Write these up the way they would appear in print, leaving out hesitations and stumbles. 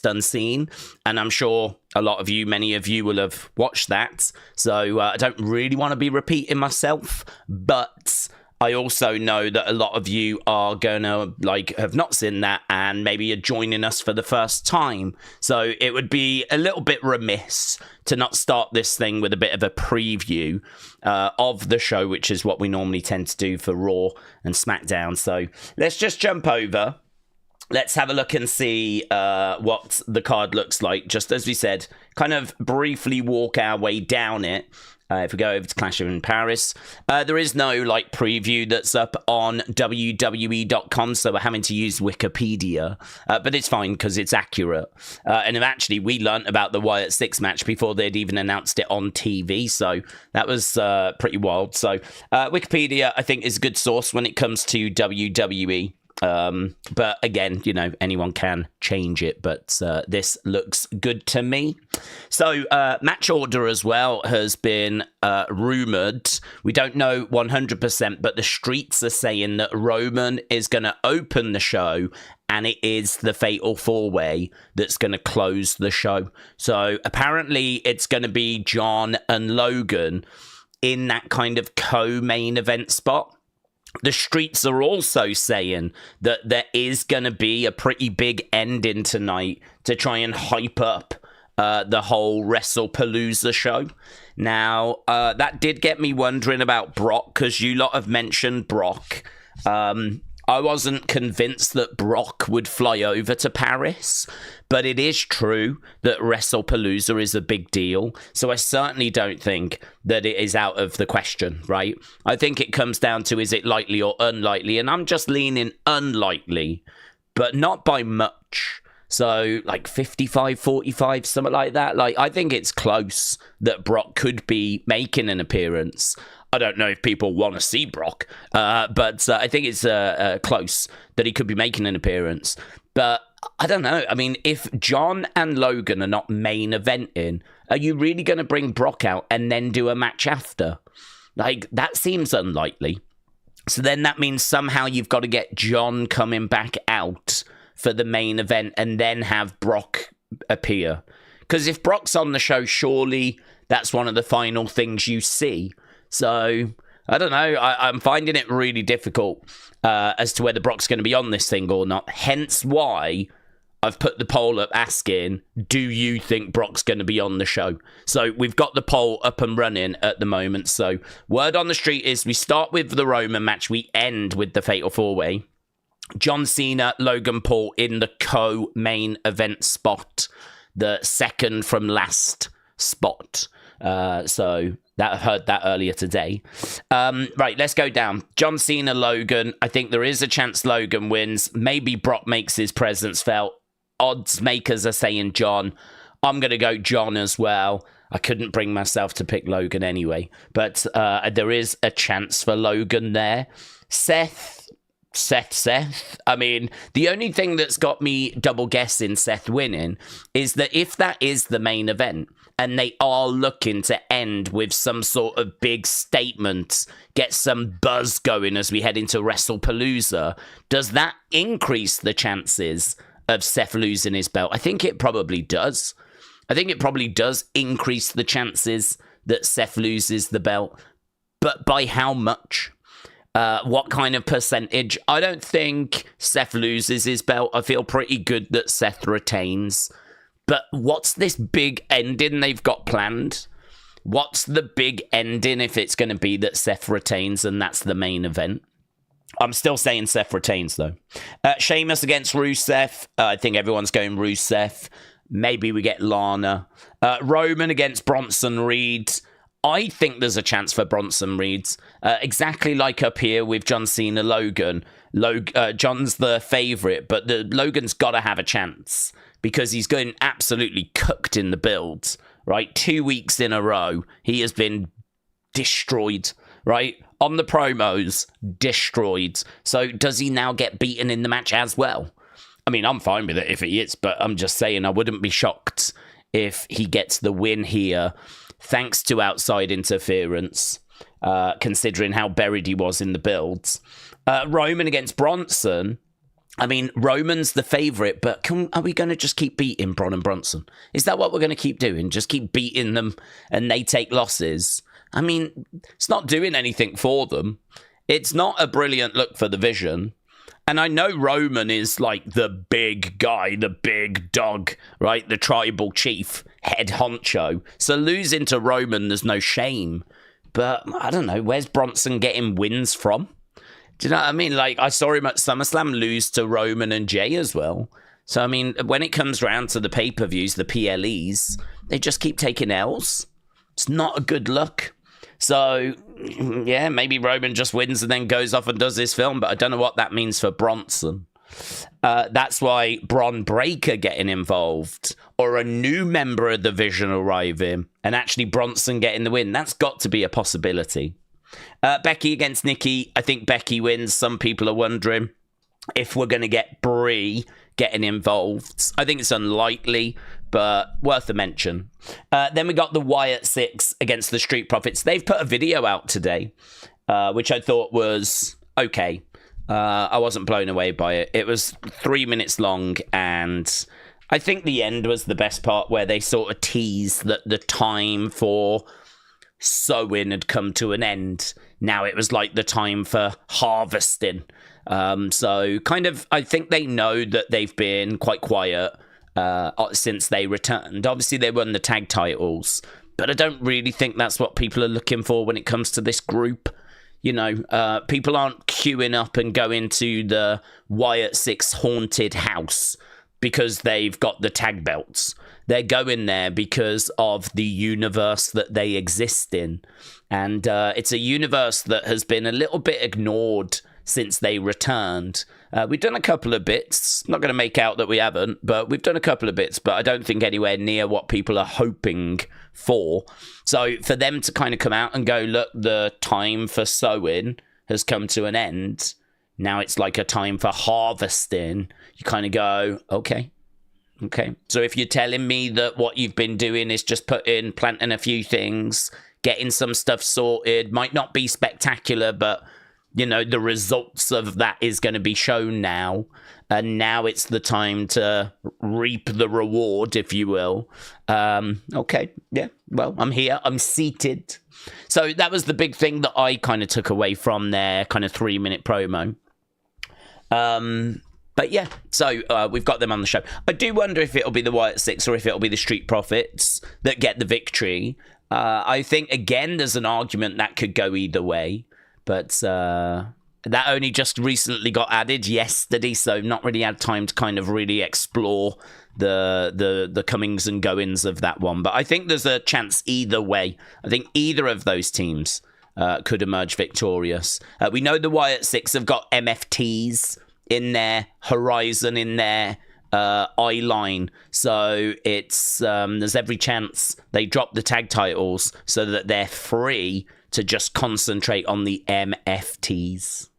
Unseen, and I'm sure many of you will have watched that, so I don't really want to be repeating myself, but I also know that a lot of you are gonna have not seen that and maybe are joining us for the first time, so it would be a little bit remiss to not start this thing with a bit of a preview of the show, which is what we normally tend to do for Raw and SmackDown. So let's just jump over. Let's have a look and see what the card looks like. Just as we said, kind of briefly walk our way down it. If we go over to Clash in Paris, there is no preview that's up on WWE.com, so we're having to use Wikipedia. But it's fine because it's accurate. And actually, we learnt about the Wyatt 6 match before they'd even announced it on TV, so that was pretty wild. So Wikipedia, I think, is a good source when it comes to WWE. But again, anyone can change it, but this looks good to me. So match order as well has been rumored. We don't know 100%, but the streets are saying that Roman is going to open the show and it is the Fatal 4-Way that's going to close the show. So apparently it's going to be John and Logan in that kind of co-main event spot. The streets are also saying that there is going to be a pretty big ending tonight to try and hype up the whole Wrestle Palooza show. Now, that did get me wondering about Brock, because you lot have mentioned Brock. I wasn't convinced that Brock would fly over to Paris, but it is true that Wrestle Palooza is a big deal, so I certainly don't think that it is out of the question, right? I think it comes down to, is it likely or unlikely, and I'm just leaning unlikely, but not by much. So, 55-45, something like that. I think it's close that Brock could be making an appearance. I don't know if people want to see Brock, but I think it's close that he could be making an appearance. But I don't know. I mean, if John and Logan are not main eventing, are you really going to bring Brock out and then do a match after? That seems unlikely. So then that means somehow you've got to get John coming back out for the main event and then have Brock appear. Because if Brock's on the show, surely that's one of the final things you see. So, I don't know. I'm finding it really difficult as to whether Brock's going to be on this thing or not. Hence why I've put the poll up asking, do you think Brock's going to be on the show? So, we've got the poll up and running at the moment. So, word on the street is we start with the Roman match. We end with the Fatal 4-Way. John Cena, Logan Paul in the co-main event spot. The second from last spot. So... I heard that earlier today. Right, let's go down. John Cena, Logan. I think there is a chance Logan wins. Maybe Brock makes his presence felt. Odds makers are saying John. I'm going to go John as well. I couldn't bring myself to pick Logan anyway. But there is a chance for Logan there. Seth. I mean, the only thing that's got me double guessing Seth winning is that if that is the main event, and they are looking to end with some sort of big statement, get some buzz going as we head into Wrestle Palooza, does that increase the chances of Seth losing his belt? I think it probably does. I think it probably does increase the chances that Seth loses the belt. But by how much? What kind of percentage? I don't think Seth loses his belt. I feel pretty good that Seth retains. But what's this big ending they've got planned? What's the big ending if it's going to be that Seth retains and that's the main event? I'm still saying Seth retains, though. Sheamus against Rusev. I think everyone's going Rusev. Maybe we get Lana. Roman against Bronson Reed. I think there's a chance for Bronson Reed. Exactly like up here with John Cena, Logan. John's the favourite, but Logan's got to have a chance because he's going absolutely cooked in the build, right? 2 weeks in a row, he has been destroyed, right? On the promos, destroyed. So does he now get beaten in the match as well? I mean, I'm fine with it if he is, but I'm just saying I wouldn't be shocked if he gets the win here, thanks to outside interference, considering how buried he was in the builds. Roman against Bronson. I mean, Roman's the favourite, but are we going to just keep beating Braun and Bronson? Is that what we're going to keep doing? Just keep beating them and they take losses? I mean, it's not doing anything for them. It's not a brilliant look for the Vision. And I know Roman is like the big guy, the big dog, right? The tribal chief, head honcho. So losing to Roman, there's no shame. But I don't know, where's Bronson getting wins from? Do you know what I mean? Like, I saw him at SummerSlam lose to Roman and Jey as well. So, I mean, when it comes round to the pay-per-views, the PLEs, they just keep taking L's. It's not a good look. So, yeah, maybe Roman just wins and then goes off and does his film, but I don't know what that means for Bronson. That's why Bron Breakker getting involved, or a new member of the Vision arriving, and actually Bronson getting the win. That's got to be a possibility. Becky against Nikki. I think Becky wins. Some people are wondering if we're going to get Brie getting involved. I think it's unlikely, but worth a mention. Then we got the Wyatt Six against the Street Profits. They've put a video out today, which I thought was okay. I wasn't blown away by it. It was 3 minutes long, and I think the end was the best part, where they sort of teased that the time for sowing had come to an end. Now it was like the time for harvesting. So kind of, I think they know that they've been quite quiet since they returned. Obviously, they won the tag titles, but I don't really think that's what people are looking for when it comes to this group. You know, people aren't queuing up and going to the Wyatt Six haunted house because they've got the tag belts. They're going there because of the universe that they exist in. And it's a universe that has been a little bit ignored since they returned. We've done a couple of bits. Not going to make out that we haven't, but we've done a couple of bits, but I don't think anywhere near what people are hoping for. So for them to kind of come out and go, look, the time for sowing has come to an end. Now it's like a time for harvesting. You kind of go, okay. So if you're telling me that what you've been doing is just planting a few things, getting some stuff sorted, might not be spectacular, but you know, the results of that is going to be shown now. And now it's the time to reap the reward, if you will. Okay, yeah, well, I'm here. I'm seated. So that was the big thing that I kind of took away from their kind of 3-minute promo. But yeah, so we've got them on the show. I do wonder if it'll be the Wyatt Six or if it'll be the Street Profits that get the victory. I think, again, there's an argument that could go either way. But that only just recently got added yesterday, so not really had time to kind of really explore the comings and goings of that one. But I think there's a chance either way. I think either of those teams could emerge victorious. We know the Wyatt Six have got MFTs in their horizon, in their eye line. So it's there's every chance they drop the tag titles so that they're free to just concentrate on the MFTs.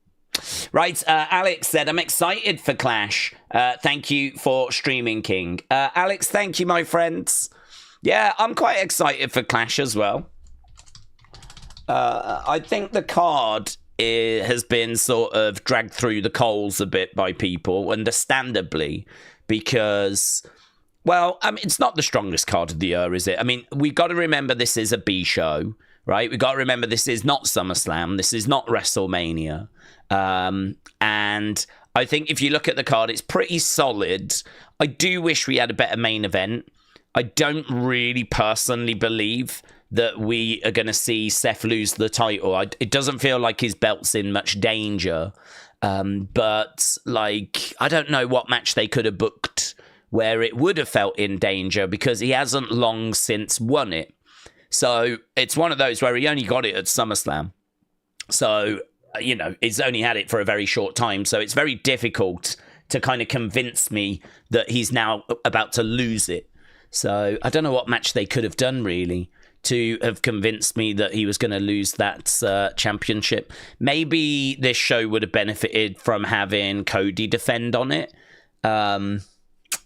Right, Alex said, I'm excited for Clash. Thank you for streaming, King. Alex, thank you, my friends. Yeah, I'm quite excited for Clash as well. I think the card has been sort of dragged through the coals a bit by people, understandably, because, well, I mean, it's not the strongest card of the year, is it? I mean, we've got to remember this is a B show. Right, we've got to remember this is not SummerSlam, this is not WrestleMania, and I think if you look at the card, it's pretty solid. I do wish we had a better main event. I don't really personally believe that we are going to see Seth lose the title. It doesn't feel like his belt's in much danger, but like, I don't know what match they could have booked where it would have felt in danger, because he hasn't long since won it. So it's one of those where he only got it at SummerSlam. So, you know, he's only had it for a very short time. So it's very difficult to kind of convince me that he's now about to lose it. So I don't know what match they could have done, really, to have convinced me that he was going to lose that championship. Maybe this show would have benefited from having Cody defend on it.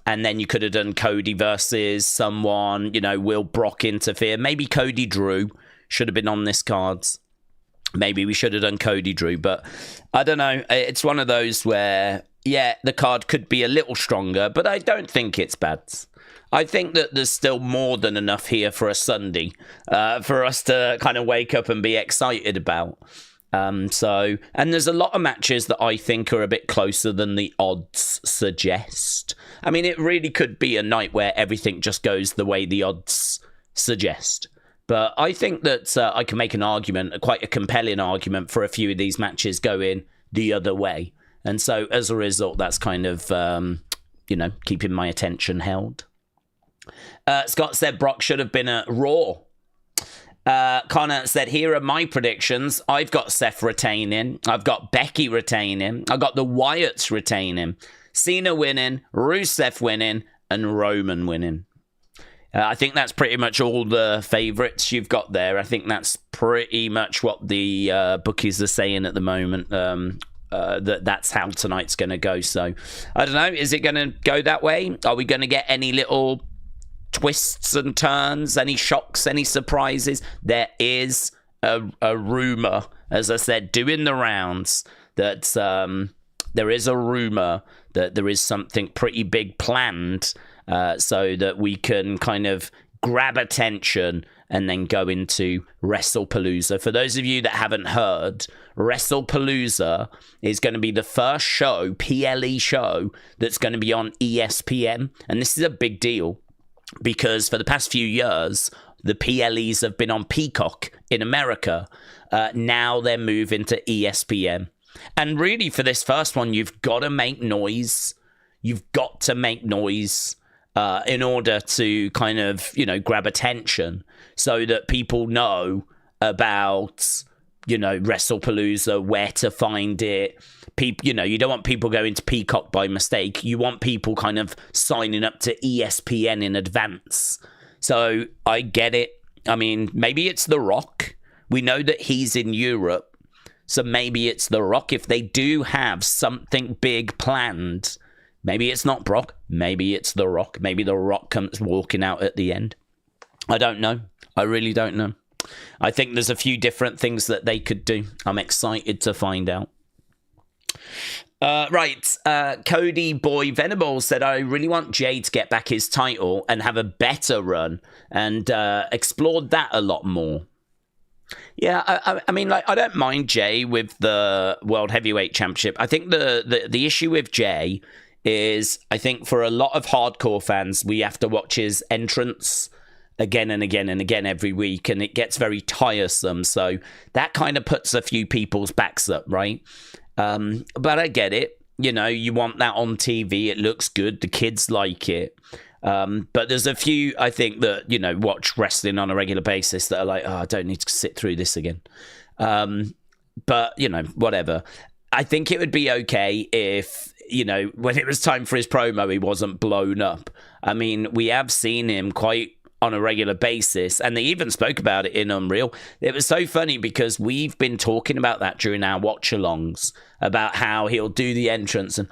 And then you could have done Cody versus someone, you know, will Brock interfere? Maybe Cody Drew should have been on this card. Maybe we should have done Cody Drew, but I don't know. It's one of those where yeah, the card could be a little stronger, but I don't think it's bad. I think that there's still more than enough here for a Sunday for us to kind of wake up and be excited about. And there's a lot of matches that I think are a bit closer than the odds suggest. I mean, it really could be a night where everything just goes the way the odds suggest. But I think that I can make an argument, quite a compelling argument, for a few of these matches going the other way. And so, as a result, that's kind of, keeping my attention held. Scott said Brock should have been at Raw. Connor said, here are my predictions. I've got Seth retaining. I've got Becky retaining. I've got the Wyatts retaining. Cena winning. Rusev winning. And Roman winning. I think that's pretty much all the favourites you've got there. I think that's pretty much what the bookies are saying at the moment. That's how tonight's going to go. So, I don't know. Is it going to go that way? Are we going to get any little twists and turns, any shocks, any surprises? There is a rumour, as I said, doing the rounds, that there is a rumour that there is something pretty big planned, so that we can kind of grab attention and then go into WrestlePalooza. For those of you that haven't heard, WrestlePalooza is going to be the first show, PLE show, that's going to be on ESPN. And this is a big deal because for the past few years, the PLEs have been on Peacock in America. Now they're moving to ESPN. And really, for this first one, you've got to make noise. You've got to make noise in order to kind of, grab attention so that people know about, WrestlePalooza, where to find it. People, you don't want people going to Peacock by mistake. You want people kind of signing up to ESPN in advance. So I get it. I mean, maybe it's The Rock. We know that he's in Europe. So maybe it's The Rock. If they do have something big planned, maybe it's not Brock. Maybe it's The Rock. Maybe The Rock comes walking out at the end. I don't know. I really don't know. I think there's a few different things that they could do. I'm excited to find out. Cody Boy Venable said, I really want Jey to get back his title and have a better run, and explored that a lot more. Yeah, I mean, I don't mind Jey with the World Heavyweight Championship. I think the issue with Jey is, I think for a lot of hardcore fans, we have to watch his entrance again and again and again every week, and it gets very tiresome. So that kind of puts a few people's backs up, right? But I get it. You want that on TV. It looks good. The kids like it. But there's a few, I think, that, watch wrestling on a regular basis that are like, oh, I don't need to sit through this again. But, whatever. I think it would be okay if, when it was time for his promo, he wasn't blown up. I mean, we have seen him quite on a regular basis, and they even spoke about it in Unreal. It was so funny because we've been talking about that during our watch-alongs, about how he'll do the entrance and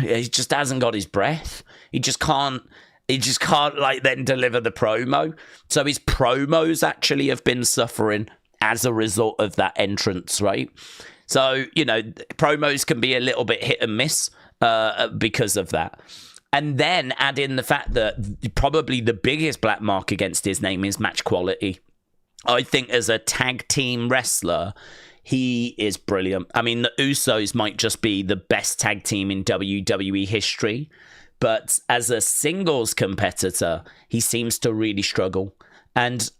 he just hasn't got his breath. He just can't then deliver the promo. So his promos actually have been suffering as a result of that entrance, right? So, promos can be a little bit hit and miss because of that. And then add in the fact that probably the biggest black mark against his name is match quality. I think as a tag team wrestler, he is brilliant. I mean, the Usos might just be the best tag team in WWE history. But as a singles competitor, he seems to really struggle. And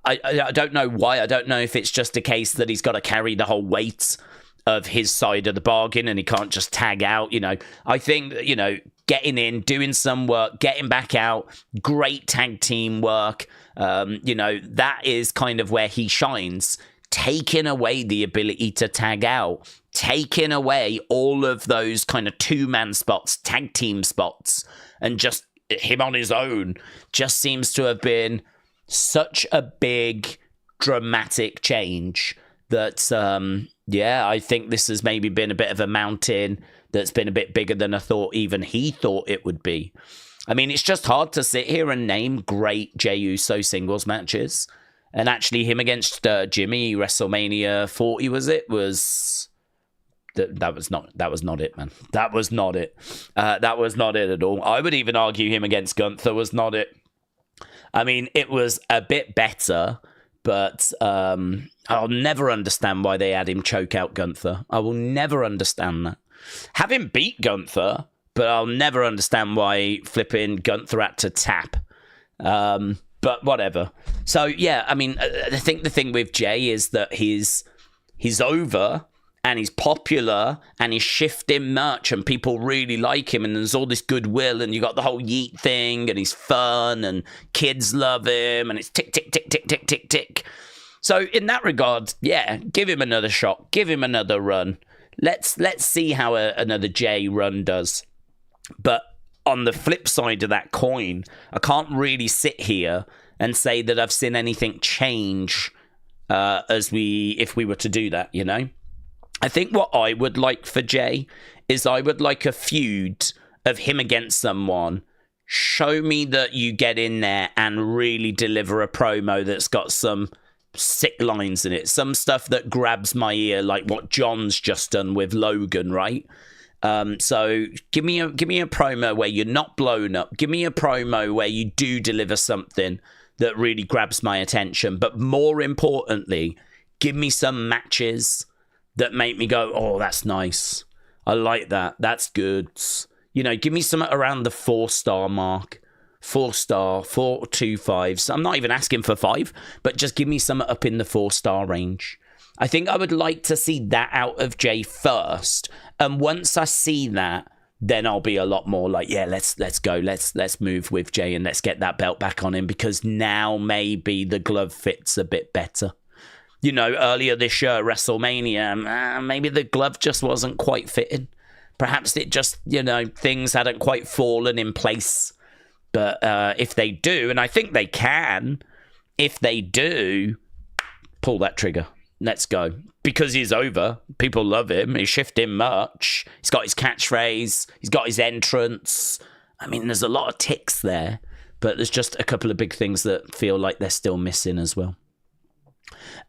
I don't know why. I don't know if it's just a case that he's got to carry the whole weight of his side of the bargain and he can't just tag out. I think, getting in, doing some work, getting back out, great tag team work. That is kind of where he shines. Taking away the ability to tag out, taking away all of those kind of two-man spots, tag team spots, and just him on his own just seems to have been such a big, dramatic change that, I think this has maybe been a bit of a mountain that's been a bit bigger than I thought even he thought it would be. I mean, it's just hard to sit here and name great Jey Uso singles matches. And actually him against Jimmy, WrestleMania 40, was That was not it, man. That was not it. That was not it at all. I would even argue him against Gunther was not it. I mean, it was a bit better, but I'll never understand why they had him choke out Gunther. I will never understand that. Have him beat Gunther, but I'll never understand why flipping Gunther had to tap. But whatever. So, yeah, I mean, I think the thing with Jey is that he's over and he's popular and he's shifting merch and people really like him and there's all this goodwill and you got the whole Yeet thing and he's fun and kids love him and it's tick, tick, tick, tick, tick, tick, tick. So in that regard, yeah, give him another shot. Give him another run. Let's see how another Jey run does. But on the flip side of that coin, I can't really sit here and say that I've seen anything change if we were to do that, you know? I think what I would like for Jey is I would like a feud of him against someone. Show me that you get in there and really deliver a promo that's got some sick lines in it. Some stuff that grabs my ear, like what John's just done with Logan, right? So give me a promo where you're not blown up. Give me a promo where you do deliver something that really grabs my attention. But more importantly, give me some matches that make me go, oh, that's nice. I like that. That's good. You know, give me something around the 4-star mark. 4-star, 4.25. So I'm not even asking for 5, but just give me something up in the 4-star range. I think I would like to see that out of Jey first. And once I see that, then I'll be a lot more like, yeah, let's go. Let's move with Jey and let's get that belt back on him because now maybe the glove fits a bit better. You know, earlier this year, WrestleMania, maybe the glove just wasn't quite fitting. Perhaps it just, you know, things hadn't quite fallen in place. But if they do, and I think they can, if they do, pull that trigger. Let's go. Because he's over. People love him. He's shifting much. He's got his catchphrase. He's got his entrance. I mean, there's a lot of ticks there. But there's just a couple of big things that feel like they're still missing as well.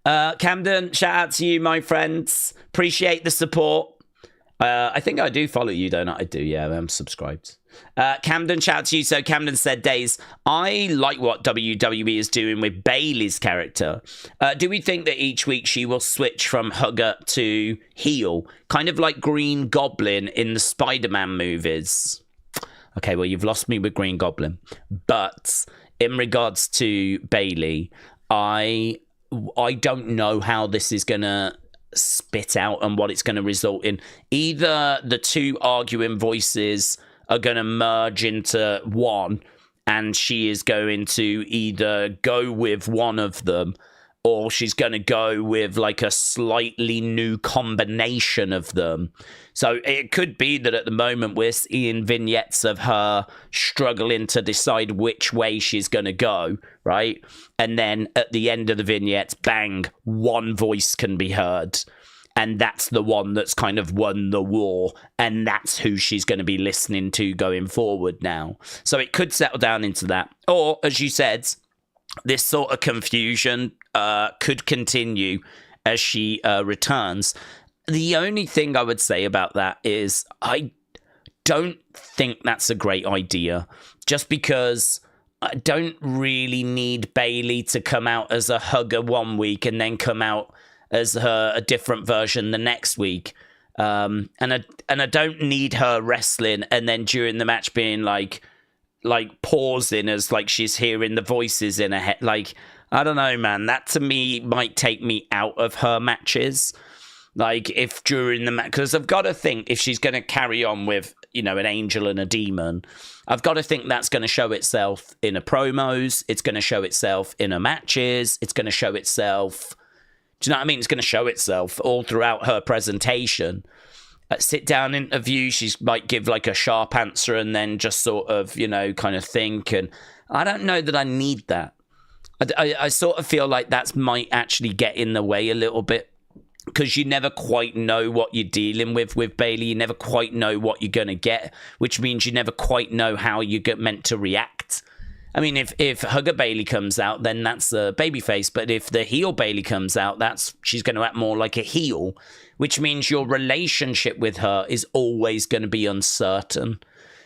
Camden, shout out to you, my friends. Appreciate the support. I think I do follow you, don't I? I do, yeah. I'm subscribed. Camden, shout out to you. So Camden said, Daze, I like what WWE is doing with Bayley's character. Do we think that each week she will switch from hugger to heel? Kind of like Green Goblin in the Spider-Man movies. Okay, well, you've lost me with Green Goblin. But in regards to Bayley, I don't know how this is going to spit out and what it's going to result in. Either the two arguing voices are going to merge into one and she is going to either go with one of them or she's going to go with like a slightly new combination of them. So it could be that at the moment we're seeing vignettes of her struggling to decide which way she's going to go, right? And then at the end of the vignettes, bang, one voice can be heard. And that's the one that's kind of won the war. And that's who she's going to be listening to going forward now. So it could settle down into that. Or, as you said, this sort of confusion could continue as she returns. The only thing I would say about that is I don't think that's a great idea. Just because I don't really need Bayley to come out as a hugger one week and then come out as a different version the next week. And I don't need her wrestling and then during the match being like pausing as like she's hearing the voices in her head. Like, I don't know, man. That to me might take me out of her matches. Like if during the match, because I've got to think if she's going to carry on with, you know, an angel and a demon, I've got to think that's going to show itself in her promos. It's going to show itself in her matches. It's going to show itself. Do you know what I mean? It's going to show itself all throughout her presentation. At sit-down interview, she might give like a sharp answer and then just sort of, you know, kind of think. And I don't know that I need that. I sort of feel like that might actually get in the way a little bit because you never quite know what you're dealing with Bayley. You never quite know what you're going to get, which means you never quite know how you get meant to react. I mean, if Hugger Bailey comes out, then that's a babyface. But if the heel Bailey comes out, she's going to act more like a heel, which means your relationship with her is always going to be uncertain.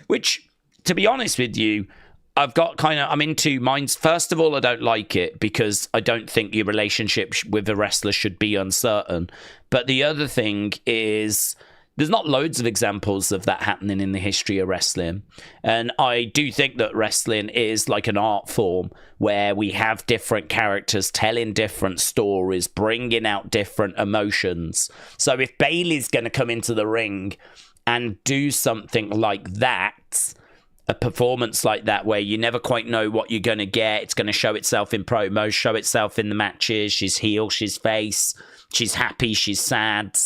Which, to be honest with you, I'm in two minds. First of all, I don't like it because I don't think your relationship with a wrestler should be uncertain. But the other thing is, there's not loads of examples of that happening in the history of wrestling. And I do think that wrestling is like an art form where we have different characters telling different stories, bringing out different emotions. So if Bayley's going to come into the ring and do something like that, a performance like that where you never quite know what you're going to get, it's going to show itself in promos, show itself in the matches, she's heel, she's face, she's happy, she's sad,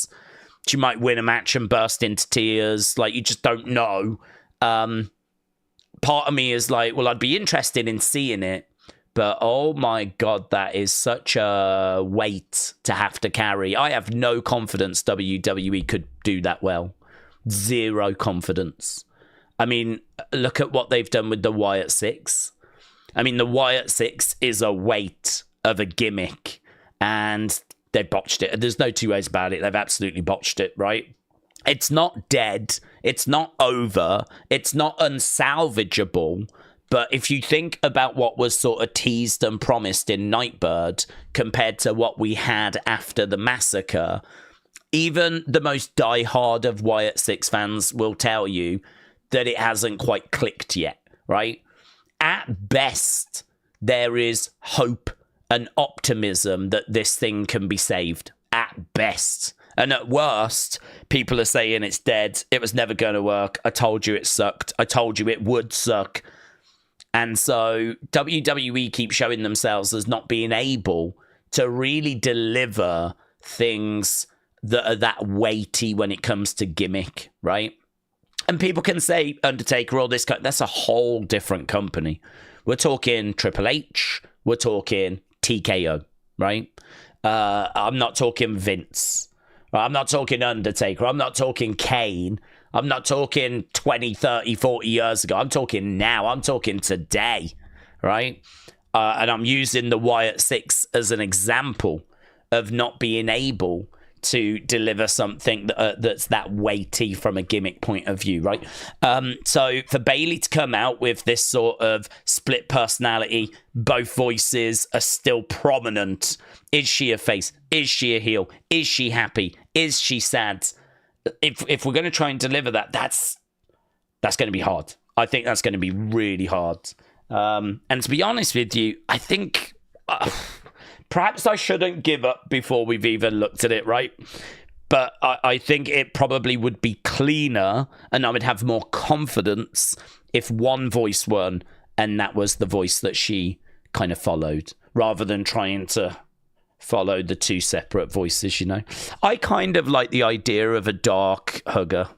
she might win a match and burst into tears, like, you just don't know. Part of me is like, well, I'd be interested in seeing it, but oh my God, that is such a weight to have to carry. I have no confidence WWE could do that well. Zero confidence. I mean, look at what they've done with the Wyatt Six. I mean, the Wyatt Six is a weight of a gimmick, and they botched it. There's no two ways about it. They've absolutely botched it, right? It's not dead. It's not over. It's not unsalvageable. But if you think about what was sort of teased and promised in Nightbird compared to what we had after the massacre, even the most diehard of Wyatt Six fans will tell you that it hasn't quite clicked yet, right? At best, there is hope and optimism that this thing can be saved. At best. And at worst, people are saying it's dead. It was never going to work. I told you it sucked. I told you it would suck. And so WWE keeps showing themselves as not being able to really deliver things that are that weighty when it comes to gimmick, right? And people can say Undertaker or this, that's a whole different company. We're talking Triple H. We're talking TKO, right? I'm not talking Vince. I'm not talking Undertaker. I'm not talking Kane. I'm not talking 20, 30, 40 years ago. I'm talking now. I'm talking today, right? And I'm using the Wyatt Six as an example of not being able to deliver something that's that weighty from a gimmick point of view, right? So for Bayley to come out with this sort of split personality, both voices are still prominent. Is she a face? Is she a heel? Is she happy? Is she sad? If we're going to try and deliver that, that's going to be hard. I think that's going to be really hard. And to be honest with you, I think... perhaps I shouldn't give up before we've even looked at it, right? But I think it probably would be cleaner and I would have more confidence if one voice won and that was the voice that she kind of followed, rather than trying to follow the two separate voices, you know? I kind of like the idea of a dark hugger,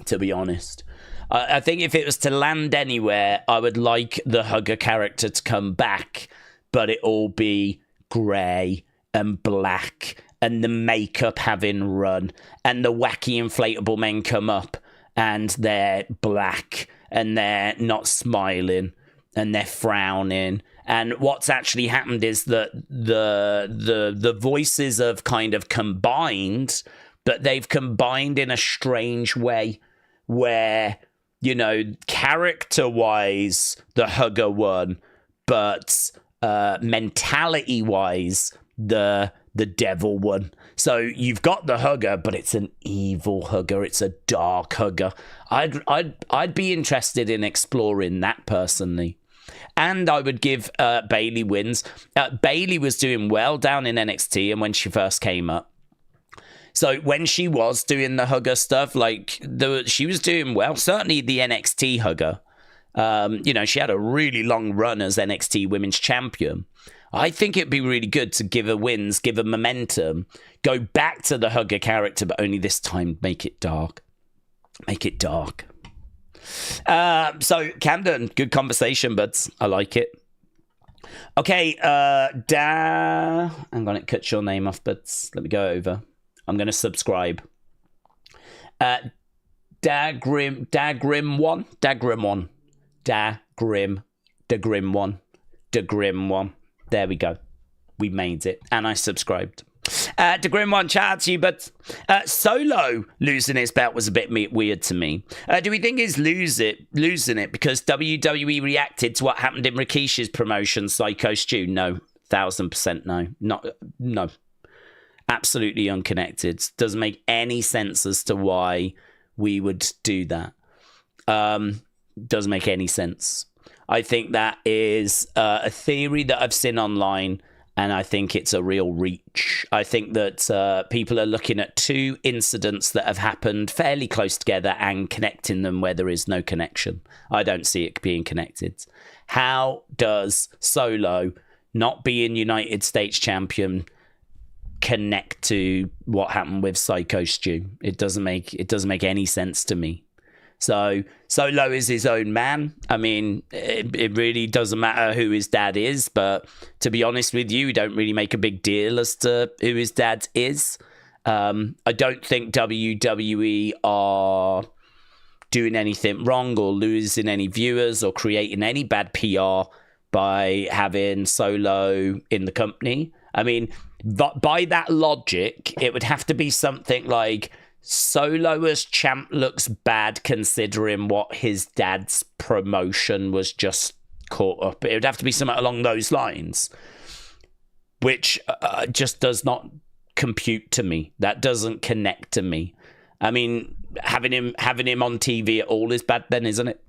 to be honest. I think if it was to land anywhere, I would like the hugger character to come back, but it all be grey and black and the makeup having run and the wacky inflatable men come up and they're black and they're not smiling and they're frowning, and what's actually happened is that the voices have kind of combined, but they've combined in a strange way where, you know, character wise the hugger won, but mentality wise the devil won. So you've got the hugger, but it's an evil hugger. It's a dark hugger. I'd be interested in exploring that personally. And I would give Bayley wins. Bayley was doing well down in NXT and when she first came up. So when she was doing the hugger stuff, like she was doing well. Certainly the NXT hugger. You know, she had a really long run as NXT Women's Champion. I think it'd be really good to give her wins, give her momentum, go back to the hugger character, but only this time make it dark. Make it dark. So, Camden, good conversation, but I like it. Okay, I'm going to cut your name off, but let me go over. I'm going to subscribe. Dagrim1. The grim one. The grim one. There we go. We made it. And I subscribed. The grim one, shout out to you, but Solo losing his belt was a bit weird to me. Do we think he's losing it because WWE reacted to what happened in Rikishi's promotion, Psycho Stew? No. 1000% no. Absolutely unconnected. Doesn't make any sense as to why we would do that. Doesn't make any sense. I think that is a theory that I've seen online, and I think it's a real reach. I think that people are looking at two incidents that have happened fairly close together and connecting them where there is no connection. I don't see it being connected. How does Solo not being United States champion connect to what happened with Psycho Stew? It doesn't make any sense to me. So Solo is his own man. I mean, it really doesn't matter who his dad is, but to be honest with you, we don't really make a big deal as to who his dad is. I don't think WWE are doing anything wrong or losing any viewers or creating any bad PR by having Solo in the company. I mean, by that logic, it would have to be something like Solo as champ looks bad considering what his dad's promotion was just caught up. It would have to be something along those lines, which just does not compute to me. That doesn't connect to me. I mean, having him on TV at all is bad then, isn't it?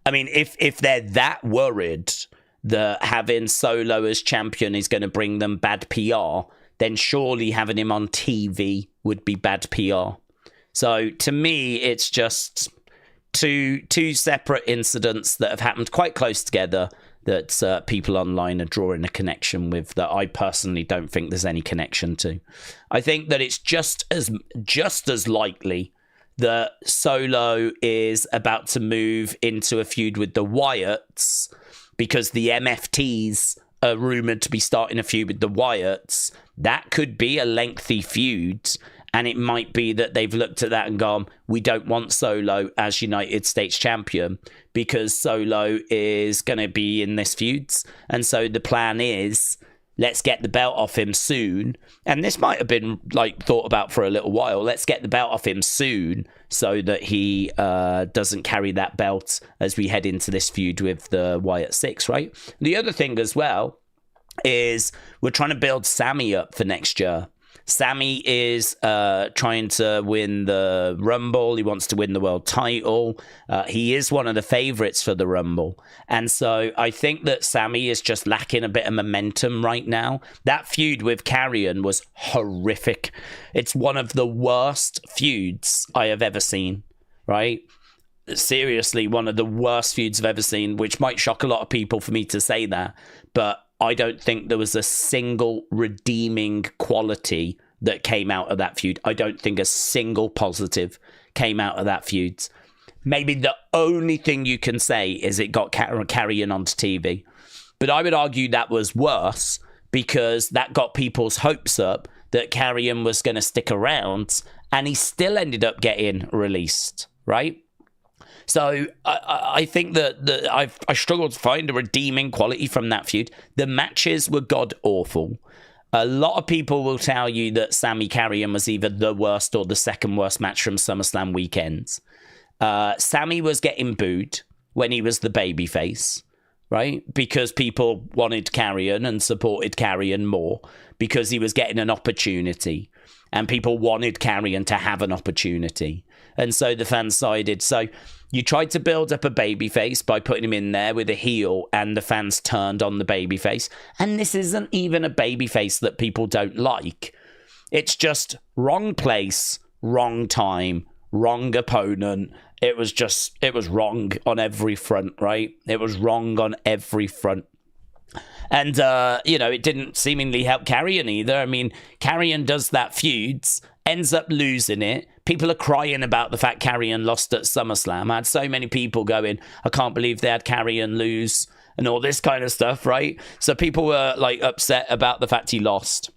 I mean, if they're that worried that having Solo as champion is going to bring them bad PR, then surely having him on TV would be bad PR. So to me, it's just two separate incidents that have happened quite close together that people online are drawing a connection with that I personally don't think there's any connection to. I think that it's just as likely that Solo is about to move into a feud with the Wyatts because the MFTs are rumoured to be starting a feud with the Wyatts. That could be a lengthy feud, and it might be that they've looked at that and gone, we don't want Solo as United States champion because Solo is going to be in this feud. And so the plan is, let's get the belt off him soon. And this might have been thought about for a little while. Let's get the belt off him soon so that he doesn't carry that belt as we head into this feud with the Wyatt Six, right? The other thing as well is we're trying to build Sami up for next year. Sami is trying to win the Rumble. He wants to win the world title. He is one of the favorites for the Rumble. And so I think that Sami is just lacking a bit of momentum right now. That feud with Karrion was horrific. It's one of the worst feuds I have ever seen, right? Seriously, one of the worst feuds I've ever seen, which might shock a lot of people for me to say that. But I don't think there was a single redeeming quality that came out of that feud. I don't think a single positive came out of that feud. Maybe the only thing you can say is it got Karrion onto TV. But I would argue that was worse because that got people's hopes up that Karrion was going to stick around, and he still ended up getting released, right? So I think that I struggled to find a redeeming quality from that feud. The matches were god-awful. A lot of people will tell you that Sami Karrion was either the worst or the second worst match from SummerSlam weekends. Sami was getting booed when he was the babyface, right? Because people wanted Karrion and supported Karrion more because he was getting an opportunity. And people wanted Karrion to have an opportunity. And so the fans sided. So you tried to build up a babyface by putting him in there with a heel, and the fans turned on the babyface. And this isn't even a babyface that people don't like. It's just wrong place, wrong time, wrong opponent. It was wrong on every front, right? It was wrong on every front. And, it didn't seemingly help Karrion either. I mean, Karrion does that feuds, ends up losing it. People are crying about the fact Karrion lost at SummerSlam. I had so many people going, I can't believe they had Karrion lose and all this kind of stuff, right? So people were, upset about the fact he lost.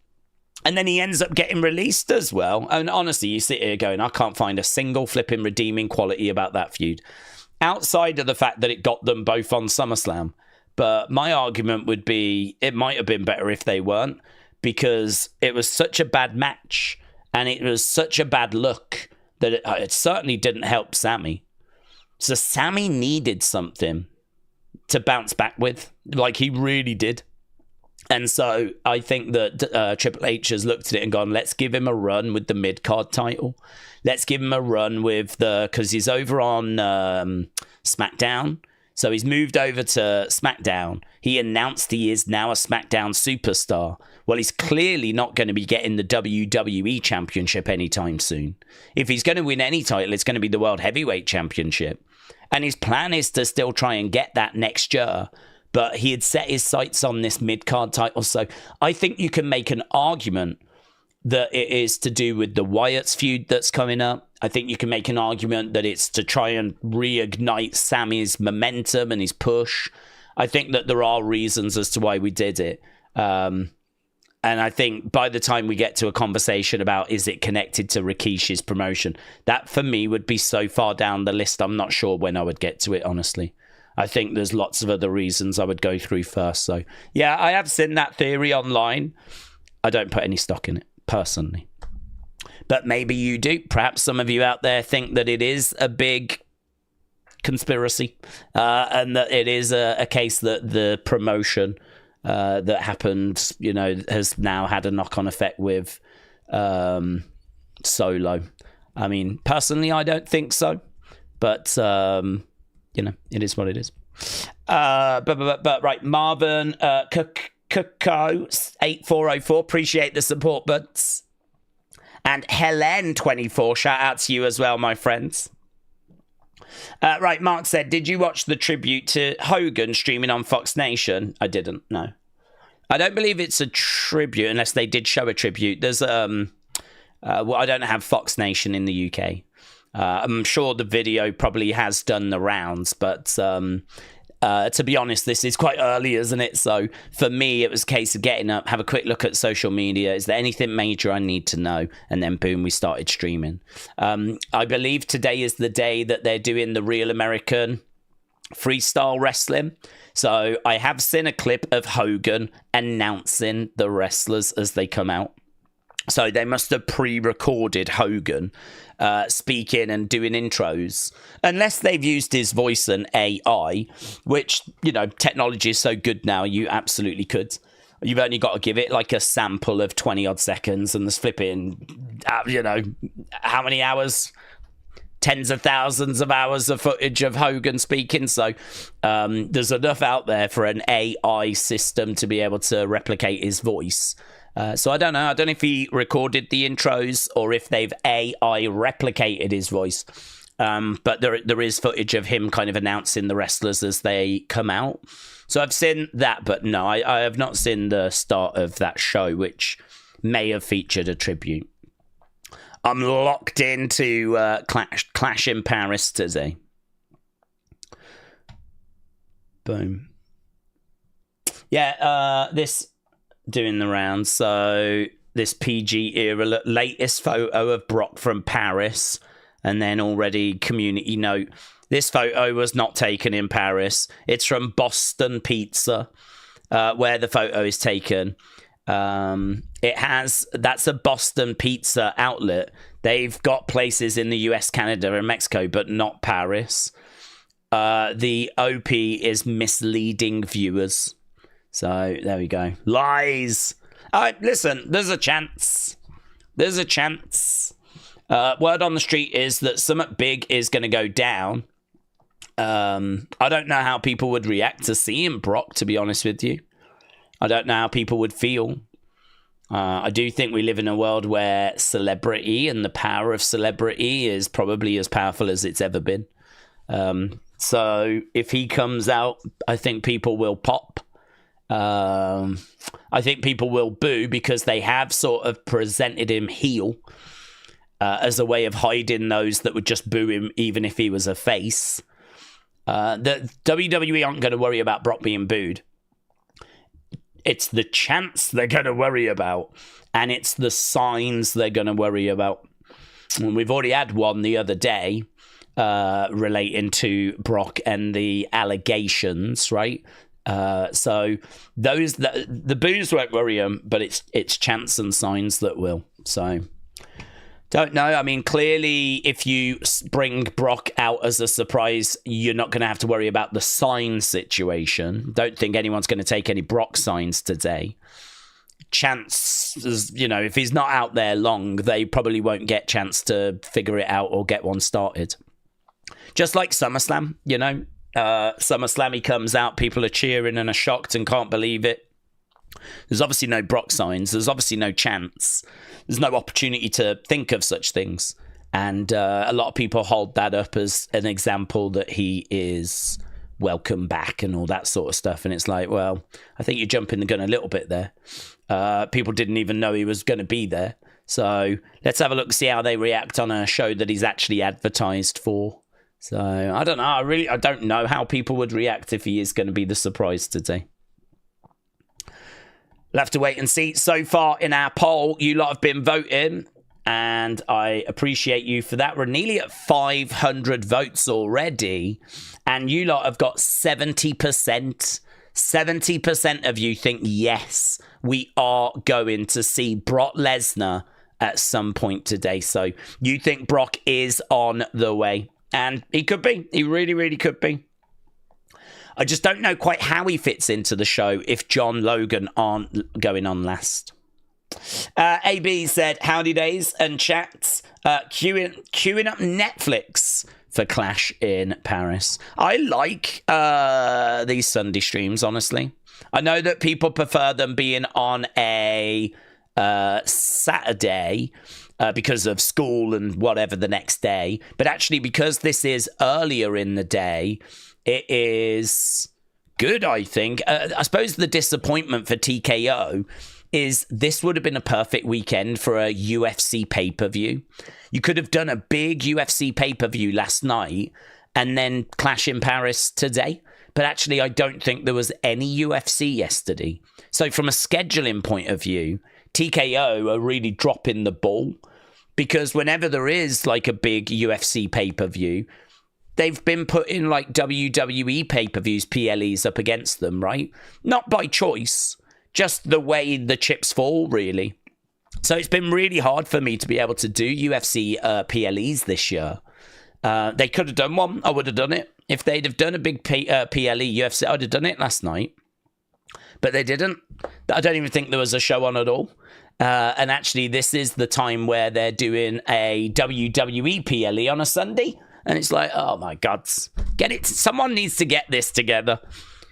And then he ends up getting released as well. And honestly, you sit here going, I can't find a single flipping redeeming quality about that feud. Outside of the fact that it got them both on SummerSlam. But my argument would be it might have been better if they weren't, because it was such a bad match and it was such a bad look that it certainly didn't help Sami. So Sami needed something to bounce back with, like he really did. And so I think that Triple H has looked at it and gone, let's give him a run with the mid-card title. Let's give him a run with because he's over on SmackDown. So he's moved over to SmackDown. He announced he is now a SmackDown superstar. Well, he's clearly not going to be getting the WWE Championship anytime soon. If he's going to win any title, it's going to be the World Heavyweight Championship. And his plan is to still try and get that next year. But he had set his sights on this mid-card title. So I think you can make an argument that it is to do with the Wyatt's feud that's coming up. I think you can make an argument that it's to try and reignite Sami's momentum and his push. I think that there are reasons as to why we did it. And I think by the time we get to a conversation about is it connected to Rikishi's promotion, that for me would be so far down the list, I'm not sure when I would get to it, honestly. I think there's lots of other reasons I would go through first. So, yeah, I have seen that theory online. I don't put any stock in it, personally. But maybe you do. Perhaps some of you out there think that it is a big conspiracy and that it is a case that the promotion that happened, has now had a knock-on effect with Solo. I mean, personally, I don't think so. But, it is what it is. But right, Marvin Coco 8404, appreciate the support, buds. And Helen24, shout out to you as well, my friends. Right, Mark said, did you watch the tribute to Hogan streaming on Fox Nation? I didn't, no. I don't believe it's a tribute unless they did show a tribute. There's, I don't have Fox Nation in the UK. I'm sure the video probably has done the rounds, but to be honest, this is quite early, isn't it? So for me, it was a case of getting up, have a quick look at social media. Is there anything major I need to know? And then boom, we started streaming. I believe today is the day that they're doing the Real American Freestyle Wrestling. So I have seen a clip of Hogan announcing the wrestlers as they come out. So they must have pre-recorded Hogan speaking and doing intros, unless they've used his voice and AI, which, technology is so good now, you absolutely could. You've only got to give it like a sample of 20 odd seconds and there's flipping, how many hours? Tens of thousands of hours of footage of Hogan speaking. So there's enough out there for an AI system to be able to replicate his voice. So I don't know. I don't know if he recorded the intros or if they've AI replicated his voice. But there is footage of him kind of announcing the wrestlers as they come out. So I've seen that, but no, I have not seen the start of that show, which may have featured a tribute. I'm locked into Clash in Paris today. Boom. Yeah, this doing the rounds. So this PG era latest photo of Brock from Paris, and then already community note. This photo was not taken in Paris. It's from Boston Pizza, where the photo is taken. That's a Boston Pizza outlet. They've got places in the US, Canada, and Mexico, but not Paris. The OP is misleading viewers. So there we go. Lies. Listen, there's a chance. There's a chance. Word on the street is that something big is going to go down. I don't know how people would react to seeing Brock, to be honest with you. I don't know how people would feel. I do think we live in a world where celebrity and the power of celebrity is probably as powerful as it's ever been. So if he comes out, I think people will pop. I think people will boo because they have sort of presented him heel as a way of hiding those that would just boo him even if he was a face. The WWE aren't going to worry about Brock being booed. It's the chance they're going to worry about, and it's the signs they're going to worry about. And we've already had one the other day relating to Brock and the allegations, right? So the boos won't worry him, but it's chance and signs that will. So don't know. I mean, clearly, if you bring Brock out as a surprise, you're not going to have to worry about the sign situation. Don't think anyone's going to take any Brock signs today. Chance, you know, if he's not out there long, they probably won't get chance to figure it out or get one started. Just like SummerSlam, you know. SummerSlam, he comes out, people are cheering and are shocked and can't believe it. There's obviously no Brock signs. There's obviously no chance. There's no opportunity to think of such things. And a lot of people hold that up as an example that he is welcome back and all that sort of stuff. And it's like, well, I think you're jumping the gun a little bit there. People didn't even know he was going to be there. So let's have a look, see how they react on a show that he's actually advertised for. So I don't know. I don't know how people would react if he is going to be the surprise today. We'll have to wait and see. So far in our poll, you lot have been voting, and I appreciate you for that. We're nearly at 500 votes already, and you lot have got 70%. 70% of you think, yes, we are going to see Brock Lesnar at some point today. So you think Brock is on the way. And he could be. He really, really could be. I just don't know quite how he fits into the show if John Logan aren't going on last. AB said, howdy days and chats. Queuing up Netflix for Clash in Paris. I like these Sunday streams, honestly. I know that people prefer them being on a Saturday, because of school and whatever the next day. But actually, because this is earlier in the day, it is good, I think. I suppose the disappointment for TKO is this would have been a perfect weekend for a UFC pay-per-view. You could have done a big UFC pay-per-view last night and then Clash in Paris today. But actually, I don't think there was any UFC yesterday. So from a scheduling point of view, TKO are really dropping the ball. Because whenever there is like a big UFC pay-per-view, they've been putting like WWE pay-per-views, PLEs up against them, right? Not by choice, just the way the chips fall, really. So it's been really hard for me to be able to do UFC PLEs this year. They could have done one. I would have done it. If they'd have done a big PLE UFC, I'd have done it last night. But they didn't. I don't even think there was a show on at all. And actually, this is the time where they're doing a WWE PLE on a Sunday. And it's like, oh my God, get it. Someone needs to get this together.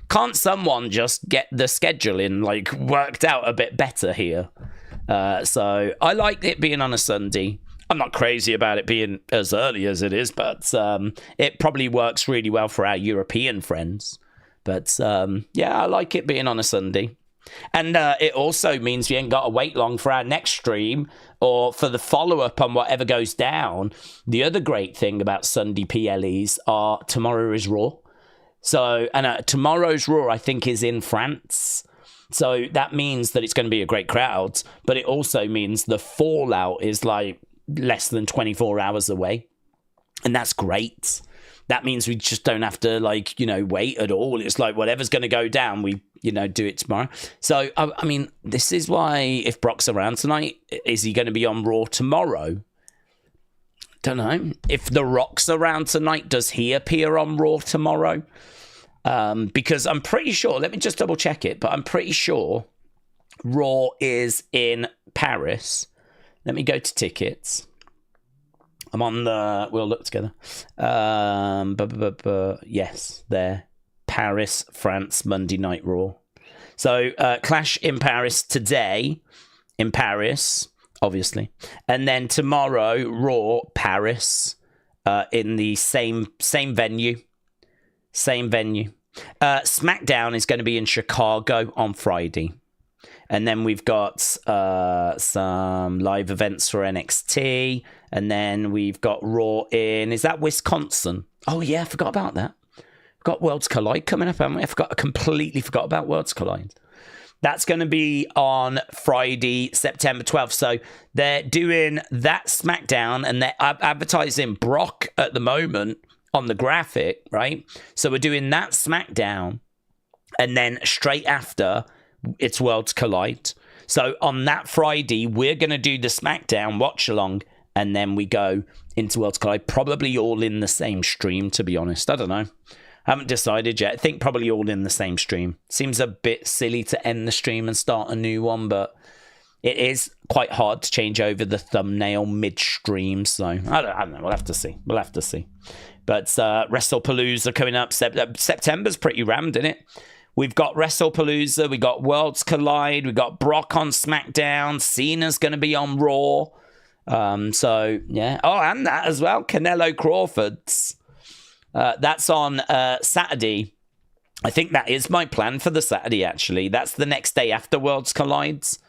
Can't someone just get the scheduling like worked out a bit better here? So I like it being on a Sunday. I'm not crazy about it being as early as it is, but it probably works really well for our European friends. But yeah, I like it being on a Sunday. And it also means we ain't got to wait long for our next stream or for the follow-up on whatever goes down. The other great thing about Sunday PLEs are tomorrow is Raw. So, and tomorrow's Raw, I think, is in France. So that means that it's going to be a great crowd. But it also means the fallout is like less than 24 hours away. And that's great. That means we just don't have to, like, you know, wait at all. It's like whatever's going to go down, we, you know, do it tomorrow. So, I mean, this is why if Brock's around tonight, is he going to be on Raw tomorrow? Don't know. If The Rock's around tonight, does he appear on Raw tomorrow? Because I'm pretty sure, let me just double check it, but I'm pretty sure Raw is in Paris. Let me go to tickets. I'm on the... We'll look together. Yes, there. Paris, France, Monday Night Raw. So, Clash in Paris today. In Paris, obviously. And then tomorrow, Raw, Paris. In the same venue. Same venue. SmackDown is going to be in Chicago on Friday. And then we've got some live events for NXT. And then we've got Raw in... Is that Wisconsin? Oh, yeah, I forgot about that. We've got Worlds Collide coming up, haven't we? I completely forgot about Worlds Collide. That's going to be on Friday, September 12th. So they're doing that SmackDown, and they're advertising Brock at the moment on the graphic, right? So we're doing that SmackDown. And then straight after, it's Worlds Collide. So on that Friday, we're going to do the SmackDown watch along, and then we go into Worlds Collide, probably all in the same stream, to be honest. I don't know. Haven't decided yet. I think probably all in the same stream. Seems a bit silly to end the stream and start a new one, but it is quite hard to change over the thumbnail mid-stream, so I don't know. We'll have to see. But WrestlePalooza coming up. September's pretty rammed, isn't it? We've got WrestlePalooza, we got Worlds Collide, we got Brock on SmackDown, Cena's going to be on Raw. So, yeah. Oh, and that as well, Canelo Crawford's. That's on Saturday. I think that is my plan for the Saturday, actually. That's the next day after Worlds Collides.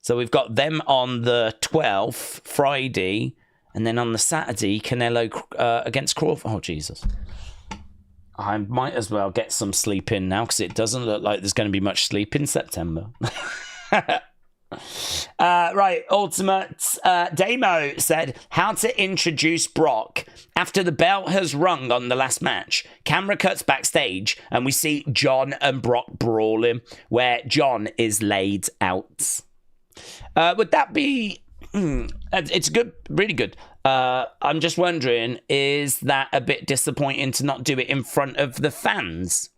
So we've got them on the 12th, Friday, and then on the Saturday, Canelo against Crawford. Oh, Jesus. I might as well get some sleep in now, because it doesn't look like there's going to be much sleep in September. Right, Ultimate Damo said, how to introduce Brock after the bell has rung on the last match. Camera cuts backstage, and we see John and Brock brawling, where John is laid out. Would that be... it's good, really good. I'm just wondering, is that a bit disappointing to not do it in front of the fans?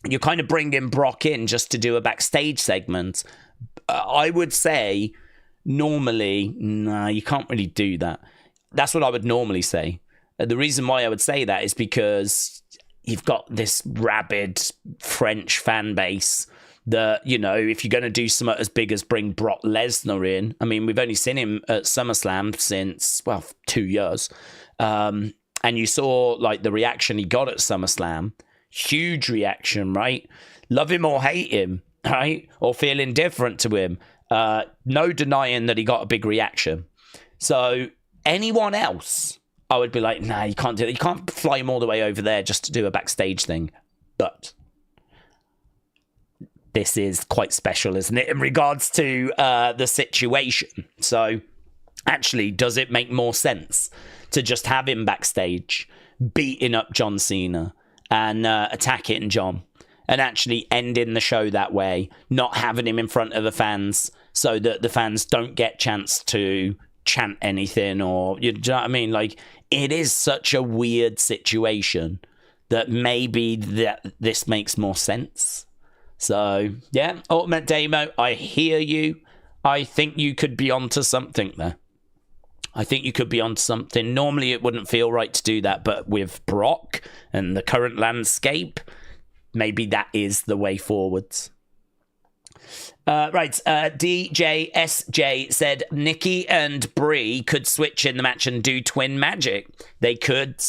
You're kind of bringing Brock in just to do a backstage segment. I would say, normally, nah, you can't really do that. That's what I would normally say. The reason why I would say that is because you've got this rabid French fan base that, you know, if you're going to do something as big as bring Brock Lesnar in, I mean, we've only seen him at SummerSlam since, well, 2 years. And you saw, like, the reaction he got at SummerSlam. Huge reaction, right? Love him or hate him, right? Or feel indifferent to him. No denying that he got a big reaction. So anyone else, I would be like, nah, you can't do that. You can't fly him all the way over there just to do a backstage thing. But this is quite special, isn't it, in regards to the situation? So actually, does it make more sense to just have him backstage beating up John Cena and attacking John, and actually ending the show that way, not having him in front of the fans so that the fans don't get chance to chant anything, or, you know what I mean? Like, it is such a weird situation that maybe this makes more sense. So, yeah, Ultimate Damo, I hear you. I think you could be onto something there. I think you could be onto something. Normally, it wouldn't feel right to do that, but with Brock and the current landscape, maybe that is the way forwards. Right, DJSJ said Nikki and Brie could switch in the match and do twin magic. They could.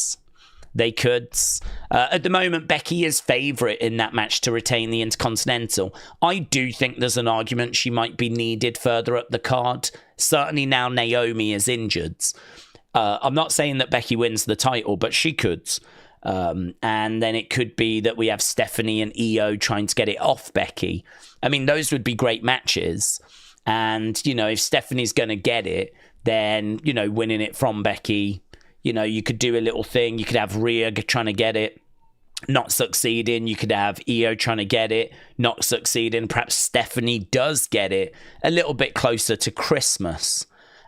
At the moment, Becky is favourite in that match to retain the Intercontinental. I do think there's an argument she might be needed further up the card. Certainly now Naomi is injured. I'm not saying that Becky wins the title, but she could. And then it could be that we have Stephanie and Io trying to get it off Becky. I mean, those would be great matches. And, you know, if Stephanie's going to get it, then, you know, winning it from Becky, you know, you could do a little thing. You could have Rhea trying to get it, not succeeding. You could have Io trying to get it, not succeeding. Perhaps Stephanie does get it a little bit closer to Christmas.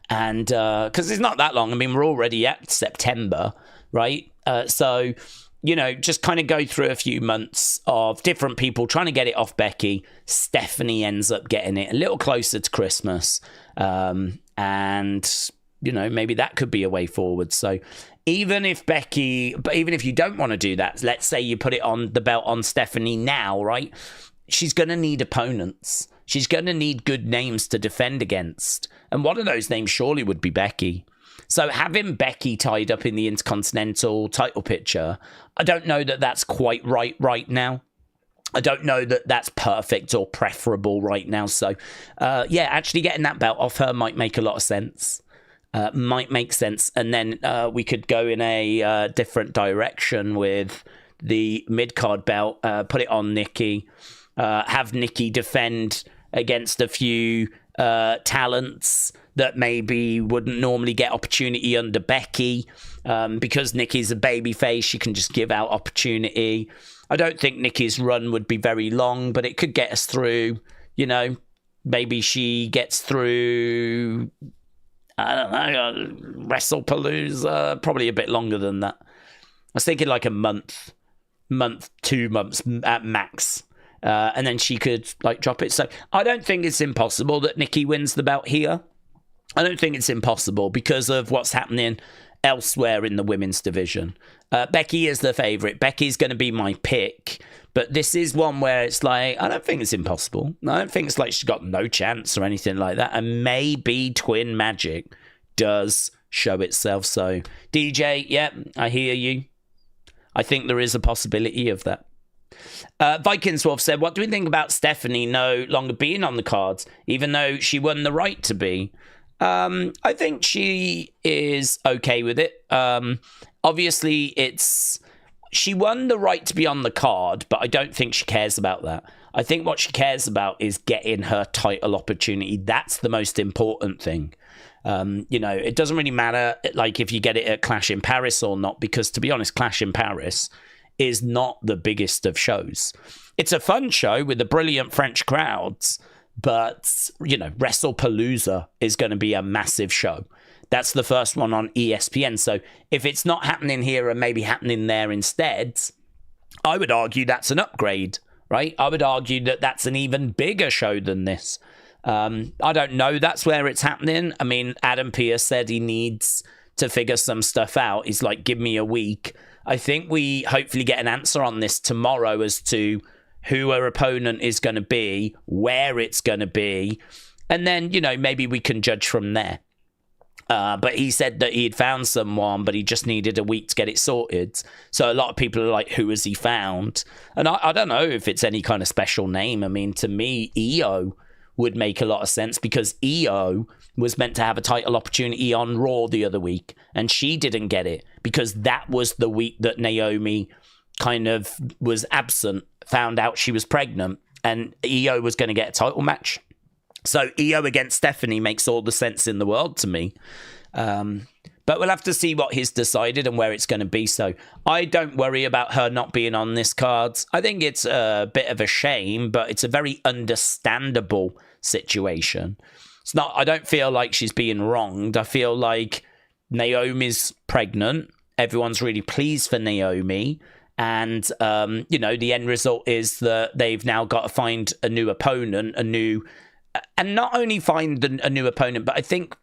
And because it's not that long. I mean, we're already at September, right? So, you know, just kind of go through a few months of different people trying to get it off Becky. Stephanie ends up getting it a little closer to Christmas. And, you know, maybe that could be a way forward. So even if you don't want to do that, let's say you put it on the belt on Stephanie now, right? She's going to need opponents. She's going to need good names to defend against. And one of those names surely would be Becky. So having Becky tied up in the Intercontinental title picture, I don't know that that's quite right now. I don't know that that's perfect or preferable right now. So, yeah, actually getting that belt off her might make a lot of sense. Might make sense. And then we could go in a different direction with the mid-card belt, put it on Nikki, have Nikki defend against a few talents that maybe wouldn't normally get opportunity under Becky. Because Nikki's a babyface, she can just give out opportunity. I don't think Nikki's run would be very long, but it could get us through, you know, maybe she gets through, I don't know, Wrestle Palooza, probably a bit longer than that. I was thinking like a month, 2 months at max. And then she could like drop it. So I don't think it's impossible that Nikki wins the belt here. I don't think it's impossible because of what's happening elsewhere in the women's division. Becky is the favourite. Becky's going to be my pick. But this is one where it's like, I don't think it's impossible. I don't think it's like she's got no chance or anything like that. And maybe twin magic does show itself. So DJ, yeah, I hear you. I think there is a possibility of that. Vikings Wolf said, what do we think about Stephanie no longer being on the cards, even though she won the right to be? I think she is okay with it. Obviously, she won the right to be on the card, but I don't think she cares about that. I think what she cares about is getting her title opportunity. That's the most important thing. You know, it doesn't really matter like if you get it at Clash in Paris or not, because to be honest, Clash in Paris is not the biggest of shows. It's a fun show with the brilliant French crowds, but, you know, Wrestle Palooza is going to be a massive show. That's the first one on ESPN. So if it's not happening here and maybe happening there instead, I would argue that's an upgrade, right? I would argue that that's an even bigger show than this. I don't know. That's where it's happening. I mean, Adam Pearce said he needs to figure some stuff out. He's like, give me a week. I think we hopefully get an answer on this tomorrow as to who her opponent is going to be, where it's going to be, and then, you know, maybe we can judge from there. But he said that he had found someone, but he just needed a week to get it sorted. So a lot of people are like, who has he found? And I don't know if it's any kind of special name. I mean, to me, EO would make a lot of sense because EO was meant to have a title opportunity on Raw the other week, and she didn't get it because that was the week that Naomi kind of was absent, found out she was pregnant, and EO was going to get a title match. So EO against Stephanie makes all the sense in the world to me. But we'll have to see what he's decided and where it's going to be. So I don't worry about her not being on this card. I think it's a bit of a shame, but it's a very understandable situation. It's not, I don't feel like she's being wronged. I feel like Naomi's pregnant. Everyone's really pleased for Naomi. And, you know, the end result is that they've now got to find a new opponent, and not only find a new opponent, but I think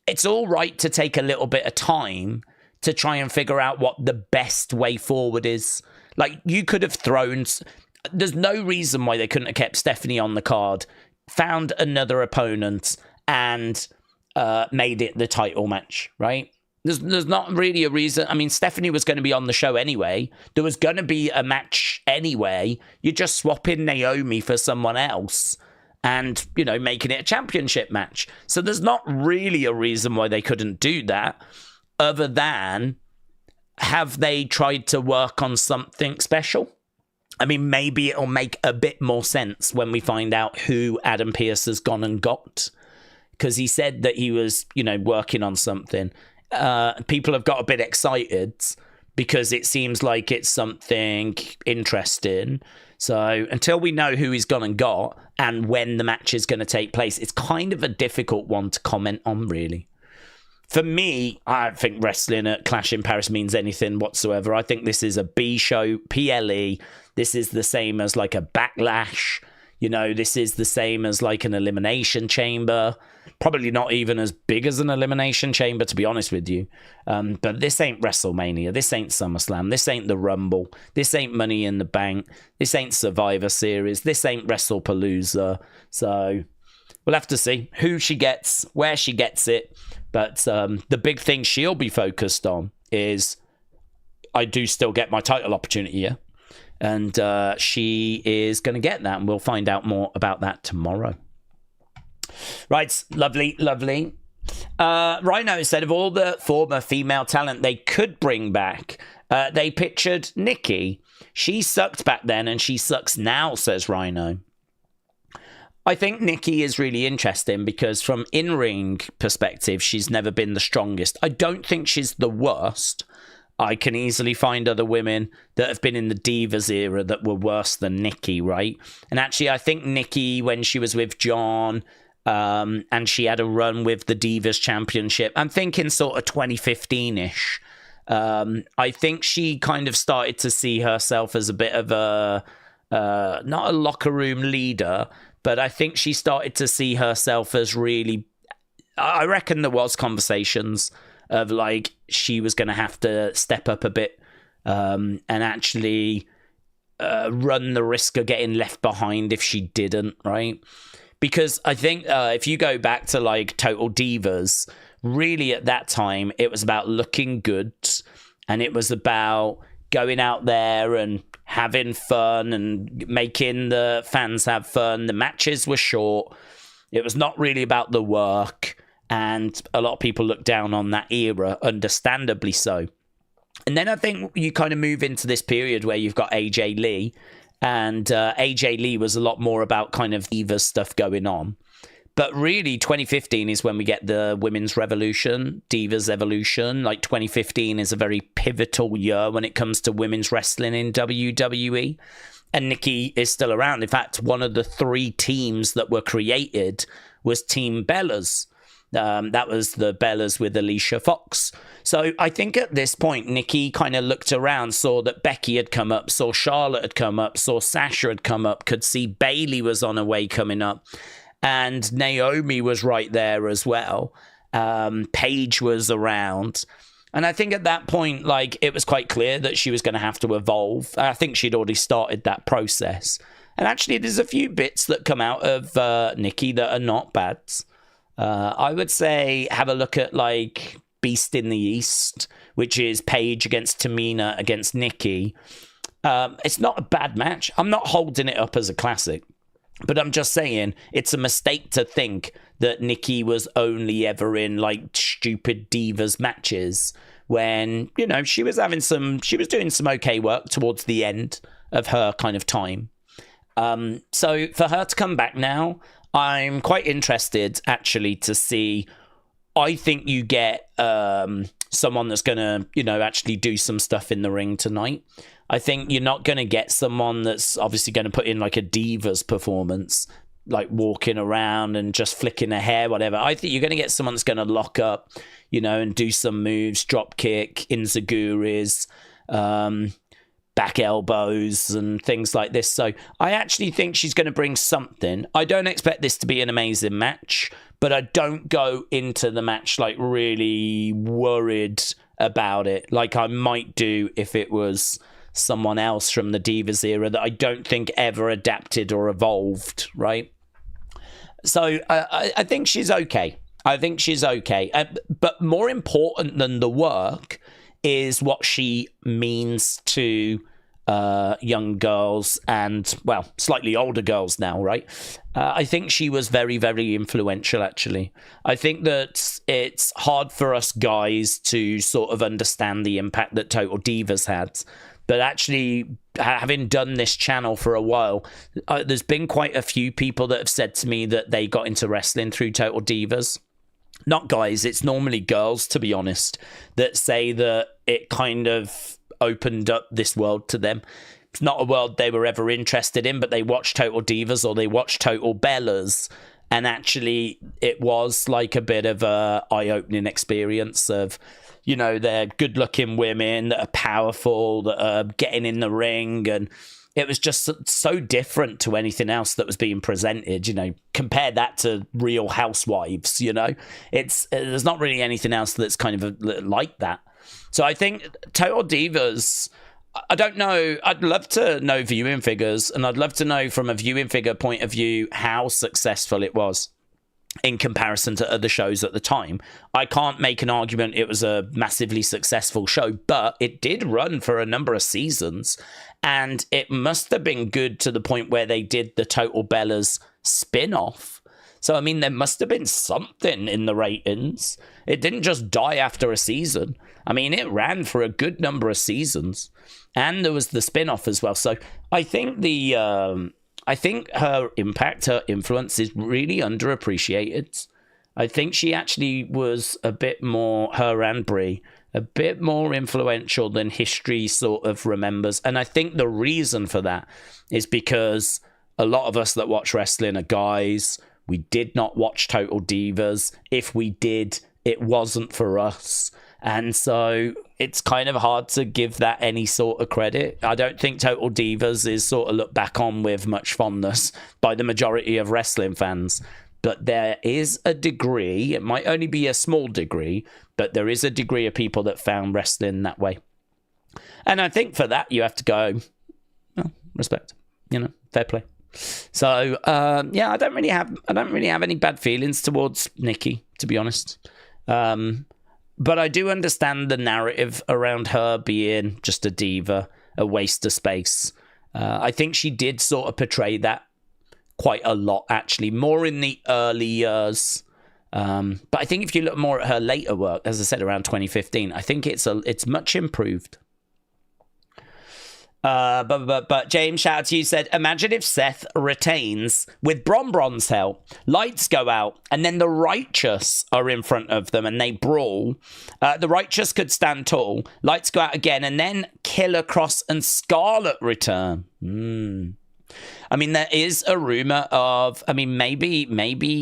it's all right to take a little bit of time to try and figure out what the best way forward is. Like, you could have there's no reason why they couldn't have kept Stephanie on the card, found another opponent, and made it the title match, right? There's not really a reason. I mean, Stephanie was going to be on the show anyway. There was going to be a match anyway. You just swap in Naomi for someone else and, you know, making it a championship match. So there's not really a reason why they couldn't do that, other than have they tried to work on something special? I mean, maybe it'll make a bit more sense when we find out who Adam Pearce has gone and got, because he said that he was, you know, working on something. People have got a bit excited because it seems like it's something interesting. So until we know who he's gone and got and when the match is going to take place, it's kind of a difficult one to comment on, really. For me, I don't think wrestling at Clash in Paris means anything whatsoever. I think this is a B show, PLE. This is the same as like a Backlash. You know, this is the same as like an Elimination Chamber. Probably not even as big as an Elimination Chamber, to be honest with you. But this ain't WrestleMania. This ain't SummerSlam. This ain't the Rumble. This ain't Money in the Bank. This ain't Survivor Series. This ain't Wrestle Palooza. So we'll have to see who she gets, where she gets it. But the big thing she'll be focused on is I do still get my title opportunity here. And she is going to get that, and we'll find out more about that tomorrow. Right, lovely. Rhino said of all the former female talent they could bring back, they pictured Nikki. She sucked back then, and she sucks now, says Rhino. I think Nikki is really interesting because from in-ring perspective, she's never been the strongest. I don't think she's the worst. I can easily find other women that have been in the Divas era that were worse than Nikki, right? And actually, I think Nikki, when she was with John, and she had a run with the Divas Championship, I'm thinking sort of 2015-ish. I think she kind of started to see herself as a bit of a, not a locker room leader, but I think she started to see herself as really, I reckon there was conversations of like she was going to have to step up a bit and actually run the risk of getting left behind if she didn't, right? Because I think if you go back to like Total Divas, really at that time, it was about looking good and it was about going out there and having fun and making the fans have fun. The matches were short. It was not really about the work. And a lot of people look down on that era, understandably so. And then I think you kind of move into this period where you've got AJ Lee. And AJ Lee was a lot more about kind of Divas stuff going on. But really, 2015 is when we get the Women's Revolution, Divas Evolution. Like 2015 is a very pivotal year when it comes to women's wrestling in WWE. And Nikki is still around. In fact, one of the 3 teams that were created was Team Bellas. That was the Bellas with Alicia Fox. So I think at this point, Nikki kind of looked around, saw that Becky had come up, saw Charlotte had come up, saw Sasha had come up, could see Bayley was on her way coming up, and Naomi was right there as well. Paige was around. And I think at that point, like, it was quite clear that she was going to have to evolve. I think she'd already started that process. And actually, there's a few bits that come out of Nikki that are not bad. I would say have a look at like Beast in the East, which is Paige against Tamina against Nikki. It's not a bad match. I'm not holding it up as a classic, but I'm just saying it's a mistake to think that Nikki was only ever in like stupid Divas matches when, you know, she was doing some okay work towards the end of her kind of time. So for her to come back now, I'm quite interested, actually, to see. I think you get someone that's going to, you know, actually do some stuff in the ring tonight. I think you're not going to get someone that's obviously going to put in like a Divas performance, like walking around and just flicking her hair, whatever. I think you're going to get someone that's going to lock up, you know, and do some moves, drop kick, enziguris, back elbows and things like this. So I actually think she's going to bring something. I don't expect this to be an amazing match, but I don't go into the match like really worried about it, like I might do if it was someone else from the Divas era that I don't think ever adapted or evolved, right? So I think she's okay. I think she's okay. But more important than the work is what she means to young girls and, well, slightly older girls now, right? I think she was very, very influential, actually. I think that it's hard for us guys to sort of understand the impact that Total Divas had. But actually, having done this channel for a while, there's been quite a few people that have said to me that they got into wrestling through Total Divas. Not guys, it's normally girls, to be honest, that say that it kind of opened up this world to them. It's not a world they were ever interested in, but they watched Total Divas or they watched Total Bellas, and actually it was like a bit of a eye-opening experience of, you know, they're good-looking women that are powerful, that are getting in the ring, and it was just so different to anything else that was being presented. You know, compare that to Real Housewives, you know. There's not really anything else that's kind of like that. So I think Total Divas, I don't know. I'd love to know viewing figures, and I'd love to know from a viewing figure point of view how successful it was in comparison to other shows at the time. I can't make an argument it was a massively successful show, but it did run for a number of seasons, and it must have been good to the point where they did the Total Bellas spin-off. So, I mean, there must have been something in the ratings. It didn't just die after a season. I mean, it ran for a good number of seasons, and there was the spin-off as well. So I think I think her impact, her influence is really underappreciated. I think she actually was a bit more, her and Brie, a bit more influential than history sort of remembers. And I think the reason for that is because a lot of us that watch wrestling are guys. We did not watch Total Divas. If we did, it wasn't for us. And so it's kind of hard to give that any sort of credit. I don't think Total Divas is sort of looked back on with much fondness by the majority of wrestling fans. But there is a degree, it might only be a small degree, but there is a degree of people that found wrestling that way. And I think for that, you have to go, well, respect, fair play. So, yeah, I don't really have any bad feelings towards Nikki, to be honest. But I do understand the narrative around her being just a diva, a waste of space. I think she did sort of portray that quite a lot, actually, more in the early years. But I think if you look more at her later work, as I said, around 2015, I think it's much improved. But James, shout out to you, said, imagine if Seth retains with Bron's help, lights go out, and then the Righteous are in front of them and they brawl. The Righteous could stand tall, lights go out again, and then Karrion Cross and Scarlett return. I mean, there is a rumor of, maybe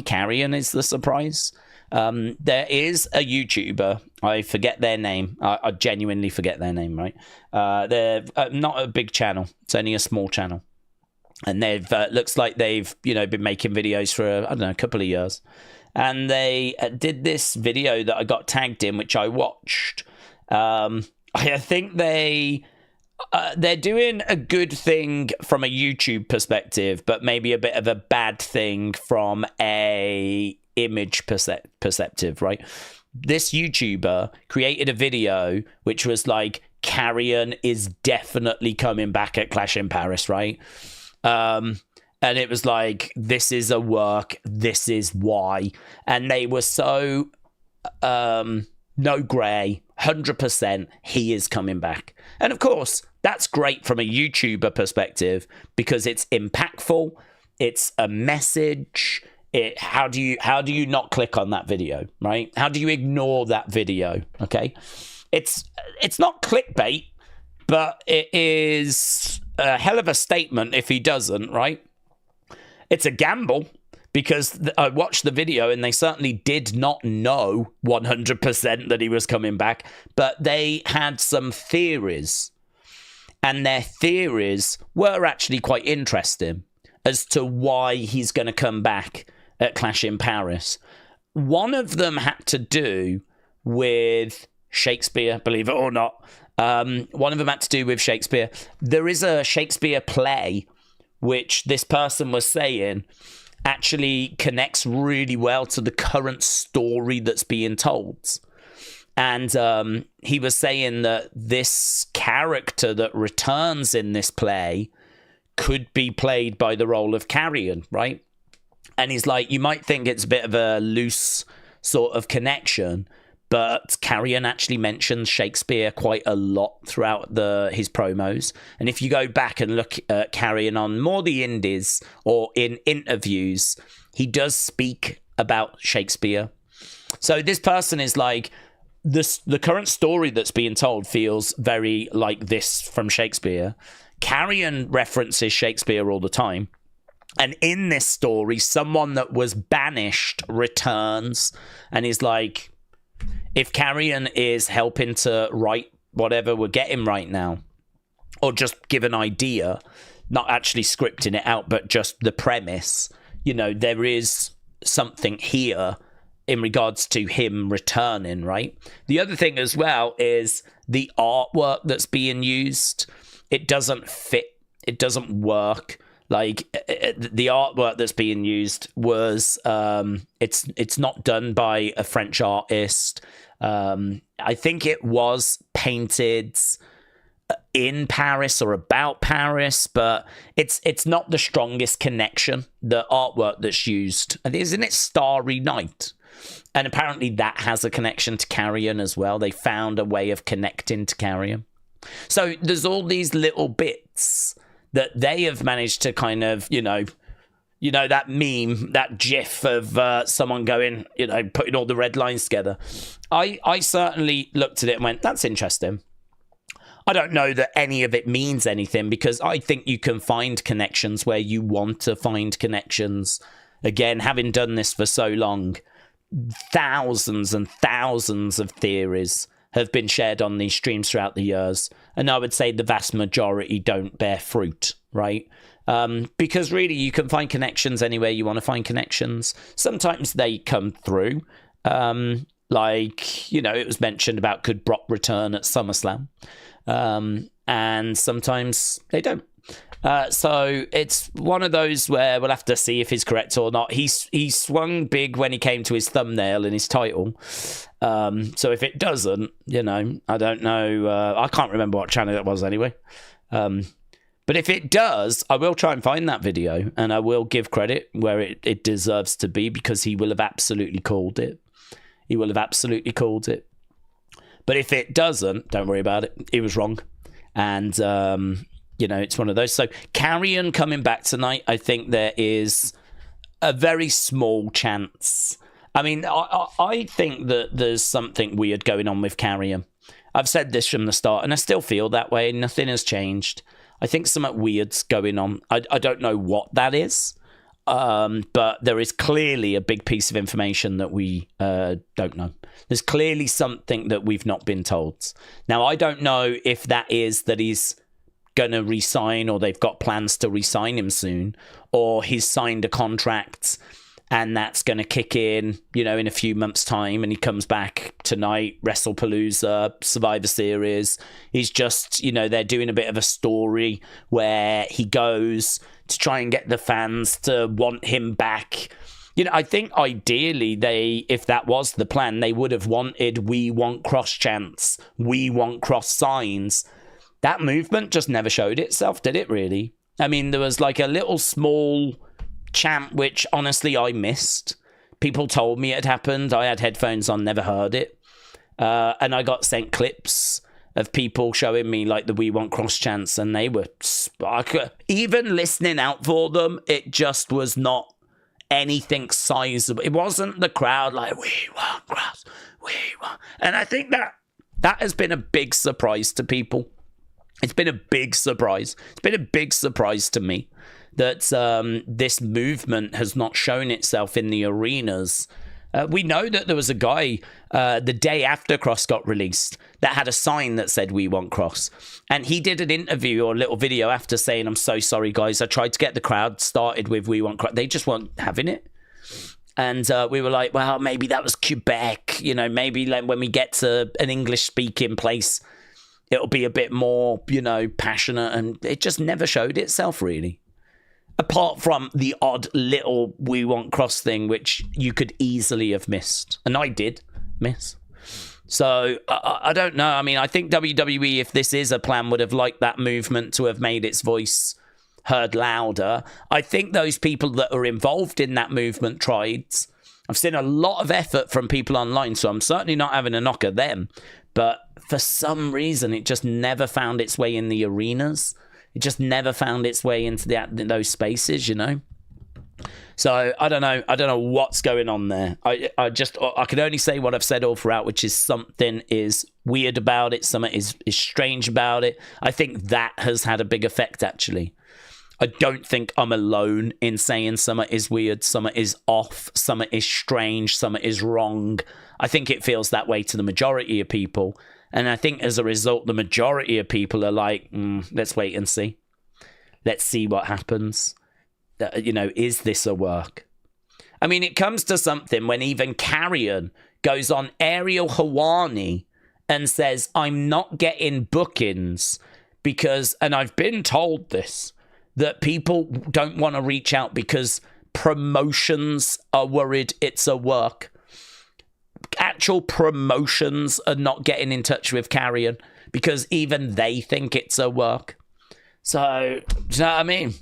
Karrion is the surprise. There is a YouTuber, I forget their name, I genuinely forget their name, right? They're not a big channel, it's only a small channel, and they've looks like they've been making videos for a couple of years, and they did this video that I got tagged in, which I watched. I think they're doing a good thing from a YouTube perspective, but maybe a bit of a bad thing from a image perceptive, right? This YouTuber created a video which was like, Karrion is definitely coming back at Clash in Paris, right? And it was like, this is a work, this is why. And they were so no grey, 100% he is coming back. And of course, that's great from a YouTuber perspective because it's impactful, it's a message. How do you not click on that video, right? How do you ignore that video? Okay, it's not clickbait, but it is a hell of a statement if he doesn't, right? It's a gamble because I watched the video and they certainly did not know 100% that he was coming back, but they had some theories, and their theories were actually quite interesting as to why he's going to come back at Clash in Paris. One of them had to do with Shakespeare, believe it or not. One of them had to do with Shakespeare. There is a Shakespeare play which this person was saying actually connects really well to the current story that's being told. And he was saying that this character that returns in this play could be played by the role of Karrion, right? And he's like, you might think it's a bit of a loose sort of connection, but Karrion actually mentions Shakespeare quite a lot throughout his promos. And if you go back and look at Karrion on more the indies or in interviews, he does speak about Shakespeare. So this person is like, the current story that's being told feels very like this from Shakespeare. Karrion references Shakespeare all the time. And in this story, someone that was banished returns and is like, if Karrion is helping to write whatever we're getting right now, or just give an idea, not actually scripting it out, but just the premise, there is something here in regards to him returning, right? The other thing as well is the artwork that's being used. It doesn't fit. It doesn't work. Like the artwork that's being used was, it's not done by a French artist. I think it was painted in Paris or about Paris, but it's not the strongest connection. The artwork that's used, isn't it Starry Night? And apparently that has a connection to Karrion as well. They found a way of connecting to Karrion. So there's all these little bits that they have managed to kind of, You know, that meme, that gif of someone going, you know, putting all the red lines together. I certainly looked at it and went, that's interesting. I don't know that any of it means anything, because I think you can find connections where you want to find connections. Again, having done this for so long, thousands and thousands of theories have been shared on these streams throughout the years. And I would say the vast majority don't bear fruit, right? Because really, you can find connections anywhere you want to find connections. Sometimes they come through. Like, you know, it was mentioned about could Brock return at SummerSlam? And sometimes they don't. So it's one of those where we'll have to see if he's correct or not. He swung big when he came to his thumbnail and his title. So if it doesn't, you know, I don't know. I can't remember what channel that was anyway. But if it does, I will try and find that video, and I will give credit where it deserves to be, because he will have absolutely called it. He will have absolutely called it. But if it doesn't, don't worry about it. He was wrong. And, you know, it's one of those. So Karrion coming back tonight, I think there is a very small chance. I mean, I think that there's something weird going on with Karrion. I've said this from the start, and I still feel that way. Nothing has changed. I think something weird's going on. I don't know what that is, but there is clearly a big piece of information that we don't know. There's clearly something that we've not been told. Now, I don't know if that is that he's going to resign, or they've got plans to resign him soon, or he's signed a contract and that's going to kick in, you know, in a few months' time, and he comes back tonight, Wrestle Palooza, Survivor Series. He's just, you know, they're doing a bit of a story where he goes to try and get the fans to want him back. You know, I think ideally if that was the plan, they would have wanted "We Want Cross" chants, "We Want Cross" signs. That movement just never showed itself, did it really? I mean, there was like a little small chant, which honestly I missed. People told me it had happened. I had headphones on, never heard it. And I got sent clips of people showing me like the "We Want Cross" chants, and they were even listening out for them. It just was not anything sizable. It wasn't the crowd like "We want Cross, we want," and I think that has been a big surprise to people. It's been a big surprise. It's been a big surprise to me that this movement has not shown itself in the arenas. We know that there was a guy the day after Cross got released that had a sign that said "We Want Cross." And he did an interview or a little video after saying, "I'm so sorry, guys. I tried to get the crowd started with 'We Want Cross.' They just weren't having it." And we were like, well, maybe that was Quebec. You know, maybe like when we get to an English-speaking place, it'll be a bit more, you know, passionate. And it just never showed itself, really. Apart from the odd little "We Want Cross" thing, which you could easily have missed. And I did miss. So, I don't know. I mean, I think WWE, if this is a plan, would have liked that movement to have made its voice heard louder. I think those people that are involved in that movement tried. I've seen a lot of effort from people online, so I'm certainly not having a knock at them. But for some reason, it just never found its way in the arenas. It just never found its way into those spaces, you know? So, I don't know. I don't know what's going on there. I can only say what I've said all throughout, which is something is weird about it. Something is strange about it. I think that has had a big effect, actually. I don't think I'm alone in saying something is weird, something is off, something is strange, something is wrong. I think it feels that way to the majority of people. And I think as a result, the majority of people are like, let's wait and see. Let's see what happens. You know, is this a work? I mean, it comes to something when even Karrion goes on Ariel Helwani and says, I'm not getting bookings because, and I've been told this, that people don't want to reach out because promotions are worried it's a work. Actual promotions are not getting in touch with Karrion because even they think it's a work. So, do you know what I mean?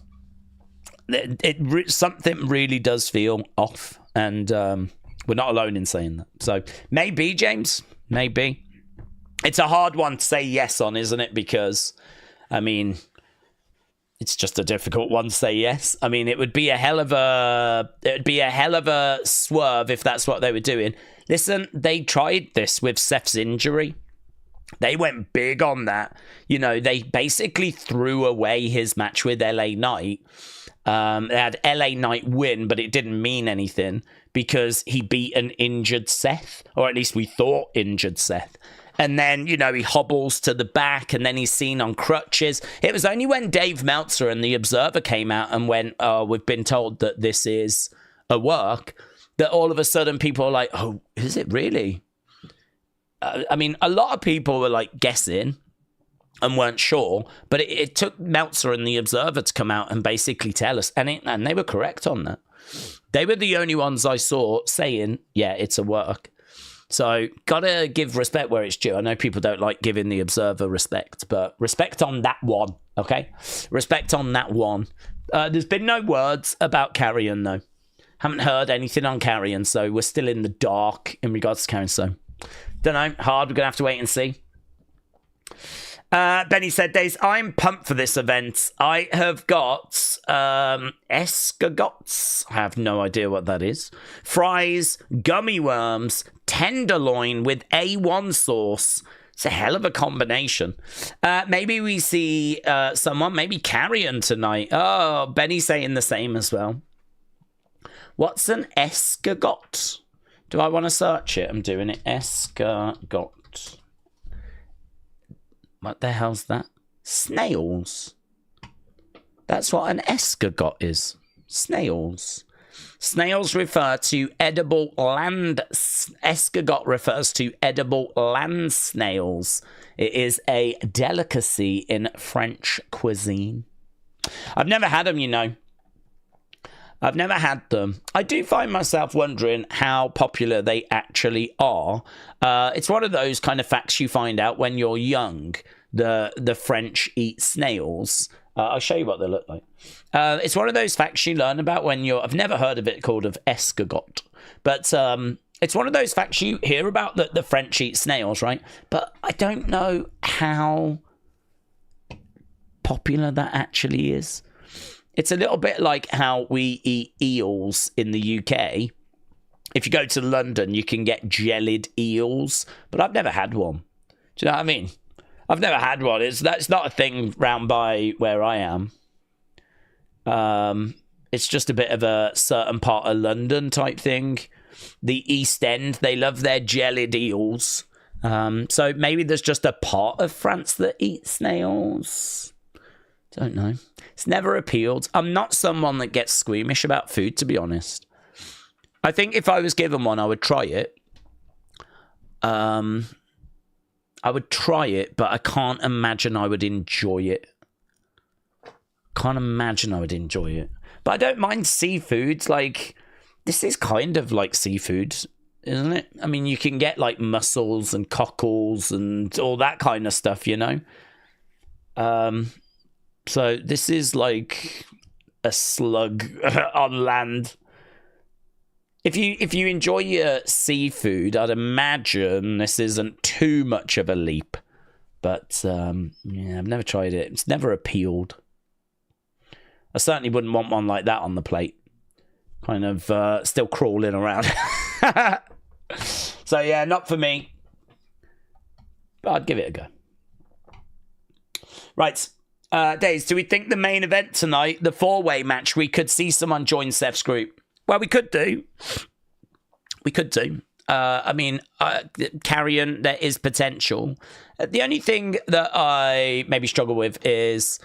Something really does feel off, and we're not alone in saying that. So, maybe, James, maybe. It's a hard one to say yes on, isn't it? Because, I mean, It's just a difficult one to say yes. I mean, it would be a hell of a swerve if that's what they were doing. Listen, they tried this with Seth's injury. They went big on that. You know, they basically threw away his match with LA Knight. They had LA Knight win, but it didn't mean anything because he beat an injured Seth, or at least we thought injured Seth. And then, you know, he hobbles to the back and then he's seen on crutches. It was only when Dave Meltzer and The Observer came out and went, oh, we've been told that this is a work, that all of a sudden people are like, oh, is it really? I mean, a lot of people were like guessing and weren't sure, but it took Meltzer and The Observer to come out and basically tell us. And they were correct on that. They were the only ones I saw saying, yeah, it's a work. So, gotta give respect where it's due. I know people don't like giving The Observer respect, but respect on that one, okay? Respect on that one. There's been no words about Karrion, though. Haven't heard anything on Karrion, so we're still in the dark in regards to Karrion, so don't know. Hard, we're gonna have to wait and see. Benny said, Daze, I'm pumped for this event. I have got escargots. I have no idea what that is. Fries, gummy worms, tenderloin with A1 sauce. It's a hell of a combination. Maybe we see someone, maybe Karrion tonight. Oh, Benny's saying the same as well. What's an escargot? Do I want to search it? I'm doing it. Escargot. What the hell's that? Snails. That's what an escargot is. Snails. Snails refer to edible land. Escargot refers to edible land snails. It is a delicacy in French cuisine. I've never had them, you know. I've never had them. I do find myself wondering how popular they actually are. It's one of those kind of facts you find out when you're young. The French eat snails. I'll show you what they look like. It's one of those facts you learn about when you're... I've never heard of it called of escargot. But it's one of those facts you hear about that the French eat snails, right? But I don't know how popular that actually is. It's a little bit like how we eat eels in the UK. If you go to London, you can get jellied eels, but I've never had one. Do you know what I mean? I've never had one. That's not a thing round by where I am. It's just a bit of a certain part of London type thing. The East End, they love their jellied eels. So maybe there's just a part of France that eats snails. Don't know. It's never appealed. I'm not someone that gets squeamish about food, to be honest. I think if I was given one, I would try it. I would try it, but I can't imagine I would enjoy it. Can't imagine I would enjoy it. But I don't mind seafoods. Like, this is kind of like seafood, isn't it? I mean, you can get like mussels and cockles and all that kind of stuff, you know? So this is like a slug on land. If you enjoy your seafood, I'd imagine this isn't too much of a leap. But yeah, I've never tried it. It's never appealed. I certainly wouldn't want one like that on the plate. Kind of still crawling around. So yeah, not for me. But I'd give it a go. Right. Daze, do we think the main event tonight, the four-way match, we could see someone join Seth's group? Well, we could do. We could do. I mean, Karrion, there is potential. The only thing that I maybe struggle with is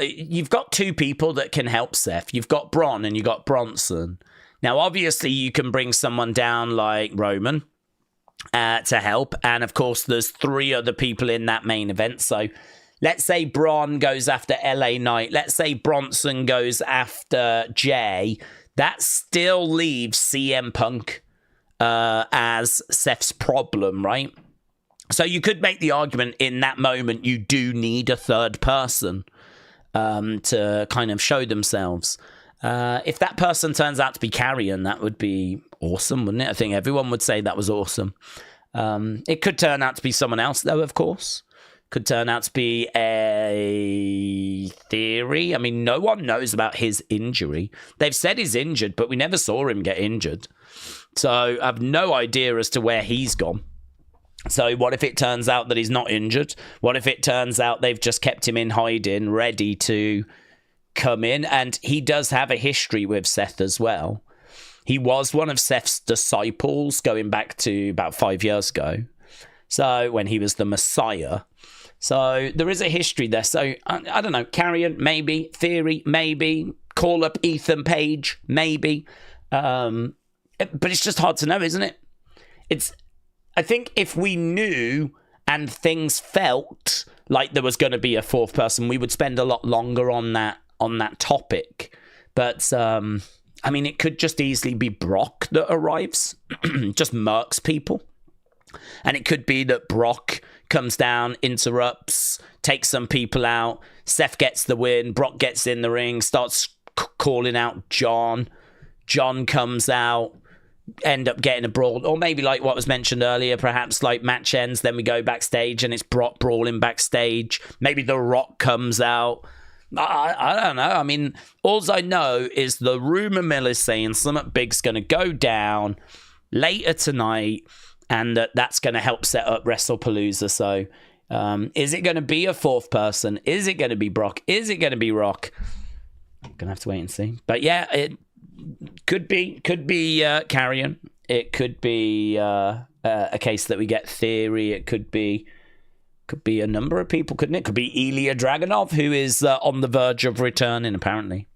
you've got two people that can help Seth. You've got Bron and you've got Bronson. Now, obviously, you can bring someone down like Roman to help. And, of course, there's three other people in that main event. So let's say Bron goes after LA Knight. Let's say Bronson goes after Jey. That still leaves CM Punk as Seth's problem, right? So you could make the argument in that moment you do need a third person to kind of show themselves. If that person turns out to be Karrion, that would be awesome, wouldn't it? I think everyone would say that was awesome. It could turn out to be someone else, though, of course. could turn out to be a theory. I mean, no one knows about his injury. They've said he's injured, but we never saw him get injured. So I have no idea as to where he's gone. So what if it turns out that he's not injured? What if it turns out they've just kept him in hiding, ready to come in? And he does have a history with Seth as well. He was one of Seth's disciples going back to about 5 years ago. So when he was the Messiah. So there is a history there. So I don't know. Karrion, maybe. Theory, maybe. Call up Ethan Page, maybe. But it's just hard to know, isn't it? I think if we knew and things felt like there was going to be a fourth person, we would spend a lot longer on that topic. But I mean, it could just easily be Brock that arrives, just murks people. And it could be that Brock comes down, interrupts, takes some people out. Seth gets the win. Brock gets in the ring, starts calling out John. John comes out, end up getting a brawl. Or maybe like what was mentioned earlier, perhaps like match ends, then we go backstage and it's Brock brawling backstage. Maybe The Rock comes out. I don't know. I mean, all I know is the rumor mill is saying something big's going to go down later tonight. And that's going to help set up WrestlePalooza. So is it going to be a fourth person? Is it going to be Brock? Is it going to be Rock? I'm going to have to wait and see. But yeah, it could be Karrion. It could be a case that we get Theory. It could be a number of people, couldn't it? Could be Ilya Dragunov, who is on the verge of returning, apparently.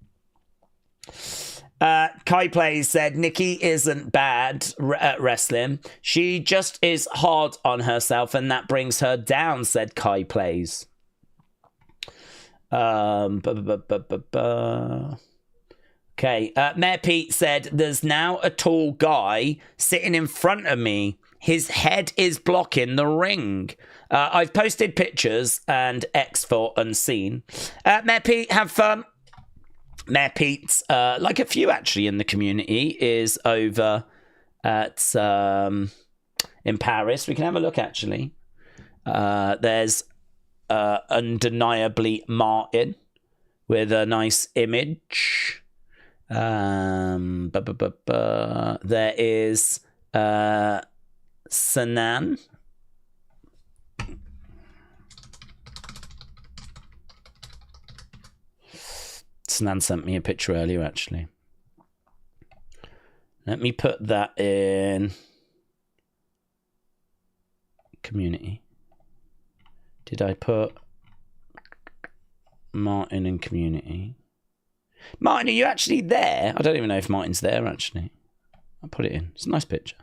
Kai Plays said, Nikki isn't bad at wrestling. She just is hard on herself and that brings her down, said Kai Plays. Okay. Mayor Pete said, there's now a tall guy sitting in front of me. His head is blocking the ring. I've posted pictures and X for unseen. Mayor Pete, have fun. Mayor Pete, like a few actually in the community, is over at in Paris. We can have a look actually. There's undeniably Martin with a nice image. There is Sanan. Sanan sent me a picture earlier, actually. Let me put that in community. Did I put Martin in community? Martin, are you actually there? I don't even know if Martin's there, actually. I'll put it in. It's a nice picture.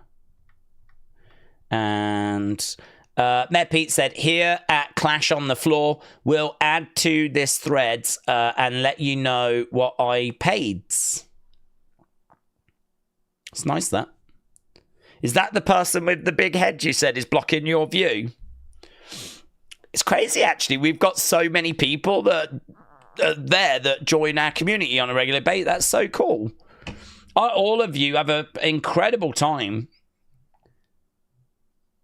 And Matt Pete said, here at Clash on the Floor, we'll add to this thread and let you know what I paid. It's nice, that. Is that the person with the big head you said is blocking your view? It's crazy, actually. We've got so many people that are there that join our community on a regular basis. That's so cool. All of you have an incredible time.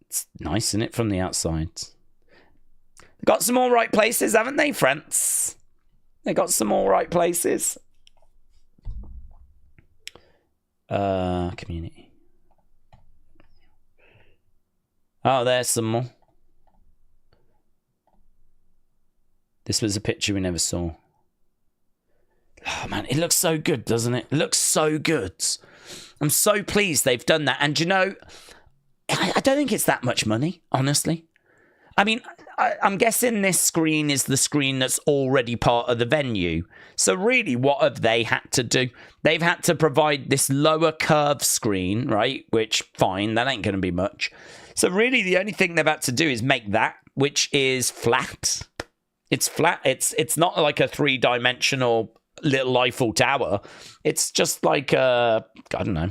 It's nice, isn't it, from the outside? They've got some all right places, haven't they, friends? They got some all right places. Community. Oh, there's some more. This was a picture we never saw. Oh, man, it looks so good, doesn't it? It looks so good. I'm so pleased they've done that. And, you know, I don't think it's that much money, honestly. I mean, I'm guessing this screen is the screen that's already part of the venue. So really, what have they had to do? They've had to provide this lower curve screen, right? Which, fine, that ain't going to be much. So really, the only thing they've had to do is make that, which is flat. It's flat. It's not like a three-dimensional little Eiffel Tower. It's just like I don't know,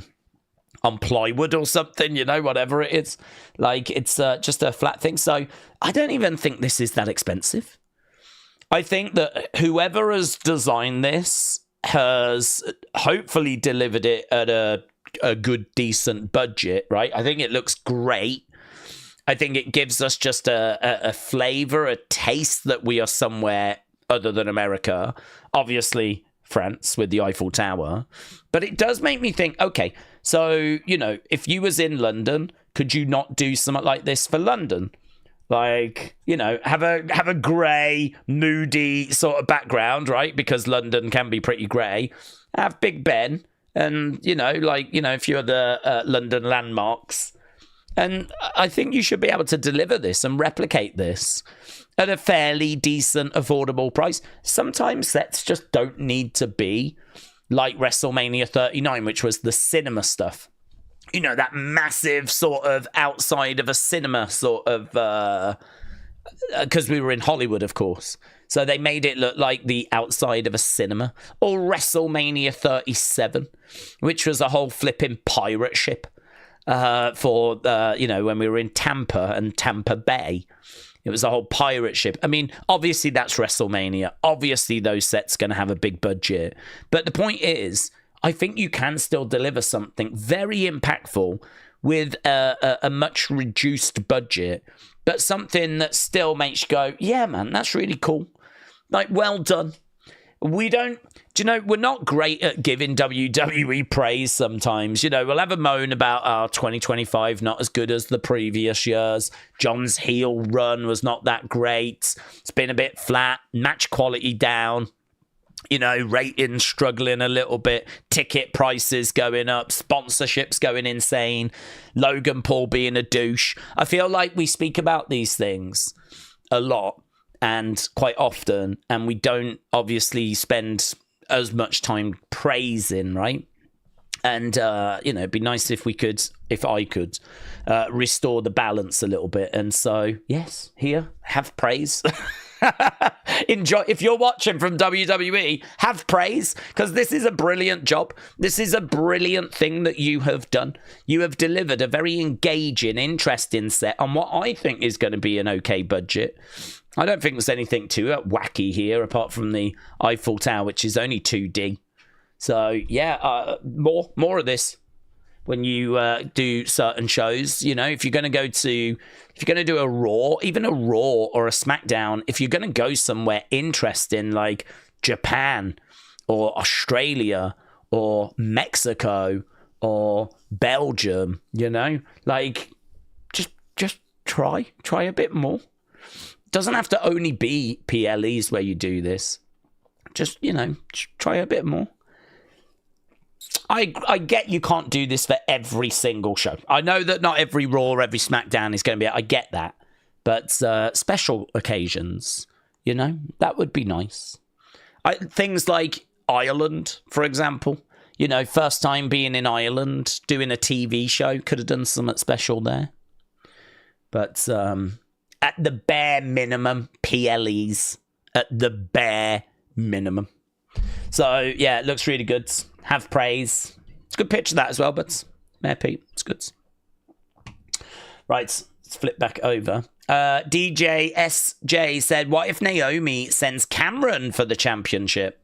on plywood or something, you know, whatever it is. Like, it's just a flat thing. So I don't even think this is that expensive. I think that whoever has designed this has hopefully delivered it at a good, decent budget, right? I think it looks great. I think it gives us just a flavor, a taste that we are somewhere other than America. Obviously, France with the Eiffel Tower. But it does make me think, okay, so, you know, if you was in London, could you not do something like this for London? Like, you know, have a grey, moody sort of background, right? Because London can be pretty grey. Have Big Ben and, you know, like, you know, a few of the London landmarks. And I think you should be able to deliver this and replicate this at a fairly decent, affordable price. Sometimes sets just don't need to be like WrestleMania 39, which was the cinema stuff. You know, that massive sort of outside of a cinema sort of... because we were in Hollywood, of course. So they made it look like the outside of a cinema. Or WrestleMania 37, which was a whole flipping pirate ship. For, you know, when we were in Tampa and Tampa Bay. It was a whole pirate ship. I mean, obviously that's WrestleMania. Obviously those sets going to have a big budget. But the point is, I think you can still deliver something very impactful with a much reduced budget, but something that still makes you go, yeah, man, that's really cool. Like, well done. We don't, do you know, we're not great at giving WWE praise sometimes. You know, we'll have a moan about our 2025 not as good as the previous years. John's heel run was not that great. It's been a bit flat. Match quality down. You know, ratings struggling a little bit. Ticket prices going up. Sponsorships going insane. Logan Paul being a douche. I feel like we speak about these things a lot. And quite often, and we don't obviously spend as much time praising, right? And, you know, it'd be nice if I could restore the balance a little bit. And so, yes, here, have praise. Enjoy. If you're watching from WWE, have praise, because this is a brilliant job. This is a brilliant thing that you have done. You have delivered a very engaging, interesting set on what I think is going to be an okay budget. I don't think there's anything too wacky here, apart from the Eiffel Tower, which is only 2D. So, yeah, more of this when you do certain shows. You know, if you're going to do a Raw, even a Raw or a SmackDown, if you're going to go somewhere interesting like Japan or Australia or Mexico or Belgium, you know, like, just try a bit more. Doesn't have to only be PLEs where you do this. Just, you know, try a bit more. I get you can't do this for every single show. I know that not every Raw or every SmackDown is going to be... I get that. But special occasions, you know, that would be nice. Things like Ireland, for example. You know, first time being in Ireland, doing a TV show. Could have done something special there. But... at the bare minimum, PLEs. At the bare minimum. So, yeah, it looks really good. Have praise. It's a good picture, that as well, but Mayor Pete, it's good. Right, let's flip back over. DJ SJ said, what if Naomi sends Cameron for the championship?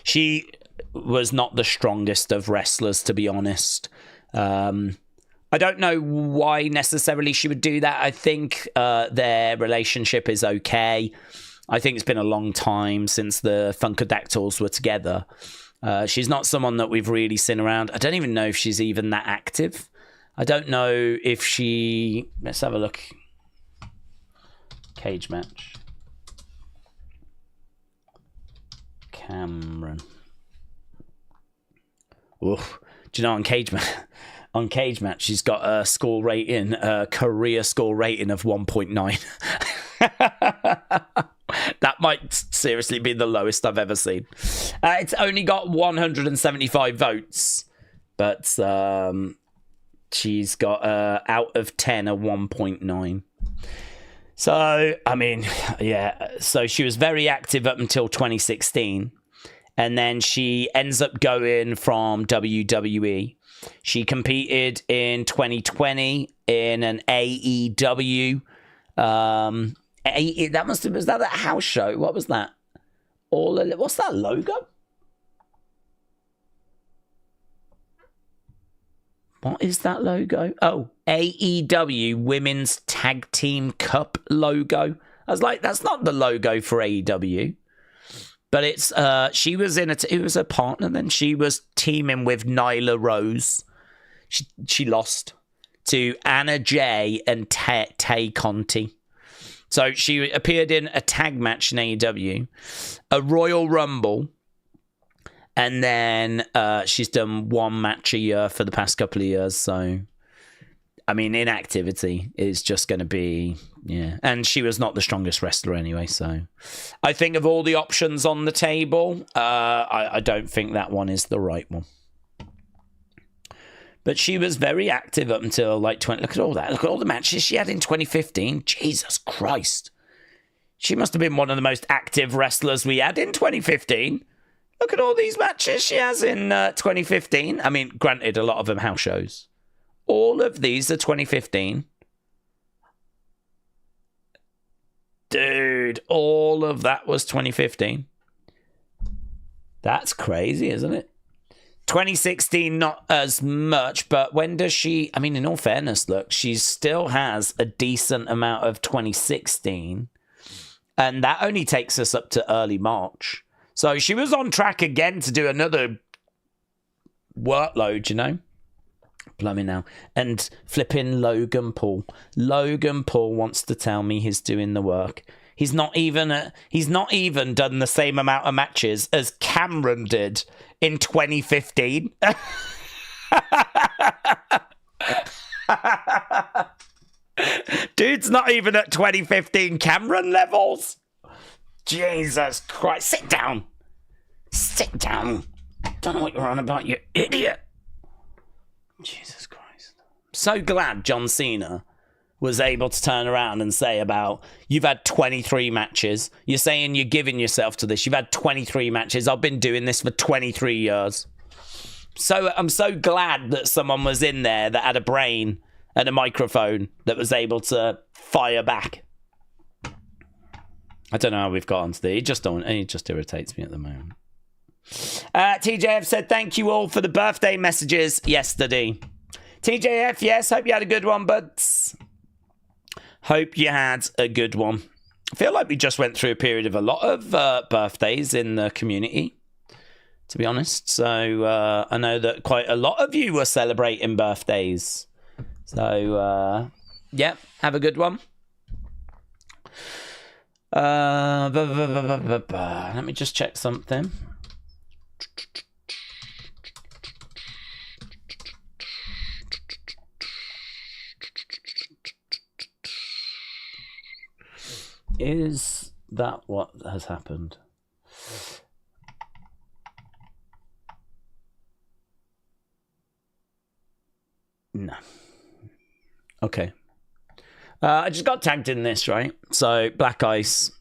She was not the strongest of wrestlers, to be honest. I don't know why necessarily she would do that. I think their relationship is okay. I think it's been a long time since the Funkadactyls were together. She's not someone that we've really seen around. I don't even know if she's even that active. I don't know if she... Let's have a look. Cage match. Cameron. Oof. Do you know on Cage match? On Cage Match, she's got a score rating, a career score rating of 1.9. That might seriously be the lowest I've ever seen. It's only got 175 votes, but she's got out of 10 a 1.9. So, I mean, yeah. So she was very active up until 2016, and then she ends up going from WWE. She competed in 2020 in an AEW. Was that house show? What was that? What's that logo? What is that logo? Oh, AEW Women's Tag Team Cup logo. I was like, that's not the logo for AEW. But it's, she was in it was a partner then. She was teaming with Nyla Rose. She lost to Anna Jay and Tay Conti. So she appeared in a tag match in AEW, a Royal Rumble, and then she's done one match a year for the past couple of years. So, I mean, inactivity is just going to be, yeah. And she was not the strongest wrestler anyway. So, I think of all the options on the table, I don't think that one is the right one. But she was very active up until like 20. Look at all that. Look at all the matches she had in 2015. Jesus Christ. She must have been one of the most active wrestlers we had in 2015. Look at all these matches she has in 2015. I mean, granted, a lot of them house shows. All of these are 2015. Dude, all of that was 2015. That's crazy, isn't it? 2016, not as much, but when does she... I mean, in all fairness, look, she still has a decent amount of 2016, and that only takes us up to early March. So she was on track again to do another workload, you know? Blimey now. And flipping Logan Paul. Logan Paul wants to tell me he's doing the work. He's not even done the same amount of matches as Cameron did in 2015. Dude's not even at 2015 Cameron levels. Jesus Christ. Sit down. Sit down. Don't know what you're on about, you idiot. Jesus Christ. So glad John Cena was able to turn around and say about, you've had 23 matches. You're saying you're giving yourself to this. You've had 23 matches. I've been doing this for 23 years. So I'm so glad that someone was in there that had a brain and a microphone that was able to fire back. I don't know how we've got onto this. It just irritates me at the moment. TJF said, thank you all for the birthday messages yesterday. TJF, yes, hope you had a good one, buds. Hope you had a good one. I feel like we just went through a period of a lot of birthdays in the community, to be honest. So I know that quite a lot of you were celebrating birthdays. So, yeah, have a good one. Let me just check something. Is that what has happened? No. Okay. I just got tagged in this, right? So, Black Ice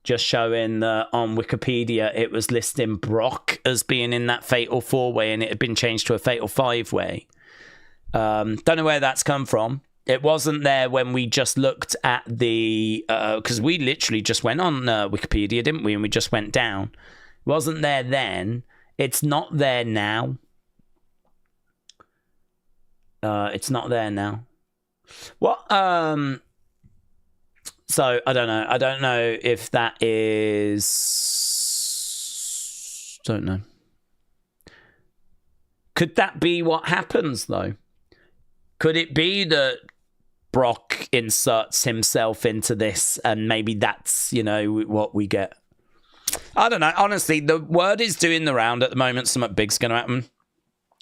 just showing that on Wikipedia it was listing Brock as being in that Fatal 4-Way and it had been changed to a Fatal 5-Way. Don't know where that's come from. It wasn't there when we just looked at the... because we literally just went on Wikipedia, didn't we? And we just went down. It wasn't there then. It's not there now. It's not there now. What? So, I don't know. I don't know if that is... Don't know. Could that be what happens, though? Could it be that Brock inserts himself into this and maybe that's, you know, what we get? I don't know. Honestly, the word is doing the round at the moment. Something big's going to happen.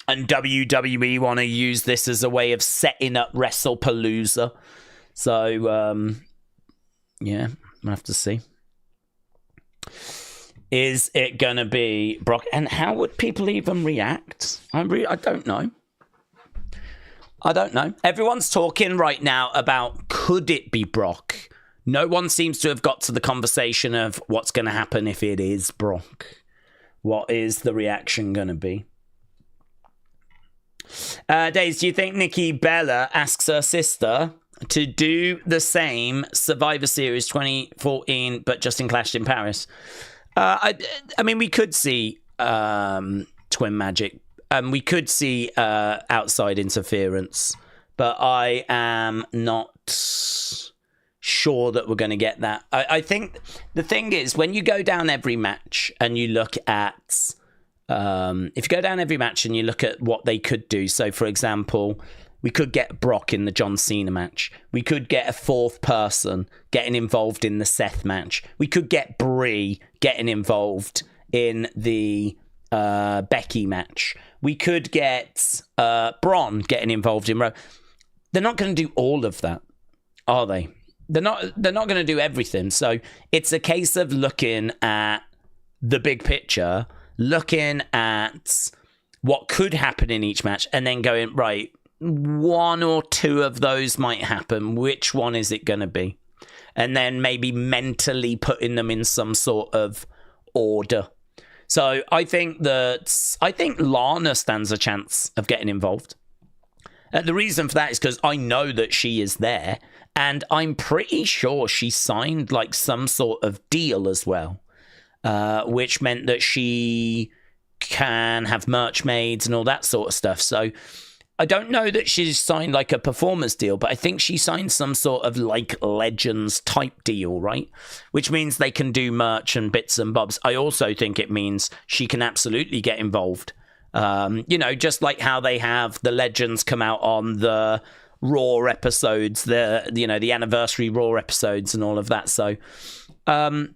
And WWE want to use this as a way of setting up Wrestle Palooza. So, yeah, we'll have to see. Is it going to be Brock? And how would people even react? I don't know. I don't know. Everyone's talking right now about could it be Brock? No one seems to have got to the conversation of what's going to happen if it is Brock. What is the reaction going to be? Daze, do you think Nikki Bella asks her sister to do the same Survivor Series 2014, but just in Clash in Paris? I mean, we could see Twin Magic we could see outside interference, but I am not sure that we're going to get that. I think the thing is, when you go down every match and you look at, if you go down every match and you look at what they could do. So, for example, we could get Brock in the John Cena match. We could get a fourth person getting involved in the Seth match. We could get Brie getting involved in the Becky match. We could get Braun getting involved in Raw. They're not going to do all of that, are they? They're not going to do everything. So it's a case of looking at the big picture, looking at what could happen in each match, and then going, right, one or two of those might happen. Which one is it going to be? And then maybe mentally putting them in some sort of order. So I think Lana stands a chance of getting involved. The reason for that is because I know that she is there, and I'm pretty sure she signed like some sort of deal as well, which meant that she can have merch made and all that sort of stuff. So I don't know that she's signed like a performance deal, but I think she signed some sort of like Legends type deal, right? Which means they can do merch and bits and bobs. I also think it means she can absolutely get involved. Just like how they have the Legends come out on the Raw episodes, the anniversary Raw episodes and all of that. So, look,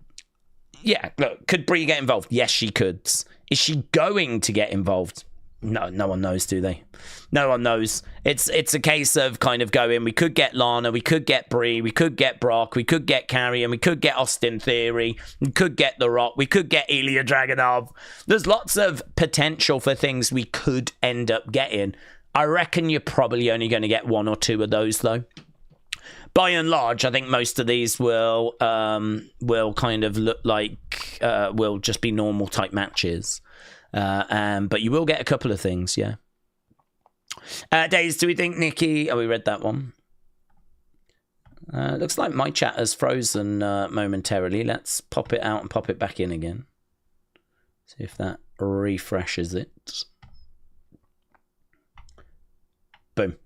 could Brie get involved? Yes, she could. Is she going to get involved? No one knows, do they? No one knows. It's a case of kind of going, we could get Lana, we could get Brie, we could get Brock, we could get Karrion, we could get Austin Theory, we could get The Rock, we could get Ilya Dragunov. There's lots of potential for things we could end up getting. I reckon you're probably only going to get one or two of those, though. By and large, I think most of these will kind of look like will just be normal type matches. But you will get a couple of things, yeah. Daze, do we think Nikki... Oh, we read that one. Looks like my chat has frozen momentarily. Let's pop it out and pop it back in again. See if that refreshes it. Boom.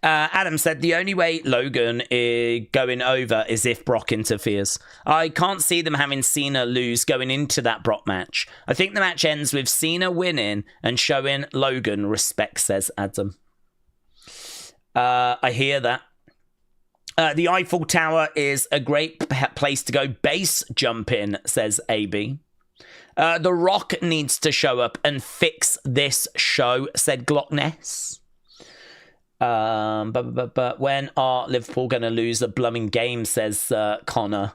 Adam said, the only way Logan is going over is if Brock interferes. I can't see them having Cena lose going into that Brock match. I think the match ends with Cena winning and showing Logan respect, says Adam. I hear that. The Eiffel Tower is a great place to go base jumping, says AB. The Rock needs to show up and fix this show, said Glockness. But when are Liverpool going to lose a blooming game, says Connor.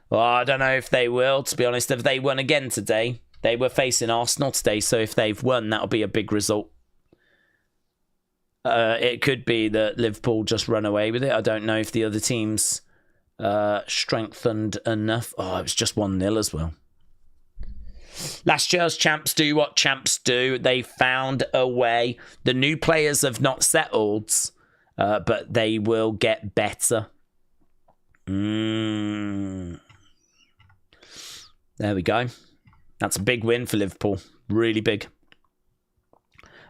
Well, I don't know if they will, to be honest. If they won again today, they were facing Arsenal today, so if they've won, that'll be a big result. It could be that Liverpool just run away with it. I don't know if the other teams strengthened enough. Oh, it was just 1-0 as well. Last year's champs do what champs do. They found a way. The new players have not settled, but they will get better. There we go. That's a big win for Liverpool. Really big.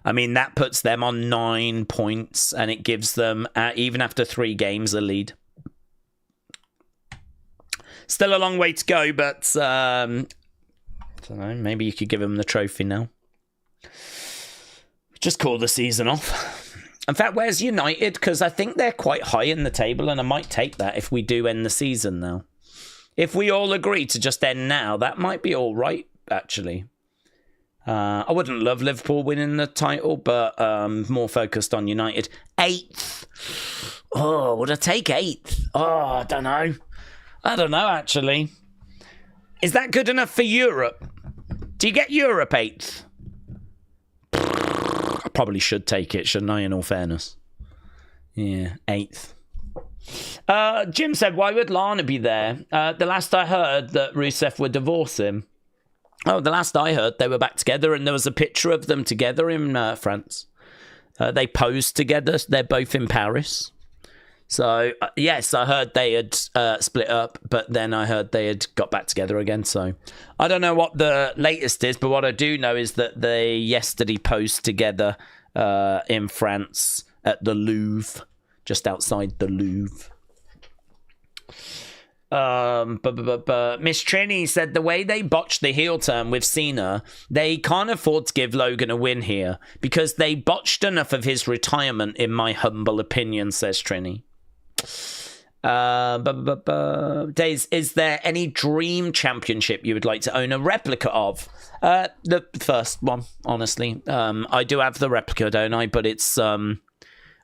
I mean, that puts them on 9 points, and it gives them, even after 3 games, a lead. Still a long way to go, but... I don't know, maybe you could give them the trophy now. Just call the season off. In fact, where's United? Because I think they're quite high in the table, and I might take that if we do end the season now. If we all agree to just end now, that might be all right, actually. I wouldn't love Liverpool winning the title, but more focused on United. 8th. Oh, would I take 8th? Oh, I don't know. I don't know, actually. Is that good enough for Europe? Do you get Europe 8th? I probably should take it, shouldn't I, in all fairness? Yeah, 8th. Jim said, why would Lana be there? The last I heard that Rusev would divorce him. Oh, the last I heard, they were back together, and there was a picture of them together in France. They posed together. They're both in Paris. So, yes, I heard they had split up, but then I heard they had got back together again. So, I don't know what the latest is, but what I do know is that they yesterday posed together in France at the Louvre, just outside the Louvre. Miss Trini said the way they botched the heel turn with Cena, they can't afford to give Logan a win here because they botched enough of his retirement, in my humble opinion, says Trini. Daze, is there any dream championship you would like to own a replica of? The first one, honestly. I do have the replica, don't I? But it's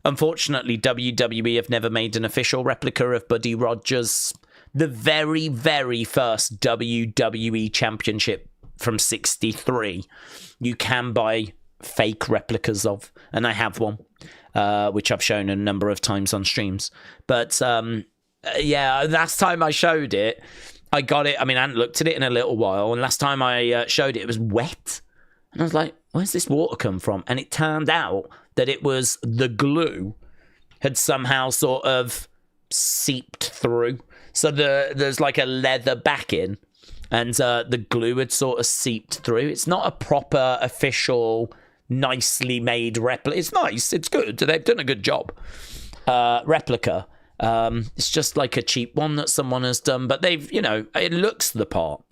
unfortunately WWE have never made an official replica of Buddy Rogers. The very, very first WWE Championship from '63, you can buy fake replicas of, and I have one, which I've shown a number of times on streams. But yeah, last time I showed it, I got it. I mean, I hadn't looked at it in a little while, and last time I showed it, it was wet, and I was like, "Where's this water come from?" And it turned out that it was the glue had somehow sort of seeped through. So there's like a leather backing, and the glue had sort of seeped through. It's not a proper, official, nicely made replica. It's nice. It's good. They've done a good job. Replica. It's just like a cheap one that someone has done, but they've, you know, it looks the part.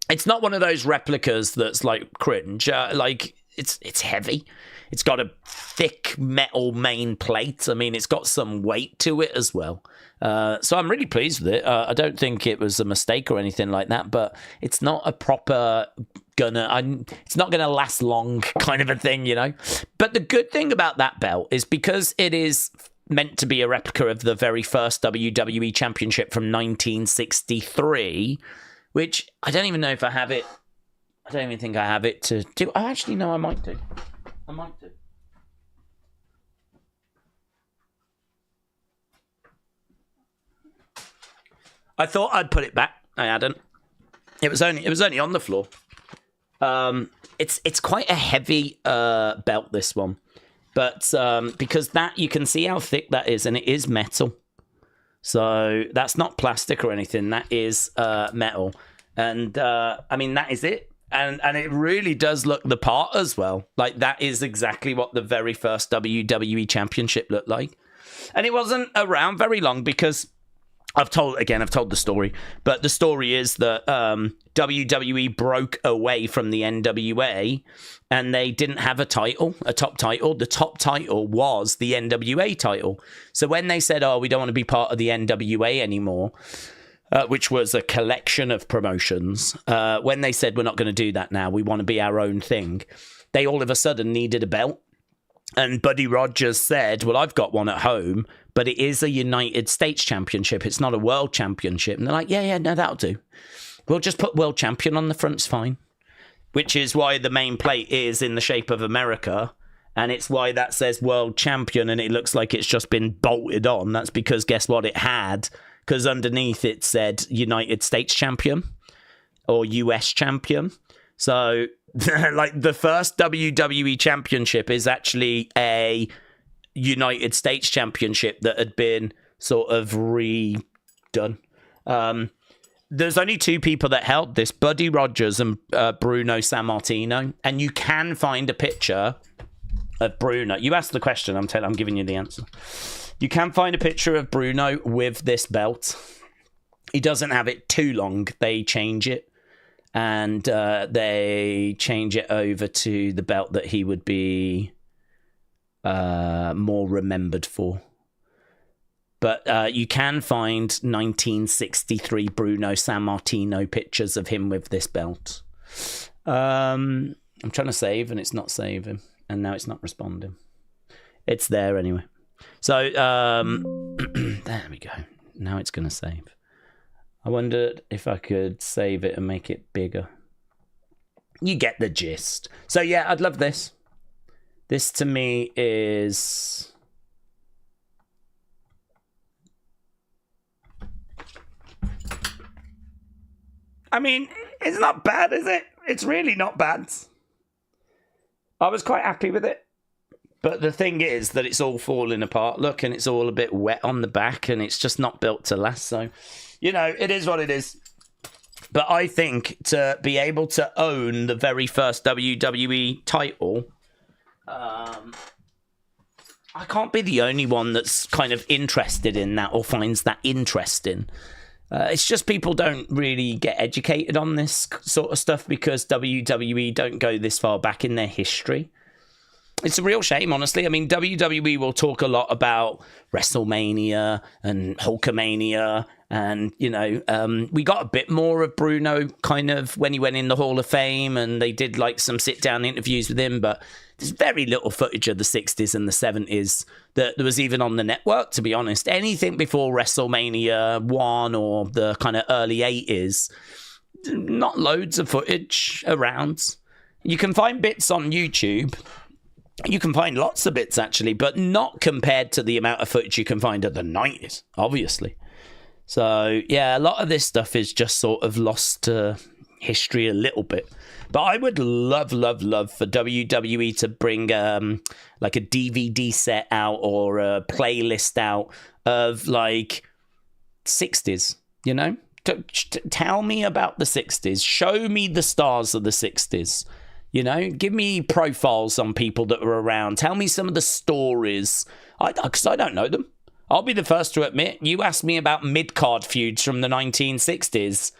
It's not one of those replicas that's like cringe. Like it's heavy. It's got a thick metal main plate. I mean, it's got some weight to it as well. So I'm really pleased with it. I don't think it was a mistake or anything like that, but it's not a proper it's not gonna last long kind of a thing, you know. But the good thing about that belt is because it is meant to be a replica of the very first WWE Championship from 1963, which I don't even know if I have it. I don't even think I have it to do. Oh, actually, no, I might do. I might do. I thought I'd put it back. I hadn't. It was only on the floor. It's quite a heavy belt, this one, but because that you can see how thick that is, and it is metal. So that's not plastic or anything. That is metal, and I mean that is it. And it really does look the part as well. Like, that is exactly what the very first WWE Championship looked like. And it wasn't around very long because I've told the story. But the story is that WWE broke away from the NWA and they didn't have a top title. The top title was the NWA title. So when they said, oh, we don't want to be part of the NWA anymore, which was a collection of promotions. When they said, we're not going to do that now, we want to be our own thing, they all of a sudden needed a belt. And Buddy Rogers said, well, I've got one at home, but it is a United States Championship. It's not a World Championship. And they're like, yeah, no, that'll do. We'll just put World Champion on the front, it's fine. Which is why the main plate is in the shape of America. And it's why that says World Champion and it looks like it's just been bolted on. That's because guess what? It had... because underneath it said United States Champion or US Champion. So, like, the first WWE Championship is actually a United States Championship that had been sort of redone. There's only two people that held this, Buddy Rogers and Bruno Sammartino. And you can find a picture of Bruno. You asked the question, I'm giving you the answer. You can find a picture of Bruno with this belt. He doesn't have it too long. They change it. And they change it over to the belt that he would be more remembered for. But you can find 1963 Bruno Sammartino pictures of him with this belt. I'm trying to save, and it's not saving. And now it's not responding. It's there anyway. So, there we go. Now it's going to save. I wondered if I could save it and make it bigger. You get the gist. So, yeah, I'd love this. This, to me, is... I mean, it's not bad, is it? It's really not bad. I was quite happy with it. But the thing is that it's all falling apart. Look, and it's all a bit wet on the back, and it's just not built to last. So, it is what it is. But I think to be able to own the very first WWE title, I can't be the only one that's kind of interested in that or finds that interesting. It's just people don't really get educated on this sort of stuff because WWE don't go this far back in their history. It's a real shame, honestly. I mean, WWE will talk a lot about WrestleMania and Hulkamania. And, we got a bit more of Bruno kind of when he went in the Hall of Fame, and they did like some sit-down interviews with him. But there's very little footage of the 60s and the 70s that there was even on the network, to be honest. Anything before WrestleMania 1 or the kind of early 80s, not loads of footage around. You can find bits on YouTube. You can find lots of bits, actually, but not compared to the amount of footage you can find of the 90s, obviously. So, yeah, a lot of this stuff is just sort of lost to history a little bit. But I would love for WWE to bring like a DVD set out or a playlist out of like 60s, Tell me about the 60s. Show me the stars of the 60s. Give me profiles on people that were around. Tell me some of the stories, because I don't know them. I'll be the first to admit, you asked me about mid-card feuds from the 1960s.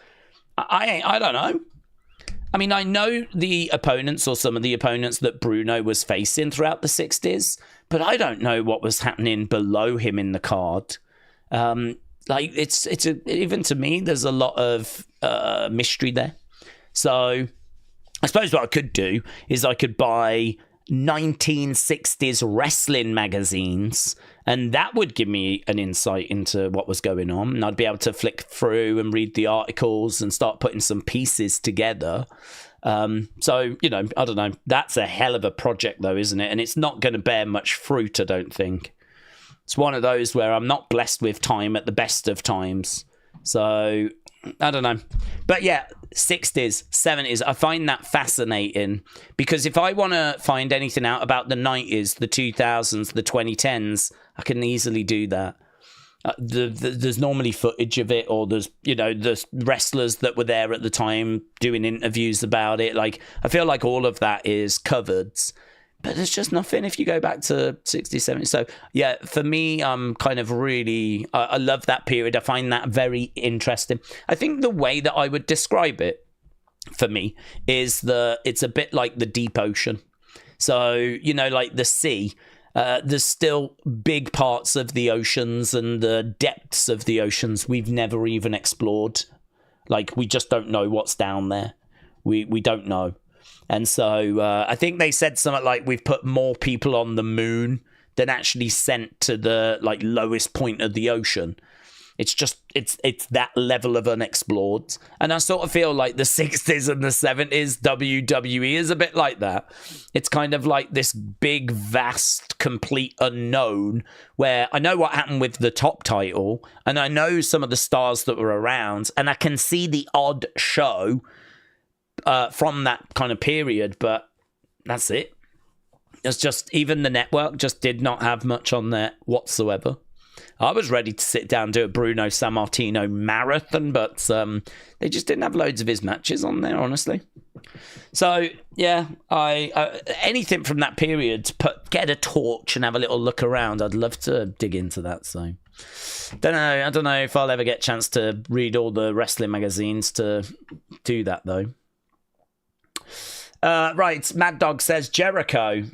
I don't know. I mean, I know the opponents or some of the opponents that Bruno was facing throughout the 60s, but I don't know what was happening below him in the card. Even to me, there's a lot of mystery there. So I suppose what I could do is I could buy 1960s wrestling magazines, and that would give me an insight into what was going on, and I'd be able to flick through and read the articles and start putting some pieces together. So, I don't know. That's a hell of a project, though, isn't it? And it's not going to bear much fruit, I don't think. It's one of those where I'm not blessed with time at the best of times. So, I don't know. But yeah, 60s, 70s, I find that fascinating because if I want to find anything out about the 90s, the 2000s, the 2010s, I can easily do that. There's normally footage of it, or there's, the wrestlers that were there at the time doing interviews about it. Like, I feel like all of that is covered. But there's just nothing if you go back to 60s, 70s. So, yeah, for me, I'm kind of really... I love that period. I find that very interesting. I think the way that I would describe it, for me, is it's a bit like the deep ocean. So, like the sea, there's still big parts of the oceans and the depths of the oceans we've never even explored. Like, we just don't know what's down there. We don't know. And so I think they said something like we've put more people on the moon than actually sent to the lowest point of the ocean. It's just it's that level of unexplored. And I sort of feel like the 60s and the 70s WWE is a bit like that. It's kind of like this big, vast, complete unknown where I know what happened with the top title and I know some of the stars that were around and I can see the odd show from that kind of period, but that's it. It's just, even the network just did not have much on there whatsoever. I was ready to sit down and do a Bruno Sammartino marathon, but they just didn't have loads of his matches on there, honestly. So, yeah, I anything from that period, get a torch and have a little look around. I'd love to dig into that, so... I don't know if I'll ever get a chance to read all the wrestling magazines to do that, though. Right, Mad Dog says Jericho.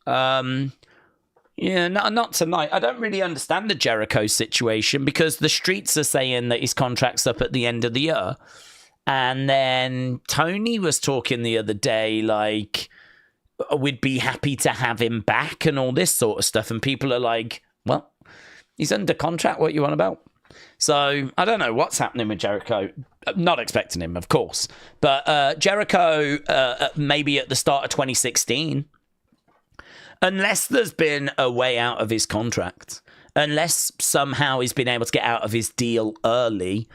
Yeah, not tonight. I don't really understand the Jericho situation because the streets are saying that his contract's up at the end of the year. And then Tony was talking the other day like we'd be happy to have him back and all this sort of stuff. And people are like, well, he's under contract. What you on about? So I don't know what's happening with Jericho. I'm not expecting him, of course. But Jericho, maybe at the start of 2016, unless there's been a way out of his contract, unless somehow he's been able to get out of his deal early,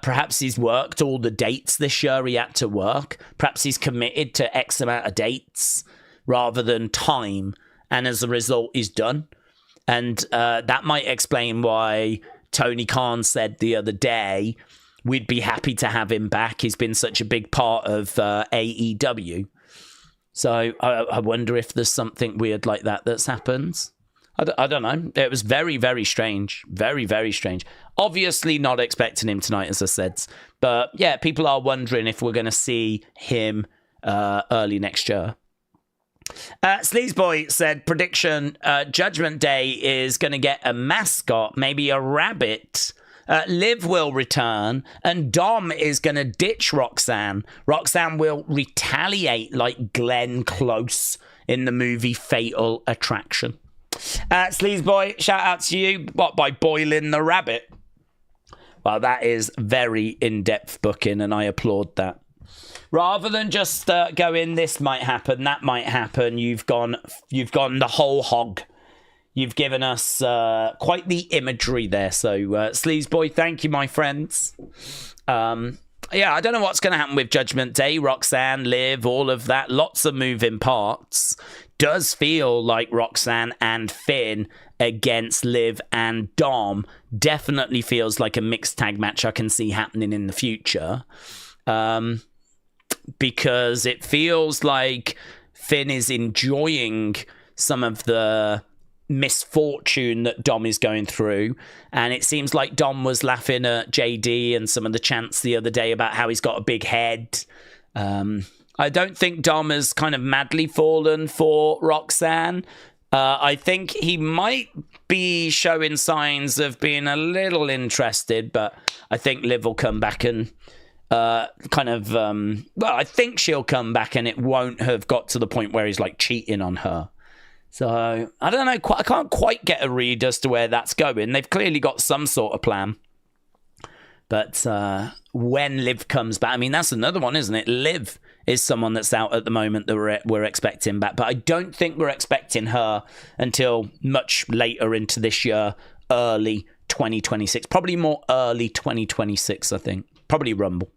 perhaps he's worked all the dates this year he had to work. Perhaps he's committed to X amount of dates rather than time. and as a result, is done. And that might explain why Tony Khan said the other day, we'd be happy to have him back. He's been such a big part of AEW. So I wonder if there's something weird like that that's happened. I don't know. It was very, very strange. Very, very strange. Obviously not expecting him tonight, as I said. But yeah, people are wondering if we're going to see him early next year. Sleazeboy said, prediction, Judgment Day is going to get a mascot, maybe a rabbit. Liv will return, and Dom is going to ditch Roxanne. Roxanne will retaliate like Glenn Close in the movie Fatal Attraction. Sleazeboy, shout out to you. What, by boiling the rabbit? Well, that is very in-depth booking, and I applaud that. Rather than just going, this might happen, that might happen, you've gone the whole hog. You've given us quite the imagery there. So, Sleazeboy, thank you, my friends. Yeah, I don't know what's going to happen with Judgment Day, Roxanne, Liv, all of that. Lots of moving parts. Does feel like Roxanne and Finn against Liv and Dom. Definitely feels like a mixed tag match I can see happening in the future. Because it feels like Finn is enjoying some of the misfortune that Dom is going through, and it seems like Dom was laughing at JD and some of the chants the other day about how he's got a big head. I don't think Dom has kind of madly fallen for Roxanne. I think he might be showing signs of being a little interested, but I think Liv will come back and I think she'll come back and it won't have got to the point where he's like cheating on her. So, I don't know, I can't quite get a read as to where that's going. They've clearly got some sort of plan. But when Liv comes back, I mean, that's another one, isn't it? Liv is someone that's out at the moment that we're expecting back. But I don't think we're expecting her until much later into this year, early 2026. Probably more early 2026, I think. Probably Rumble.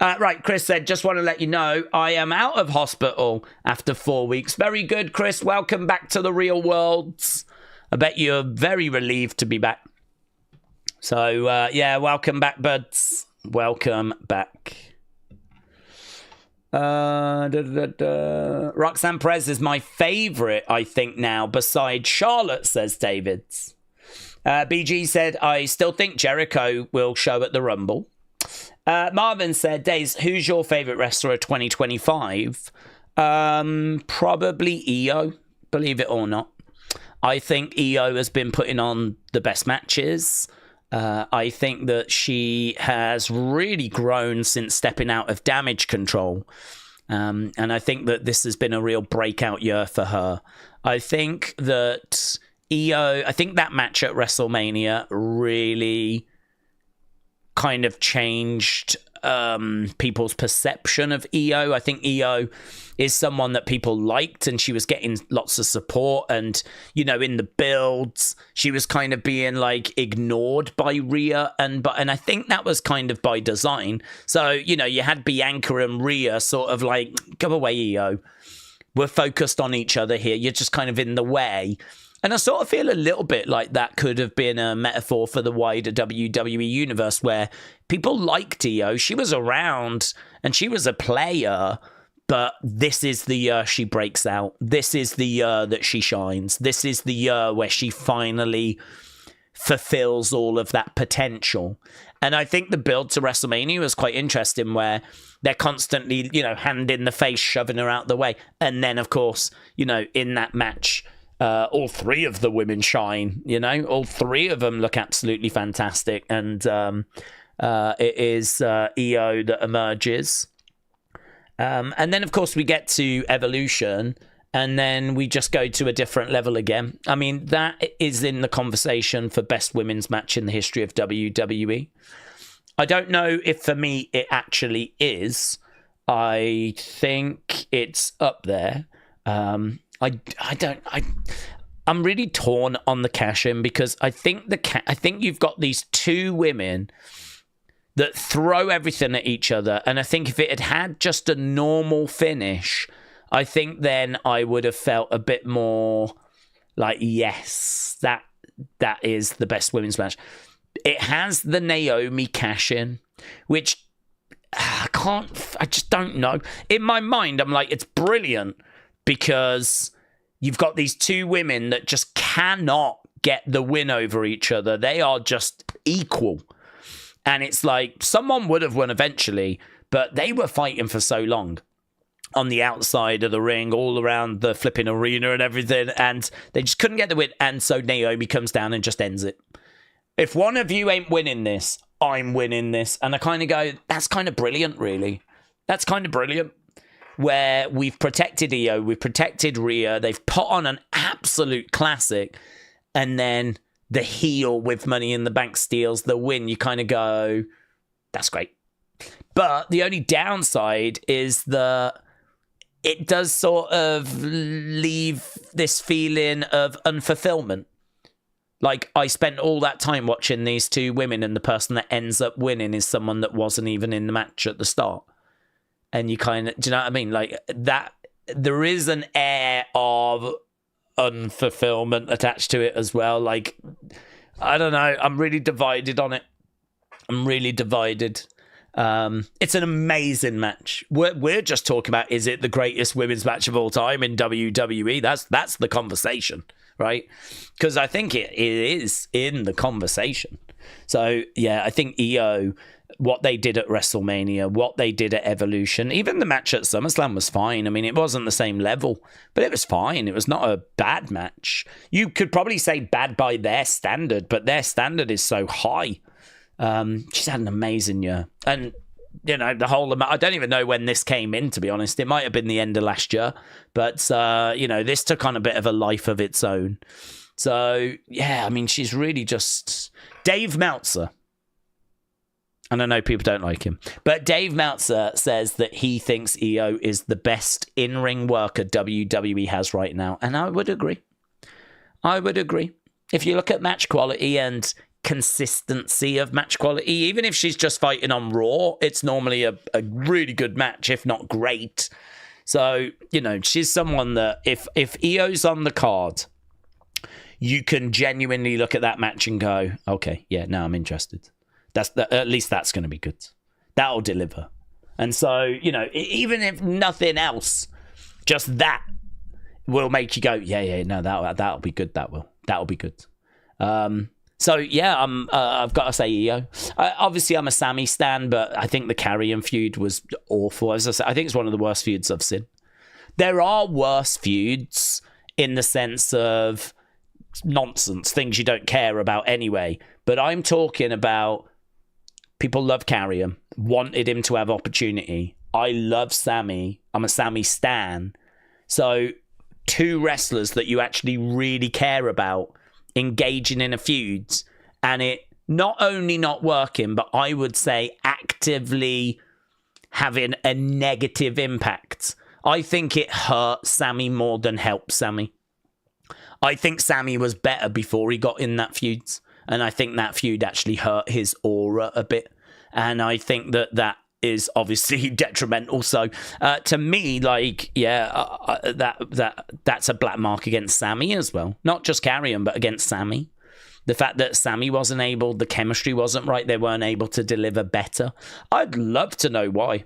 Right, Chris said, just want to let you know, I am out of hospital after 4 weeks. Very good, Chris. Welcome back to the real world. I bet you're very relieved to be back. So, yeah, welcome back, buds. Welcome back. Roxanne Perez is my favourite, I think, now, besides Charlotte, says David. BG said, I still think Jericho will show at the Rumble. Marvin said, Daze, who's your favourite wrestler of 2025? Probably Io, believe it or not. I think Io has been putting on the best matches. I think that she has really grown since stepping out of Damage Control. And I think that this has been a real breakout year for her. I think that Io, I think that match at WrestleMania really kind of changed people's perception of Io. I think Io is someone that people liked, and she was getting lots of support, and you know, in the builds she was kind of being like ignored by Rhea, and I think that was kind of by design. So, you know, you had Bianca and Rhea sort of like, go away, Io, we're focused on each other here, you're just kind of in the way. And I sort of feel a little bit like that could have been a metaphor for the wider WWE universe, where people liked Io. She was around and she was a player, but this is the year she breaks out. This is the year that she shines. This is the year where she finally fulfills all of that potential. And I think the build to WrestleMania was quite interesting, where they're constantly, you know, hand in the face, shoving her out the way. And then, of course, you know, in that match, all three of the women shine, you know, all three of them look absolutely fantastic. And it is Io that emerges. And then, of course, we get to Evolution, and then we just go to a different level again. I mean, that is in the conversation for best women's match in the history of WWE. I don't know if for me it actually is. I think it's up there. I'm really torn on the cash-in, because I think you've got these two women that throw everything at each other, and I think if it had just a normal finish, I think then I would have felt a bit more like, yes, that is the best women's match. It has the Naomi cash-in, which I just don't know. In my mind, I'm like, it's brilliant because you've got these two women that just cannot get the win over each other. They are just equal. And it's like, someone would have won eventually, but they were fighting for so long on the outside of the ring, all around the flipping arena and everything, and they just couldn't get the win. And so Naomi comes down and just ends it. If one of you ain't winning this, I'm winning this. And I kind of go, that's kind of brilliant, really. That's kind of brilliant. Where we've protected Io, we've protected Rhea, they've put on an absolute classic, and then the heel with Money in the Bank steals the win. You kind of go, that's great. But the only downside is that it does sort of leave this feeling of unfulfillment. Like, I spent all that time watching these two women, and the person that ends up winning is someone that wasn't even in the match at the start. And you kind of, do you know what I mean? Like, that, there is an air of unfulfillment attached to it as well. Like, I don't know. I'm really divided on it. I'm really divided. It's an amazing match. We're just talking about, is it the greatest women's match of all time in WWE? That's the conversation, right? Because I think it is in the conversation. So, yeah, I think Io, what they did at WrestleMania, what they did at Evolution, even the match at SummerSlam was fine. I mean, it wasn't the same level, but it was fine. It was not a bad match. You could probably say bad by their standard, but their standard is so high. She's had an amazing year. And, you know, the whole amount, I don't even know when this came in, to be honest. It might have been the end of last year, but, you know, this took on a bit of a life of its own. So, yeah, I mean, she's really just... Dave Meltzer. And I know people don't like him, but Dave Meltzer says that he thinks Io is the best in-ring worker WWE has right now. And I would agree. I would agree. If you look at match quality and consistency of match quality, even if she's just fighting on Raw, it's normally a really good match, if not great. So, you know, she's someone that if Io's on the card, you can genuinely look at that match and go, okay, yeah, now I'm interested. At least that's going to be good. That'll deliver. And so, you know, even if nothing else, just that will make you go, yeah, no, that'll be good. That'll be good. So yeah, I've got to say Io. Obviously, I'm a Sami stan, but I think the Karrion feud was awful. As I said, I think it's one of the worst feuds I've seen. There are worse feuds in the sense of nonsense, things you don't care about anyway. But I'm talking about people love Karrion, wanted him to have opportunity. I love Sami. I'm a Sami stan. So two wrestlers that you actually really care about engaging in a feud, and it not only not working, but I would say actively having a negative impact. I think it hurt Sami more than helped Sami. I think Sami was better before he got in that feud, and I think that feud actually hurt his aura a bit, and I think that is obviously detrimental. So to me, like, yeah, that's a black mark against Sami as well. Not just Karrion, but against Sami. The fact that Sami wasn't able, the chemistry wasn't right, they weren't able to deliver better. I'd love to know why.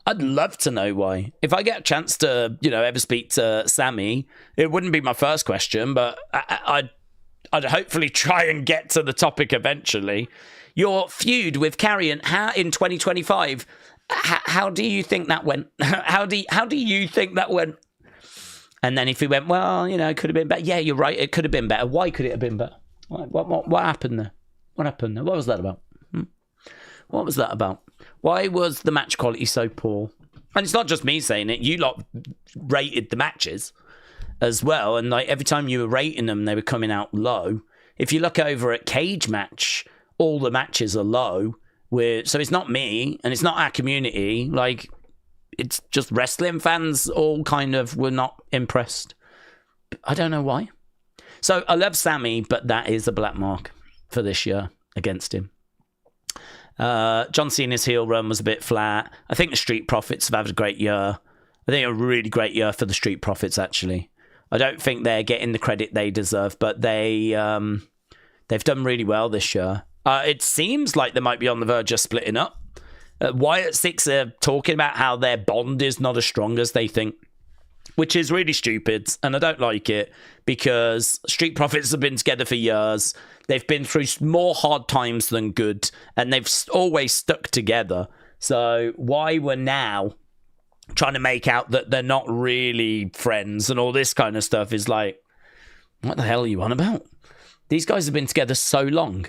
I'd love to know why. If I get a chance to, you know, ever speak to Sami, it wouldn't be my first question, but I'd hopefully try and get to the topic eventually. Your feud with Karrion in 2025, how do you think that went? How do you think that went? And then if he went, well, you know, it could have been better. Yeah, you're right. It could have been better. Why could it have been better? What happened there? What happened there? What was that about? What was that about? Why was the match quality so poor? And it's not just me saying it. You lot rated the matches as well. And like every time you were rating them, they were coming out low. If you look over at Cage Match, all the matches are low. So it's not me and it's not our community. Like, it's just wrestling fans all kind of were not impressed. I don't know why. So I love Sami, but that is a black mark for this year against him. John Cena's heel run was a bit flat. I think the Street Profits have had a great year I think a really great year for the Street Profits, actually. I don't think they're getting the credit they deserve, but they've done really well this year. It seems like they might be on the verge of splitting up. Wyatt 6 are talking about how their bond is not as strong as they think, which is really stupid, and I don't like it, because Street Profits have been together for years. They've been through more hard times than good, and they've always stuck together. So why we're now trying to make out that they're not really friends and all this kind of stuff is like, what the hell are you on about? These guys have been together so long.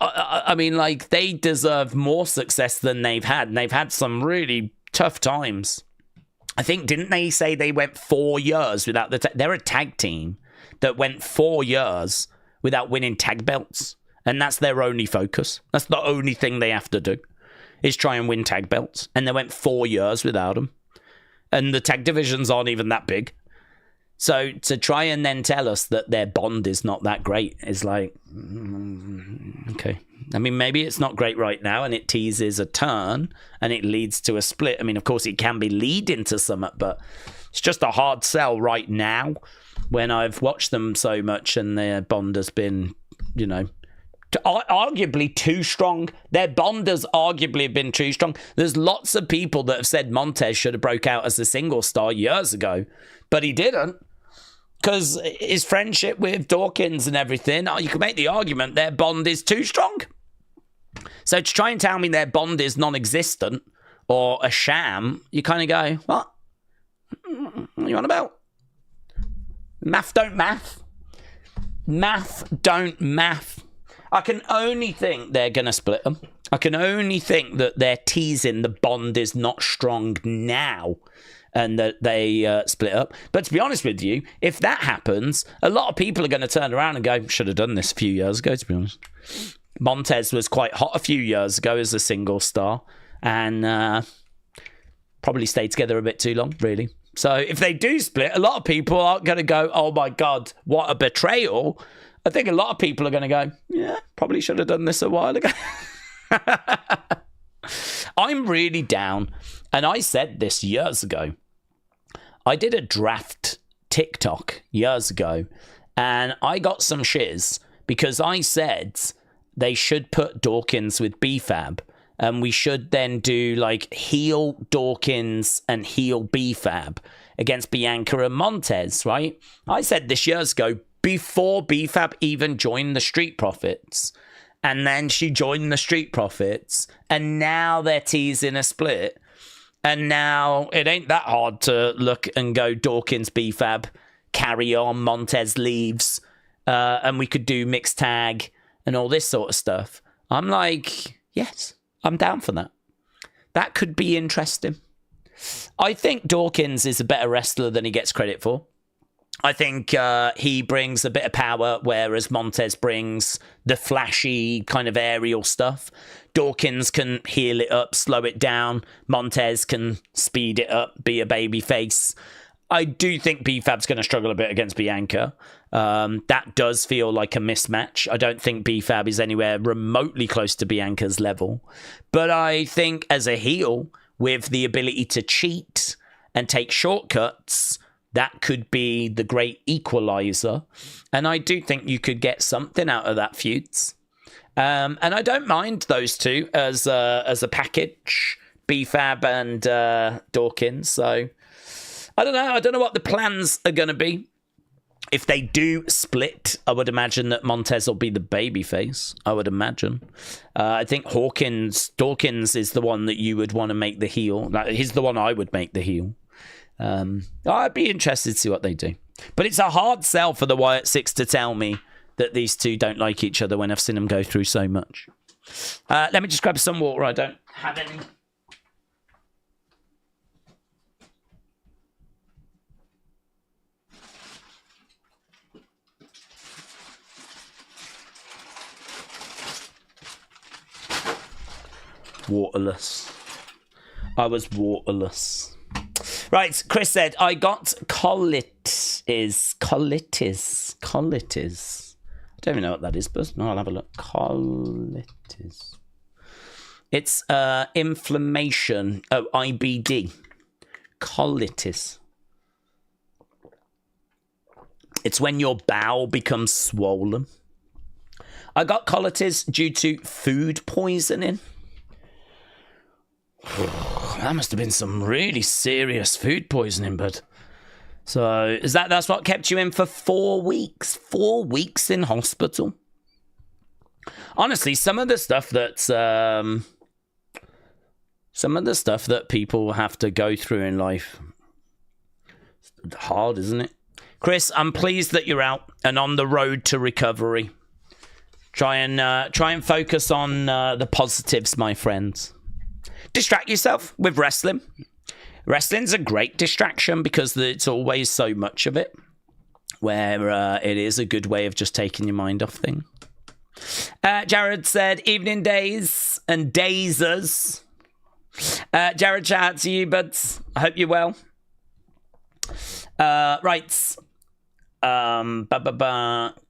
I mean, like, they deserve more success than they've had, and they've had some really tough times. I think, didn't they say they went 4 years without they're a tag team that went 4 years without winning tag belts, and that's their only focus. That's the only thing they have to do, is try and win tag belts, and they went 4 years without them, and the tag divisions aren't even that big. So to try and then tell us that their bond is not that great is like, okay. I mean, maybe it's not great right now, and it teases a turn, and it leads to a split. I mean, of course, it can be leading to something, but it's just a hard sell right now when I've watched them so much, and their bond has been, you know, arguably too strong. Their bond has arguably been too strong. There's lots of people that have said Montez should have broke out as a single star years ago, but he didn't, because his friendship with Dawkins and everything, you can make the argument their bond is too strong. So to try and tell me their bond is non-existent or a sham, you kind of go, what? What are you on about? Math don't math. Math don't math. I can only think they're going to split them. I can only think that they're teasing the bond is not strong now, and that they split up. But to be honest with you, if that happens, a lot of people are going to turn around and go, should have done this a few years ago, to be honest. Montez was quite hot a few years ago as a single star, and probably stayed together a bit too long, really. So if they do split, a lot of people are going to go, oh my God, what a betrayal. I think a lot of people are going to go, yeah, probably should have done this a while ago. I'm really down, and I said this years ago. I did a draft TikTok years ago, and I got some shiz because I said they should put Dawkins with B-Fab, and we should then do like heel Dawkins and heel B-Fab against Bianca and Montez, right? I said this years ago, before B-Fab even joined the Street Profits. And then she joined the Street Profits, and now they're teasing a split. And now it ain't that hard to look and go Dawkins, B-Fab, carry on, Montez leaves, and we could do mixed tag and all this sort of stuff. I'm like, yes, I'm down for that. That could be interesting. I think Dawkins is a better wrestler than he gets credit for. I think he brings a bit of power, whereas Montez brings the flashy kind of aerial stuff. Dawkins can heal it up, slow it down. Montez can speed it up, be a baby face. I do think B-Fab's going to struggle a bit against Bianca. That does feel like a mismatch. I don't think B-Fab is anywhere remotely close to Bianca's level. But I think as a heel, with the ability to cheat and take shortcuts, that could be the great equalizer. And I do think you could get something out of that feuds. And I don't mind those two as a package, B-Fab and Dawkins. So I don't know. I don't know what the plans are going to be. If they do split, I would imagine that Montez will be the babyface. I would imagine. I think Dawkins is the one that you would want to make the heel. He's the one I would make the heel. I'd be interested to see what they do. But it's a hard sell for the Wyatt Six to tell me that these two don't like each other when I've seen them go through so much. Let me just grab some water. I don't have any. Waterless. I was waterless. Right, Chris said, I got colitis. I don't even know what that is, but no, I'll have a look. Colitis. It's inflammation. Oh, IBD. colitis? It's when your bowel becomes swollen. I got colitis due to food poisoning. That must have been some really serious food poisoning, bud. So, that's what kept you in for 4 weeks? 4 weeks in hospital? Honestly, some of the stuff that people have to go through in life, it's hard, isn't it? Chris, I'm pleased that you're out and on the road to recovery. Try and focus on the positives, my friends. Distract yourself with wrestling. Wrestling's a great distraction because it's always so much of it, where it is a good way of just taking your mind off things. Jared said, evening days and dazers. Jared, shout out to you, buds. I hope you're well. Right.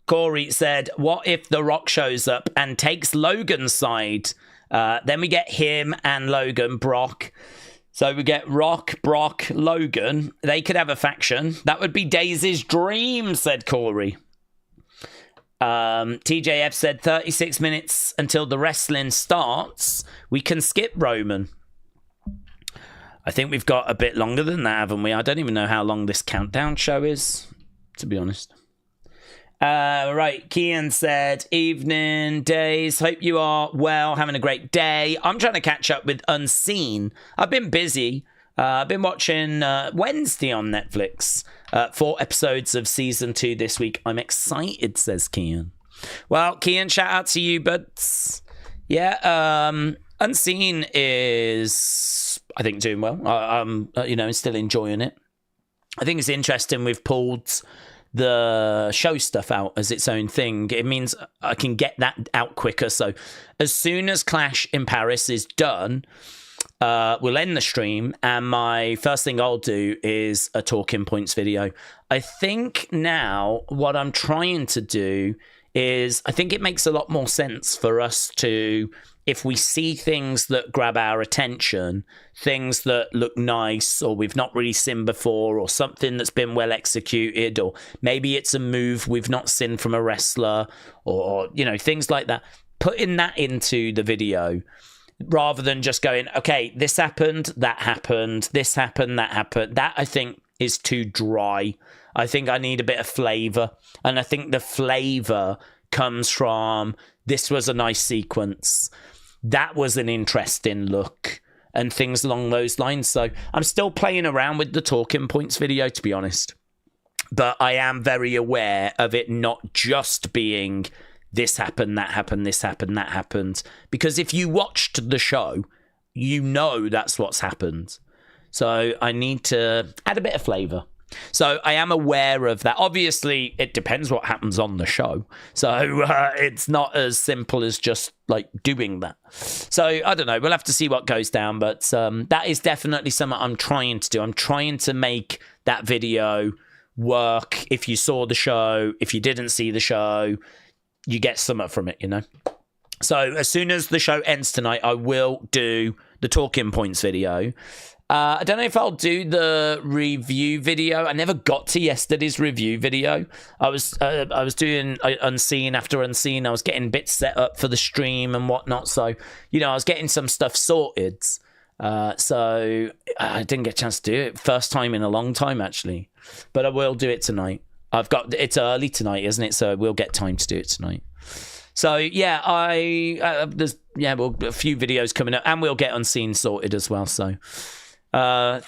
Corey said, what if The Rock shows up and takes Logan's side? Then we get him and Logan, Brock. So we get Rock, Brock, Logan. They could have a faction. That would be Daze's dream, said Corey. TJF said 36 minutes until the wrestling starts. We can skip Roman. I think we've got a bit longer than that, haven't we? I don't even know how long this countdown show is, to be honest. Right, Kian said, evening, Daze. Hope you are well, having a great day. I'm trying to catch up with Unseen. I've been busy. I've been watching Wednesday on Netflix. 4 episodes of season 2 this week. I'm excited, says Kian. Well, Kian, shout out to you, buds. Yeah, Unseen is, I think, doing well. I'm still enjoying it. I think it's interesting we've pulled the show stuff out as its own thing. It means I can get that out quicker. So as soon as Clash in Paris is done, we'll end the stream, and my first thing I'll do is a talking points video. I think now what I'm trying to do is, I think it makes a lot more sense for us to, if we see things that grab our attention, things that look nice or we've not really seen before, or something that's been well executed, or maybe it's a move we've not seen from a wrestler, or things like that, putting that into the video rather than just going, okay, this happened, that happened, this happened, that happened. That, I think, is too dry. I think I need a bit of flavour, and I think the flavour comes from, this was a nice sequence, that was an interesting look, and things along those lines. So I'm still playing around with the talking points video, to be honest, but I am very aware of it not just being this happened, that happened, this happened, that happened, because if you watched the show, you know that's what's happened. So I need to add a bit of flavour. So I am aware of that. Obviously, it depends what happens on the show. So it's not as simple as just like doing that. So I don't know. We'll have to see what goes down. But that is definitely something I'm trying to do. I'm trying to make that video work. If you saw the show, if you didn't see the show, you get something from it, So as soon as the show ends tonight, I will do the talking points video. I don't know if I'll do the review video. I never got to yesterday's review video. I was doing Unseen after Unseen. I was getting bits set up for the stream and whatnot. So, I was getting some stuff sorted. So I didn't get a chance to do it. First time in a long time, actually. But I will do it tonight. It's early tonight, isn't it? So we'll get time to do it tonight. So yeah, there's a few videos coming up, and we'll get Unseen sorted as well. So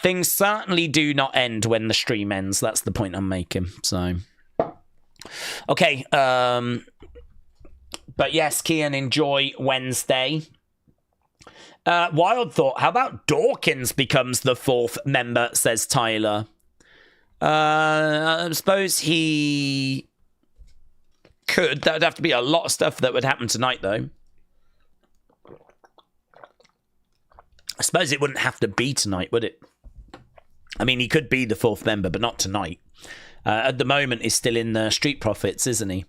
things certainly do not end when the stream ends. That's the point I'm making. So okay, but yes, Kian, enjoy Wednesday. Wild thought. How about Dawkins becomes the 4th member? Says Tyler. I suppose he could. That would have to be a lot of stuff that would happen tonight, though. I suppose it wouldn't have to be tonight, would it? I mean, he could be the 4th member, but not tonight. At the moment, he's still in the Street Profits, isn't he?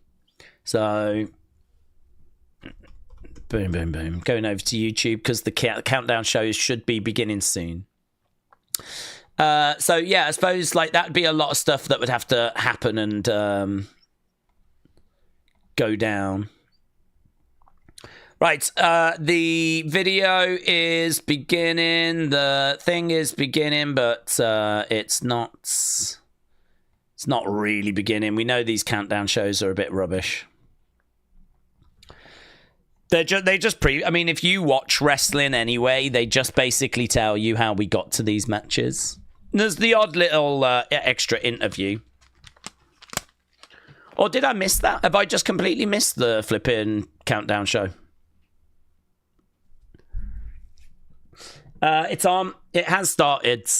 So, boom, boom, boom. Going over to YouTube because the countdown shows should be beginning soon. So yeah, I suppose like that'd be a lot of stuff that would have to happen and go down. Right, the video is beginning. The thing is beginning, but it's not really beginning. We know these countdown shows are a bit rubbish. I mean, if you watch wrestling anyway, they just basically tell you how we got to these matches. There's the odd little extra interview. Or did I miss that? Have I just completely missed the flipping countdown show? It's on. It has started.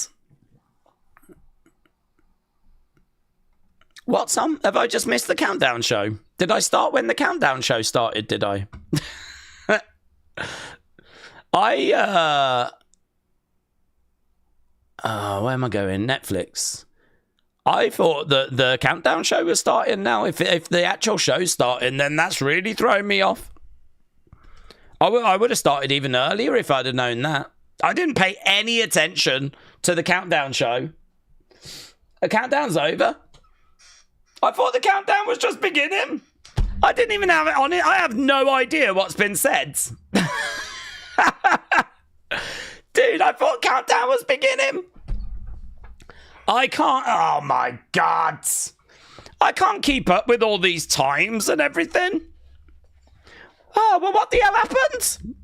What's on? Have I just missed the countdown show? Did I start when the countdown show started, did I? Where am I going? Netflix. I thought that the countdown show was starting now. If the actual show's starting, then that's really throwing me off. I would have started even earlier if I'd have known that. I didn't pay any attention to the countdown show. The countdown's over. I thought the countdown was just beginning. I didn't even have it on it. I have no idea what's been said. Dude, I thought countdown was beginning. I can't... Oh, my God. I can't keep up with all these times and everything. Oh, well, what the hell happened?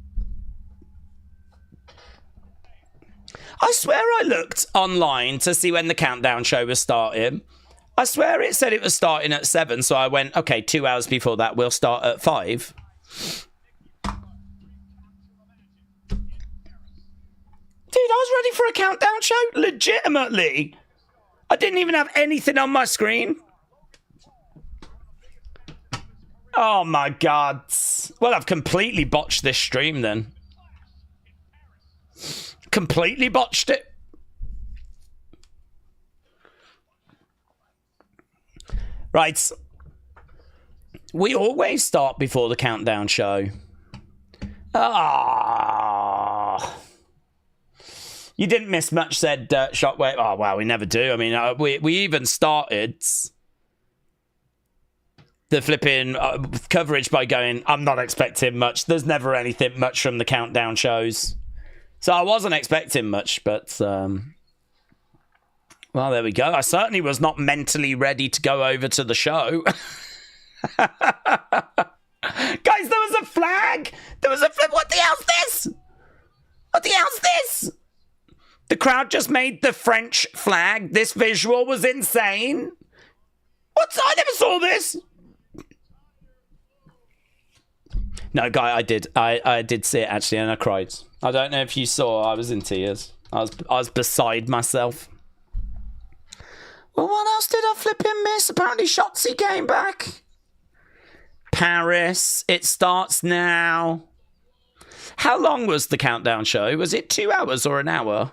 I swear I looked online to see when the countdown show was starting. I swear it said it was starting at 7, so I went, okay, 2 hours before that, we'll start at 5. Dude, I was ready for a countdown show, legitimately. I didn't even have anything on my screen. Oh my God. Well, I've completely botched this stream then. Completely botched it. Right. We always start before the countdown show. Ah. You didn't miss much, said Shockwave. Oh, wow, we never do. I mean, we even started the flipping coverage by going, I'm not expecting much. There's never anything much from the countdown shows. So I wasn't expecting much, but... well, there we go. I certainly was not mentally ready to go over to the show. Guys, there was a flag! There was a flag! What the hell's this? What the hell's this? The crowd just made the French flag. This visual was insane. What? I never saw this. No, Guy, I did. I did see it, actually, and I cried. I don't know if you saw. I was in tears. I was beside myself. Well, what else did I flipping miss? Apparently Shotzi came back. Paris. It starts now. How long was the countdown show? Was it 2 hours or an hour?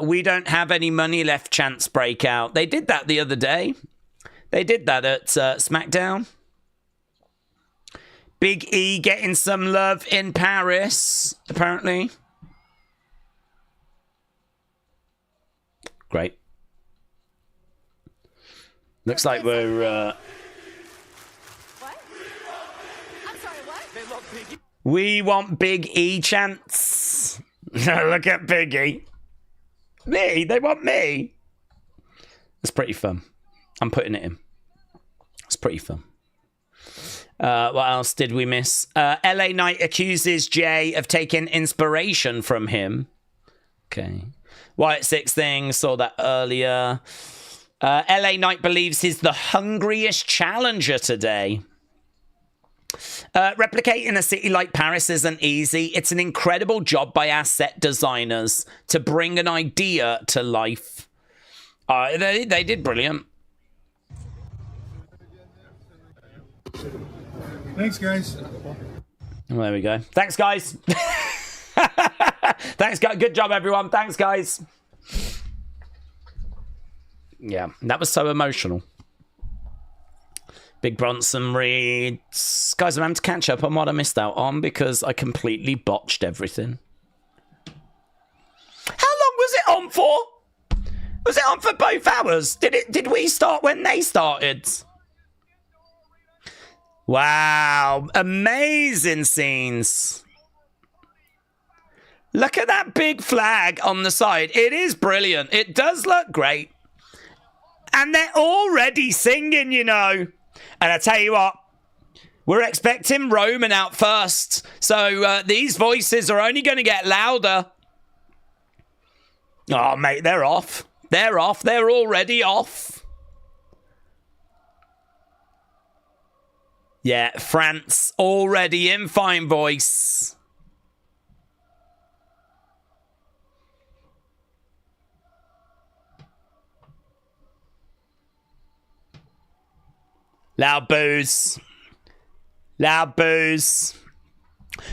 We don't have any money left, chance breakout. They did that the other day. They did that at SmackDown. Big E getting some love in Paris, apparently. Great. Looks like we're... What? I'm sorry, what? We want Big E chance. Look at Big E. Me? They want me? It's pretty fun. I'm putting it in. It's pretty fun. What else did we miss? LA Knight accuses Jey of taking inspiration from him. Okay. Wyatt 6 thing, saw that earlier. LA Knight believes he's the hungriest challenger today. Replicating a city like Paris isn't easy. It's an incredible job by our set designers to bring an idea to life. They did brilliant. Thanks, guys. Well, there we go. Thanks, guys. Thanks, guys. Good job, everyone. Thanks, guys. Yeah, that was so emotional. Big Bronson reads, guys, I'm having to catch up on what I missed out on because I completely botched everything. on for? Was it on for both hours? Did we start when they started? Wow, amazing scenes. Look at that big flag on the side. It is brilliant. It does look great. And they're already singing, you know. And I tell you what, we're expecting Roman out first. So these voices are only going to get louder. Oh, mate, they're off. They're off. They're already off. Yeah, France already in fine voice. Loud boos. Loud boos.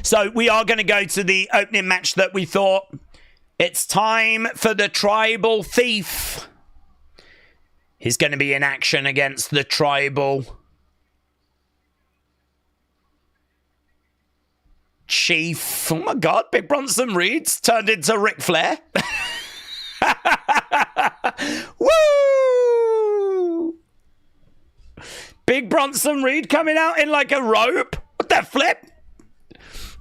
So we are going to go to the opening match that we thought. It's time for the Tribal Thief. He's going to be in action against the Tribal Chief. Oh my God, Big Bronson Reed's turned into Ric Flair. Woo! Big Bronson Reed coming out in like a robe. What the flip?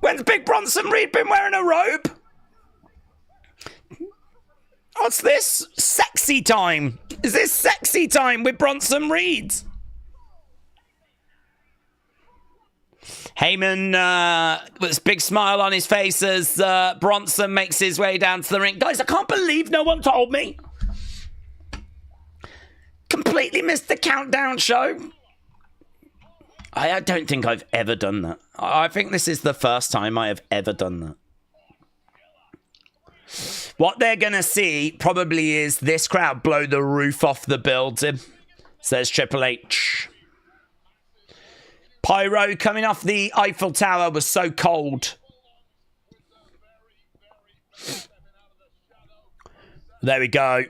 When's Big Bronson Reed been wearing a robe? What's this? Sexy time. Is this sexy time with Bronson Reed? Heyman with a big smile on his face as Bronson makes his way down to the ring. Guys, I can't believe no one told me. Completely missed the countdown show. I don't think I've ever done that. I think this is the first time I have ever done that. What they're going to see probably is this crowd blow the roof off the building, says Triple H. Pyro coming off the Eiffel Tower was so cold. There we go.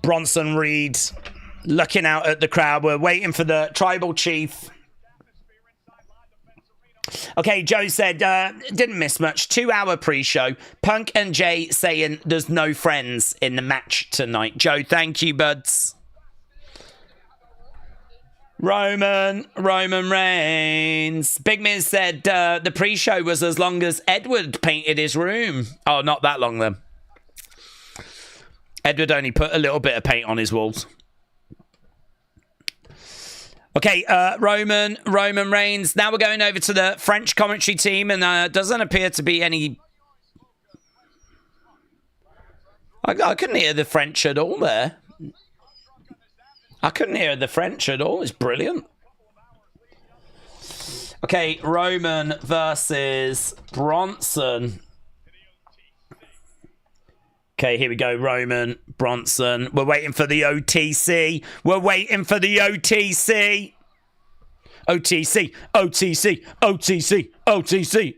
Bronson Reed looking out at the crowd. We're waiting for the Tribal Chief. Okay, Joe said, didn't miss much. 2-hour pre-show. Punk and Jey saying there's no friends in the match tonight. Joe, thank you, buds. Roman Reigns. Big Miz said the pre-show was as long as Edward painted his room. Oh, not that long then. Edward only put a little bit of paint on his walls. Okay, Roman Reigns. Now we're going over to the French commentary team, and doesn't appear to be any... I couldn't hear the French at all there. I couldn't hear the French at all. It's brilliant. Okay, Roman versus Bronson. Okay, here we go. Roman, Bronson. We're waiting for the OTC. We're waiting for the OTC. OTC, OTC, OTC, OTC.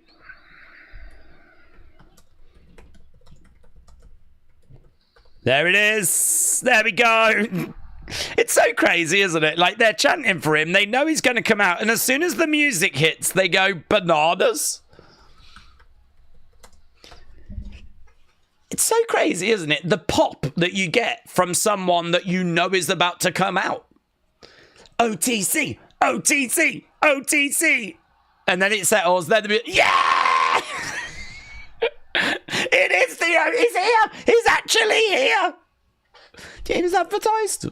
There it is. There we go. It's so crazy, isn't it? Like, they're chanting for him. They know he's going to come out. And as soon as the music hits, they go bananas. It's so crazy, isn't it? The pop that you get from someone that you know is about to come out. OTC, OTC, OTC. And then it settles. Then the yeah! It is Theo. He's here. He's actually here. It was advertised.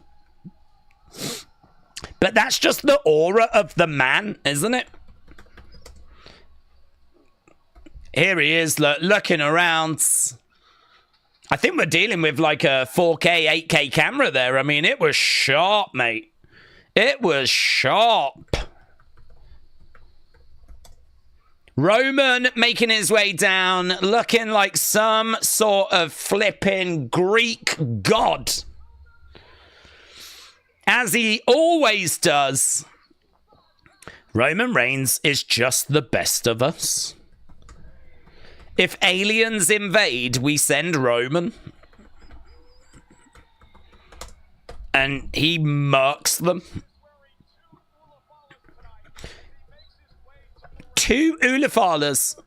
But that's just the aura of the man, isn't it? Here he is, looking around. I think we're dealing with like a 4K, 8K camera there. I mean, it was sharp, mate. It was sharp. Roman making his way down, looking like some sort of flipping Greek god. As he always does. Roman Reigns is just the best of us. If aliens invade, we send Roman. And he murks them. 2 Ulafalers.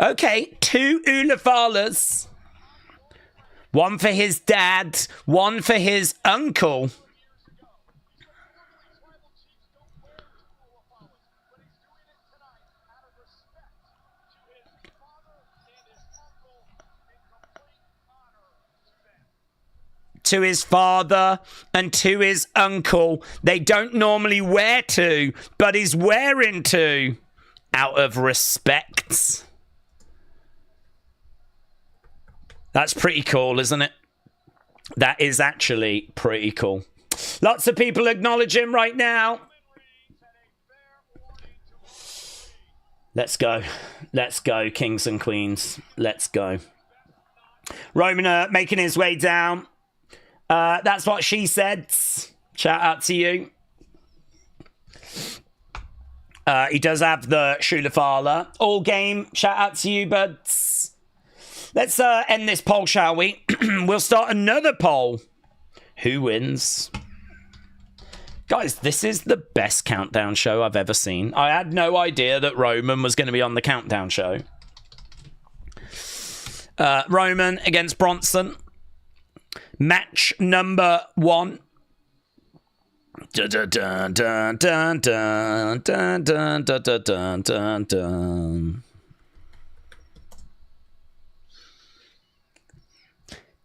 Okay, 2 Ulafalas. One for his dad, one for his uncle. To his father and to his uncle. They don't normally wear 2, but he's wearing 2 out of respect. That's pretty cool, isn't it? That is actually pretty cool. Lots of people acknowledge him right now. Let's go. Let's go, kings and queens. Let's go. Roman making his way down. That's what she said. Shout out to you. He does have the Shulafala. All game. Shout out to you, buds. Let's end this poll, shall we? We'll start another poll. Who wins? Guys, this is the best countdown show I've ever seen. I had no idea that Roman was going to be on the countdown show. Roman against Bronson. Match number 1. Dun, dun, dun, dun, dun, dun, dun, dun, dun, dun, dun, dun.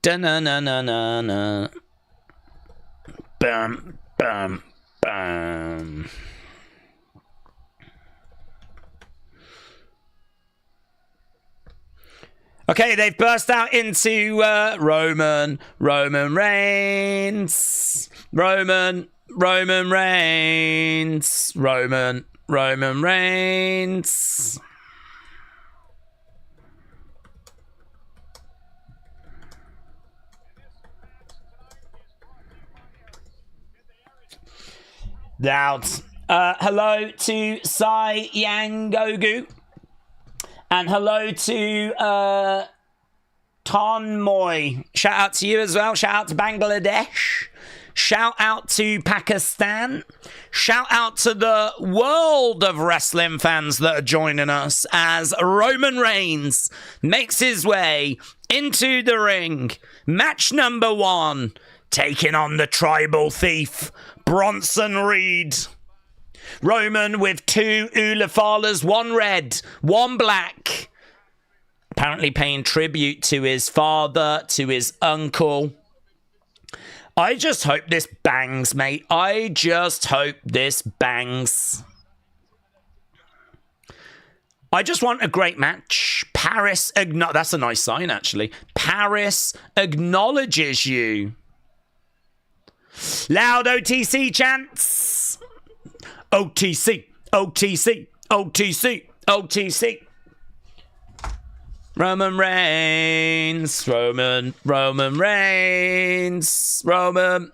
Dun, na, na, na, na, na. Bam, bam, bam. Okay, they've burst out into Roman Reigns, Roman Reigns, Roman Reigns. Loud. Hello to Sai Yang Gogu. And hello to Tanmoy. Shout out to you as well. Shout out to Bangladesh. Shout out to Pakistan. Shout out to the world of wrestling fans that are joining us as Roman Reigns makes his way into the ring. Match number 1. Taking on the tribal thief, Bronson Reed. Roman with 2 Ulafalas, 1 red, 1 black. Apparently paying tribute to his father, to his uncle. I just hope this bangs, mate. I just hope this bangs. I just want a great match. Paris, that's a nice sign, actually. Paris acknowledges you. Loud OTC chants. OTC, OTC, OTC, OTC. Roman Reigns, Roman Reigns, Roman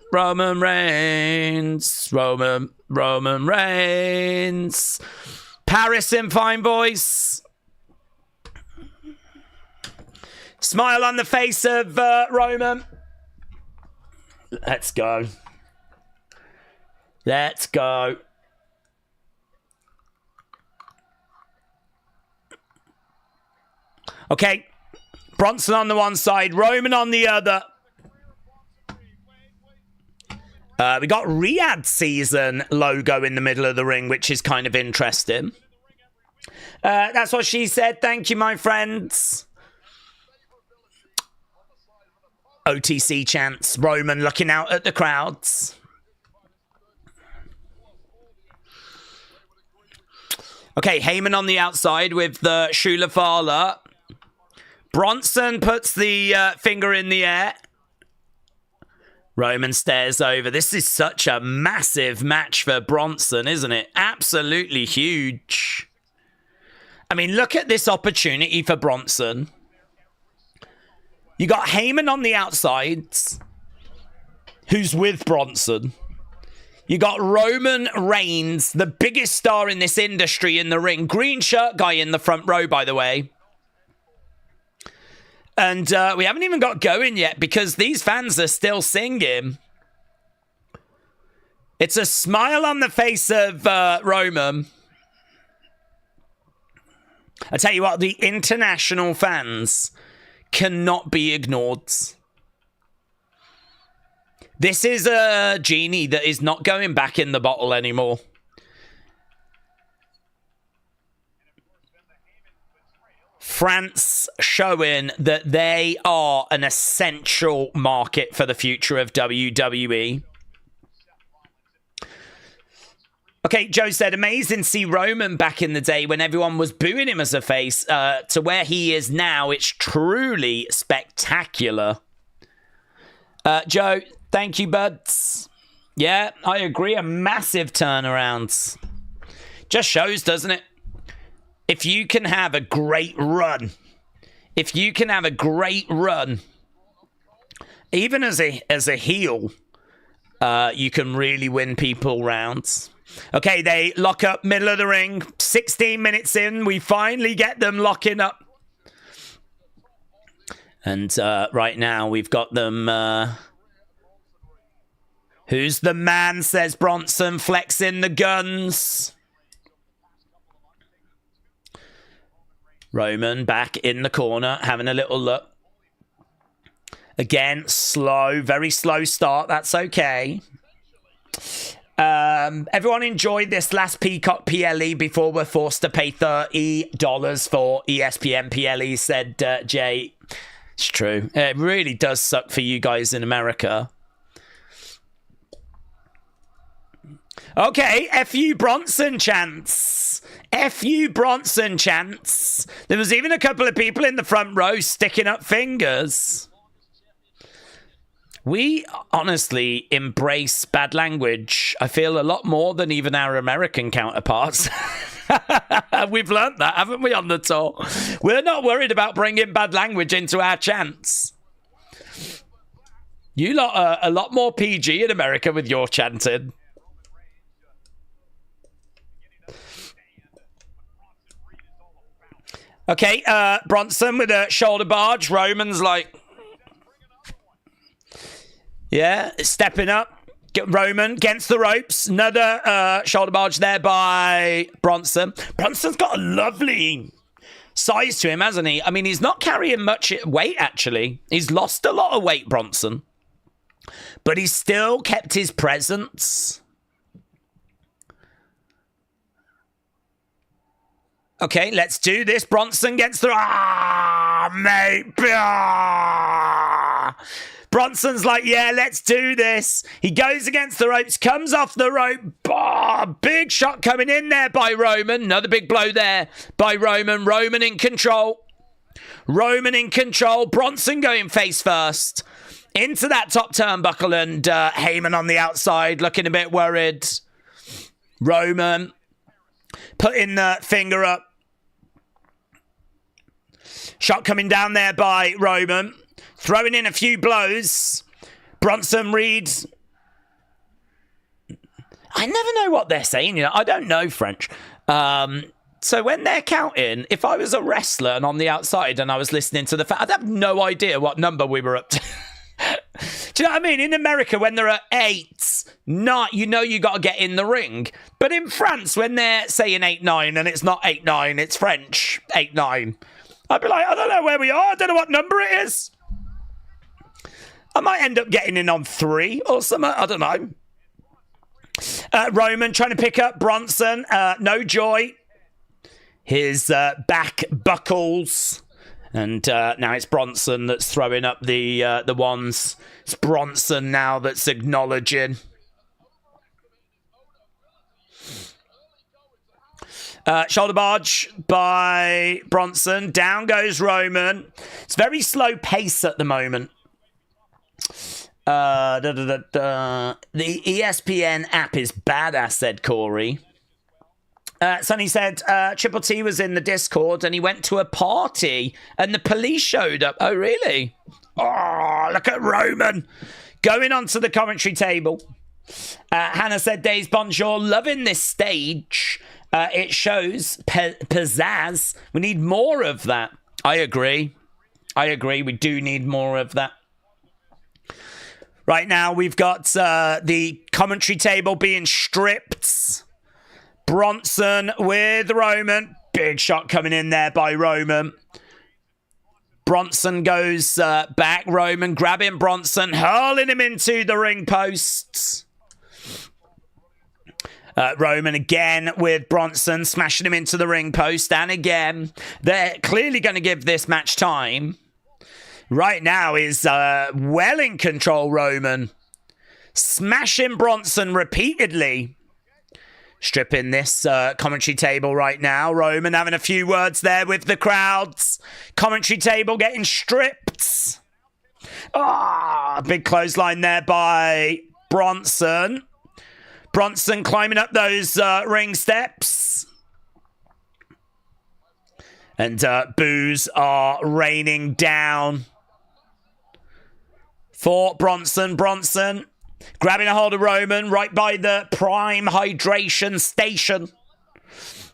Reigns, Roman Reigns. Paris in fine voice. Smile on the face of Roman. Let's go. Let's go. Okay. Bronson on the one side, Roman on the other. We got Riyadh season logo in the middle of the ring, which is kind of interesting. That's what she said. Thank you, my friends. OTC chants. Roman looking out at the crowds. Okay, Heyman on the outside with the Shulafala. Bronson puts the finger in the air. Roman stares over. This is such a massive match for Bronson, isn't it? Absolutely huge. I mean, look at this opportunity for Bronson. You got Heyman on the outsides, who's with Bronson. You got Roman Reigns, the biggest star in this industry, in the ring. Green shirt guy in the front row, by the way. And we haven't even got going yet because these fans are still singing. It's a smile on the face of Roman. I tell you what, the international fans cannot be ignored. This is a genie that is not going back in the bottle anymore. France showing that they are an essential market for the future of WWE. Okay, Joe said, amazing to see Roman back in the day when everyone was booing him as a face to where he is now. It's truly spectacular. Joe, thank you, buds. Yeah, I agree. A massive turnaround. Just shows, doesn't it? If you can have a great run, even as a heel, you can really win people rounds. Okay, they lock up middle of the ring. 16 minutes in, we finally get them locking up. And right now, we've got them... Who's the man, says Bronson, flexing the guns. Roman back in the corner, having a little look. Again, slow, very slow start. That's okay. Everyone enjoyed this last Peacock PLE before we're forced to pay $30 for ESPN PLE, said Jay. It's true. It really does suck for you guys in America. Okay, FU Bronson chants. FU Bronson chants. There was even a couple of people in the front row sticking up fingers. We honestly embrace bad language, I feel, a lot more than even our American counterparts. We've learnt that, haven't we, on the tour? We're not worried about bringing bad language into our chants. You lot are a lot more PG in America with your chanting. Okay, Bronson with a shoulder barge. Roman's like... Yeah, stepping up. Roman against the ropes. Another shoulder barge there by Bronson. Bronson's got a lovely size to him, hasn't he? I mean, he's not carrying much weight, actually. He's lost a lot of weight, Bronson. But he's still kept his presence. Okay, let's do this. Bronson gets the... mate. Bronson's like, yeah, let's do this. He goes against the ropes, comes off the rope. Big shot coming in there by Roman. Another big blow there by Roman. Roman in control. Bronson going face first. Into that top turnbuckle, and Heyman on the outside looking a bit worried. Roman putting the finger up. Shot coming down there by Roman. Throwing in a few blows. Bronson reads. I never know what they're saying. You know, I don't know French. So when they're counting, if I was a wrestler and on the outside and I was listening to the... I'd have no idea what number we were up to. Do you know what I mean? In America, when there are 8, 9, you know you got to get in the ring. But in France, when they're saying 8-9 and it's not 8-9, it's French 8-9. I'd be like, I don't know where we are. I don't know what number it is. I might end up getting in on 3 or something. I don't know. Roman trying to pick up Bronson. No joy. His back buckles. And now it's Bronson that's throwing up the ones. It's Bronson now that's acknowledging. Shoulder barge by Bronson. Down goes Roman. It's very slow pace at the moment. The ESPN app is badass, said Corey. Sonny said Triple T was in the Discord and he went to a party and the police showed up. Oh, really? Oh, look at Roman going onto the commentary table. Hannah said, Daze Bonjour, loving this stage. It shows pizzazz. We need more of that. I agree. We do need more of that. Right now, we've got the commentary table being stripped. Bronson with Roman. Big shot coming in there by Roman. Bronson goes back. Roman grabbing Bronson, hurling him into the ring posts. Roman again with Bronson, smashing him into the ring post. And again, they're clearly going to give this match time. Right now is well in control, Roman. Smashing Bronson repeatedly. Stripping this commentary table right now. Roman having a few words there with the crowds. Commentary table getting stripped. Big clothesline there by Bronson. Bronson climbing up those ring steps. And boos are raining down for Bronson. Bronson grabbing a hold of Roman right by the Prime Hydration Station.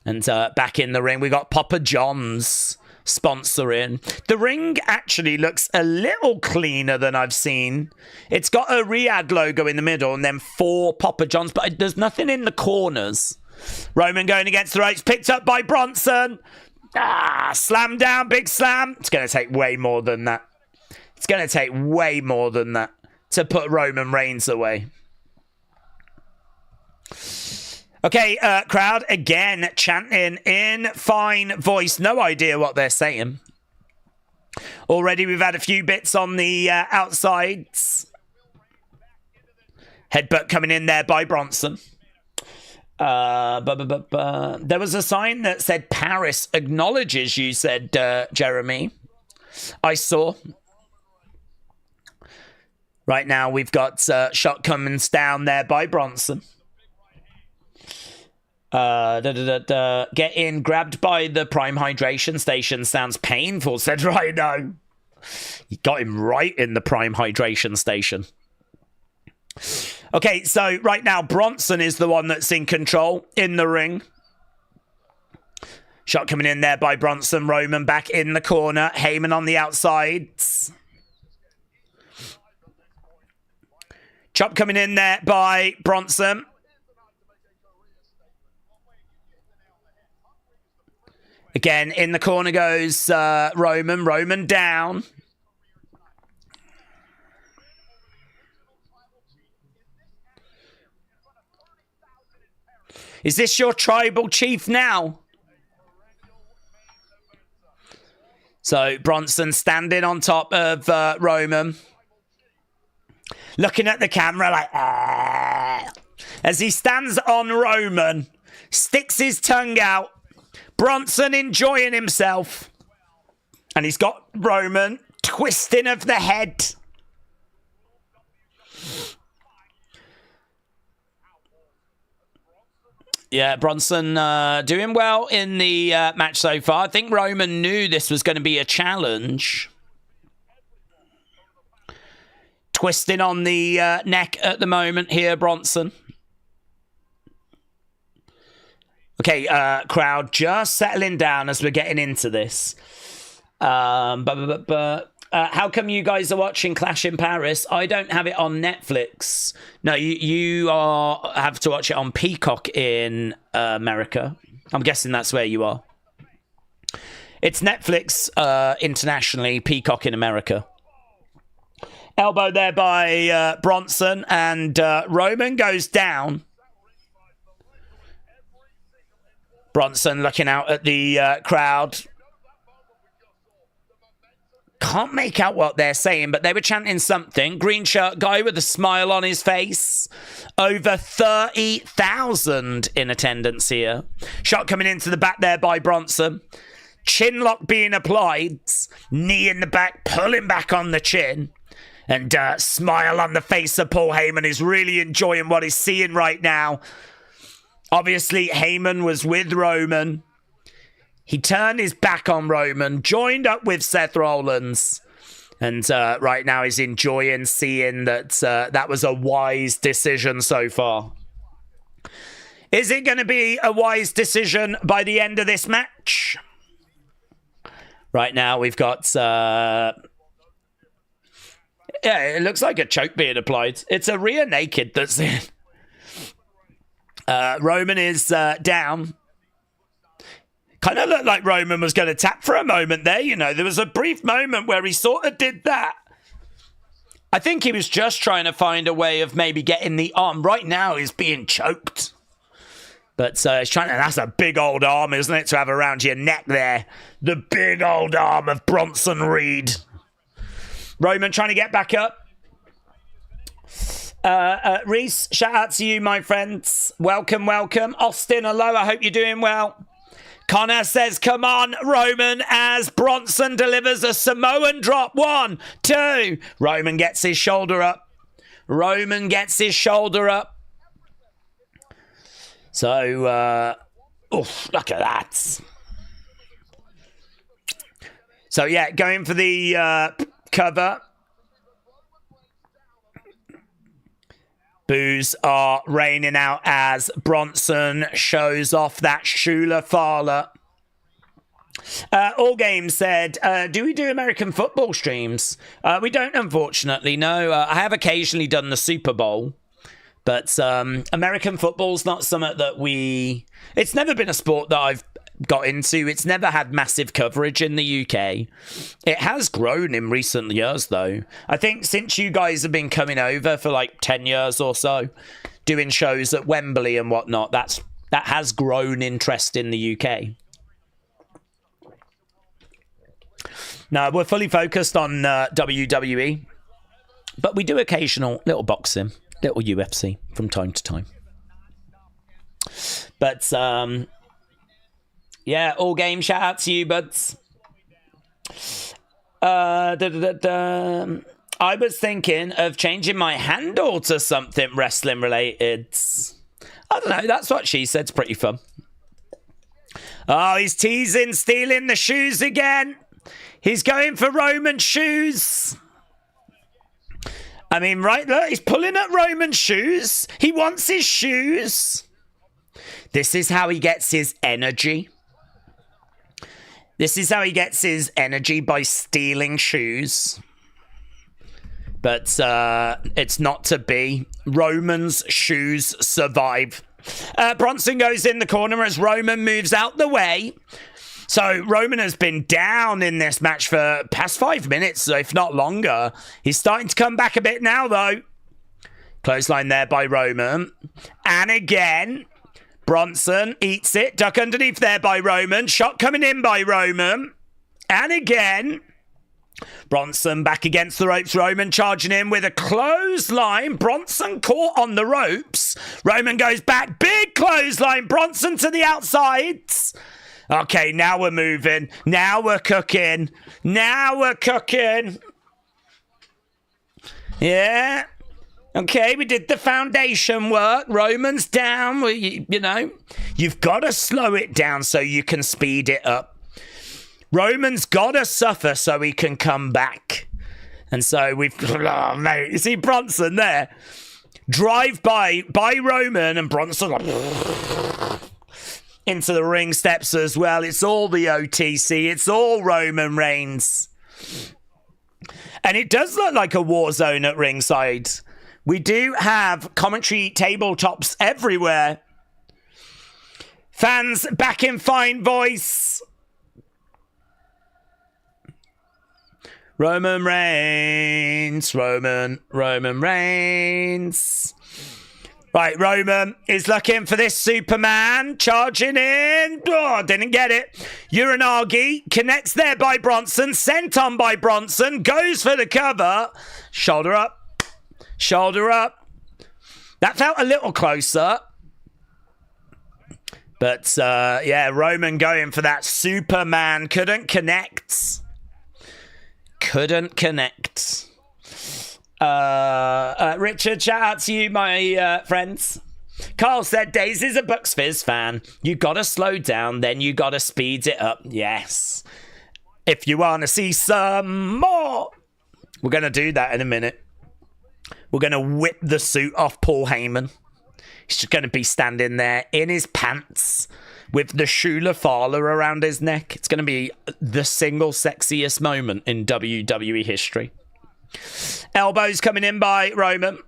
And back in the ring, we got Papa John's sponsoring. The ring actually looks a little cleaner than I've seen. It's got a Riyadh logo in the middle and then 4 Papa John's, but there's nothing in the corners. Roman going against the ropes, picked up by Bronson. Slam down, big slam. It's going to take way more than that. It's going to take way more than that to put Roman Reigns away. Okay, crowd again chanting in fine voice. No idea what they're saying. Already we've had a few bits on the outsides. Headbutt coming in there by Bronson. There was a sign that said Paris acknowledges you, said Jeremy. I saw. Right now we've got shot coming down there by Bronson. Getting grabbed by the Prime Hydration Station sounds painful, said Rhino. You got him right in the Prime Hydration Station. Okay, so right now Bronson is the one that's in control in the ring. Shot coming in there by Bronson. Roman back in the corner. Heyman on the outsides. Chop coming in there by Bronson. Again, in the corner goes Roman. Roman down. Is this your tribal chief now? So Bronson standing on top of Roman. Looking at the camera like, as he stands on Roman, sticks his tongue out. Bronson enjoying himself. And he's got Roman twisting of the head. Yeah, Bronson doing well in the match so far. I think Roman knew this was going to be a challenge. Twisting on the neck at the moment here, Bronson. Okay, crowd just settling down as we're getting into this. How come you guys are watching Clash in Paris? I don't have it on Netflix. No, you have to watch it on Peacock in America. I'm guessing that's where you are. It's Netflix internationally, Peacock in America. Elbow there by Bronson, and Roman goes down. Bronson looking out at the crowd. Can't make out what they're saying, but they were chanting something. Green shirt guy with a smile on his face. Over 30,000 in attendance here. Shot coming into the back there by Bronson. Chin lock being applied. Knee in the back, pulling back on the chin. And smile on the face of Paul Heyman, who's really enjoying what he's seeing right now. Obviously, Heyman was with Roman. He turned his back on Roman, joined up with Seth Rollins. And right now he's enjoying seeing that that was a wise decision so far. Is it going to be a wise decision by the end of this match? Right now we've got... yeah, it looks like a choke being applied. It's a rear naked that's in. Roman is down. Kind of looked like Roman was going to tap for a moment there, you know. There was a brief moment where he sort of did that. I think he was just trying to find a way of maybe getting the arm. Right now, he's being choked. But he's trying to, that's a big old arm, isn't it, to have around your neck there. The big old arm of Bronson Reed. Roman trying to get back up. Reese, shout out to you, my friends. Welcome, welcome. Austin, hello, I hope you're doing well. Connor says, come on, Roman, as Bronson delivers a Samoan drop. 1, 2. Roman gets his shoulder up. Roman gets his shoulder up. So, look at that. So, yeah, going for the cover. Boos are raining out as Bronson shows off that Shula Fala. All Games said, do we do American football streams? We don't, unfortunately, no. I have occasionally done the Super Bowl. But American football's not something that it's never been a sport that I've got into. It's never had massive coverage in the UK. It has grown in recent years, though. I think since you guys have been coming over for like 10 years or so, doing shows at Wembley and whatnot, that has grown interest in the UK. Now, we're fully focused on WWE, but we do occasional little boxing. Little UFC from time to time. But, yeah, All Game, shout out to you, buds. I was thinking of changing my handle to something wrestling related. I don't know, that's what she said. It's pretty fun. Oh, he's teasing, stealing the shoes again. He's going for Roman shoes. I mean, right there, he's pulling at Roman's shoes. He wants his shoes. This is how he gets his energy. This is how he gets his energy, by stealing shoes. But it's not to be. Roman's shoes survive. Bronson goes in the corner as Roman moves out the way. So Roman has been down in this match for past 5 minutes, if not longer. He's starting to come back a bit now, though. Clothesline there by Roman. And again, Bronson eats it. Duck underneath there by Roman. Shot coming in by Roman. And again, Bronson back against the ropes. Roman charging in with a clothesline. Bronson caught on the ropes. Roman goes back. Big clothesline. Bronson to the outsides. Okay, now we're moving. Now we're cooking. Now we're cooking. Yeah. Okay, we did the foundation work. Roman's down. You know, you've got to slow it down so you can speed it up. Roman's got to suffer so he can come back. And so we've... Oh, mate. You see Bronson there? Drive by Roman, and Bronson... into the ring steps as well. It's all the OTC. It's all Roman Reigns. And it does look like a war zone at ringside. We do have commentary tabletops everywhere. Fans back in fine voice. Roman Reigns. Roman Reigns. Right, Roman is looking for this Superman. Charging in. Oh, didn't get it. Uranagi connects there by Bronson. Sent on by Bronson. Goes for the cover. Shoulder up. Shoulder up. That felt a little closer. But, yeah, Roman going for that Superman. Couldn't connect. Couldn't connect. Richard, shout out to you, my friends. Carl said, Daze is a Bucks Fizz fan. You gotta slow down, then you gotta speed it up. Yes. If you wanna see some more. We're gonna do that in a minute. We're gonna whip the suit off Paul Heyman. He's just gonna be standing there in his pants with the Shula Fala around his neck. It's gonna be the single sexiest moment in WWE history. Elbows coming in by Roman.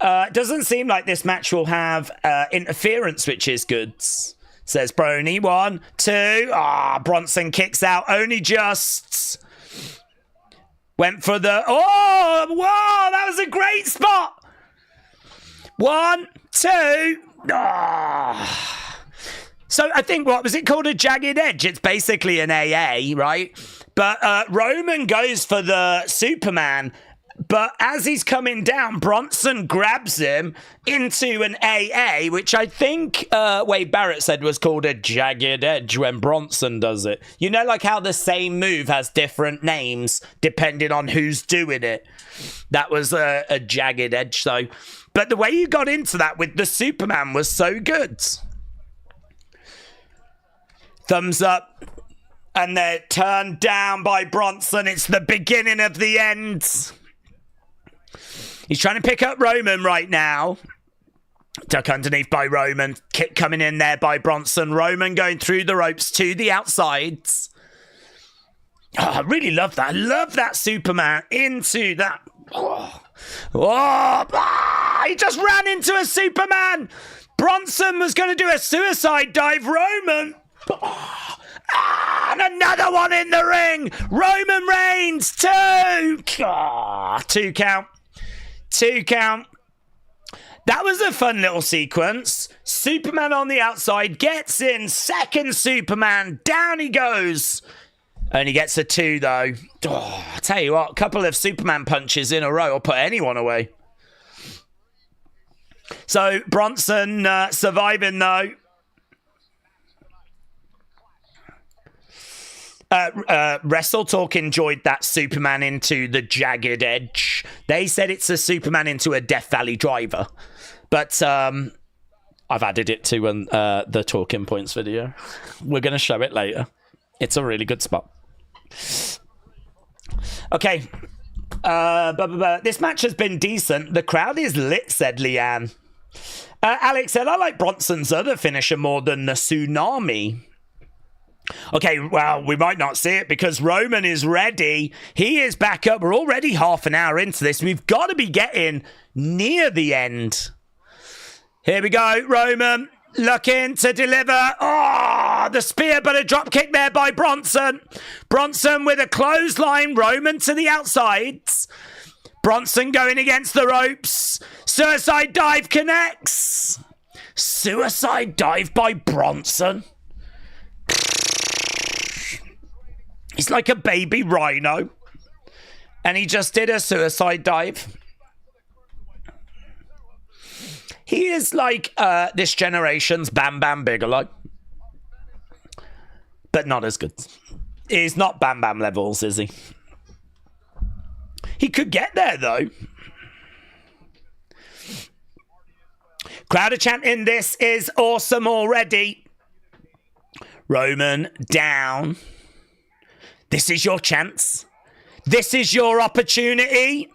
Doesn't seem like this match will have interference, which is good. says Brony. 1, 2. Bronson kicks out. Only just. Went for the... Oh, wow, that was a great spot. 1, 2. So I think, what was it called? A jagged edge. It's basically an AA, right? But Roman goes for the Superman. But as he's coming down, Bronson grabs him into an AA, which I think Wade Barrett said was called a jagged edge when Bronson does it. You know, like how the same move has different names depending on who's doing it. That was a jagged edge, though. But the way you got into that with the Superman was so good. Thumbs up. And they're turned down by Bronson. It's the beginning of the end. He's trying to pick up Roman right now. Duck underneath by Roman. Kick coming in there by Bronson. Roman going through the ropes to the outsides. I really love that. I love that Superman into that. He just ran into a Superman. Bronson was going to do a suicide dive. Roman. And another one in the ring. Roman Reigns. 2. 2 count. 2 count. That was a fun little sequence. Superman on the outside gets in. Second Superman. Down he goes. Only gets a 2, though. I tell you what, a couple of Superman punches in a row will put anyone away. So Bronson surviving, though. Wrestle Talk enjoyed that Superman into the jagged edge. They said it's a Superman into a Death Valley driver. But I've added it to the Talking Points video. We're going to show it later. It's a really good spot. Okay. This match has been decent. The crowd is lit, said Leanne. Alex said, I like Bronson's other finisher more than the Tsunami. Okay, well, we might not see it because Roman is ready. He is back up. We're already half an hour into this. We've got to be getting near the end. Here we go. Roman looking to deliver. Oh, the spear, but a drop kick there by Bronson. Bronson with a clothesline. Roman to the outsides. Bronson going against the ropes. Suicide dive connects. Suicide dive by Bronson. He's like a baby rhino. And he just did a suicide dive. He is like this generation's Bam Bam Bigelow. But not as good. He's not Bam Bam levels, is he? He could get there, though. Crowd are chanting, this is awesome already. Roman down. This is your chance. This is your opportunity.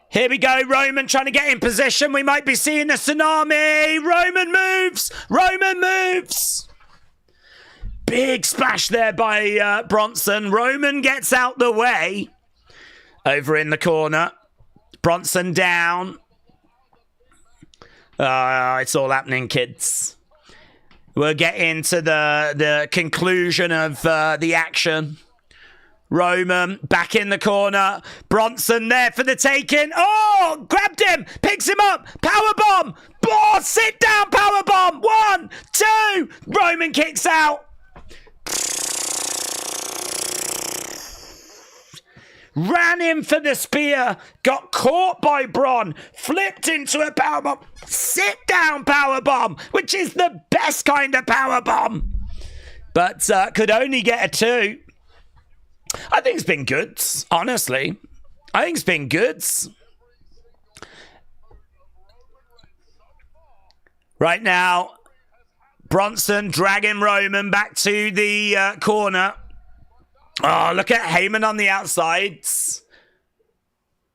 Here we go. Roman trying to get in position. We might be seeing a tsunami. Roman moves. Roman moves. Big splash there by Bronson. Roman gets out the way. Over in the corner. Bronson down. It's all happening, kids. We'll get into the conclusion of the action. Roman back in the corner. Bronson there for the taking. Oh, grabbed him. Picks him up. Powerbomb. Oh, sit down, powerbomb. 1, 2. Roman kicks out. Ran in for the spear. Got caught by Bron. Flipped into a powerbomb. Sit down powerbomb, which is the best kind of powerbomb. But could only get a 2. I think it's been good, honestly. I think it's been good. Right now, Bronson dragging Roman back to the corner. Oh, look at Heyman on the outsides.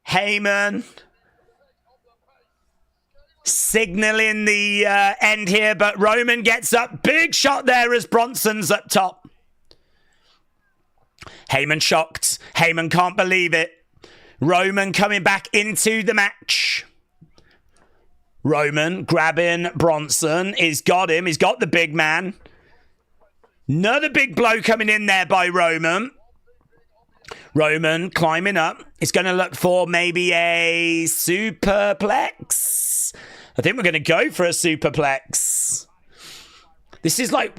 Heyman signaling the end here, but Roman gets up. Big shot there as Bronson's up top. Heyman shocked. Heyman can't believe it. Roman coming back into the match. Roman grabbing Bronson. He's got him. He's got the big man. Another big blow coming in there by Roman. Roman climbing up. He's going to look for maybe a superplex. I think we're going to go for a superplex. This is like,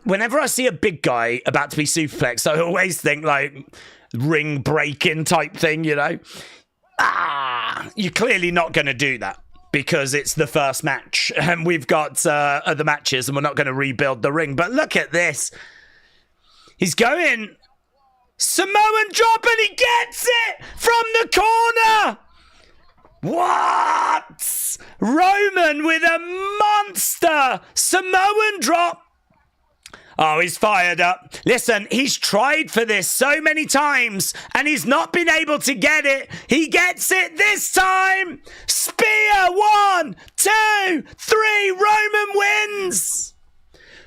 whenever I see a big guy about to be superplex, I always think like ring breaking type thing, you know? You're clearly not going to do that because it's the first match and we've got other matches and we're not going to rebuild the ring. But look at this. He's going Samoan drop and he gets it from the corner. What? Roman with a monster Samoan drop. Oh, he's fired up. Listen, he's tried for this so many times and he's not been able to get it. He gets it this time. Spear, 1, 2, 3. Roman wins.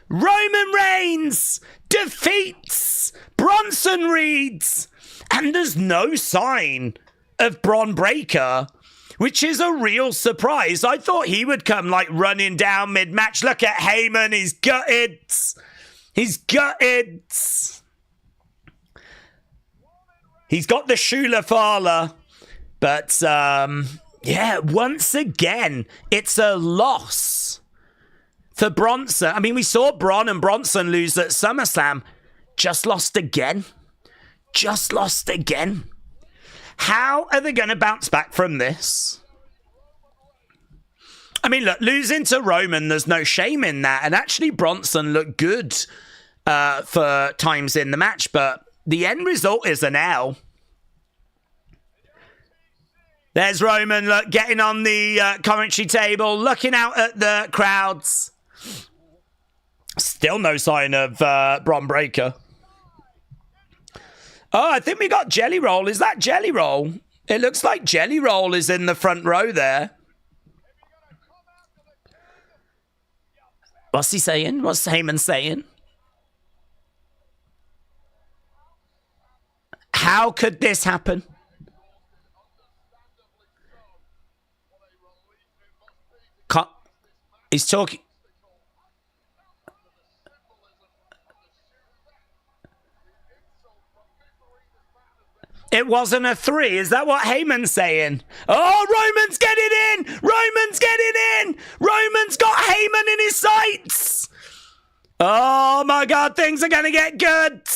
Roman Reigns defeats Bronson Reeds. And there's no sign of Bron Breakker, which is a real surprise. I thought he would come like running down mid-match. Look at Heyman. He's gutted. He's gutted. He's got the Shula Fala. But, yeah, once again, it's a loss for Bronson. I mean, we saw Bron and Bronson lose at SummerSlam. Just lost again. Just lost again. How are they going to bounce back from this? I mean, look, losing to Roman, there's no shame in that. And actually, Bronson looked good for times in the match. But the end result is an L. There's Roman, look, getting on the commentary table, looking out at the crowds. Still no sign of Bron Breakker. Oh, I think we got Jelly Roll. Is that Jelly Roll? It looks like Jelly Roll is in the front row there. What's he saying? What's Heyman saying? How could this happen? He's talking. It wasn't a 3. Is that what Heyman's saying? Oh, Roman's getting in! Roman's getting in! Roman's got Heyman in his sights! Oh my God, things are going to get good!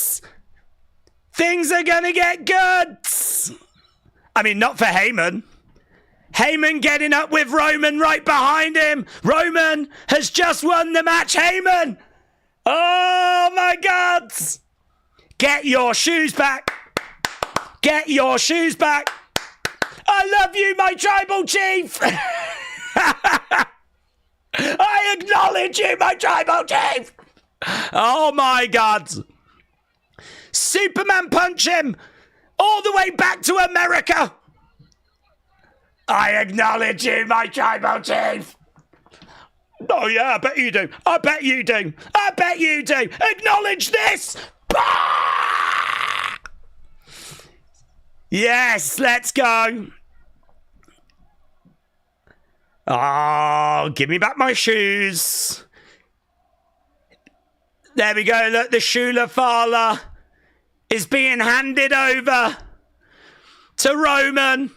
Things are going to get good! I mean, not for Heyman. Heyman getting up with Roman right behind him. Roman has just won the match. Heyman! Oh my God! Get your shoes back! Get your shoes back. I love you, my tribal chief. I acknowledge you, my tribal chief. Oh, my God. Superman punch him all the way back to America. I acknowledge you, my tribal chief. Oh, yeah, I bet you do. I bet you do. I bet you do. Acknowledge this. Yes, let's go. Oh, give me back my shoes. There we go. Look, the Shula Fala is being handed over to Roman.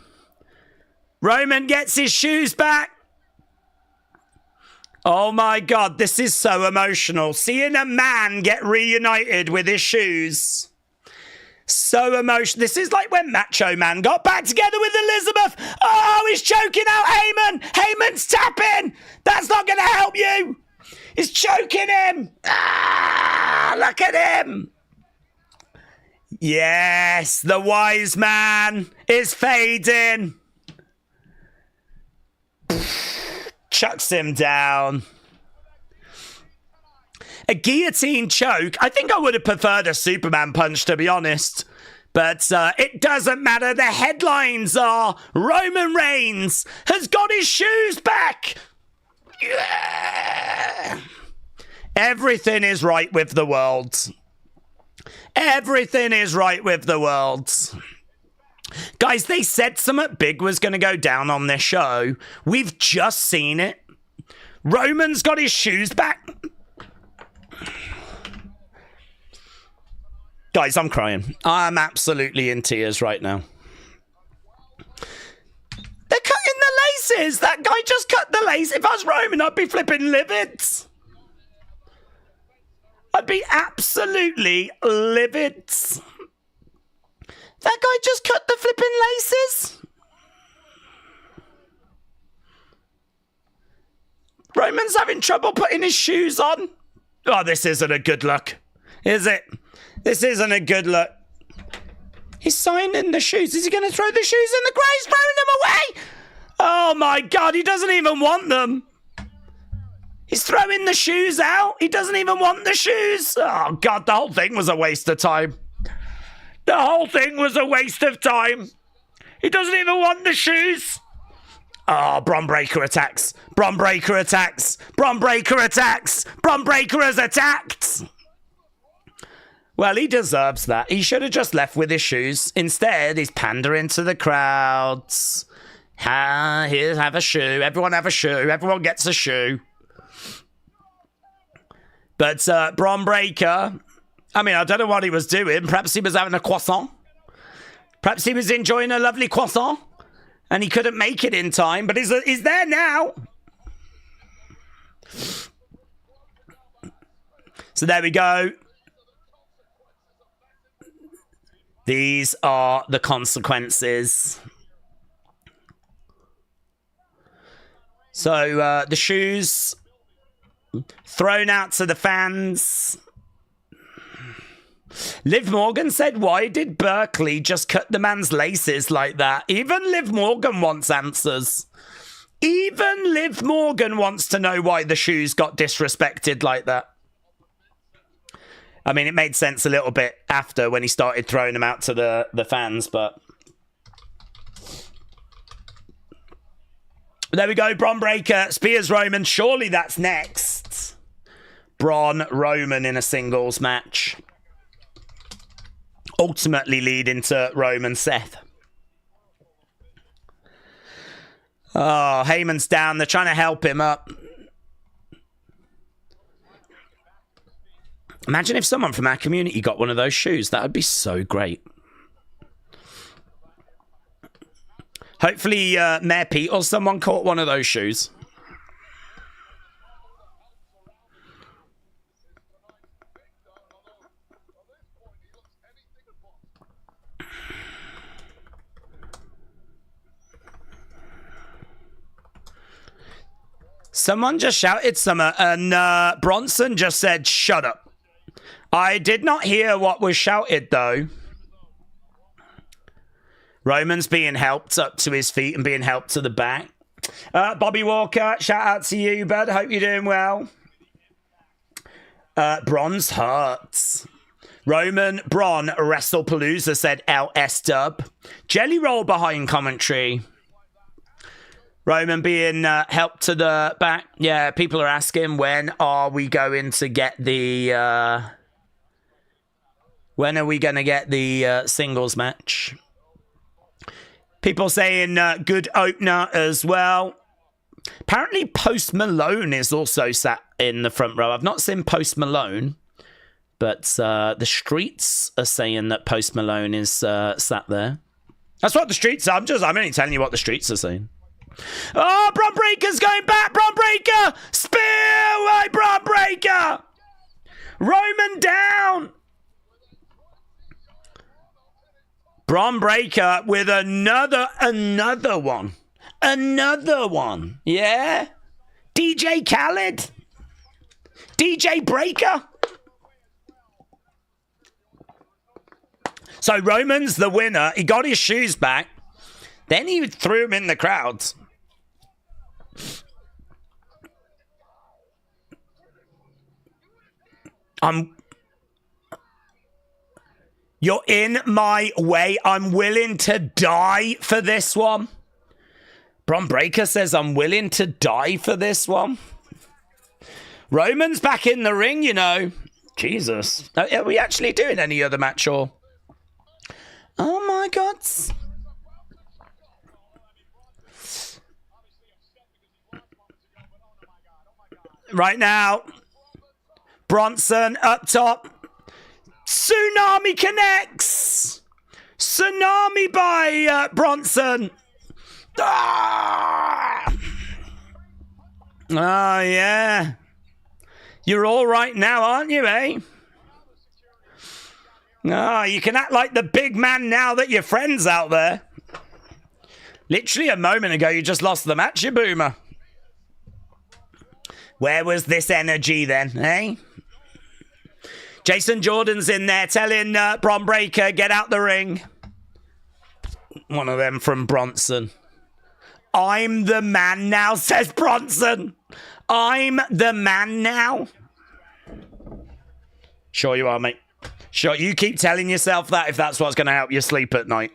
Roman gets his shoes back. Oh my God, this is so emotional. Seeing a man get reunited with his shoes. So emotional. This is like when Macho Man got back together with Elizabeth. Oh, he's choking out Heyman. Heyman's tapping. That's not going to help you. He's choking him. Look at him. Yes, the wise man is fading. Chucks him down. A guillotine choke. I think I would have preferred a Superman punch, to be honest. But it doesn't matter. The headlines are Roman Reigns has got his shoes back. Yeah. Everything is right with the world. Everything is right with the world. Guys, they said something big was going to go down on this show. We've just seen it. Roman's got his shoes back. Guys, I'm crying. I'm absolutely in tears right now. They're cutting the laces. That guy just cut the lace. If I was Roman, I'd be flipping livid. I'd be absolutely livid. That guy just cut the flipping laces. Roman's having trouble putting his shoes on. Oh, this isn't a good look, is it? This isn't a good look. He's signing the shoes. Is he going to throw the shoes in the grave? He's throwing them away. Oh my God, he doesn't even want them. He's throwing the shoes out. He doesn't even want the shoes. Oh God, the whole thing was a waste of time. The whole thing was a waste of time. He doesn't even want the shoes. Oh, Bron Breakker attacks. Bron Breakker attacks. Bron Breakker attacks. Bron Breakker has attacked. Well, he deserves that. He should have just left with his shoes. Instead, he's pandering to the crowds. Here, have a shoe. Everyone have a shoe. Everyone gets a shoe. But Bron Breakker, I mean, I don't know what he was doing. Perhaps he was having a croissant. Perhaps he was enjoying a lovely croissant. And he couldn't make it in time, but he's there now. So there we go. These are the consequences. So the shoes thrown out to the fans. Liv Morgan said, why did Berkeley just cut the man's laces like that? Even Liv Morgan wants answers. Even Liv Morgan wants to know why the shoes got disrespected like that. I mean, it made sense a little bit after when he started throwing them out to the fans, but... There we go, Bron Breakker, Spears Roman. Surely that's next. Bron Roman in a singles match. Ultimately leading to Roman Seth. Oh, Heyman's down. They're trying to help him up. Imagine if someone from our community got one of those shoes. That would be so great. Hopefully, Mayor Pete or someone caught one of those shoes. Someone just shouted something, and Bronson just said, shut up. I did not hear what was shouted, though. Roman's being helped up to his feet and being helped to the back. Bobby Walker, shout out to you, bud. Hope you're doing well. Bron's hurts. Roman, Bron, Wrestle Palooza said LS dub. Jelly Roll behind commentary. Roman being helped to the back. Yeah, people are asking, when are we going to get the... when are we going to get the singles match? People saying good opener as well. Apparently Post Malone is also sat in the front row. I've not seen Post Malone, but the streets are saying that Post Malone is sat there. That's what the streets are. I'm only telling you what the streets are saying. Oh, Bron Breakker's going back. Bron Breakker. Spear away, Bron Breakker. Roman down. Bron Breakker with another one. Another one. Yeah. DJ Khaled. DJ Breakker. So Roman's the winner. He got his shoes back. Then he threw them in the crowds. You're in my way. I'm willing to die for this one. Bron Breakker says I'm willing to die for this one. Roman's back in the ring, you know. Jesus. Are we actually doing any other match or... Oh my God. right now. Bronson up top. Tsunami connects. Tsunami by Bronson. Ah! Oh, yeah. You're all right now, aren't you, eh? Oh, you can act like the big man now that your friend's out there. Literally a moment ago, you just lost the match, you boomer. Where was this energy then, eh? Jason Jordan's in there telling Bron Breakker, get out the ring. One of them from Bronson. I'm the man now, says Bronson. I'm the man now. Sure you are, mate. Sure, you keep telling yourself that if that's what's going to help you sleep at night.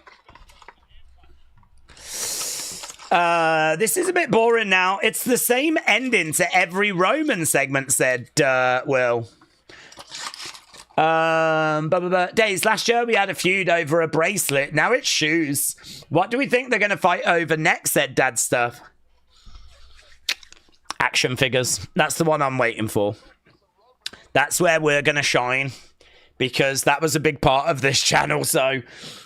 This is a bit boring now. It's the same ending to every Roman segment, said Will. Daze, last year we had a feud over a bracelet. Now it's shoes. What do we think they're going to fight over next, said Dad Stuff. Action figures. That's the one I'm waiting for. That's where we're going to shine. Because that was a big part of this channel. So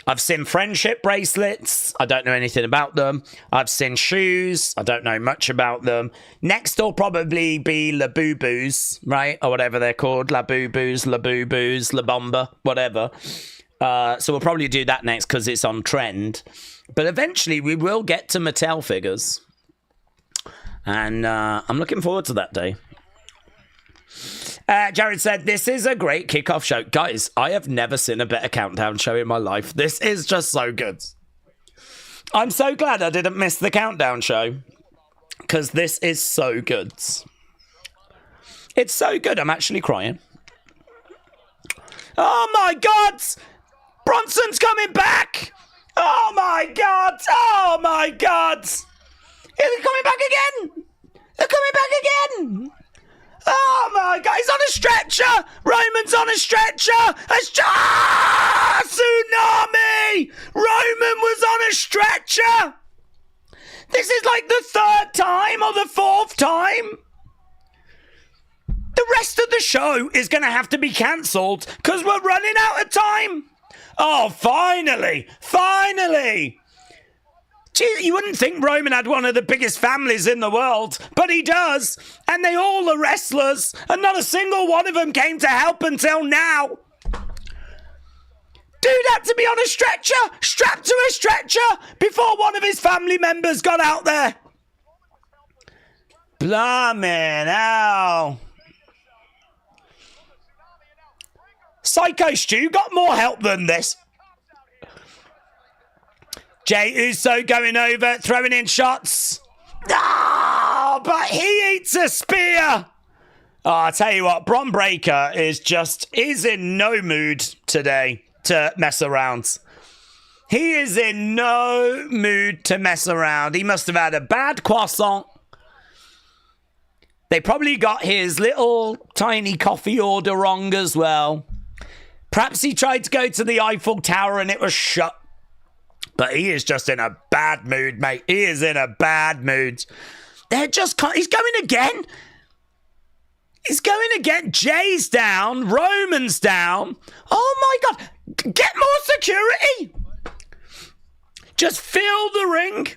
I've seen friendship bracelets. I don't know anything about them. I've seen shoes. I don't know much about them. Next will probably be La Boo Boos, right? Or whatever they're called. La Boo Boos, La Boo Boos, La Bomba, whatever. So we'll probably do that next because it's on trend. But eventually we will get to Mattel figures. And I'm looking forward to that day. Jared said, this is a great kickoff show. Guys, I have never seen a better countdown show in my life. This is just so good. I'm so glad I didn't miss the countdown show. Because this is so good. It's so good, I'm actually crying. Oh my God! Bronson's coming back! Oh my God! Oh my God! Is he coming back again? They're coming back again! Oh my God, he's on a stretcher! Roman's on a stretcher! Tsunami! Roman was on a stretcher! This is like the third time or the fourth time. The rest of the show is going to have to be cancelled because we're running out of time. Oh, finally! Finally! Gee, you wouldn't think Roman had one of the biggest families in the world, but he does. And they all are wrestlers, and not a single one of them came to help until now. Dude had to be on a stretcher, strapped to a stretcher, before one of his family members got out there. Blimey hell. Psycho Stu got more help than this. Jey Uso going over, throwing in shots. Ah, but he eats a spear. Oh, I'll tell you what, Bron Breakker is in no mood today to mess around. He is in no mood to mess around. He must have had a bad croissant. They probably got his little tiny coffee order wrong as well. Perhaps he tried to go to the Eiffel Tower and it was shut. But he is just in a bad mood, mate. He is in a bad mood. He's going again. He's going again. Jay's down. Roman's down. Oh, my God. Get more security. Just fill the ring.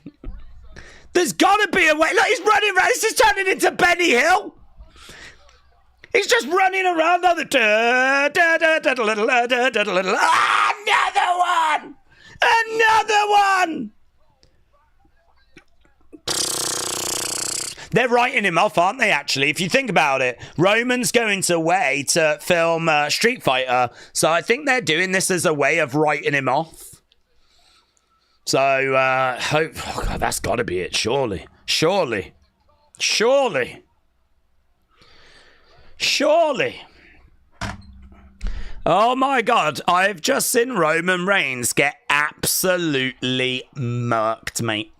There's got to be a way. Look, he's running around. This is turning into Benny Hill. He's just running around. Another one. Another one! They're writing him off, aren't they, actually? If you think about it, Roman's going away to film Street Fighter, so I think they're doing this as a way of writing him off. So, oh God, that's got to be it, surely. Surely. Surely. Surely. Oh my God, I've just seen Roman Reigns get absolutely murked, mate.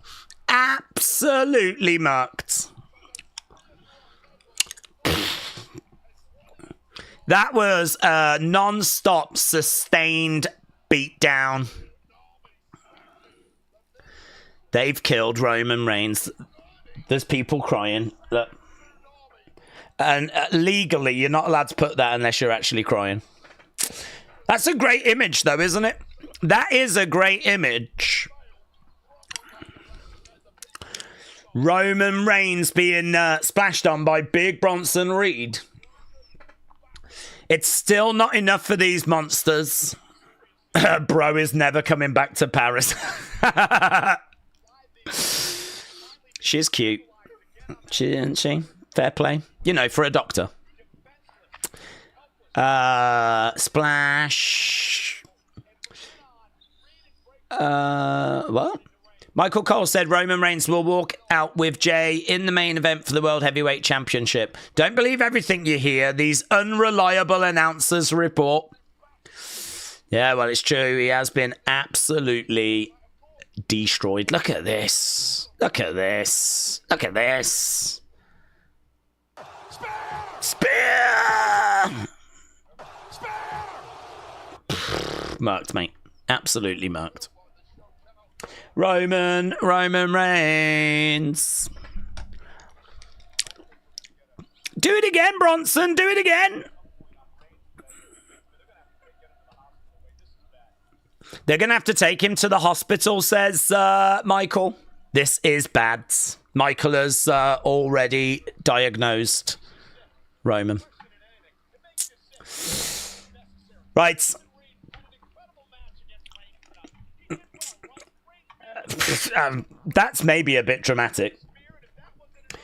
Absolutely murked. That was a non-stop sustained beatdown. They've killed Roman Reigns. There's people crying. Look. And legally, you're not allowed to put that unless you're actually crying. That's a great image, though, isn't it? That is a great image. Roman Reigns being splashed on by Big Bronson Reed. It's still not enough for these monsters. Bro is never coming back to Paris. She's cute. Isn't she? Fair play. You know, for a doctor. Splash. What? Michael Cole said Roman Reigns will walk out with Jey in the main event for the World Heavyweight Championship. Don't believe everything you hear. These unreliable announcers report. Yeah, well, it's true. He has been absolutely destroyed. Look at this. Look at this. Look at this. Spear! Murked, mate. Absolutely murked. Roman Reigns. Do it again, Bronson. Do it again. They're going to have to take him to the hospital, says Michael. This is bad. Michael has already diagnosed Roman. Right. That's maybe a bit dramatic.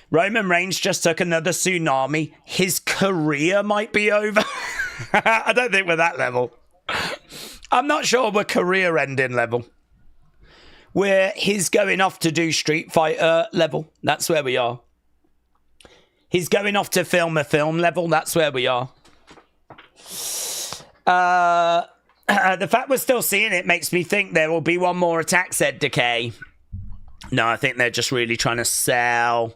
Roman Reigns just took another tsunami. His career might be over. I don't think we're that level. I'm not sure we're career-ending level. We're he's going off to do Street Fighter level. That's where we are. He's going off to film a film level. That's where we are. The fact we're still seeing it makes me think there will be one more attack, said Decay. No, I think they're just really trying to sell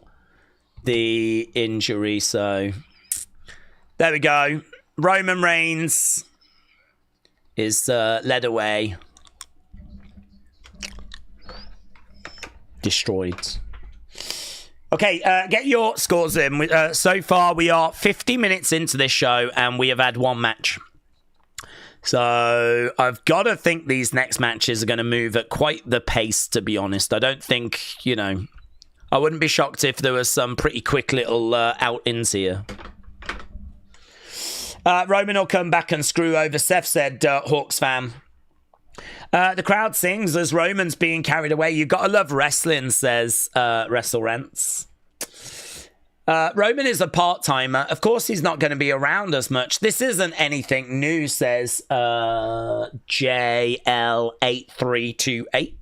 the injury. So there we go. Roman Reigns is led away. Destroyed. Okay, get your scores in. So far, we are 50 minutes into this show, and we have had one match. So I've got to think these next matches are going to move at quite the pace, to be honest. I don't think, you know, I wouldn't be shocked if there was some pretty quick little outings here. Roman will come back and screw over Seth, said Hawks fan. The crowd sings as Roman's being carried away. You've got to love wrestling, says Wrestle Rents. Roman is a part-timer. Of course, he's not going to be around as much. This isn't anything new, says JL8328.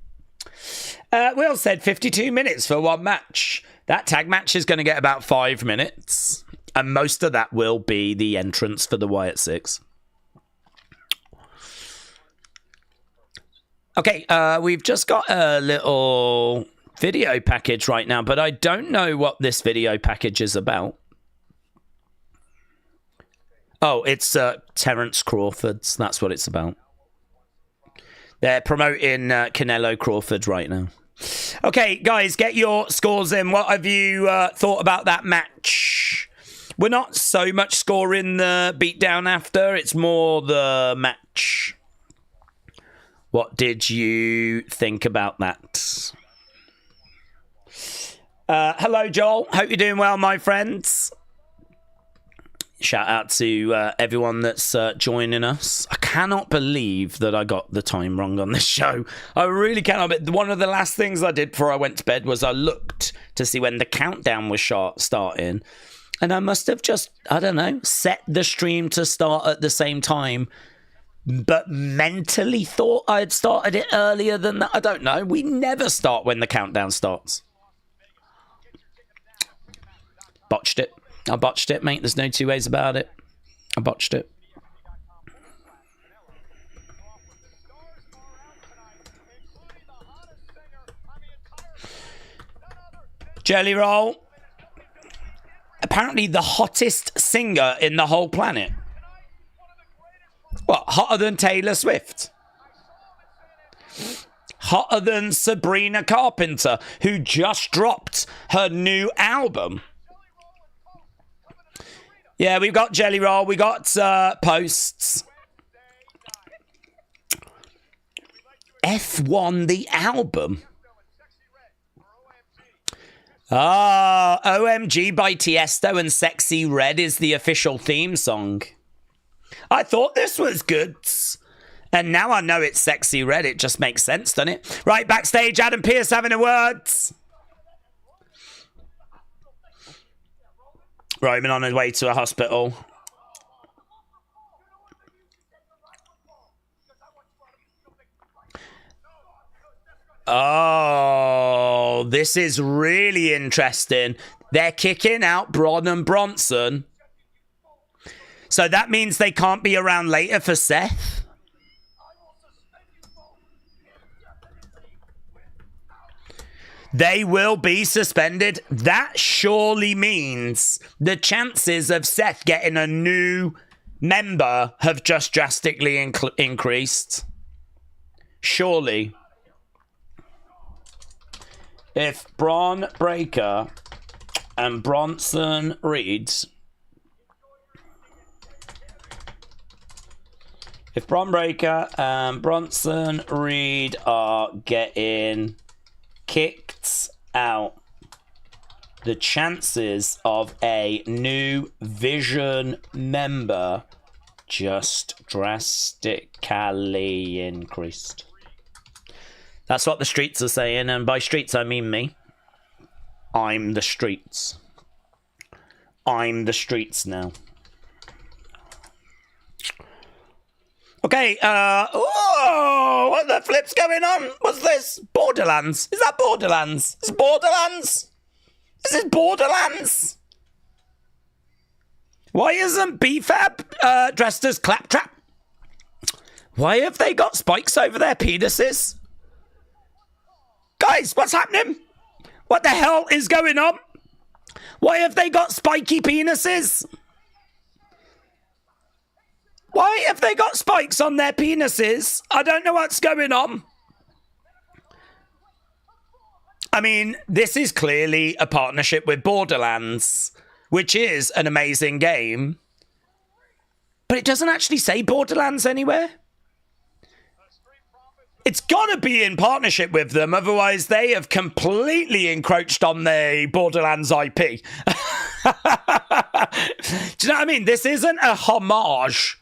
Will said 52 minutes for one match. That tag match is going to get about 5 minutes. And most of that will be the entrance for the Wyatt Six. Okay, we've just got a little video package right now, but I don't know what this video package is about. Oh, it's Terence Crawford's. That's what it's about. They're promoting Canelo Crawford right now. Okay, guys, get your scores in. What have you thought about that match? We're not so much scoring the beatdown after. It's more the match. What did you think about that? Hello, Joel. Hope you're doing well, my friends. Shout out to everyone that's joining us. I cannot believe that I got the time wrong on this show. I really cannot. But one of the last things I did before I went to bed was I looked to see when the countdown was starting. And I must have just, I don't know, set the stream to start at the same time, but mentally thought I had started it earlier than that. I don't know. We never start when the countdown starts. Botched it. I botched it, mate. There's no two ways about it. I botched it. Jelly Roll. Apparently the hottest singer in the whole planet. What, hotter than Taylor Swift? Hotter than Sabrina Carpenter, who just dropped her new album. Yeah, we've got Jelly Roll. We got posts. F1 the album. Ah, OMG by Tiesto and Sexy Red is the official theme song. I thought this was good. And now I know it's Sexy Red. It just makes sense, doesn't it? Right, backstage, Adam Pearce having a word. Roman on his way to a hospital. Oh, this is really interesting. They're kicking out Braun and Bronson. So that means they can't be around later for Seth. They will be suspended. That surely means the chances of Seth getting a new member have just drastically increased. Surely. If Braun Breaker and Bronson Reed... If Braun Breaker and Bronson Reed are getting kicked out, the chances of a new Vision member just drastically increased. That's what the streets are saying, and by streets I mean me. I'm the streets. I'm the streets now. Okay, oh, what the flip's going on? What's this? Borderlands? Is that Borderlands? Is it Borderlands? Is this Borderlands? Why isn't BFAB dressed as Claptrap? Why have they got spikes over their penises? Guys, what's happening? What the hell is going on? Why have they got spiky penises? Why have they got spikes on their penises? I don't know what's going on. I mean, this is clearly a partnership with Borderlands, which is an amazing game. But it doesn't actually say Borderlands anywhere. It's got to be in partnership with them, otherwise they have completely encroached on the Borderlands IP. Do you know what I mean? This isn't a homage.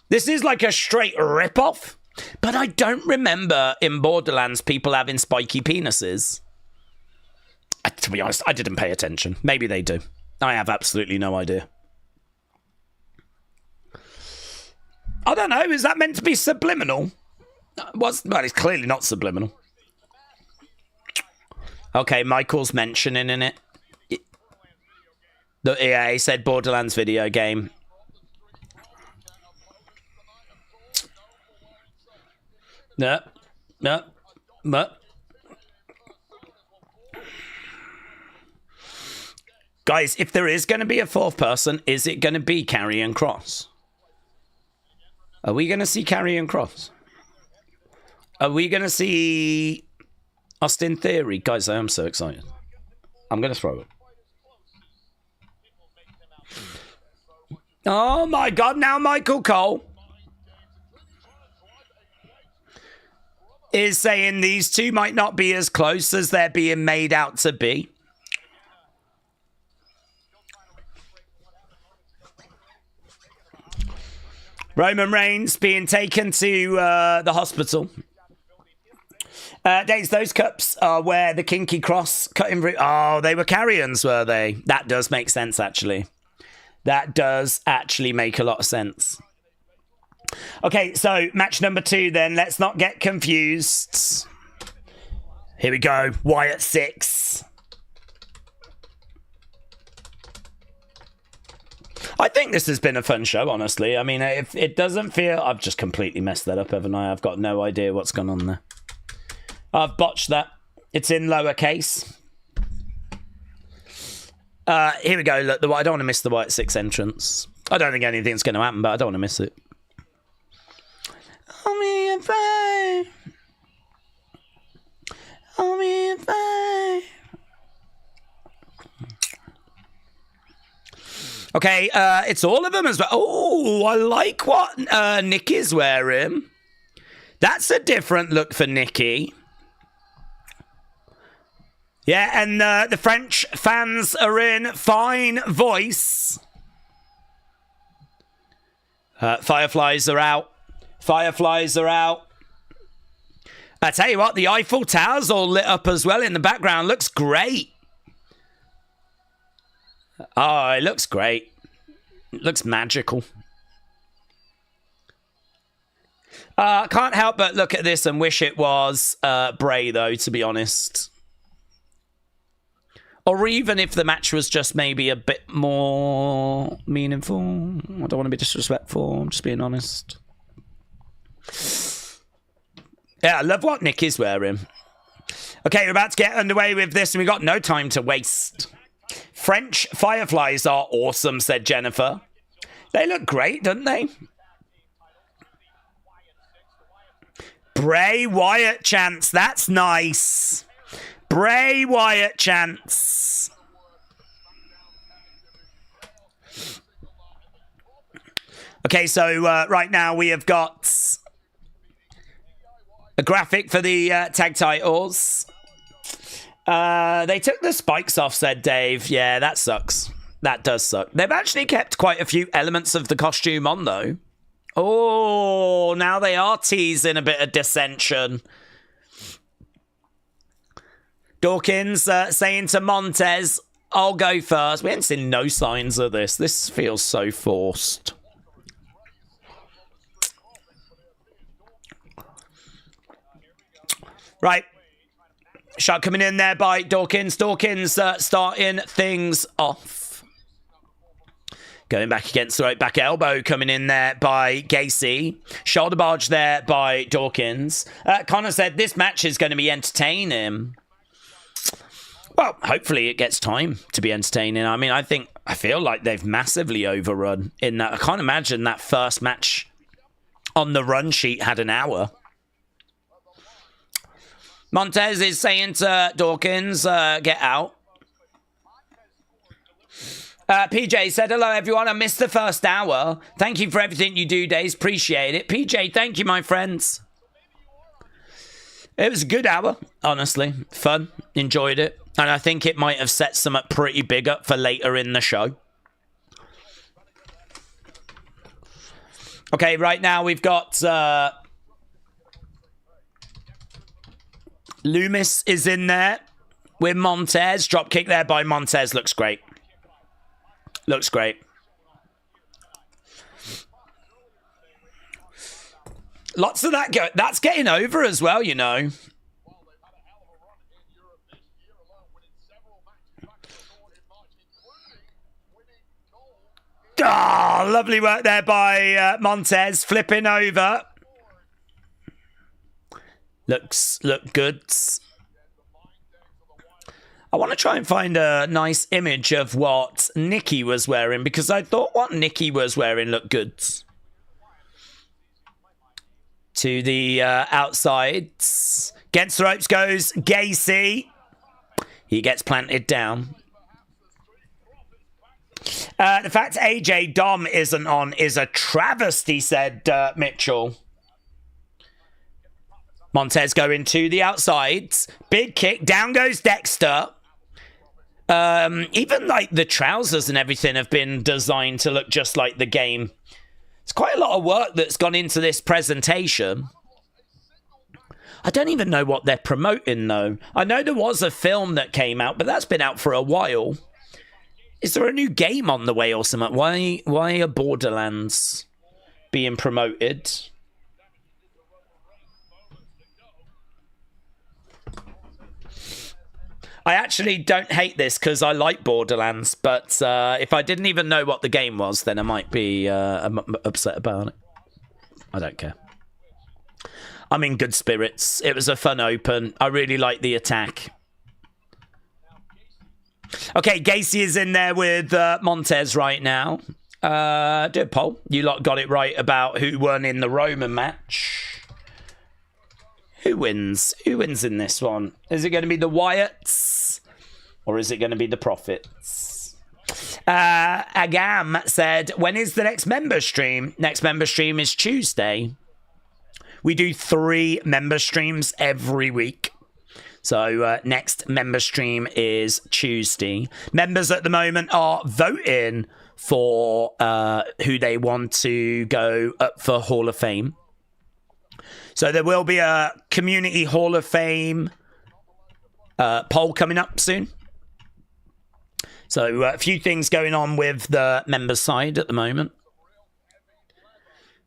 This is like a straight rip-off. But I don't remember in Borderlands people having spiky penises. To be honest, I didn't pay attention. Maybe they do. I have absolutely no idea. I don't know. Is that meant to be subliminal? Well, it's clearly not subliminal. Okay, Michael's mentioning in it. Yeah, he said Borderlands video game. No. Guys, if there is going to be a fourth person, is it going to be Karrion Cross? Are we going to see Karrion Cross? Are we going to see Austin Theory? Guys, I am so excited. I'm going to throw it. Oh my God, now Michael Cole is saying these two might not be as close as they're being made out to be. Roman Reigns being taken to the hospital. Daze, those cups are where the kinky cross cutting route. Oh, they were Karrion's, were they? That does make sense, actually. That does actually make a lot of sense. Okay, so match number 2 then. Let's not get confused. Here we go. Wyatt 6. I think this has been a fun show, honestly. I mean, if it doesn't feel... I've just completely messed that up, haven't I? I've got no idea what's gone on there. I've botched that. It's in lowercase. Here we go. Look, I don't want to miss the Wyatt 6 entrance. I don't think anything's going to happen, but I don't want to miss it. Okay, it's all of them as well. Oh, I like what Nikki's wearing. That's a different look for Nikki. Yeah, and the French fans are in fine voice. Fireflies are out. Fireflies are out. I tell you what, the Eiffel Tower's all lit up as well in the background. Looks great. Oh, it looks great. It looks magical. Can't help but look at this and wish it was Bray, though, to be honest. Or even if the match was just maybe a bit more meaningful. I don't want to be disrespectful. I'm just being honest. Yeah, I love what Nikki's wearing. Okay, we're about to get underway with this, and we've got no time to waste. French Fireflies are awesome, said Jennifer. They look great, don't they? Bray Wyatt chants. That's nice. Bray Wyatt chants. Okay, so right now we have got a graphic for the tag titles. They took the spikes off, said Dave. Yeah, that sucks. That does suck. They've actually kept quite a few elements of the costume on, though. Oh, now they are teasing a bit of dissension. Dawkins saying to Montez, I'll go first. We haven't seen no signs of this. This feels so forced. Right. Shot coming in there by Dawkins. Dawkins starting things off. Going back against the right back elbow coming in there by Gacy. Shoulder barge there by Dawkins. Connor said this match is going to be entertaining. Well, hopefully it gets time to be entertaining. I mean, I feel like they've massively overrun in that. I can't imagine that first match on the run sheet had an hour. Montez is saying to Dawkins, get out. PJ said, hello, everyone. I missed the first hour. Thank you for everything you do, Daze. Appreciate it. PJ, thank you, my friends. It was a good hour, honestly. Fun. Enjoyed it. And I think it might have set something pretty big up for later in the show. Okay, right now we've got... Loomis is in there with Montez. Drop kick there by Montez. Looks great. Looks great. Lots of that. That's getting over as well, you know. Oh, lovely work there by Montez. Flipping over. Look good. I want to try and find a nice image of what Nikki was wearing, because I thought what Nikki was wearing looked good. To the outside. Against the ropes goes Gacy. He gets planted down. The fact AJ Dom isn't on is a travesty, said Mitchell. Montez going to the outside. Big kick. Down goes Dexter. Even like the trousers and everything have been designed to look just like the game. It's quite a lot of work that's gone into this presentation. I don't even know what they're promoting, though. I know there was a film that came out, but that's been out for a while. Is there a new game on the way or something? Why are Borderlands being promoted? I actually don't hate this because I like Borderlands, but if I didn't even know what the game was, then I might be upset about it. I don't care. I'm in good spirits. It was a fun open. I really like the attack. Okay, Gacy is in there with Montez right now. Do a poll. You lot got it right about who won in the Roman match. Who wins? Who wins in this one? Is it going to be the Wyatts? Or is it going to be the Profits? Agam said, when is the next member stream? Next member stream is Tuesday. We do 3 member streams every week. So next member stream is Tuesday. Members at the moment are voting for who they want to go up for Hall of Fame. So there will be a Community Hall of Fame poll coming up soon. So a few things going on with the members side at the moment.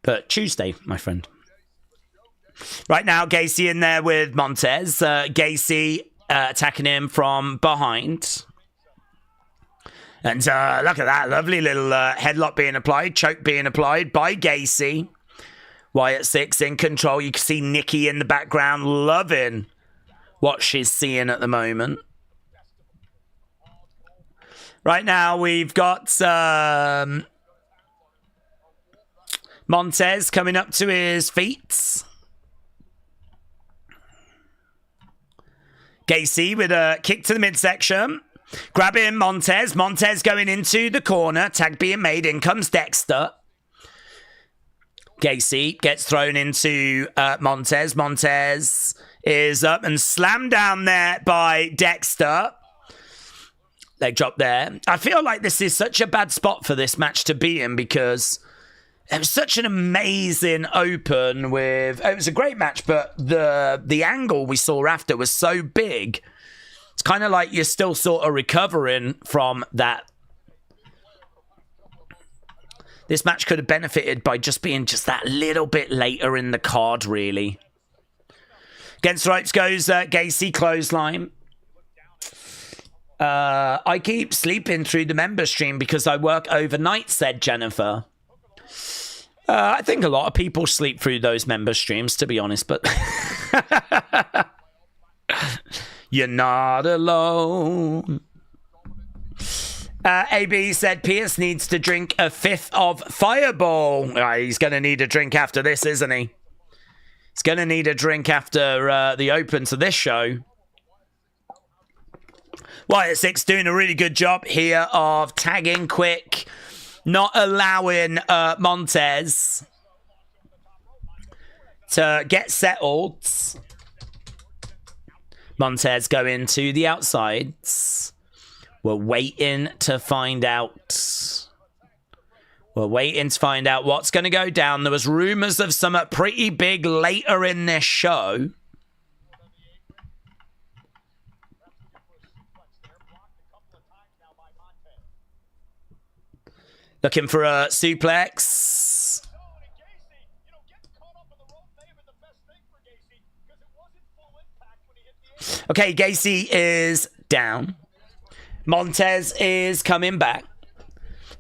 But Tuesday, my friend. Right now, Gacy in there with Montez. Gacy attacking him from behind. And look at that. Lovely little headlock being applied. Choke being applied by Gacy. Wyatt 6 in control. You can see Nikki in the background loving what she's seeing at the moment. Right now, we've got Montez coming up to his feet. Gacy with a kick to the midsection. Grabbing Montez. Montez going into the corner. Tag being made. In comes Dexter. Gacy gets thrown into Montez. Montez is up and slammed down there by Dexter. Leg drop there. I feel like this is such a bad spot for this match to be in because it was such an amazing open with... It was a great match, but the angle we saw after was so big. It's kind of like you're still sort of recovering from that. This match could have benefited by just being just that little bit later in the card, really. Against the ropes goes Gacy, clothesline. I keep sleeping through the member stream because I work overnight, said Jennifer. I think a lot of people sleep through those member streams, to be honest, but... You're not alone. AB said Pierce needs to drink a 5th of Fireball. He's going to need a drink after this, isn't he? He's going to need a drink after the open to this show. Wyatt 6 doing a really good job here of tagging quick, not allowing Montez to get settled. Montez going to the outsides. We're waiting to find out. We're waiting to find out what's going to go down. There was rumors of something pretty big later in this show. Looking for a suplex. Okay, Gacy is down. Montez is coming back.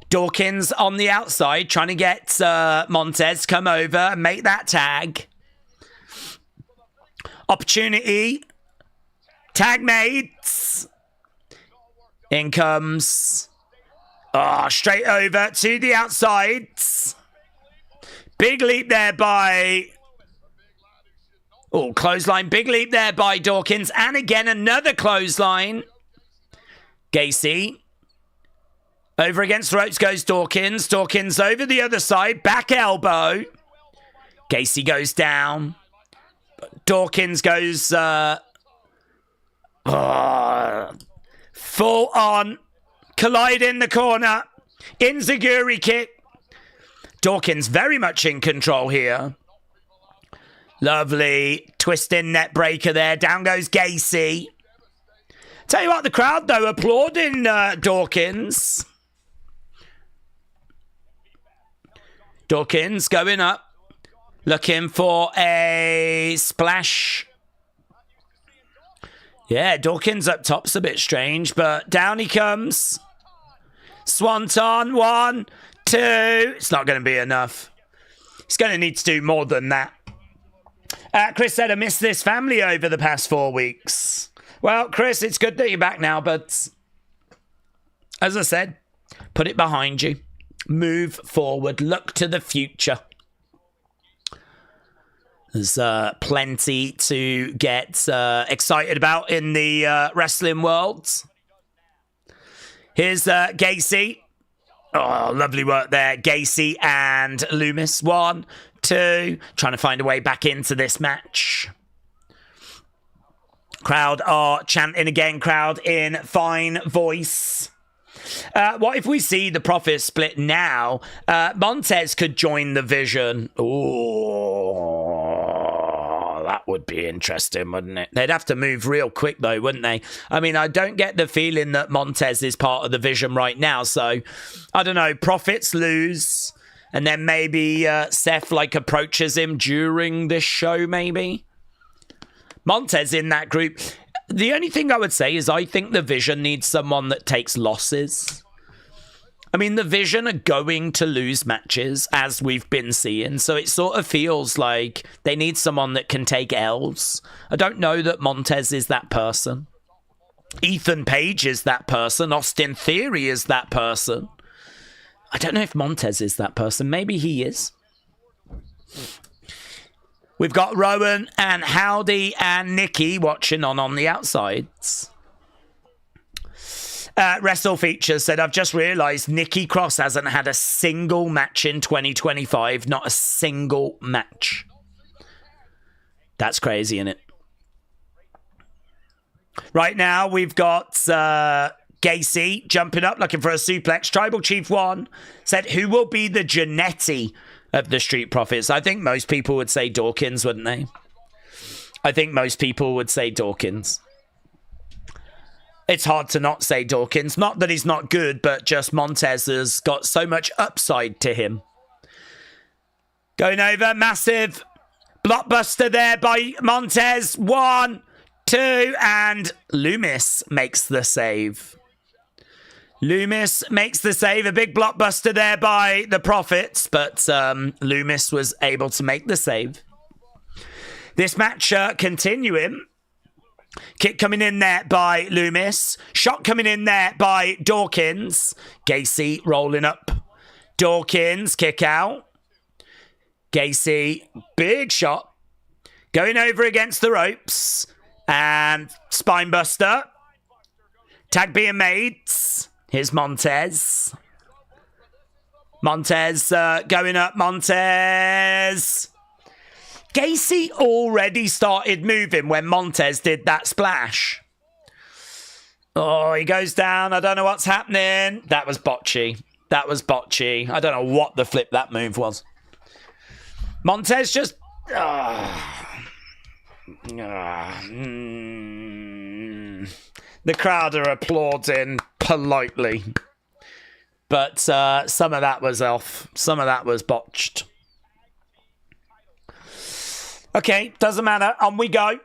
Dawkins on the outside trying to get Montez to come over and make that tag. Opportunity. Tag mates. In comes... straight over to the outsides. Big leap there by... clothesline. Big leap there by Dawkins. And again, another clothesline. Gacy. Over against the ropes goes Dawkins. Dawkins over the other side. Back elbow. Gacy goes down. Dawkins goes... full on. Collide in the corner. Enziguri kick. Dawkins very much in control here. Lovely twisting net breaker there. Down goes Gacy. Tell you what, the crowd, though, applauding Dawkins. Dawkins going up. Looking for a splash. Yeah, Dawkins up top's a bit strange, but down he comes. Swanton, 1, 2. It's not going to be enough. He's going to need to do more than that. Chris said, I missed this family over the past 4 weeks. Well, Chris, it's good that you're back now, but as I said, put it behind you. Move forward. Look to the future. There's plenty to get excited about in the wrestling world. Here's Gacy Oh, lovely work there. Gacy and Loomis. 1, 2. Trying to find a way back into this match. Crowd are chanting again. Crowd in fine voice. What if we see the Profits split now? Montez could join the Vision. Oh, that would be interesting, wouldn't it? They'd have to move real quick, though, wouldn't they? I mean, I don't get the feeling that Montez is part of the Vision right now. So, I don't know. Profits lose. And then maybe Seth, approaches him during this show, maybe. Montez in that group. The only thing I would say is I think the Vision needs someone that takes losses. I mean, the Vision are going to lose matches, as we've been seeing, so it sort of feels like they need someone that can take L's. I don't know that Montez is that person. Ethan Page is that person. Austin Theory is that person. I don't know if Montez is that person. Maybe he is. We've got Rowan and Howdy and Nikki watching on the outsides. Wrestle Features said, I've just realised Nikki Cross hasn't had a single match in 2025. Not a single match. That's crazy, isn't it? Right now, we've got Gacy jumping up, looking for a suplex. Tribal Chief 1 said, who will be the Jannetty of the Street Profits? I think most people would say Dawkins, wouldn't they? I think most people would say Dawkins. It's hard to not say Dawkins. Not that he's not good, but just Montez has got so much upside to him. Going over, massive blockbuster there by Montez. 1, 2, and Loomis makes the save. Loomis makes the save. A big blockbuster there by the Profits, but Loomis was able to make the save. This match continuing. Kick coming in there by Loomis. Shot coming in there by Dawkins. Gacy rolling up. Dawkins, kick out. Gacy, big shot. Going over against the ropes. And spinebuster. Tag being made. Here's Montez. Montez going up. Montez. Gacy already started moving when Montez did that splash. Oh, he goes down. I don't know what's happening. That was botchy. That was botchy. I don't know what the flip that move was. Montez just... The crowd are applauding politely. But some of that was off. Some of that was botched. Okay, doesn't matter. On we go.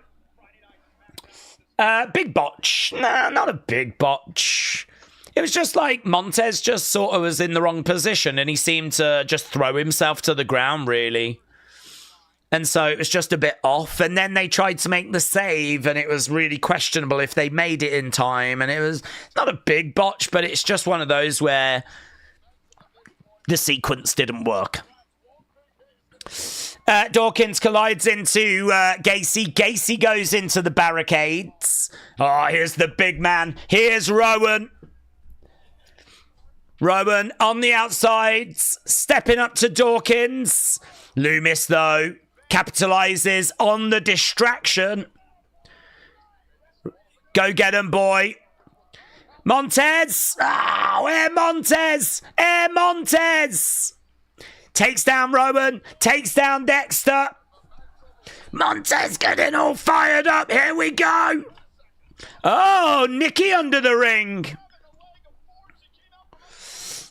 Big botch. Nah, not a big botch. It was just like Montez just sort of was in the wrong position and he seemed to just throw himself to the ground, really. And so it was just a bit off. And then they tried to make the save and it was really questionable if they made it in time. And it was not a big botch, but it's just one of those where the sequence didn't work. Dawkins collides into Gacy. Gacy goes into the barricades. Oh, here's the big man. Here's Rowan. Rowan on the outsides, stepping up to Dawkins. Loomis, though, capitalizes on the distraction. Go get him, boy. Montez. Oh, Air Montez. Air Montez. Takes down Rowan. Takes down Dexter. Montez getting all fired up. Here we go. Oh, Nikki under the ring.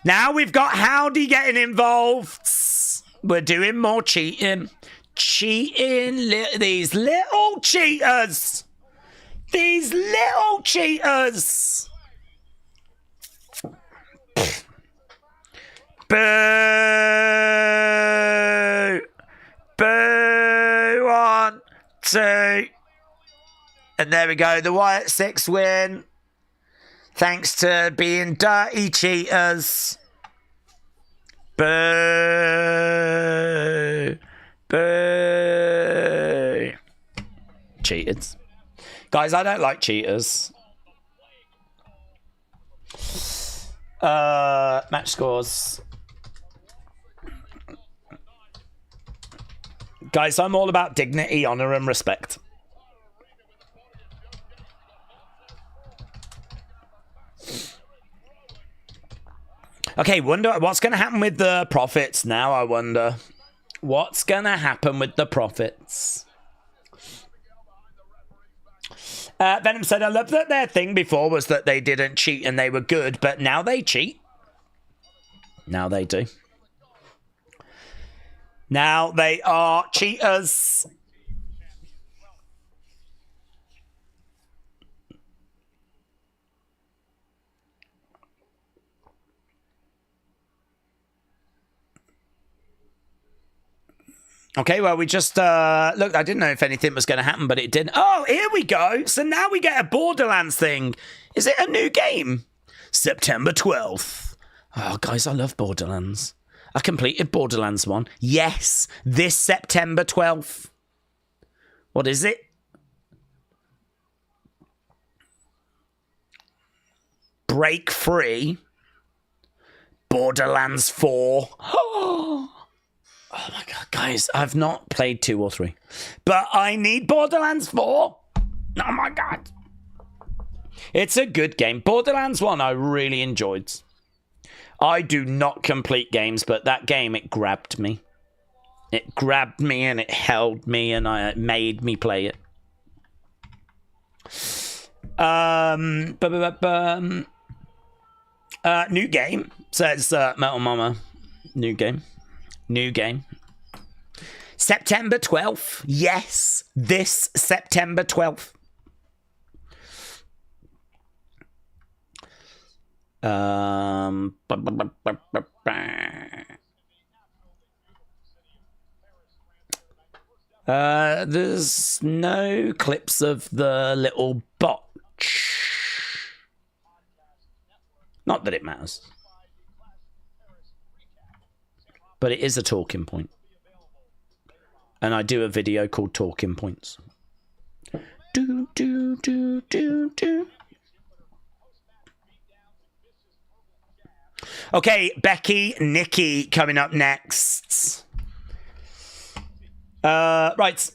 Now we've got Howdy getting involved. We're doing more cheating. Cheating. These little cheaters. These little cheaters. Boo! Boo! 1, 2. And there we go. The Wyatt 6 win. Thanks to being dirty cheaters. Boo! Boo! Cheaters. Guys, I don't like cheaters. Match scores. Guys, I'm all about dignity, honor, and respect. Okay, wonder what's going to happen with the profits now, I wonder. What's going to happen with the profits? Venom said, I love that their thing before was that they didn't cheat and they were good, but now they cheat. Now they do. Now they are cheaters. Okay, well, we just, look, I didn't know if anything was going to happen, but it didn't. Oh, here we go. So now we get a Borderlands thing. Is it a new game? September 12th. Oh, guys, I love Borderlands. I completed Borderlands 1. Yes, this September 12th. What is it? Break Free. Borderlands 4. Oh my god, guys, I've not played 2 or 3. But I need Borderlands 4. Oh my god. It's a good game. Borderlands 1 I really enjoyed. I do not complete games, but that game, it grabbed me. It grabbed me and it held me and it made me play it. New game, says Metal Mama. New game. New game. September 12th. Yes, this September 12th. There's no clips of the little botch. Not that it matters. But it is a talking point. And I do a video called Talking Points. Do, do, do, do, do. Okay, Becky, Nikki coming up next. Right.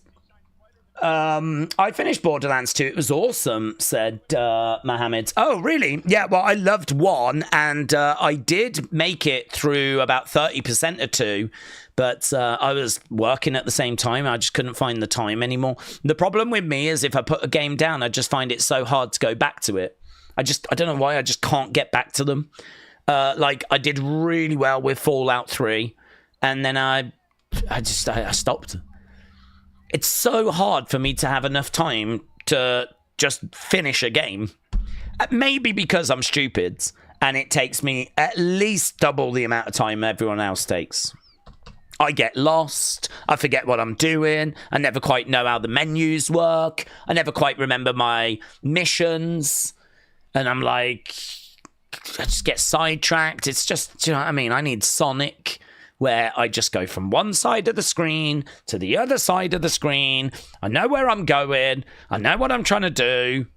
I finished Borderlands 2. It was awesome, said Mohammed. Oh, really? Yeah, well, I loved 1, and I did make it through about 30% of 2, but I was working at the same time. I just couldn't find the time anymore. The problem with me is if I put a game down, I just find it so hard to go back to it. I don't know why, I just can't get back to them. Like, I did really well with Fallout 3, and then I stopped. It's so hard for me to have enough time to just finish a game. Maybe because I'm stupid and it takes me at least double the amount of time everyone else takes. I get lost. I forget what I'm doing. I never quite know how the menus work. I never quite remember my missions. And I'm like, I just get sidetracked. It's just, do you know what I mean? I need Sonic, where I just go from one side of the screen to the other side of the screen. I know where I'm going. I know what I'm trying to do.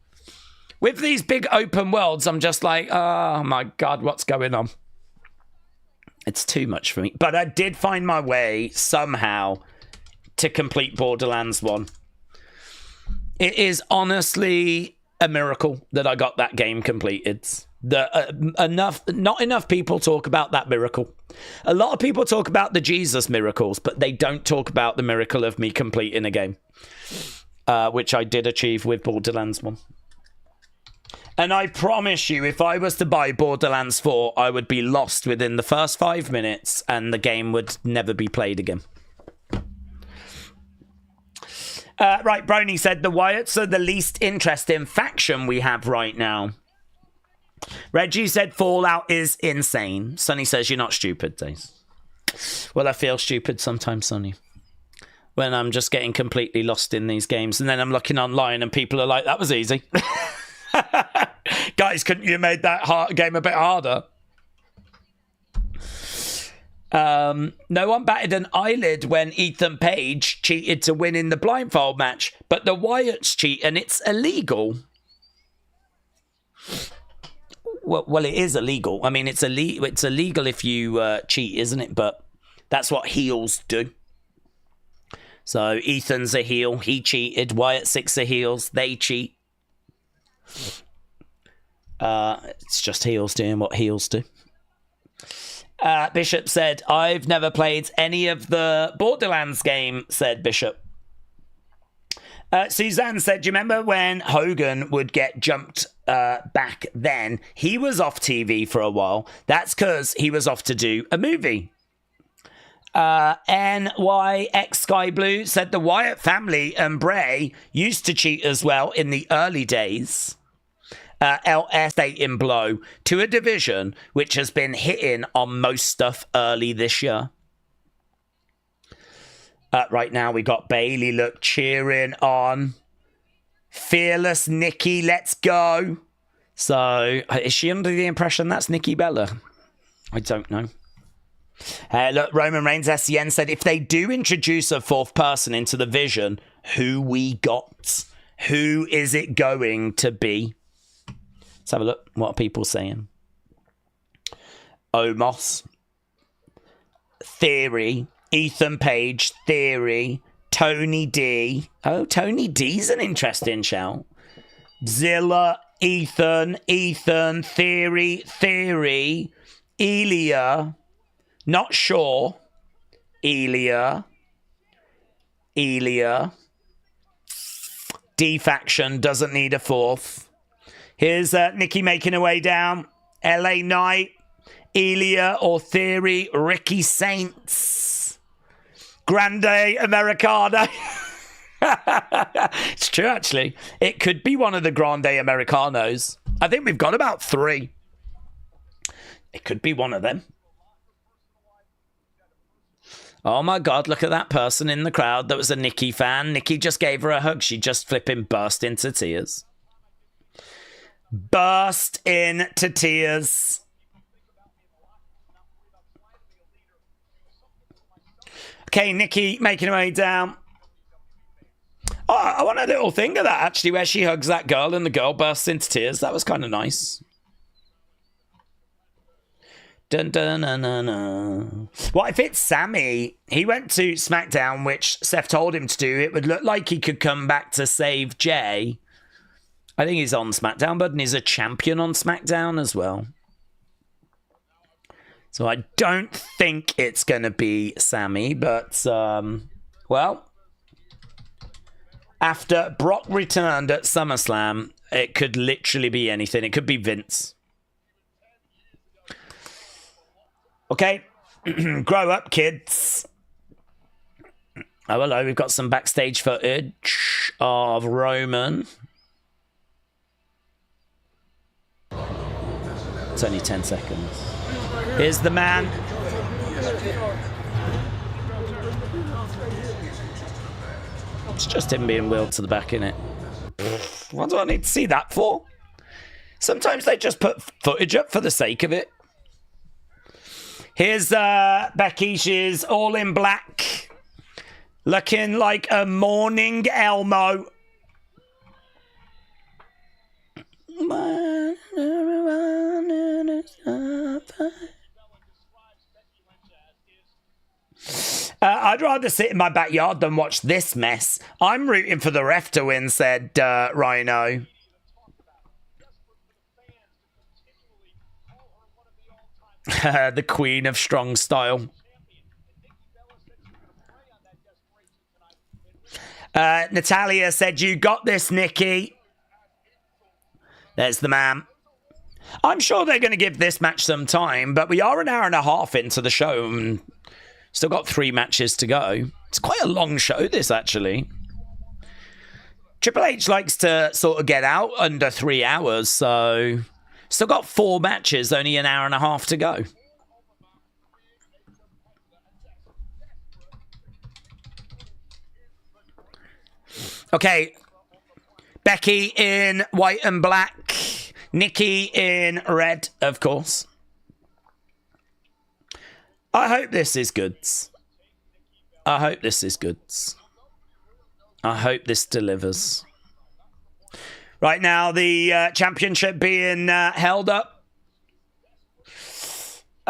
With these big open worlds, I'm just like, oh my God, what's going on? It's too much for me. But I did find my way somehow to complete Borderlands 1. It is honestly a miracle that I got that game completed. Not enough people talk about that miracle. A lot of people talk about the Jesus miracles, but they don't talk about the miracle of me completing a game, which I did achieve with Borderlands 1. And I promise you, if I was to buy Borderlands 4, I would be lost within the first 5 minutes and the game would never be played again. Right, Brony said the Wyatts are the least interesting faction we have right now. Reggie said Fallout is insane. Sonny says you're not stupid, Daze. Well, I feel stupid sometimes, Sonny, when I'm just getting completely lost in these games, and then I'm looking online and people are like, that was easy. Guys, couldn't you have made that game a bit harder? No one batted an eyelid when Ethan Page cheated to win in the blindfold match, but the Wyatts cheat and it's illegal. Well, it is illegal. I mean, it's illegal if you cheat, isn't it? But that's what heels do. So Ethan's a heel. He cheated. Wyatt Six are heels. They cheat. It's just heels doing what heels do. Bishop said, I've never played any of the Borderlands game, said Bishop. Suzanne said, do you remember when Hogan would get jumped back then? He was off TV for a while. That's because he was off to do a movie. NYX Sky Blue said the Wyatt family and Bray used to cheat as well in the early days. LS stating blow to a division which has been hitting on most stuff early this year. Right now we got Bailey, look, cheering on. Fearless Nikki, let's go. So, is she under the impression that's Nikki Bella? I don't know. Look, Roman Reigns SCN said, if they do introduce a fourth person into the vision, who we got? Who is it going to be? Let's have a look. What are people saying? Omos. Theory. Ethan Page, Theory, Tony D. Oh, Tony D's an interesting shout. Zilla, Ethan, Theory, Elia, not sure, Elia, D-Faction doesn't need a fourth. Here's Nikki making her way down. LA Knight, Elia or Theory, Ricky Saints. Grande Americana. It's true, actually. It could be one of the Grande Americanos. I think we've got about 3. It could be one of them. Oh my God, look at that person in the crowd that was a Nikki fan. Nikki just gave her a hug. She just flipping burst into tears. Burst into tears. Okay, Nikki making her way down. Oh, I want a little thing of that, actually, where she hugs that girl and the girl bursts into tears. That was kind of nice. Dun, dun, dun, dun, dun. What if it's Sami? He went to SmackDown, which Seth told him to do. It would look like he could come back to save Jey. I think he's on SmackDown, but he's a champion on SmackDown as well. So I don't think it's going to be Sami, but, well, after Brock returned at SummerSlam, it could literally be anything. It could be Vince. Okay, grow up, kids. Oh, hello, we've got some backstage footage of Roman. It's only 10 seconds. Here's the man. It's just him being wheeled to the back, innit? What do I need to see that for? Sometimes they just put footage up for the sake of it. Here's Becky. She's all in black. Looking like a morning Elmo. I'd rather sit in my backyard than watch this mess. I'm rooting for the ref to win, said Rhino. The queen of strong style. Natalia said, you got this, Nikki. There's the man. I'm sure they're going to give this match some time, but we are an hour and a half into the show and still got 3 matches to go. It's quite a long show, this, actually. Triple H likes to sort of get out under 3 hours, so still got 4 matches, only an hour and a half to go. Okay, Becky in white and black. Nikki in red, of course. I hope this is good. I hope this is good. I hope this delivers. Right now, the championship being held up.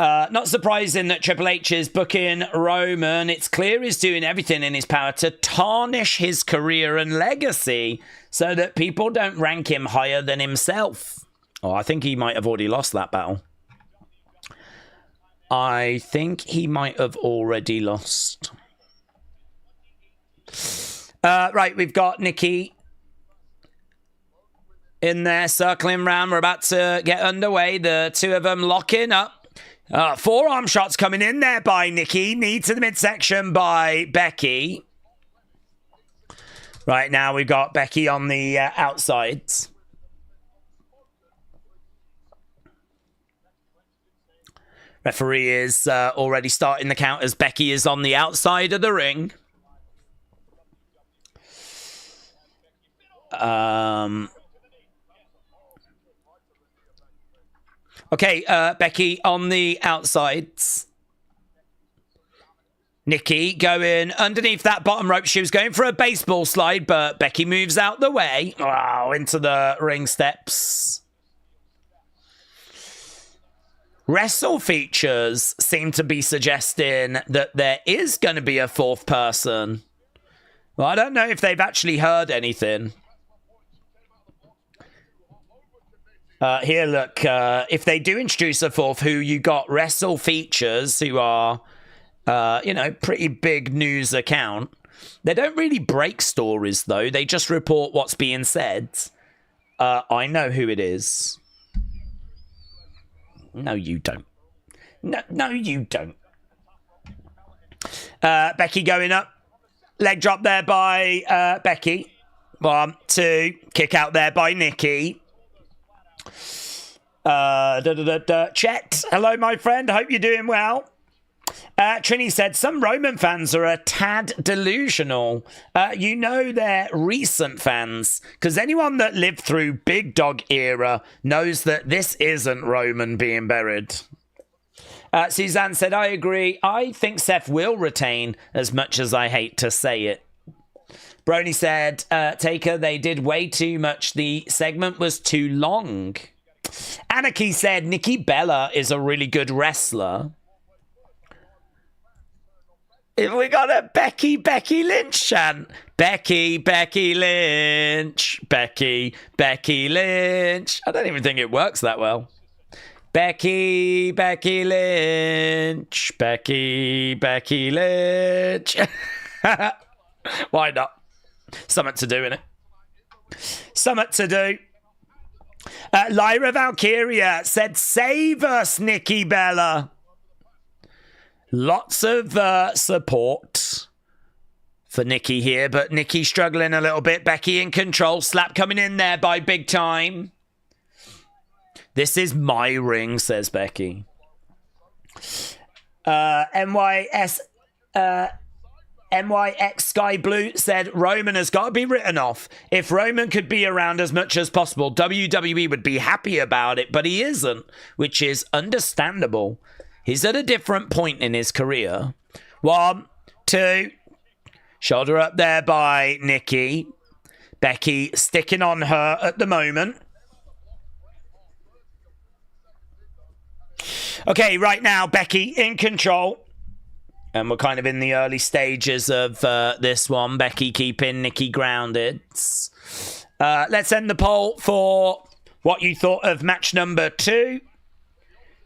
Not surprising that Triple H is booking Roman. It's clear he's doing everything in his power to tarnish his career and legacy so that people don't rank him higher than himself. Oh, I think he might have already lost that battle. I think he might have already lost. Right, we've got Nikki in there circling round. We're about to get underway. The two of them locking up. Forearm shots coming in there by Nikki. Knee to the midsection by Becky. Right now we've got Becky on the outsides. Referee is already starting the count as Becky is on the outside of the ring. Okay, Becky on the outsides. Nikki going underneath that bottom rope. She was going for a baseball slide, but Becky moves out the way. Wow, into the ring steps. Wrestle features seem to be suggesting that there is going to be a fourth person. Well, I don't know if they've actually heard anything. Here, look, if they do introduce a fourth, who you got Wrestle features, who are, pretty big news account. They don't really break stories, though. They just report what's being said. I know who it is. No, you don't. No, you don't. Becky going up. Leg drop there by Becky. 1, 2. Kick out there by Nikki. Chet, hello my friend, hope you're doing well. Trini said some Roman fans are a tad delusional. You know they're recent fans, because anyone that lived through Big Dog era knows that this isn't Roman being buried. Suzanne said, I agree. I think Seth will retain, as much as I hate to say it. Brony said, Taker, they did way too much. The segment was too long. Anarchy said, Nikki Bella is a really good wrestler. We got a Becky Lynch chant. Becky Lynch. Becky Lynch. I don't even think it works that well. Becky Lynch. Becky Lynch. Why not? Something to do, innit? Something to do. Lyra Valkyria said, save us, Nikki Bella. Lots of support for Nikki here, but Nikki struggling a little bit. Becky in control. Slap coming in there by Big Time. This is my ring, says Becky. NYX Sky Blue said Roman has got to be written off. If Roman could be around as much as possible, WWE would be happy about it, but he isn't, which is understandable. He's at a different point in his career. 1, 2. Shoulder up there by Nikki. Becky sticking on her at the moment. Okay, right now, Becky in control. And we're kind of in the early stages of this one. Becky keeping Nikki grounded. Let's end the poll for what you thought of match number 2.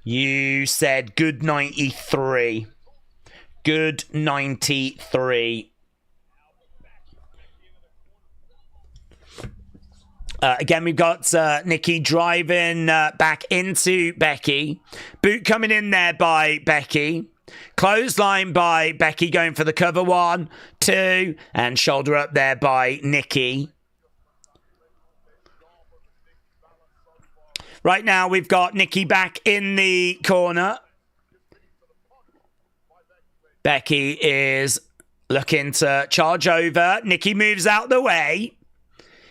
You said good 93. Good 93. Again, we've got Nikki driving back into Becky. Boot coming in there by Becky. Clothesline by Becky going for the cover. 1, 2. And shoulder up there by Nikki. Right now, we've got Nikki back in the corner. Becky is looking to charge over. Nikki moves out the way.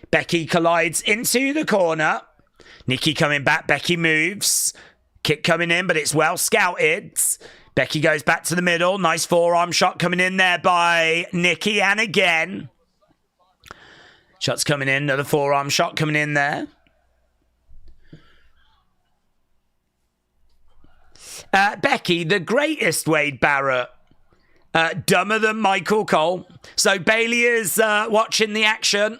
Becky collides into the corner. Nikki coming back. Becky moves. Kick coming in, but it's well scouted. Becky goes back to the middle. Nice forearm shot coming in there by Nikki. And again. Shots coming in. Another forearm shot coming in there. Becky, the greatest Wade Barrett. Dumber than Michael Cole. So Bailey is watching the action.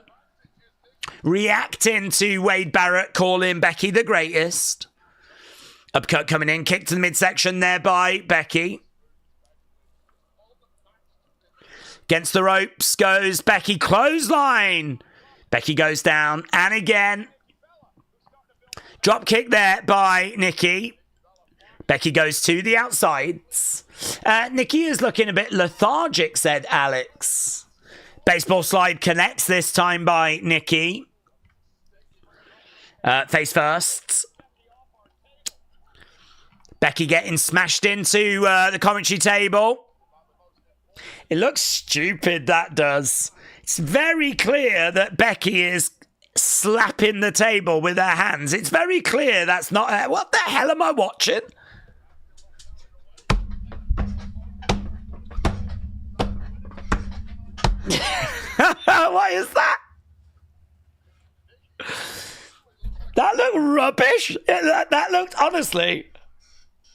Reacting to Wade Barrett calling Becky the greatest. Uppercut coming in. Kick to the midsection there by Becky. Against the ropes goes Becky. Clothesline. Becky goes down. And again. Drop kick there by Nikki. Becky goes to the outsides. Nikki is looking a bit lethargic, said Alex. Baseball slide connects this time by Nikki. Face first. Becky getting smashed into the commentary table. It looks stupid, that does. It's very clear that Becky is slapping the table with her hands. It's very clear that's not... What the hell am I watching? What is that? That looked rubbish. That looked, honestly...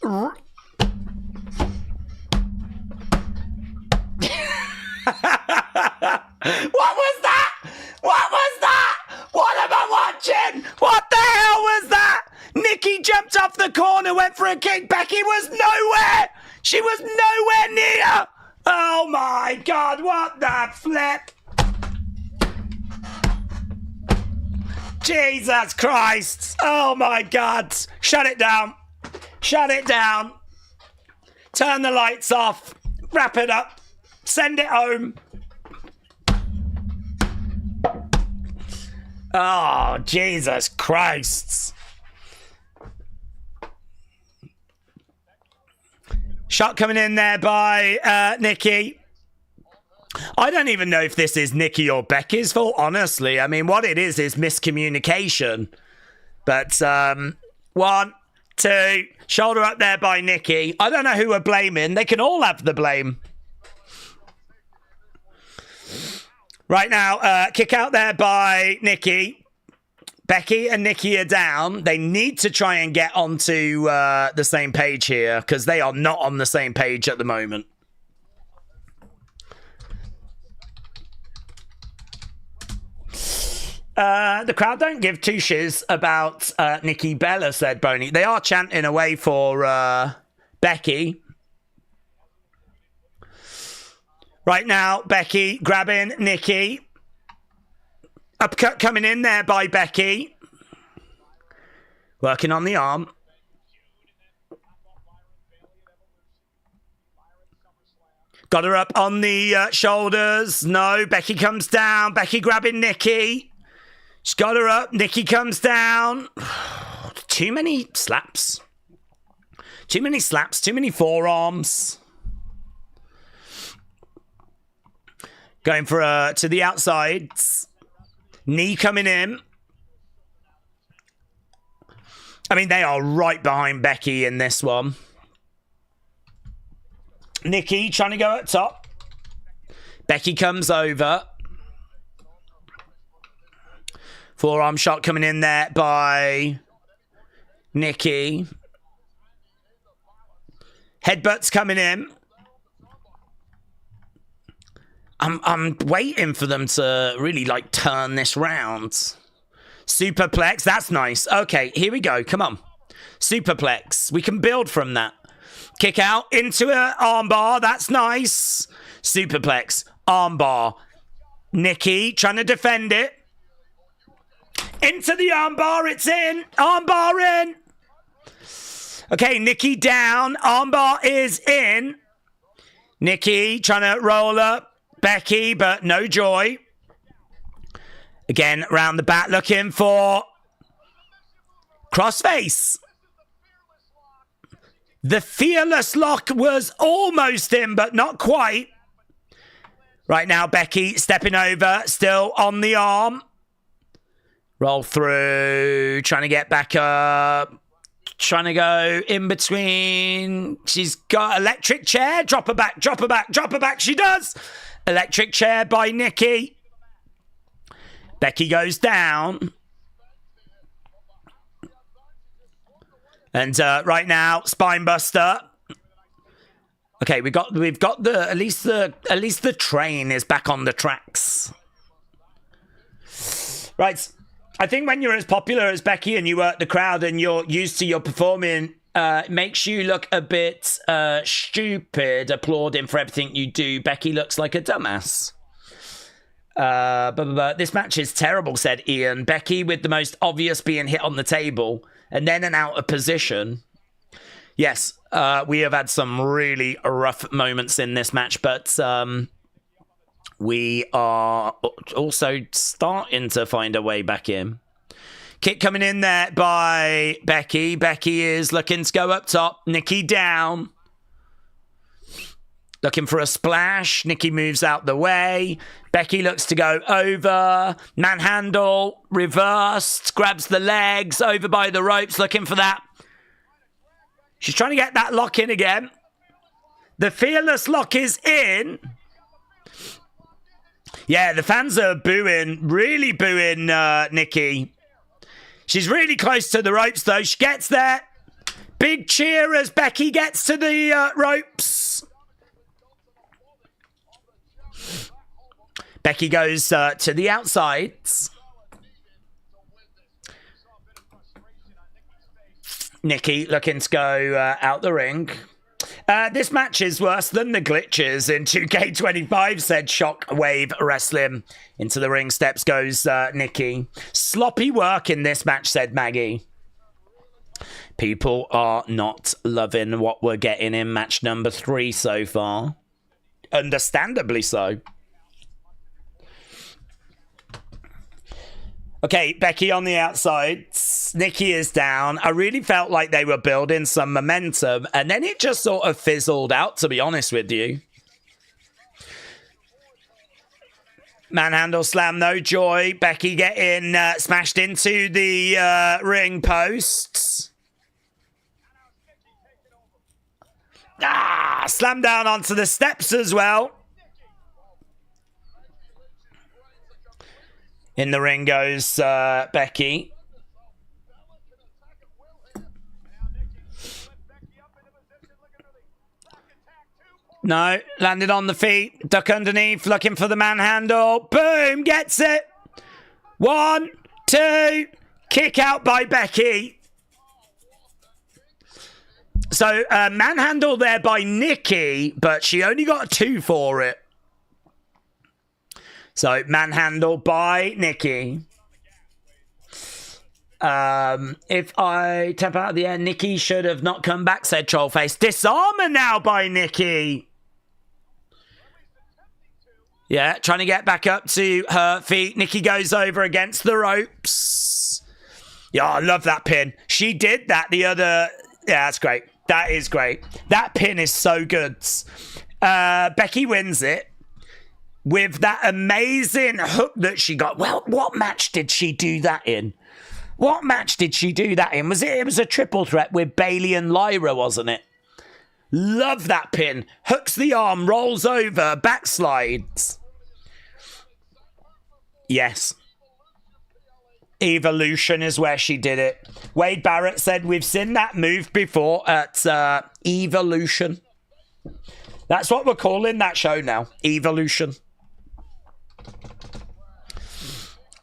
What was that? What was that? What am I watching? What the hell was that? Nikki jumped off the corner, went for a kick. Becky was nowhere. She was nowhere near. Oh my God, what the flip? Jesus Christ. Oh my God. Shut it down. Shut it down. Turn the lights off. Wrap it up. Send it home. Oh, Jesus Christ. Shot coming in there by Nikki. I don't even know if this is Nikki or Becky's fault, honestly. I mean, what it is miscommunication. But, 1, 2, shoulder up there by Nikki. I don't know who we're blaming. They can all have the blame. Right now, kick out there by Nikki. Becky and Nikki are down. They need to try and get onto the same page here because they are not on the same page at the moment. The crowd don't give two shiz about Nikki Bella, said Boney. They are chanting away for Becky. Right now, Becky grabbing Nikki. Uppercut coming in there by Becky. Working on the arm. Got her up on the shoulders. No, Becky comes down. Becky grabbing Nikki. She's got her up. Nikki comes down. Too many slaps. Too many slaps. Too many forearms. Going for to the outsides. Knee coming in. I mean, they are right behind Becky in this one. Nikki trying to go up top. Becky comes over. Forearm shot coming in there by Nikki. Headbutts coming in. I'm waiting for them to really, like, turn this round. Superplex, that's nice. Okay, here we go. Come on. Superplex. We can build from that. Kick out into an armbar. That's nice. Superplex. Armbar. Nikki trying to defend it. Into the armbar. It's in. Armbar in. Okay, Nikki down. Armbar is in. Nikki trying to roll up Becky, but no joy. Again, round the back, looking for crossface. The fearless lock was almost in, but not quite. Right now, Becky stepping over, still on the arm. Roll through, trying to get back up. Trying to go in between. She's got electric chair. Drop her back, drop her back, drop her back. She does. Electric chair by Nikki. Becky goes down. And right now, Spinebuster. Okay, we've got the at least the train is back on the tracks. Right. I think when you're as popular as Becky and you work the crowd and you're used to your performing, it makes you look a bit stupid applauding for everything you do. Becky looks like a dumbass. This match is terrible, said Ian. Becky with the most obvious being hit on the table and then an out of position. Yes, we have had some really rough moments in this match, but we are also starting to find a way back in. Kick coming in there by Becky. Becky is looking to go up top. Nikki down. Looking for a splash. Nikki moves out the way. Becky looks to go over. Manhandle. Reversed. Grabs the legs. Over by the ropes. Looking for that. She's trying to get that lock in again. The Fearless lock is in. Yeah, the fans are booing. Really booing Nikki. She's really close to the ropes, though. She gets there. Big cheer as Becky gets to the ropes. Becky goes to the outsides. Nikki looking to go out the ring. This match is worse than the glitches in 2K25, said Shockwave Wrestling. Into the ring steps goes Nikki. Sloppy work in this match, said Maggie. People are not loving what we're getting in match number 3 so far. Understandably so. Okay, Becky on the outside. Nikki is down. I really felt like they were building some momentum, and then it just sort of fizzled out, to be honest with you. Manhandle slam, no joy. Becky getting smashed into the ring posts. Slam down onto the steps as well. In the ring goes Becky. No, landed on the feet. Duck underneath, looking for the manhandle. Boom, gets it. 1, 2, kick out by Becky. So, manhandle there by Nikki, but she only got a 2 for it. So, manhandle by Nikki. If I tap out of the air, Nikki should have not come back, said Trollface. Disarmer now by Nikki. Yeah, trying to get back up to her feet. Nikki goes over against the ropes. Yeah, I love that pin. She did that the other... Yeah, that's great. That is great. That pin is so good. Becky wins it. With that amazing hook that she got. Well, what match did she do that in? What match did she do that in? It was a triple threat with Bayley and Lyra, wasn't it? Love that pin. Hooks the arm, rolls over, backslides. Yes. Evolution is where she did it. Wade Barrett said, we've seen that move before at Evolution. That's what we're calling that show now. Evolution.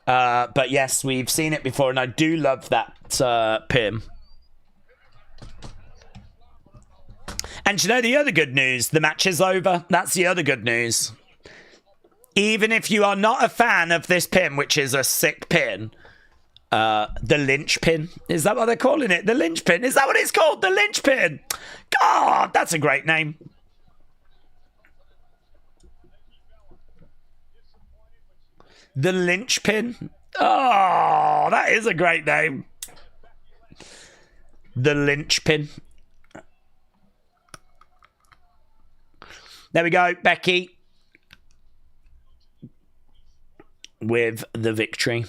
But yes, we've seen it before, and I do love that pin. And you know the other good news? The match is over. That's the other good news. Even if you are not a fan of this pin, which is a sick pin, the Lynch pin. Is that what they're calling it? The Lynch pin. Is that what it's called? The Lynch pin. God, that's a great name. The Lynch pin. Oh, that is a great name. The Lynch pin. There we go. Becky with the victory.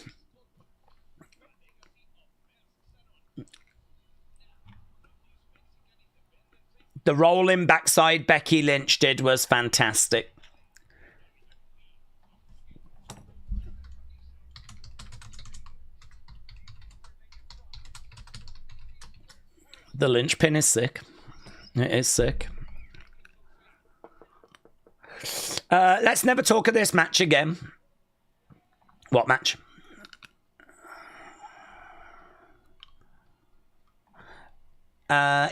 The rolling backside Becky Lynch did was fantastic. The Lynch pin is sick. It is sick. Let's never talk of this match again. What match?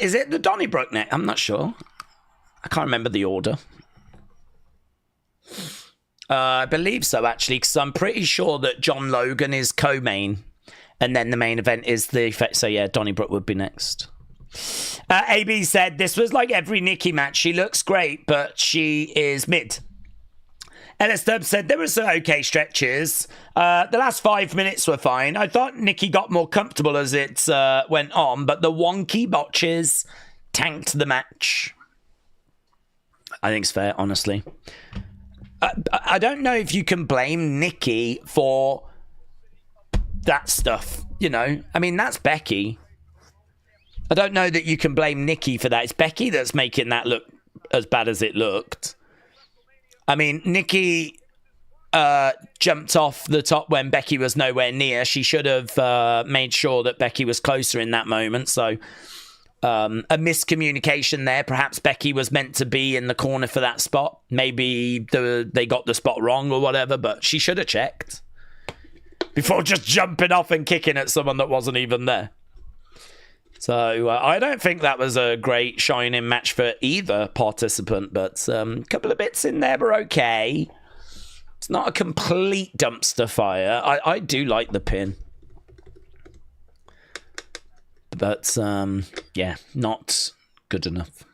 Is it the Donnybrook neck? I'm not sure. I can't remember the order. I believe so, actually, because I'm pretty sure that John Logan is co-main, and then the main event is the effect. So yeah, Donnybrook would be next. AB said, this was like every Nikki match. She looks great, but she is mid. LS Dub said, there were some okay stretches. The last 5 minutes were fine. I thought Nikki got more comfortable as it went on, but the wonky botches tanked the match. I think it's fair, honestly. I don't know if you can blame Nikki for that stuff, you know? I mean, that's Becky. I don't know that you can blame Nikki for that. It's Becky that's making that look as bad as it looked. I mean, Nikki jumped off the top when Becky was nowhere near. She should have made sure that Becky was closer in that moment. So a miscommunication there. Perhaps Becky was meant to be in the corner for that spot. Maybe they got the spot wrong or whatever, but she should have checked before just jumping off and kicking at someone that wasn't even there. So I don't think that was a great shining match for either participant, but a couple of bits in there were okay. It's not a complete dumpster fire. I do like the pin. But, yeah, not good enough.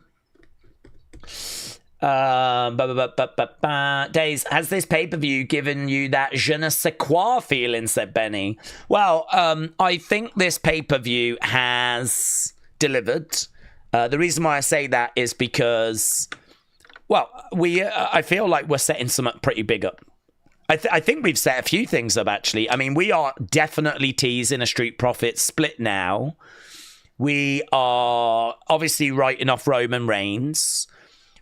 Daze, has this pay-per-view given you that je ne sais quoi feeling, said Benny? Well, I think this pay-per-view has delivered. The reason why I say that is because, well, I feel like we're setting something pretty big up. I think we've set a few things up, actually. I mean, we are definitely teasing a Street Profits split now. We are obviously writing off Roman Reigns.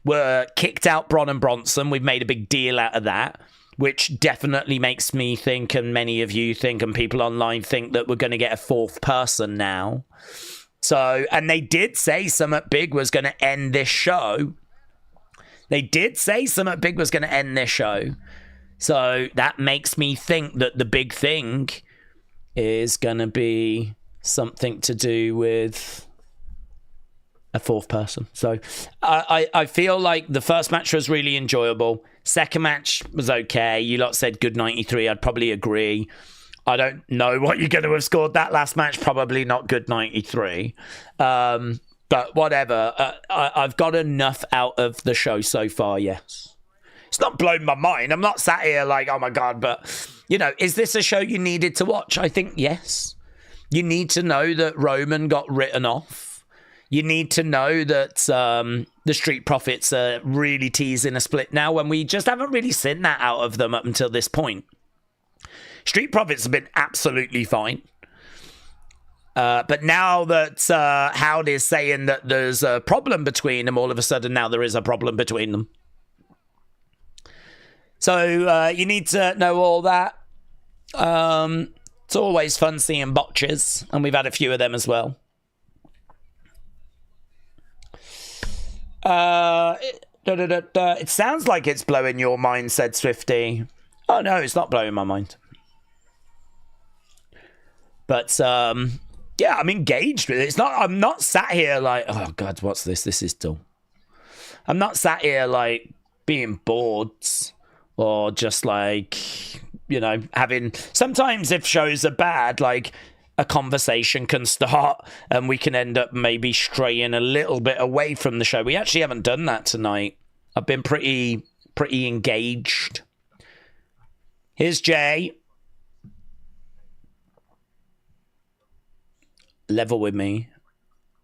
We're kicked out Braun and Bronson. We've made a big deal out of that, which definitely makes me think, and many of you think, and people online think, that we're going to get a fourth person now. So, and they did say something big was going to end this show. So that makes me think that the big thing is going to be something to do with a fourth person. So I feel like the first match was really enjoyable. Second match was okay. You lot said good 93. I'd probably agree. I don't know what you're going to have scored that last match. Probably not good 93. But whatever. I've got enough out of the show so far, yes. It's not blown my mind. I'm not sat here like, oh my God. But, you know, is this a show you needed to watch? I think yes. You need to know that Roman got written off. You need to know that the Street Profits are really teasing a split now when we just haven't really seen that out of them up until this point. Street Profits have been absolutely fine. But now that Howard is saying that there's a problem between them, all of a sudden now there is a problem between them. So you need to know all that. It's always fun seeing botches, and we've had a few of them as well. It sounds like it's blowing your mind, said Swifty. Oh no, it's not blowing my mind. But yeah, I'm engaged with it. It's not. I'm not sat here like, oh God, what's this? This is dull. I'm not sat here like being bored or just like, you know, having. Sometimes if shows are bad, like, a conversation can start and we can end up maybe straying a little bit away from the show. We actually haven't done that tonight. I've been pretty engaged. Here's Jay. Level with me.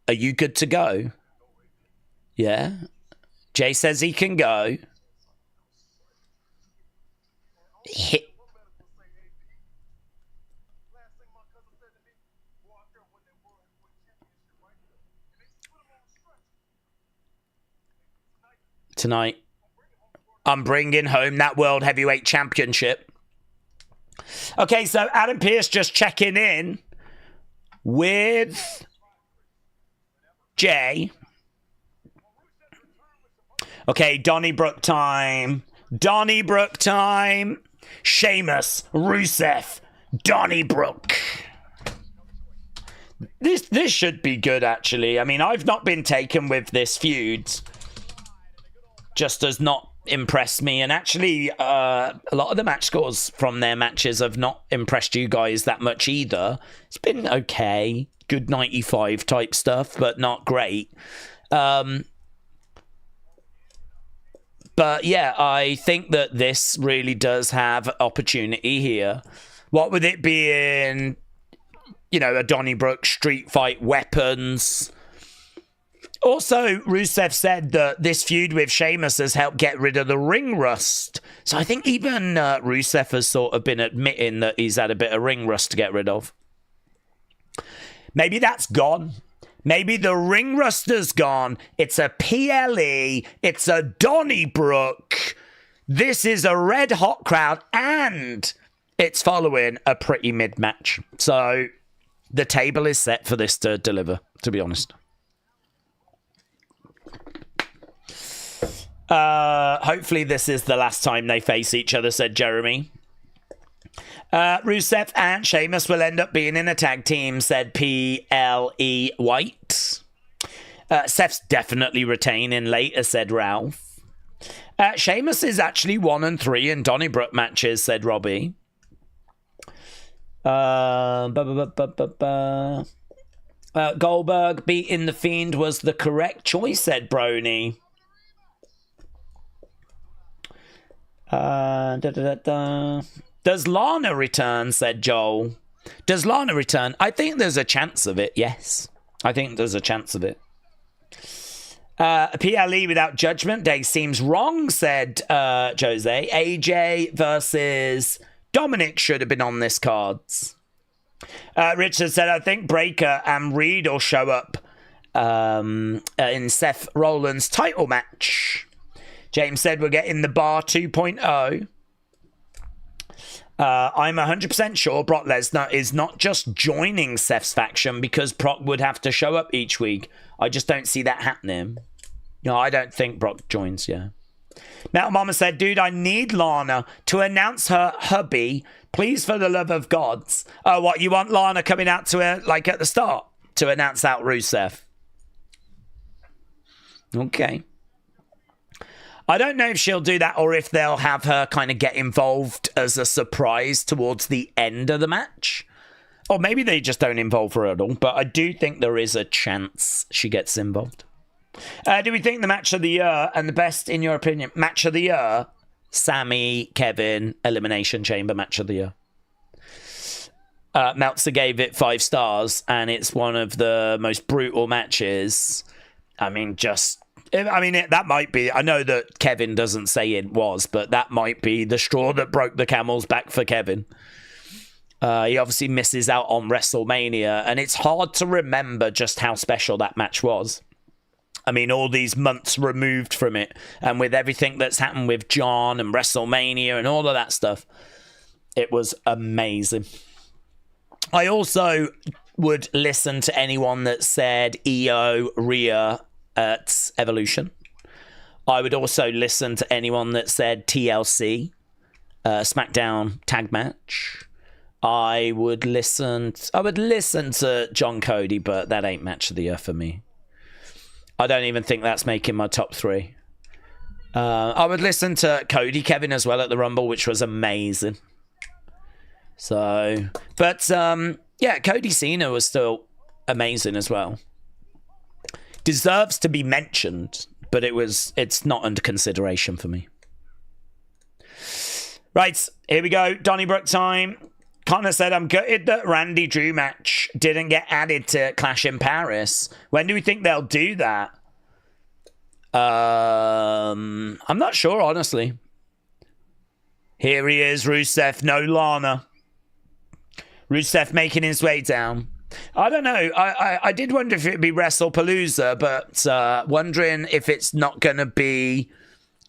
Are you good to go? Yeah. Jay says he can go. Hit. Tonight, I'm bringing home that World Heavyweight Championship. Okay, so Adam Pearce just checking in with Jey. Okay, Donnybrook time. Donnybrook time. Sheamus, Rusev, Donnybrook. This should be good, actually. I mean, I've not been taken with this feud. Just does not impress me. And actually, a lot of the match scores from their matches have not impressed you guys that much either. It's been okay. Good 95 type stuff, but not great. But yeah, I think that this really does have opportunity here. What with it being, you know, a Donnybrook street fight, weapons. Also, Rusev said that this feud with Sheamus has helped get rid of the ring rust. So I think even Rusev has sort of been admitting that he's had a bit of ring rust to get rid of. Maybe that's gone. Maybe the ring ruster's gone. It's a PLE. It's a Donnybrook. This is a red hot crowd, and it's following a pretty mid match. So the table is set for this to deliver, to be honest. Hopefully this is the last time they face each other, said Jeremy. Rusev and Sheamus will end up being in a tag team, said PLE White. Seth's definitely retaining later, said Ralph. Sheamus is actually 1-3 in Donnybrook matches, said Robbie. Goldberg beating The Fiend was the correct choice, said Brony. Does Lana return, said Joel. Does Lana return? I think there's a chance of it, yes. I think there's a chance of it. PLE without judgment day seems wrong, said Jose. AJ versus Dominic should have been on this cards. Richard said, I think Breaker and Reed will show up in Seth Rollins' title match. James said we're getting the Bar 2.0. I'm 100% sure Brock Lesnar is not just joining Seth's faction because Brock would have to show up each week. I just don't see that happening. No, I don't think Brock joins, yeah. Metal Mama said, dude, I need Lana to announce her hubby. Please, for the love of gods. Oh, what, you want Lana coming out to her, like, at the start to announce out Rusev? Okay. I don't know if she'll do that or if they'll have her kind of get involved as a surprise towards the end of the match. Or maybe they just don't involve her at all. But I do think there is a chance she gets involved. Do we think the match of the year and the best, in your opinion, match of the year? Sami, Kevin, Elimination Chamber match of the year. Meltzer gave it 5 stars and it's one of the most brutal matches. I mean, that might be, I know that Kevin doesn't say it was, but that might be the straw that broke the camel's back for Kevin. He obviously misses out on WrestleMania, and it's hard to remember just how special that match was. I mean, all these months removed from it, and with everything that's happened with John and WrestleMania and all of that stuff, it was amazing. I also would listen to anyone that said EO, Rhea at Evolution. I would also listen to anyone that said TLC, SmackDown tag match. I would listen to John Cody, but that ain't match of the year for me. I don't even think that's making my top 3. I would listen to Cody Kevin as well at the Rumble, which was amazing. So, but yeah, Cody Cena was still amazing as well. Deserves to be mentioned, but it's not under consideration for me. Right, here we go. Donnybrook time. Connor said, I'm gutted that Randy Drew match didn't get added to Clash in Paris. When do we think they'll do that? I'm not sure, honestly. Here he is, Rusev, no Lana. Rusev making his way down. I don't know. I did wonder if it'd be WrestlePalooza, but wondering if it's not going to be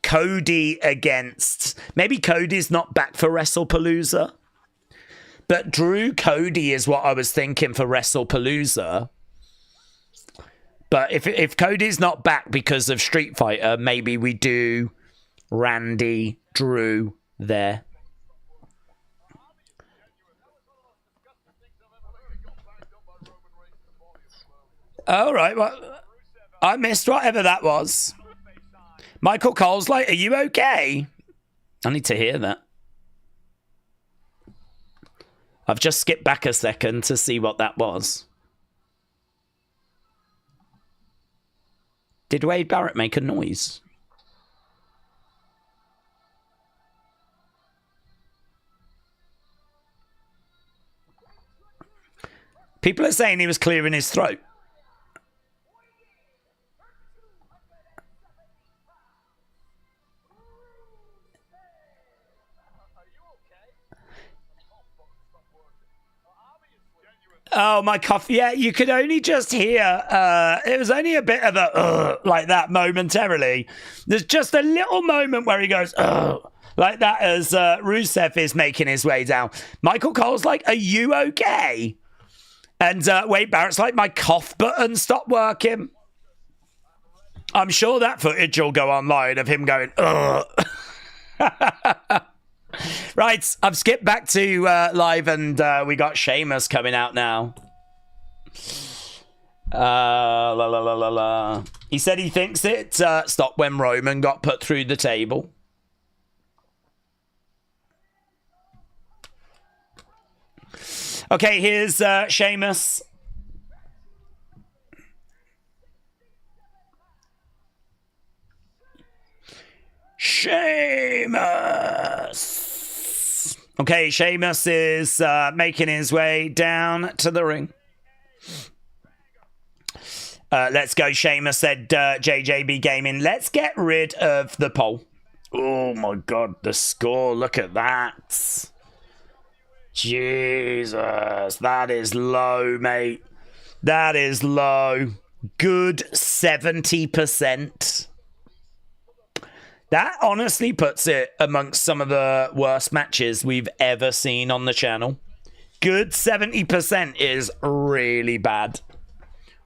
Cody against... Maybe Cody's not back for WrestlePalooza. But Drew Cody is what I was thinking for WrestlePalooza. But if Cody's not back because of Street Fighter, maybe we do Randy, Drew there. All right, well, I missed whatever that was. Michael Cole's like, are you okay? I need to hear that. I've just skipped back a second to see what that was. Did Wade Barrett make a noise? People are saying he was clearing his throat. Oh, my cough. Yeah, you could only just hear, it was only a bit of a, like that momentarily. There's just a little moment where he goes, like that as Rusev is making his way down. Michael Cole's like, are you okay? And Wade Barrett's like, my cough button stopped working. I'm sure that footage will go online of him going, Right, I've skipped back to live and we got Sheamus coming out now. He said he thinks it stopped when Roman got put through the table. Okay, here's Sheamus. Sheamus. Okay, Sheamus is making his way down to the ring. Let's go, Sheamus, said JJB Gaming. Let's get rid of the poll. Oh, my God, the score. Look at that. Jesus, that is low, mate. That is low. Good 70%. That honestly puts it amongst some of the worst matches we've ever seen on the channel. Good 70% is really bad.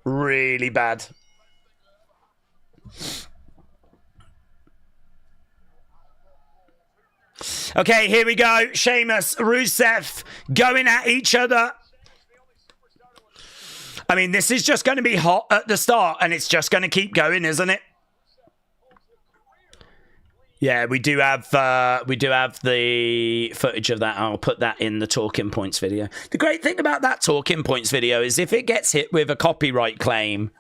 Really bad. Okay, here we go. Sheamus, Rusev going at each other. I mean, this is just going to be hot at the start, and it's just going to keep going, isn't it? Yeah, we do have the footage of that. I'll put that in the Talking Points video. The great thing about that Talking Points video is if it gets hit with a copyright claim,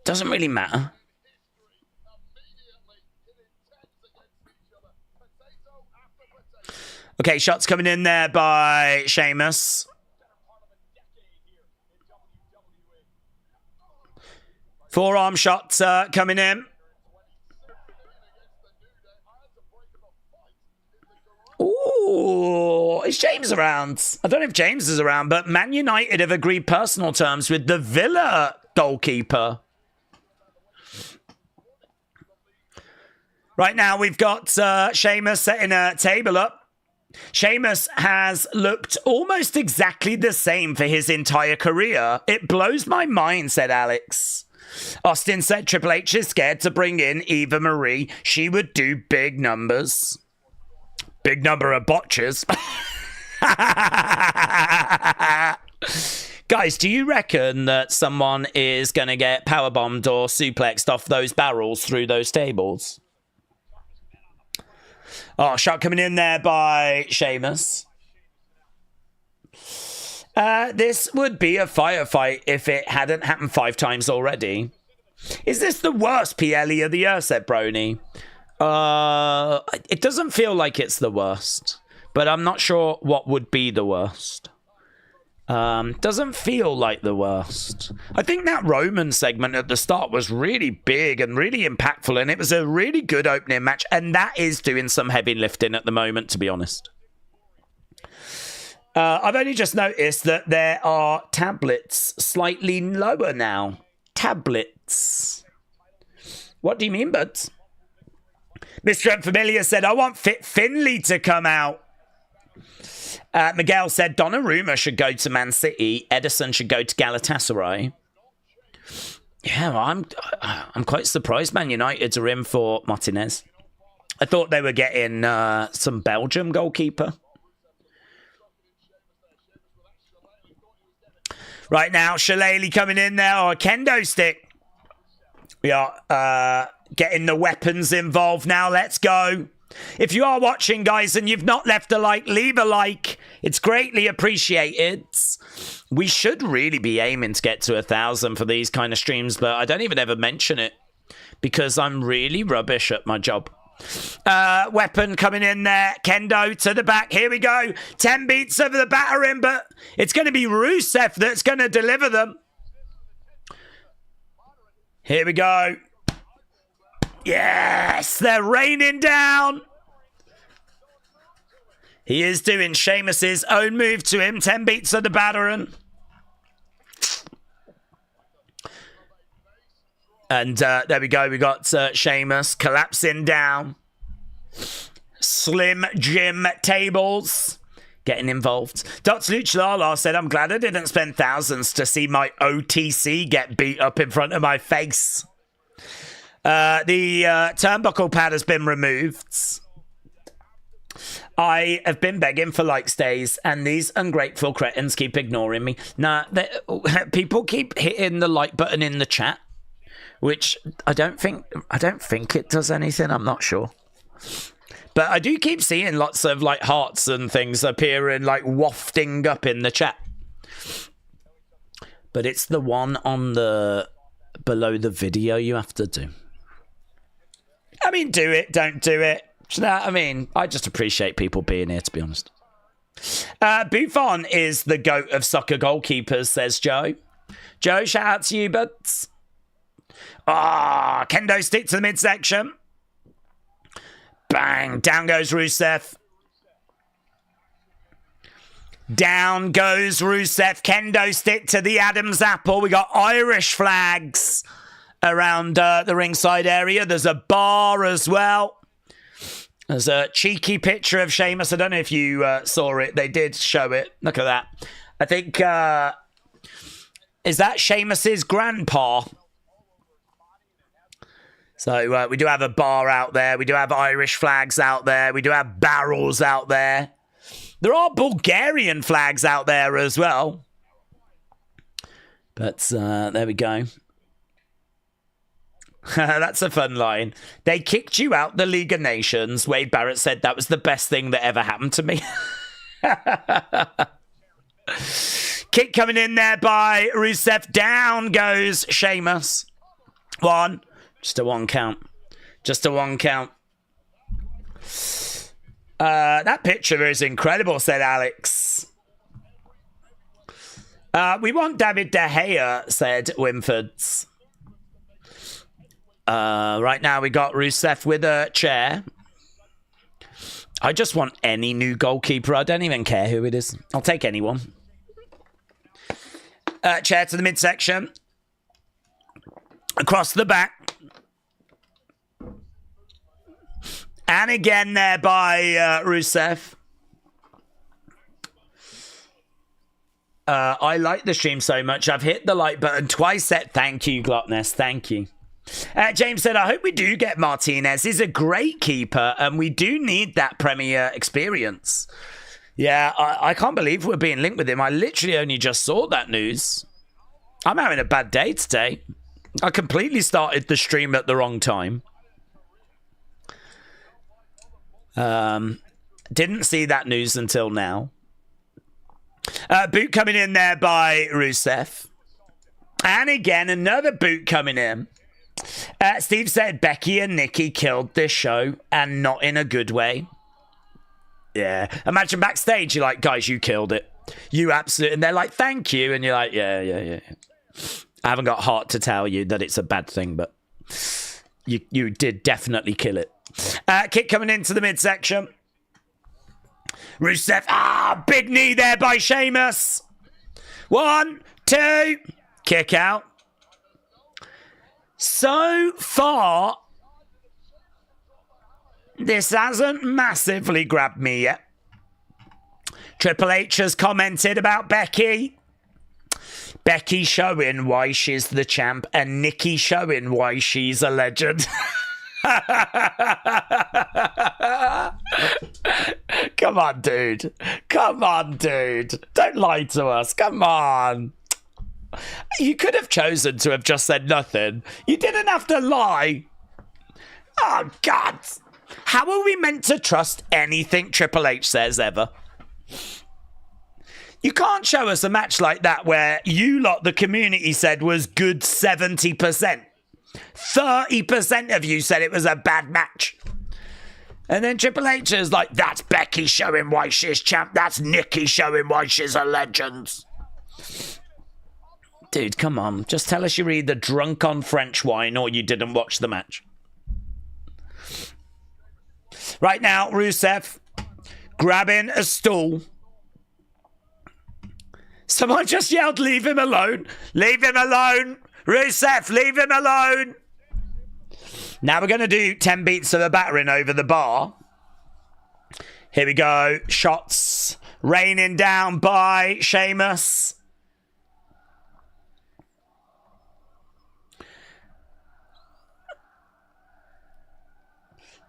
doesn't really matter. Okay, shots coming in there by Sheamus. Forearm shots coming in. Ooh, is James around? I don't know if James is around, but Man United have agreed personal terms with the Villa goalkeeper. Right now, we've got Sheamus setting a table up. Sheamus has looked almost exactly the same for his entire career. It blows my mind, said Alex. Austin said Triple H is scared to bring in Eva Marie. She would do big numbers. Big number of botches. Guys, do you reckon that someone is going to get powerbombed or suplexed off those barrels through those tables? Oh, shot coming in there by Sheamus. This would be a firefight if it hadn't happened 5 times already. Is this the worst PLE of the year, said Brony? It doesn't feel like it's the worst, but I'm not sure what would be the worst. Doesn't feel like the worst. I think that Roman segment at the start was really big and really impactful, and it was a really good opening match, and that is doing some heavy lifting at the moment, to be honest. I've only just noticed that there are tablets slightly lower now. Tablets. What do you mean, buds? Mr. Unfamiliar said, I want Fit Finley to come out. Miguel said, Donnarumma should go to Man City. Edison should go to Galatasaray. Yeah, well, I'm quite surprised Man United are in for Martinez. I thought they were getting some Belgium goalkeeper. Right now, Shillelagh coming in there, or a kendo stick. We are getting the weapons involved now. Let's go. If you are watching, guys, and you've not left a like, leave a like. It's greatly appreciated. We should really be aiming to get to 1,000 for these kind of streams, but I don't even ever mention it because I'm really rubbish at my job. Weapon coming in there. Kendo to the back. Here we go. 10 beats over the battering, but it's going to be Rusev that's going to deliver them. Here we go. Yes, they're raining down. He is doing Sheamus's own move to him. 10 beats of the battering. And there we go. We got Sheamus collapsing down. Slim Jim tables getting involved. Dr. Luchalala said, I'm glad I didn't spend thousands to see my OTC get beat up in front of my face. The turnbuckle pad has been removed. I have been begging for like stays, and these ungrateful cretins keep ignoring me. Nah, people keep hitting the like button in the chat, which I don't think it does anything. I'm not sure, but I do keep seeing lots of like hearts and things appearing, like wafting up in the chat. But it's the one on the below the video you have to do. I mean, do it, don't do it. I mean, I just appreciate people being here, to be honest. Buffon is the GOAT of soccer goalkeepers, says Joe. Joe, shout out to you, buds. Ah, kendo stick to the midsection. Bang, down goes Rusev. Down goes Rusev. Kendo stick to the Adam's apple. We got Irish flags around the ringside area. There's a bar as well. There's a cheeky picture of Sheamus. I don't know if you saw it. They did show it. Look at that. I think, is that Sheamus's grandpa? So we do have a bar out there. We do have Irish flags out there. We do have barrels out there. There are Bulgarian flags out there as well. But there we go. That's a fun line. They kicked you out the League of Nations. Wade Barrett said that was the best thing that ever happened to me. Kick coming in there by Rusev. Down goes Sheamus. One. Just a one count. Just a one count. That picture is incredible, said Alex. We want David De Gea, said Winfords. Right now we got Rusev with a chair. I just want any new goalkeeper. I don't even care who it is. I'll take anyone. Chair to the midsection. Across the back. And again there by Rusev. I like the stream so much. I've hit the like button twice. Said thank you, Glotness. Thank you. James said, I hope we do get Martinez. He's a great keeper, and we do need that Premier experience. Yeah, I can't believe we're being linked with him. I literally only just saw that news. I'm having a bad day today. I completely started the stream at the wrong time. Didn't see that news until now. Boot coming in there by Rusev. And again, another boot coming in. Steve said Becky and Nikki killed this show, and not in a good way. Yeah. Imagine backstage, you're like, guys, you killed it. You absolutely... And they're like, thank you. And you're like, yeah. I haven't got heart to tell you that it's a bad thing, but you did definitely kill it. Kick coming into the midsection. Rusev. Big knee there by Sheamus. 1, 2. Kick out. So far, this hasn't massively grabbed me yet. Triple H has commented about Becky. Becky showing why she's the champ and Nikki showing why she's a legend. Come on, dude. Come on, dude. Don't lie to us. Come on. You could have chosen to have just said nothing. You didn't have to lie. Oh, God. How are we meant to trust anything Triple H says ever? You can't show us a match like that where you lot, the community, said was good 70%. 30% of you said it was a bad match. And then Triple H is like, that's Becky showing why she's champ. That's Nikki showing why she's a legend. Dude, come on. Just tell us you're either drunk on French wine or you didn't watch the match. Right now, Rusev grabbing a stool. Someone just yelled, leave him alone. Leave him alone. Rusev, leave him alone. Now we're going to do 10 beats of the battering over the bar. Here we go. Shots raining down by Sheamus.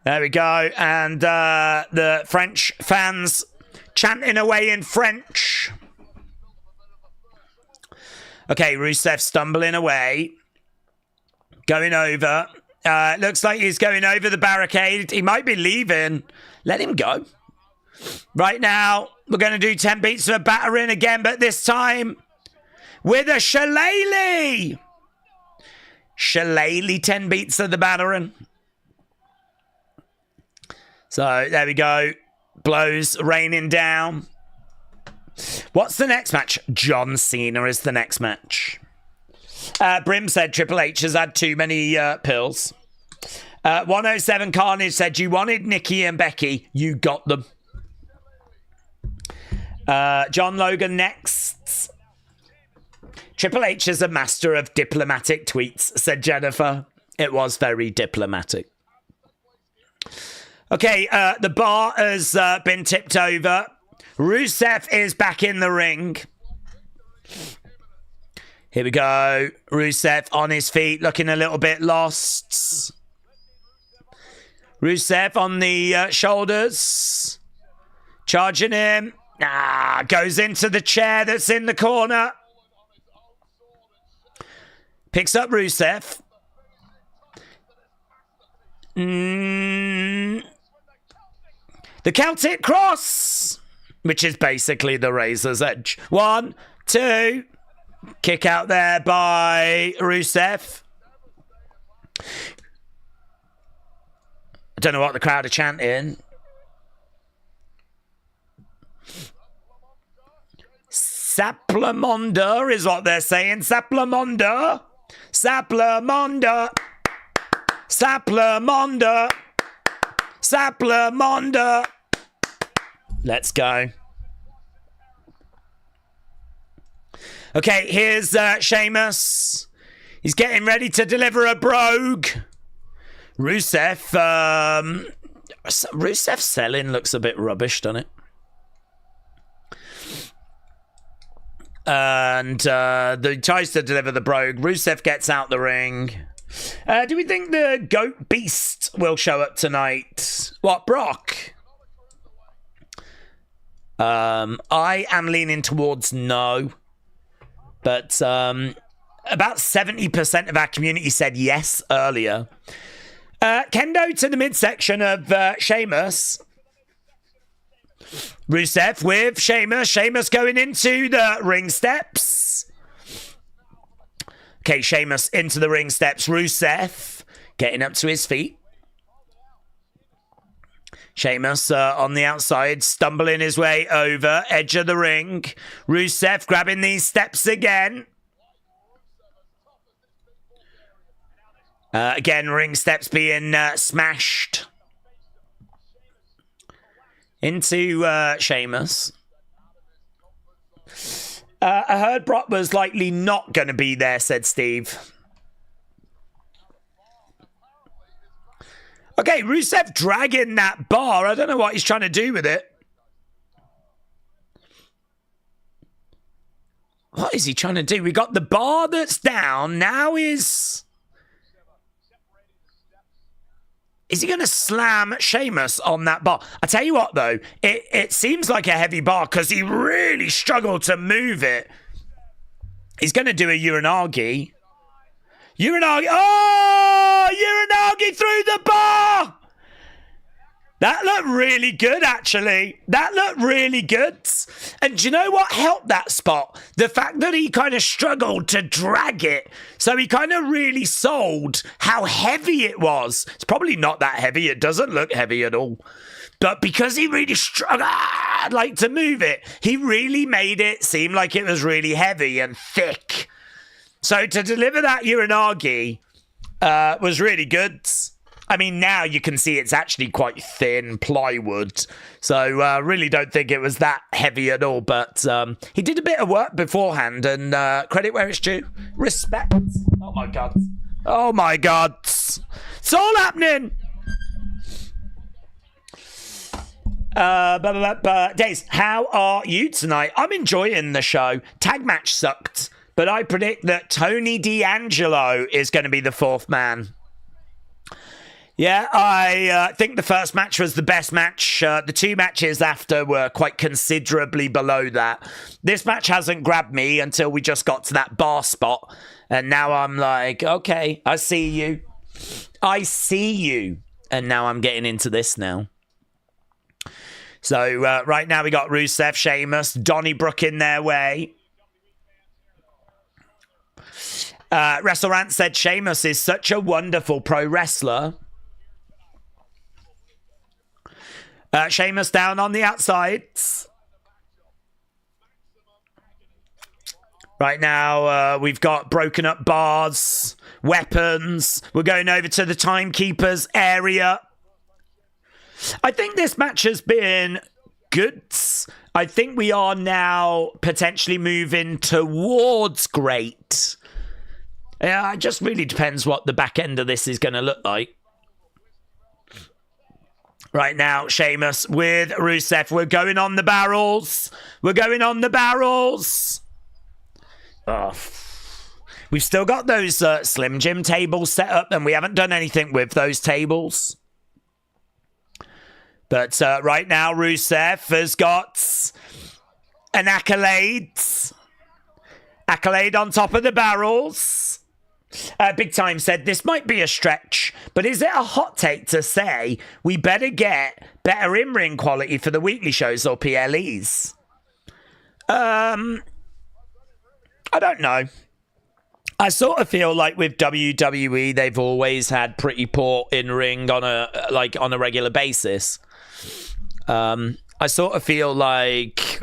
There we go. And the French fans chanting away in French. Okay, Rusev stumbling away. Going over. Looks like he's going over the barricade. He might be leaving. Let him go. Right now, we're going to do 10 beats of a battering again, but this time with a shillelagh. Shillelagh 10 beats of the battering. So, there we go. Blows raining down. What's the next match? John Cena is the next match. Brim said Triple H has had too many pills. 107 Carnage said you wanted Nikki and Becky. You got them. John Logan next. Triple H is a master of diplomatic tweets, said Jennifer. It was very diplomatic. Okay, the bar has been tipped over. Rusev is back in the ring. Here we go. Rusev on his feet, looking a little bit lost. Rusev on the shoulders. Charging him. Goes into the chair that's in the corner. Picks up Rusev. The Celtic Cross, which is basically the Razor's Edge. 1, 2. Kick out there by Rusev. I don't know what the crowd are chanting. Saplamonda is what they're saying. Saplamonda. Saplamonda. Saplamonda. Saplamonda. Let's go. Okay, here's Sheamus. He's getting ready to deliver a brogue. Rusev. Rusev's selling looks a bit rubbish, doesn't it? And he tries to deliver the brogue. Rusev gets out the ring. Do we think the Goat Beast will show up tonight? What, Brock? I am leaning towards no. But about 70% of our community said yes earlier. Kendo to the midsection of Sheamus. Rusev with Sheamus. Sheamus going into the ring steps. Okay, Sheamus into the ring steps. Rusev getting up to his feet. Sheamus on the outside, stumbling his way over, edge of the ring. Rusev grabbing these steps again. Again, ring steps being smashed into Sheamus. I heard Brock was likely not going to be there, said Steve. Okay, Rusev dragging that bar. I don't know what he's trying to do with it. What is he trying to do? We got the bar that's down. Now is he going to slam Sheamus on that bar? I tell you what, though. It seems like a heavy bar because he really struggled to move it. He's going to do a Uranagi. Uranagi. Oh! Uranagi through the bar! That looked really good, actually. That looked really good. And do you know what helped that spot? The fact that he kind of struggled to drag it. So he kind of really sold how heavy it was. It's probably not that heavy. It doesn't look heavy at all. But because he really struggled like to move it, he really made it seem like it was really heavy and thick. So to deliver that Uranagi was really good. I mean, now you can see it's actually quite thin plywood. So really don't think it was that heavy at all. But he did a bit of work beforehand, and credit where it's due. Respect. Oh, my God. Oh, my God. It's all happening. Daze, how are you tonight? I'm enjoying the show. Tag match sucked, but I predict that Tony D'Angelo is going to be the fourth man. Yeah, I think the first match was the best match. The two matches after were quite considerably below that. This match hasn't grabbed me until we just got to that bar spot. And now I'm like, okay, I see you. I see you. And now I'm getting into this now. So right now we got Rusev, Sheamus, Donnybrook in their way. Wrestle Rant said Sheamus is such a wonderful pro wrestler. Sheamus down on the outside. Right now, we've got broken up bars, weapons. We're going over to the timekeeper's area. I think this match has been good. I think we are now potentially moving towards great. Yeah, it just really depends what the back end of this is going to look like. Right now, Sheamus with Rusev. We're going on the barrels. We're going on the barrels. Oh. We've still got those Slim Jim tables set up, and we haven't done anything with those tables. But right now, Rusev has got an accolade. Accolade on top of the barrels. Big Time said, this might be a stretch, but is it a hot take to say we better get better in-ring quality for the weekly shows or PLEs? I don't know. I sort of feel like with WWE, they've always had pretty poor in-ring on a regular basis. I sort of feel like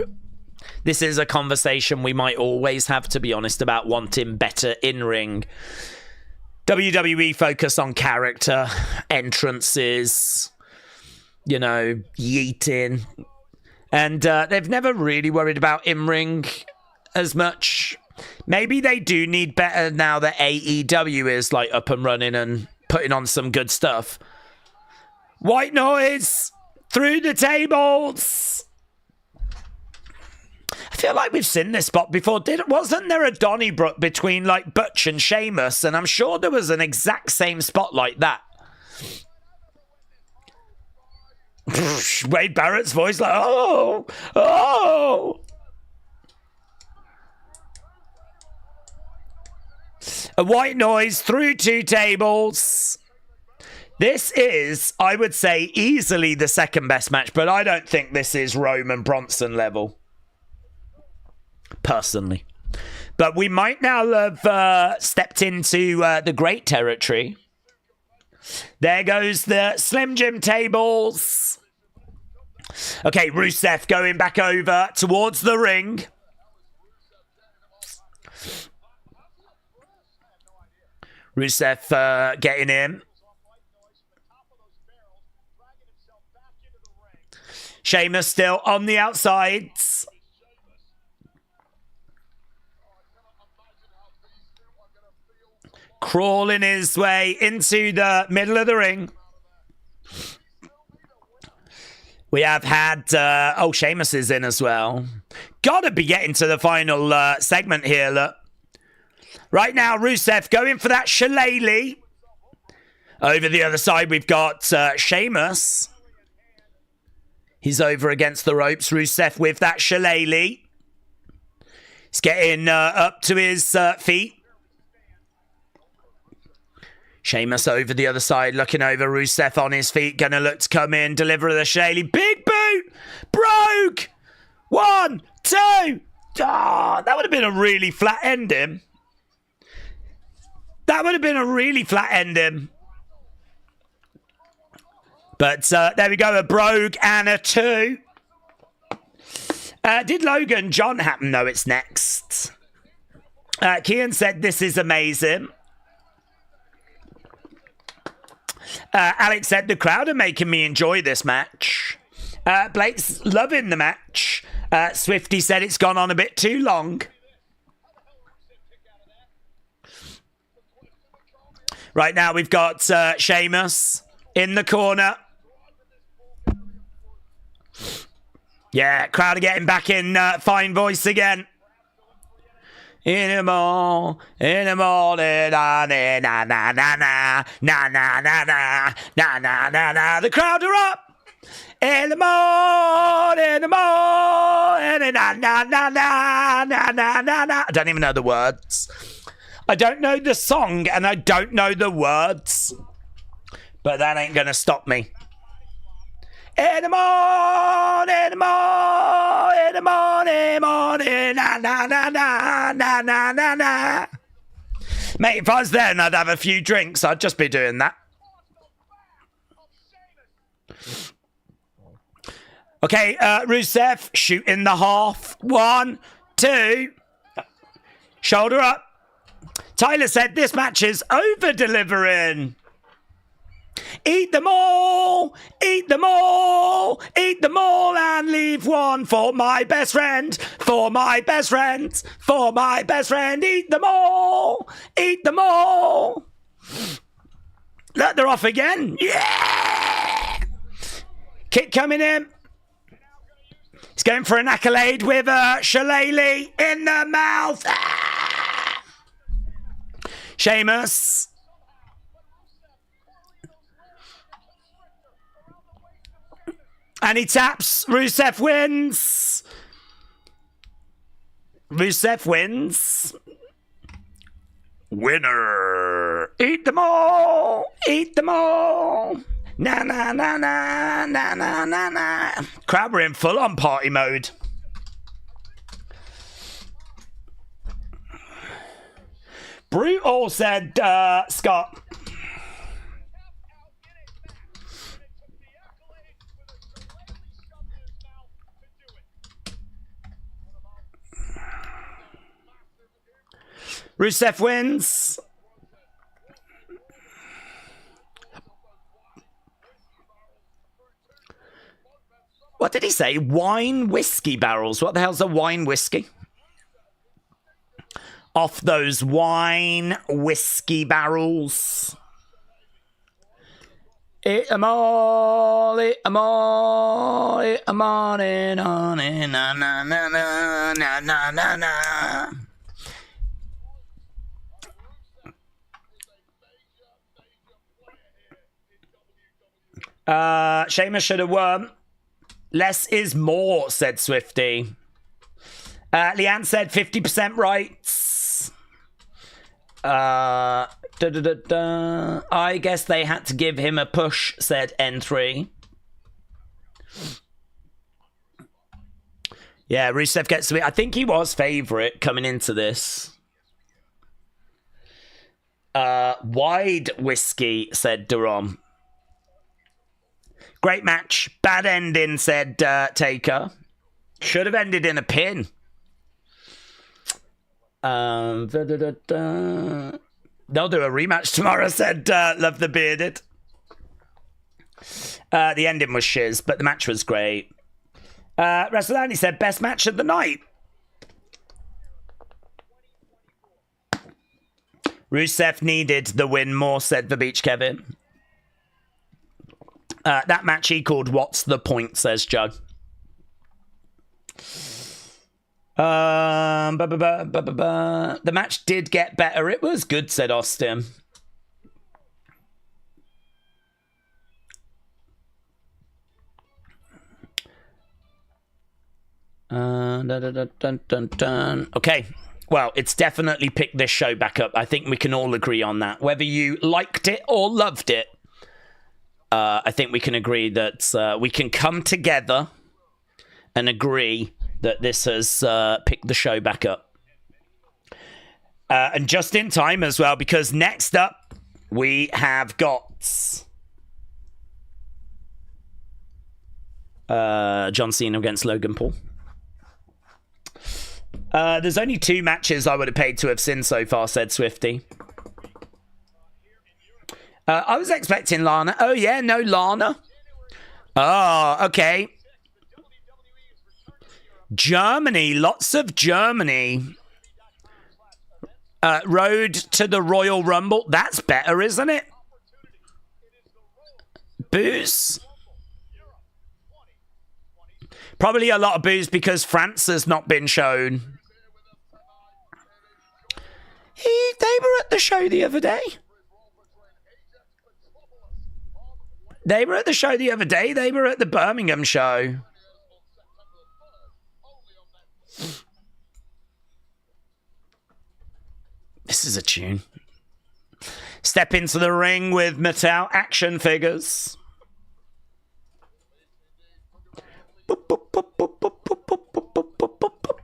this is a conversation we might always have, to be honest, about wanting better in-ring. WWE focus on character, entrances, yeeting. And they've never really worried about in-ring as much. Maybe they do need better now that AEW is up and running and putting on some good stuff. White noise through the tables. I feel like we've seen this spot before. Wasn't there a Donnybrook between Butch and Sheamus? And I'm sure there was an exact same spot like that. Wade Barrett's voice oh. A white noise through two tables. This is, I would say, easily the second best match, but I don't think this is Roman Bronson level. Personally. But we might now have stepped into the great territory. There goes the Slim Jim tables. Okay, Rusev going back over towards the ring. Rusev getting in. Sheamus still on the outsides. Crawling his way into the middle of the ring. We have had... Sheamus is in as well. got to be getting to the final segment here, look. Right now, Rusev going for that shillelagh. Over the other side, we've got Sheamus. He's over against the ropes. Rusev with that shillelagh. He's getting up to his feet. Sheamus over the other side, looking over. Rusev on his feet, gonna look to come in, deliver the shillelagh. Big boot! Broke! 1, 2! Ah, that would have been a really flat ending. That would have been a really flat ending. But there we go, a brogue and a 2. Did Logan John happen? No, it's next. Kian said, this is amazing. Alex said, the crowd are making me enjoy this match. Blake's loving the match. Swifty said it's gone on a bit too long. Right now we've got Sheamus in the corner. Yeah, crowd are getting back in fine voice again. In the morning, na na na na na na na na na na na na. The crowd are up. In the morning, na na na na na na na. I don't even know the words. I don't know the song and I don't know the words, but that ain't gonna stop me. In the morning, na na na na na na na na. Mate, if I was there and I'd have a few drinks, I'd just be doing that. Okay, Rusev shooting the half. 1, 2. Shoulder up. Tyler said this match is over-delivering. Eat them all, eat them all, eat them all and leave one for my best friend, for my best friend, for my best friend. Eat them all, eat them all. Look, they're off again. Yeah! Kick coming in. He's going for an accolade with a shillelagh in the mouth. Ah! Sheamus. And he taps. Rusev wins. Rusev wins. Winner. Eat them all. Eat them all. Na na na na na na na na. Crowd were in full on party mode. Brutal said Scott. Rusev wins. What did he say? Wine whiskey barrels. What the hell's a wine whiskey? Off those wine whiskey barrels. Eat 'em all, eat 'em all, eat 'em on and on and na na na na na na na na. Sheamus should have won. Less is more, said Swifty. Leanne said 50% rights. I guess they had to give him a push, said N3. Yeah, Rusev gets to be. I think he was favourite coming into this. Wide whiskey, said Durom. Great match. Bad ending, said Taker. Should have ended in a pin. They'll do a rematch tomorrow, said Love the Bearded. The ending was shiz, but the match was great. Wrestle said best match of the night. Rusev needed the win more, said the Beach Kevin. That match he called What's the Point, says Joe. The match did get better. It was good, said Austin. Okay. Well, it's definitely picked this show back up. I think we can all agree on that. Whether you liked it or loved it, I think we can agree that we can come together and agree that this has picked the show back up. And just in time as well, because next up we have got John Cena against Logan Paul. There's only 2 matches I would have paid to have seen so far, said Swifty. I was expecting Lana. Oh, yeah, no Lana. Oh, okay. Germany, lots of Germany. Road to the Royal Rumble. That's better, isn't it? Booze. Probably a lot of booze because France has not been shown. They were at the show the other day. They were at the show the other day. They were at the Birmingham show. This is a tune. Step into the ring with Mattel action figures. Boop, boop, boop, boop, boop, boop, boop, boop, boop, boop, boop.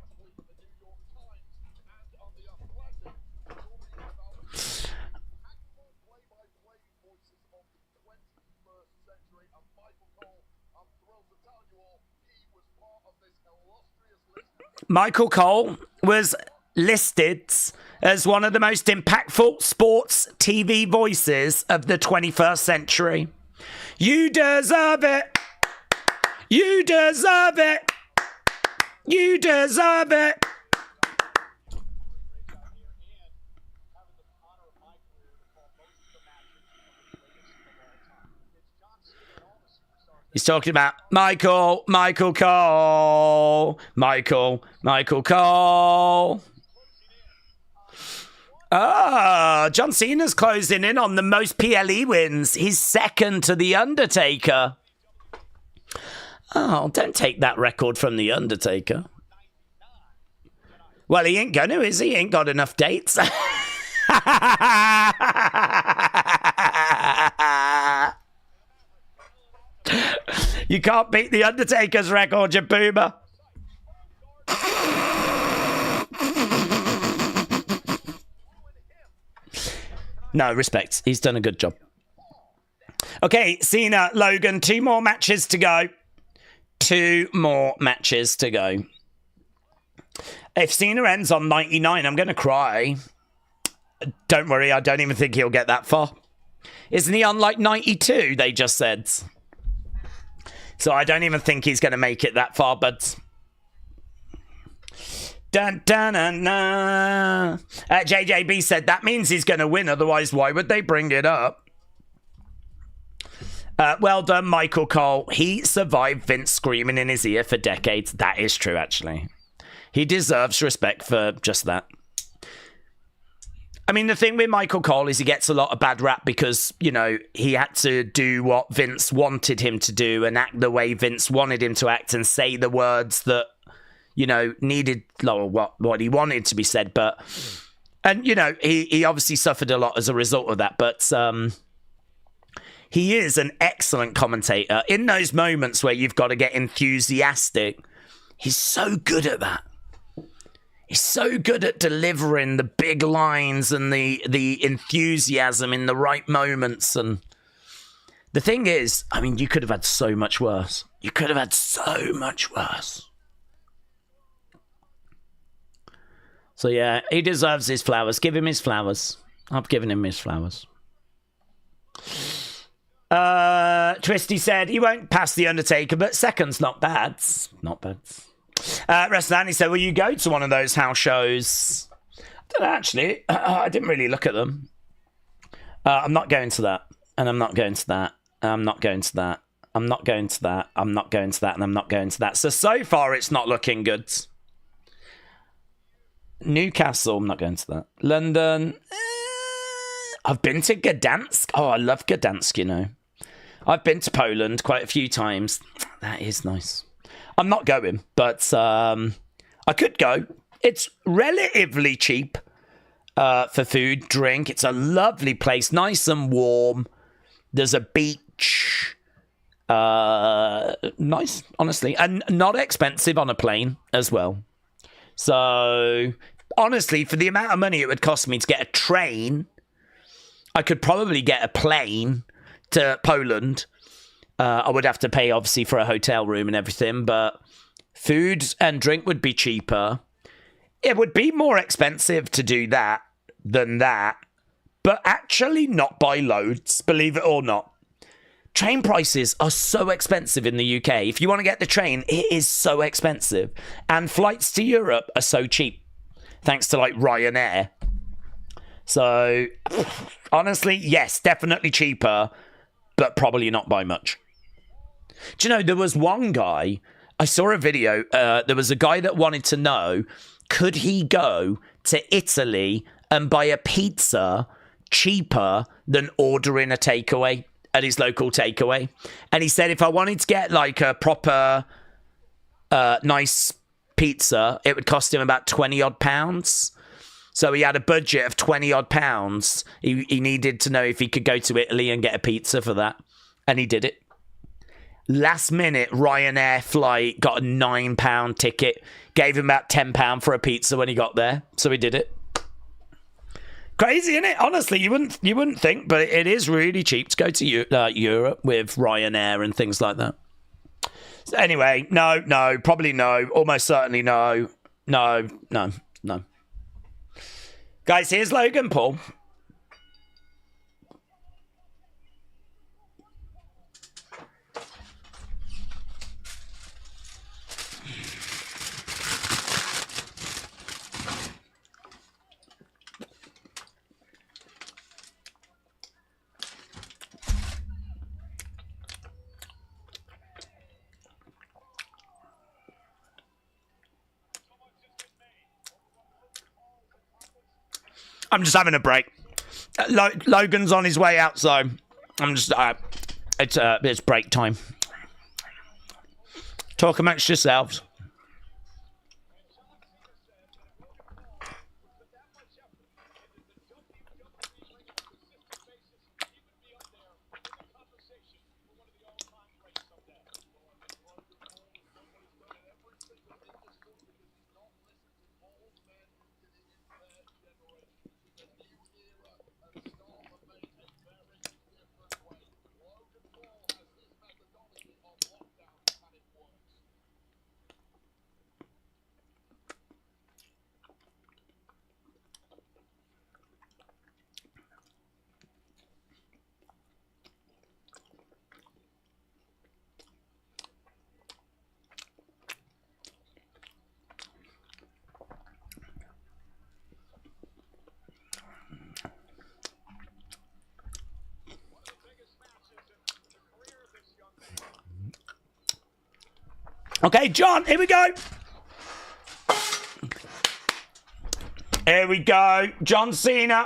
Michael Cole was listed as one of the most impactful sports TV voices of the 21st century. You deserve it. You deserve it. You deserve it. He's talking about Michael Cole. Michael Cole. Ah, John Cena's closing in on the most PLE wins. He's second to The Undertaker. Oh, don't take that record from The Undertaker. Well, he ain't gonna, is he? He ain't got enough dates. You can't beat The Undertaker's record, you boomer. No, respect. He's done a good job. Okay, Cena, Logan, 2 more matches to go. 2 more matches to go. If Cena ends on 99, I'm going to cry. Don't worry, I don't even think he'll get that far. Isn't he on like 92, they just said? So I don't even think he's going to make it that far, but... Dun, dun, dun, dun. JJB said that means he's going to win, otherwise why would they bring it up? Well done, Michael Cole. He survived Vince screaming in his ear for decades. That is true, actually. He deserves respect for just that. I mean, the thing with Michael Cole is he gets a lot of bad rap because, you know, he had to do what Vince wanted him to do and act the way Vince wanted him to act and say the words that, you know, needed, or what he wanted to be said. But, and, you know, he obviously suffered a lot as a result of that. But he is an excellent commentator. In those moments where you've got to get enthusiastic, he's so good at that. He's so good at delivering the big lines and the enthusiasm in the right moments. And the thing is, I mean, you could have had so much worse. You could have had so much worse. So, yeah, he deserves his flowers. Give him his flowers. I've given him his flowers. Twisty said he won't pass The Undertaker, but second's not bad. Not bad. Wrestle said, will you go to one of those house shows? I don't know, actually. I didn't really look at them. I'm not going to that. And I'm not going to that. I'm not going to that. I'm not going to that. I'm not going to that. And I'm not going to that. So far, it's not looking good. Newcastle, I'm not going to that. London, I've been to Gdansk. Oh, I love Gdansk, you know. I've been to Poland quite a few times. That is nice. I'm not going, but I could go. It's relatively cheap for food, drink. It's a lovely place, nice and warm. There's a beach. Nice, honestly. And not expensive on a plane as well. So, honestly, for the amount of money it would cost me to get a train, I could probably get a plane to Poland. I would have to pay, obviously, for a hotel room and everything, but food and drink would be cheaper. It would be more expensive to do that than that, but actually not by loads, believe it or not. Train prices are so expensive in the UK. If you want to get the train, it is so expensive. And flights to Europe are so cheap, thanks to like Ryanair. So, honestly, yes, definitely cheaper, but probably not by much. Do you know, there was one guy, I saw a video, there was a guy that wanted to know, could he go to Italy and buy a pizza cheaper than ordering a takeaway at his local takeaway? And he said, if I wanted to get like a proper nice pizza, it would cost him about 20 odd pounds. So he had a budget of 20 odd pounds. He needed to know if he could go to Italy and get a pizza for that. And he did it. Last minute, Ryanair flight, got a £9 ticket, gave him about £10 for a pizza when he got there. So he did it. Crazy, isn't it? Honestly, you wouldn't think, but it is really cheap to go to Europe with Ryanair and things like that. So anyway, no, probably no, almost certainly no. Guys, here's Logan Paul. I'm just having a break. Logan's on his way out, so I'm just... it's break time. Talk amongst yourselves. Okay, John, here we go. Here we go. John Cena.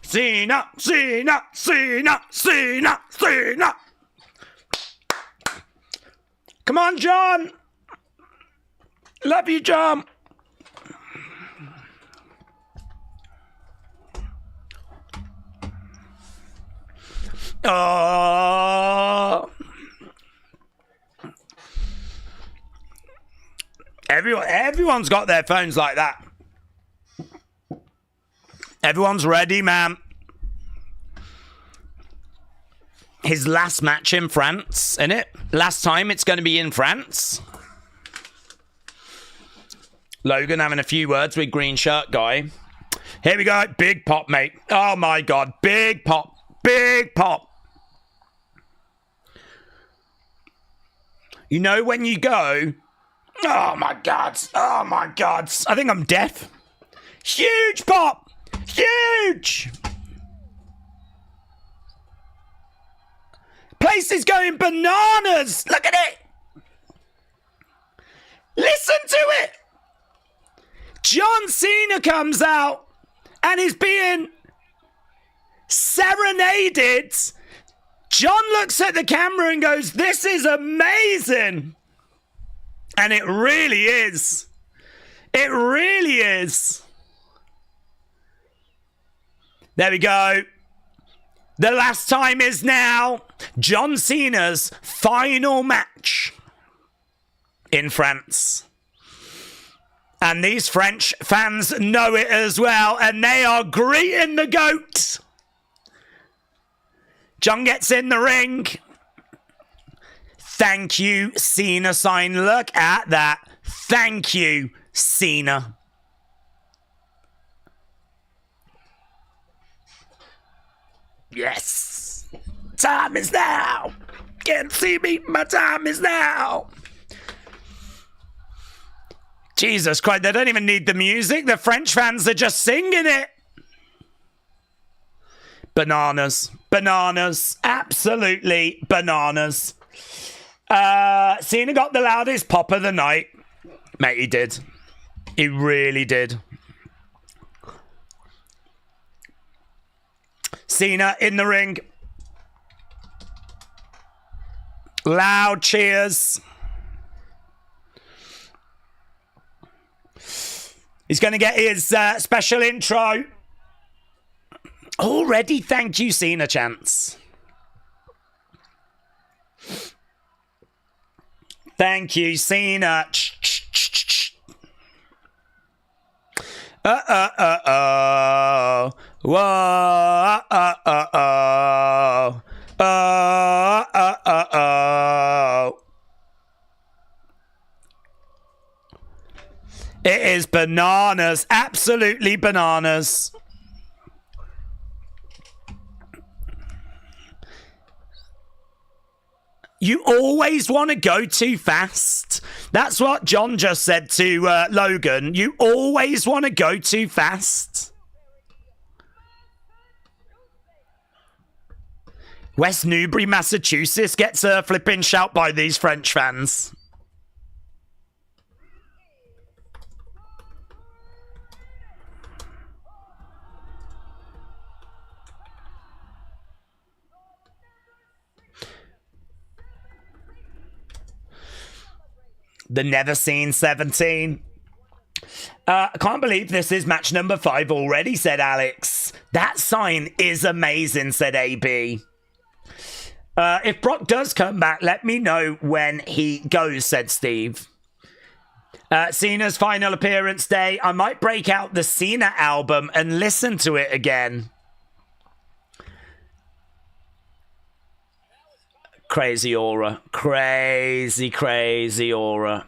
Cena. Come on, John. Love you, John. Oh. Everyone's got their phones like that. Everyone's ready, man. His last match in France, innit? Last time it's going to be in France. Logan having a few words with green shirt guy. Here we go. Big pop, mate. Oh, my God. Big pop. Big pop. You know when you go... Oh, my God. Oh, my God. I think I'm deaf. Huge pop. Huge. Place is going bananas. Look at it. Listen to it. John Cena comes out and is being serenaded. John looks at the camera and goes, "This is amazing." And it really is. It really is. There we go. The last time is now. John Cena's final match in France. And these French fans know it as well, and they are greeting the GOAT. John gets in the ring. Thank you, Cena sign. Look at that. Thank you, Cena. Yes. Time is now. Can't see me. My time is now. Jesus Christ, they don't even need the music. The French fans are just singing it. Bananas. Bananas. Absolutely bananas. Cena got the loudest pop of the night. Mate, he did. He really did. Cena in the ring. Loud cheers. He's going to get his special intro. Already thank you, Cena chants. Thank you, Cena. Oh. Whoa. Oh. It is bananas. Absolutely bananas. You always want to go too fast. That's what John just said to Logan. You always want to go too fast. West Newbury, Massachusetts gets a flipping shout by these French fans. The Never Seen 17. I can't believe this is match number 5 already, said Alex. That sign is amazing, said AB. If Brock does come back, let me know when he goes, said Steve. Cena's final appearance day. I might break out the Cena album and listen to it again. Crazy aura. Crazy, crazy aura.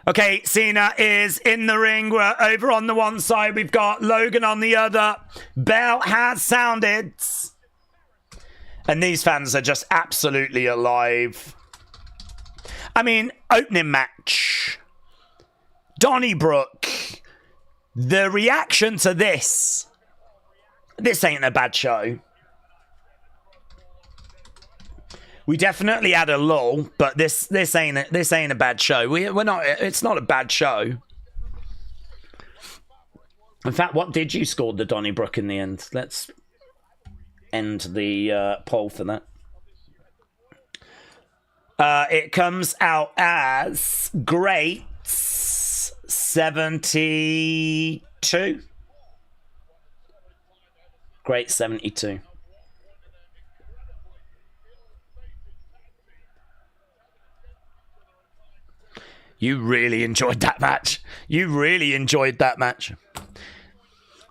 Okay, Cena is in the ring. We're over on the one side. We've got Logan on the other. Bell has sounded. And these fans are just absolutely alive. I mean, opening match. Donnybrook. The reaction to this ain't a bad show. We definitely had a lull, but this ain't a bad show. We're not. It's not a bad show. In fact, what did you score the Donnybrook in the end? Let's end the poll for that. It comes out as great 72. Great 72. You really enjoyed that match. You really enjoyed that match.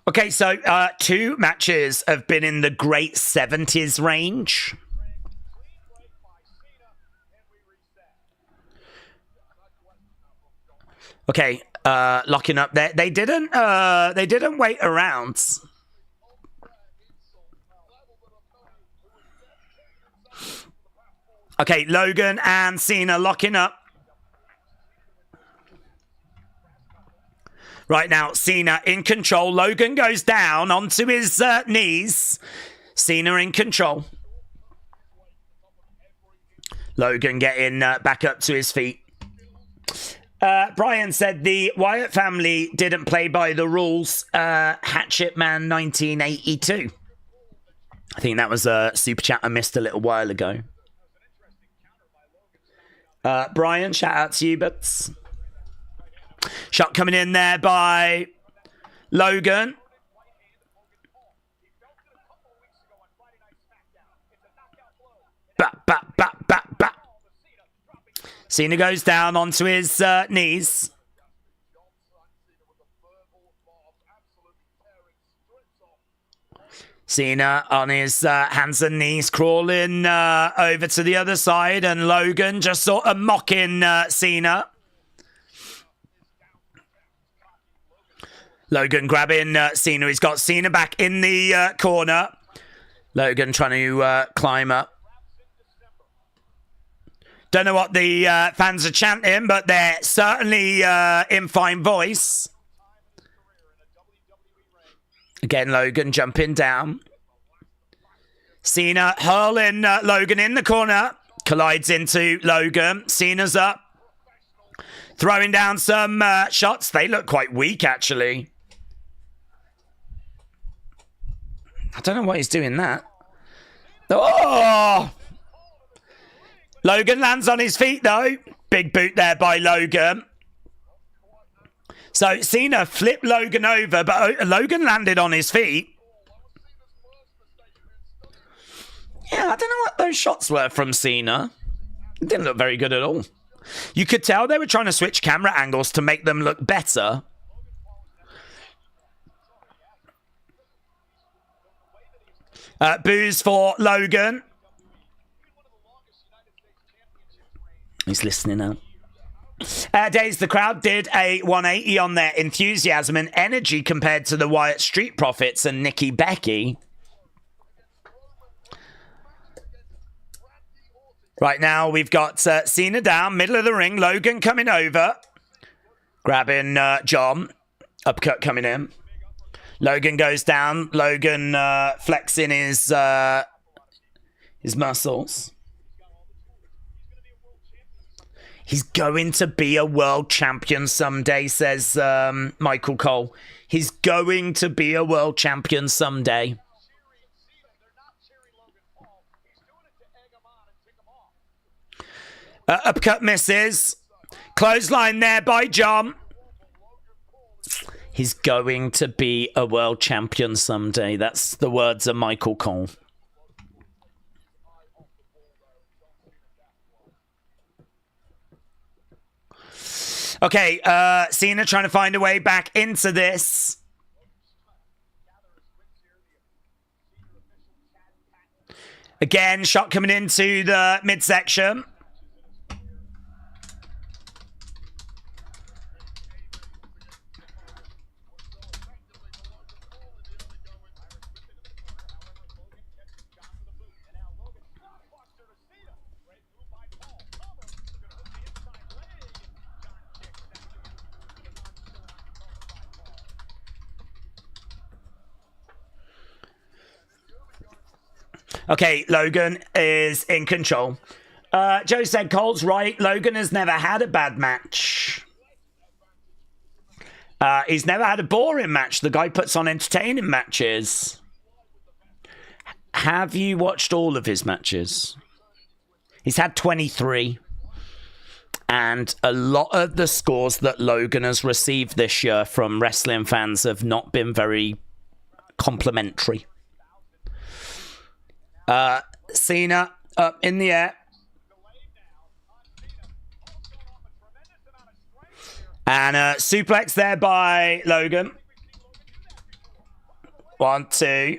Okay, so 2 matches have been in the great 70s range. Okay, locking up there. They didn't wait around. Okay, Logan and Cena locking up. Right now, Cena in control. Logan goes down onto his knees. Cena in control. Logan getting back up to his feet. Brian said the Wyatt family didn't play by the rules. Hatchet Man 1982. I think that was a super chat I missed a little while ago. Brian, shout out to you, but shot coming in there by Logan. Bat. Cena goes down onto his knees. Cena on his hands and knees, crawling over to the other side, and Logan just sort of mocking Cena. Logan grabbing Cena. He's got Cena back in the corner. Logan trying to climb up. Don't know what the fans are chanting, but they're certainly in fine voice. Again, Logan jumping down. Cena hurling Logan in the corner. Collides into Logan. Cena's up. Throwing down some shots. They look quite weak, actually. I don't know why he's doing that. Oh! Logan lands on his feet, though. Big boot there by Logan. So Cena flipped Logan over, but Logan landed on his feet. Yeah, I don't know what those shots were from Cena. It didn't look very good at all. You could tell they were trying to switch camera angles to make them look better. Boos for Logan. He's listening now. Daze, the crowd did a 180 on their enthusiasm and energy compared to the Wyatt Street Profits and Nikki Becky. Right now, we've got Cena down, middle of the ring. Logan coming over. Grabbing John. Uppercut coming in. Logan goes down. Logan flexing his muscles. He's going to be a world champion someday, says Michael Cole. He's going to be a world champion someday. Uppercut misses. Clothesline there by John. He's going to be a world champion someday. That's the words of Michael Cole. Okay, Cena trying to find a way back into this. Again, shot coming into the midsection. Okay, Logan is in control. Joe said Cole's right. Logan has never had a bad match. He's never had a boring match. The guy puts on entertaining matches. Have you watched all of his matches? He's had 23. And a lot of the scores that Logan has received this year from wrestling fans have not been very complimentary. Cena up in the air. And a suplex there by Logan. 1, 2.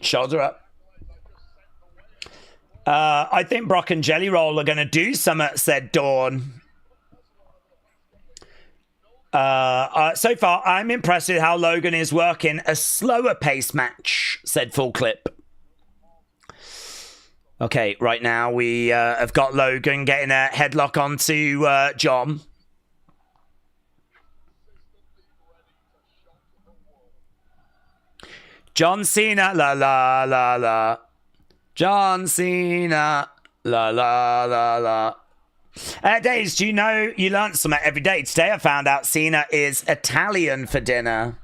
Shoulder up. I think Brock and Jelly Roll are going to do something, said Dawn. So far, I'm impressed with how Logan is working a slower pace match, said Full Clip. Okay, right now we have got Logan getting a headlock onto John. John Cena, la la la la. John Cena. La la la la. Daze, do you know you learn something every day? Today I found out Cena is Italian for dinner.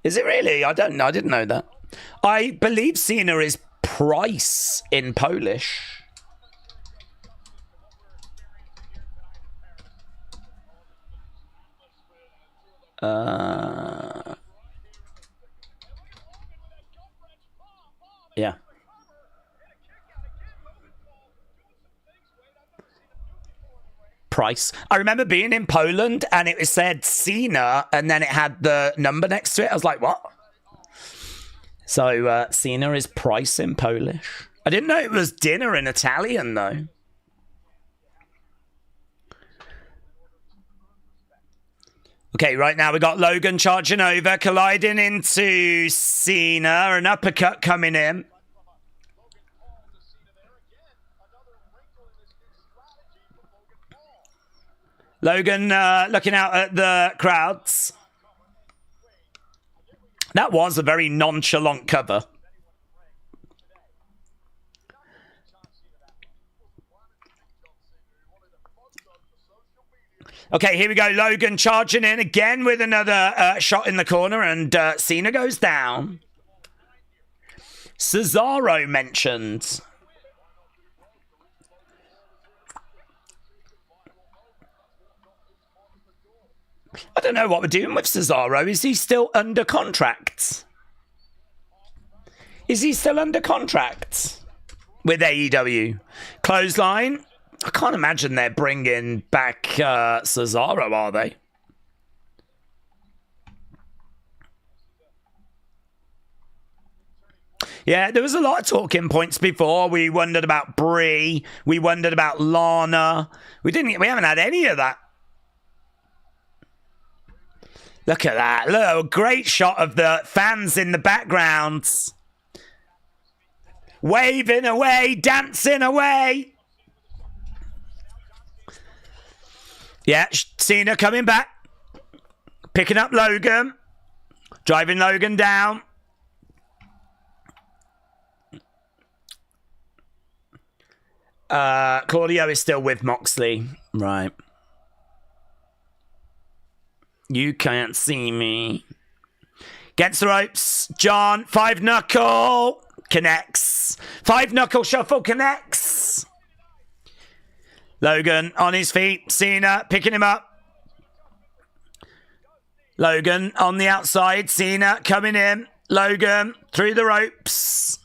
Is it really? I don't know. I didn't know that. I believe Cena is Price in Polish. Yeah. Price. I remember being in Poland and it said Cena and then it had the number next to it. I was like, what? So Cena is Price in Polish. I didn't know it was dinner in Italian though. Okay, right now we got Logan charging over, colliding into Cena, an uppercut coming in. Logan looking out at the crowds. That was a very nonchalant cover. Okay, here we go. Logan charging in again with another shot in the corner, and Cena goes down. Cesaro mentioned. I don't know what we're doing with Cesaro. Is he still under contract? Is he still under contract with AEW? Clothesline? I can't imagine they're bringing back Cesaro, are they? Yeah, there was a lot of talking points before. We wondered about Brie. We wondered about Lana. We haven't had any of that. Look at that. Look, a great shot of the fans in the background. Waving away, dancing away. Yeah, Cena coming back. Picking up Logan. Driving Logan down. Claudio is still with Moxley. Right. You can't see me. Gets the ropes. John, 5-knuckle. Connects. 5-knuckle shuffle connects. Logan on his feet. Cena picking him up. Logan on the outside. Cena coming in. Logan through the ropes.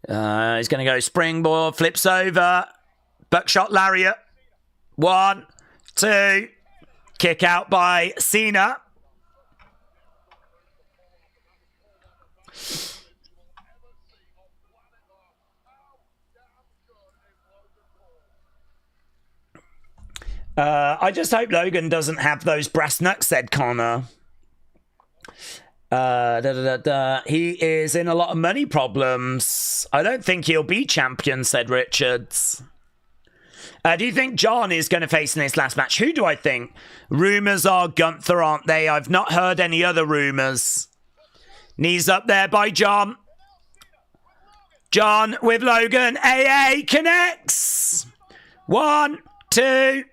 He's going to go springboard. Flips over. Buckshot lariat. 1, 2. Kick out by Cena. I just hope Logan doesn't have those brass knucks, said Connor. He is in a lot of money problems. I don't think he'll be champion, said Richards. Do you think John is going to face in this last match? Who do I think? Rumours are Gunther, aren't they? I've not heard any other rumours. Knees up there by John. John with Logan. AA connects. 1, 2.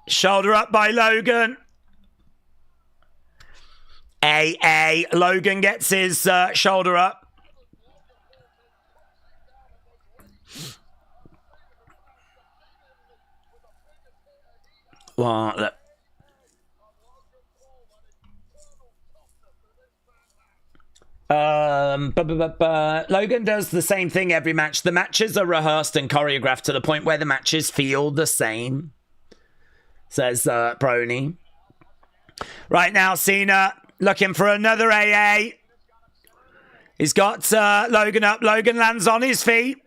Shoulder up by Logan. AA. Logan gets his shoulder up. Well, look. Logan does the same thing every match. The matches are rehearsed and choreographed to the point where the matches feel the same, says Brony. Right now, Cena looking for another AA. He's got Logan up. Logan lands on his feet.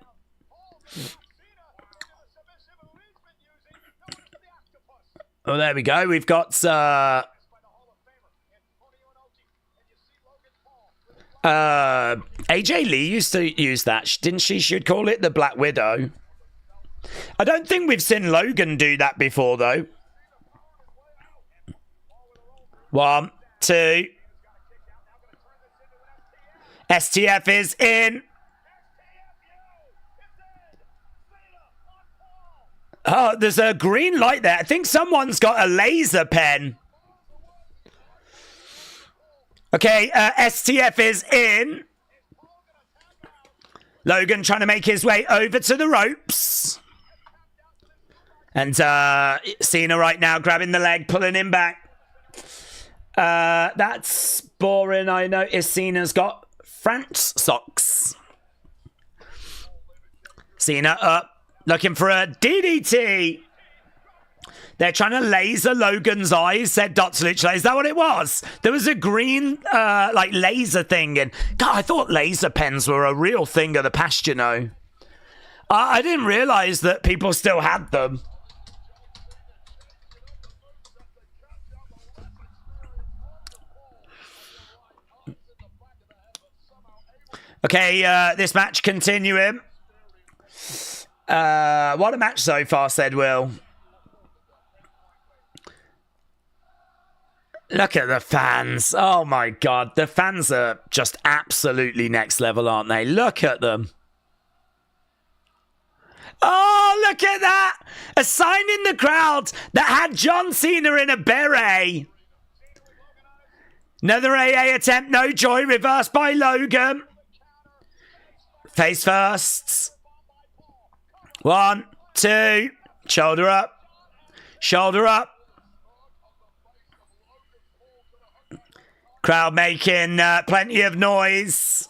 Oh, there we go. We've got AJ Lee used to use that, didn't she? She would call it the Black Widow. I don't think we've seen Logan do that before, though. 1, 2. STF is in. Oh, there's a green light there. I think someone's got a laser pen. Okay, STF is in. Logan trying to make his way over to the ropes. And Cena right now grabbing the leg, pulling him back. That's boring. I noticed Cena's got French socks. Cena up, looking for a DDT. They're trying to laser Logan's eyes, said Dr. Lucha. Is that what it was? There was a green, like, laser thing. And God, I thought laser pens were a real thing of the past, you know. I didn't realize that people still had them. Okay, this match continuing. What a match so far, said Will. Look at the fans. Oh my God. The fans are just absolutely next level, aren't they? Look at them. Oh, look at that. A sign in the crowd that had John Cena in a beret. Another AA attempt. No joy. Reversed by Logan. Face first. 1, 2. Shoulder up. Shoulder up. Crowd making plenty of noise.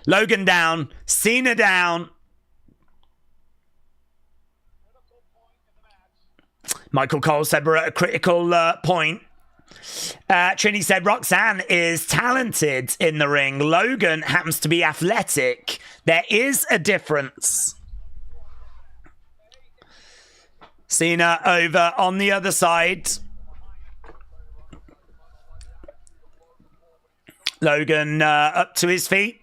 Logan down. Cena down. Michael Cole said we're at a critical point. Trini said Roxanne is talented in the ring. Logan happens to be athletic. There is a difference. Cena over on the other side. Logan up to his feet.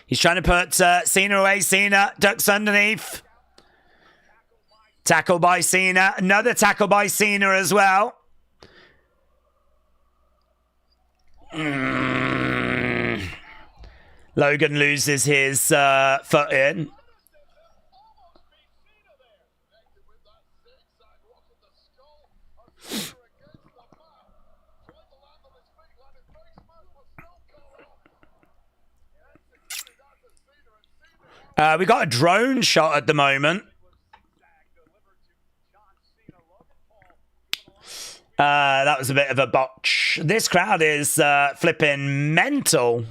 He's trying to put Cena away. Cena ducks underneath. Tackle by Cena. Another tackle by Cena as well. Logan loses his foot in. We got a drone shot at the moment. That was a bit of a botch. This crowd is flipping mental.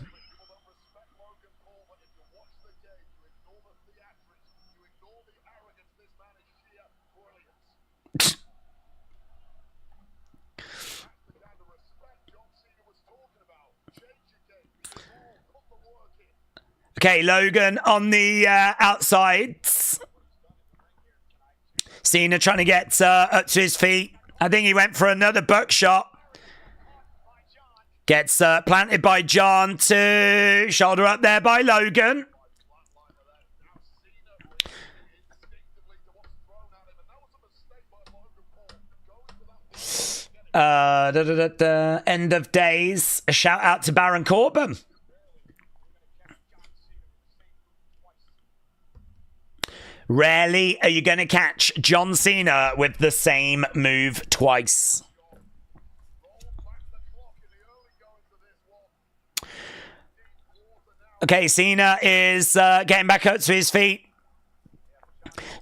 Okay, Logan on the outsides. Cena trying to get up to his feet. I think he went for another buckshot. Gets planted by John to shoulder up there by Logan. End of days. A shout out to Baron Corbin. Rarely are you going to catch John Cena with the same move twice. Okay, Cena is getting back up to his feet.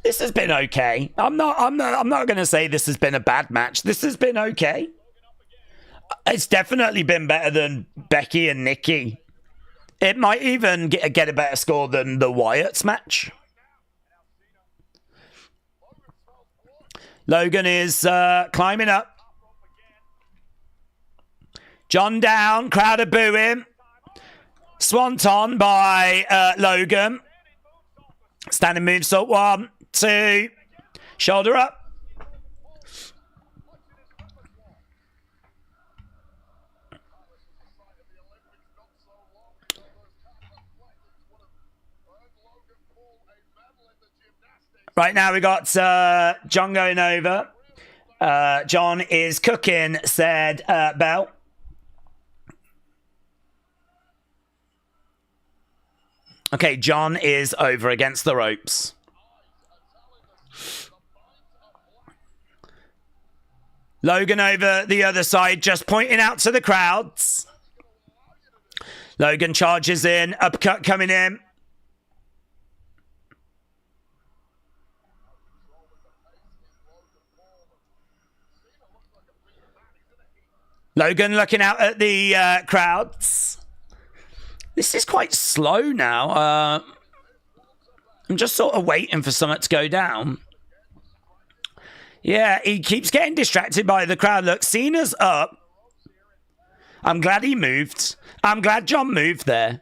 This has been okay. I'm not going to say this has been a bad match. This has been okay. It's definitely been better than Becky and Nikki. It might even get a better score than the Wyatt's match. Logan is climbing up. John down. Crowd are booing. Swanton by Logan. Standing movesault. 1, 2. Shoulder up. Right now we got John going over. John is cooking, said Bell. Okay, John is over against the ropes. Logan over the other side, just pointing out to the crowds. Logan charges in, uppercut coming in. Logan looking out at the crowds. This is quite slow now. I'm just sort of waiting for something to go down. Yeah, he keeps getting distracted by the crowd. Look, Cena's up. I'm glad he moved. I'm glad John moved there.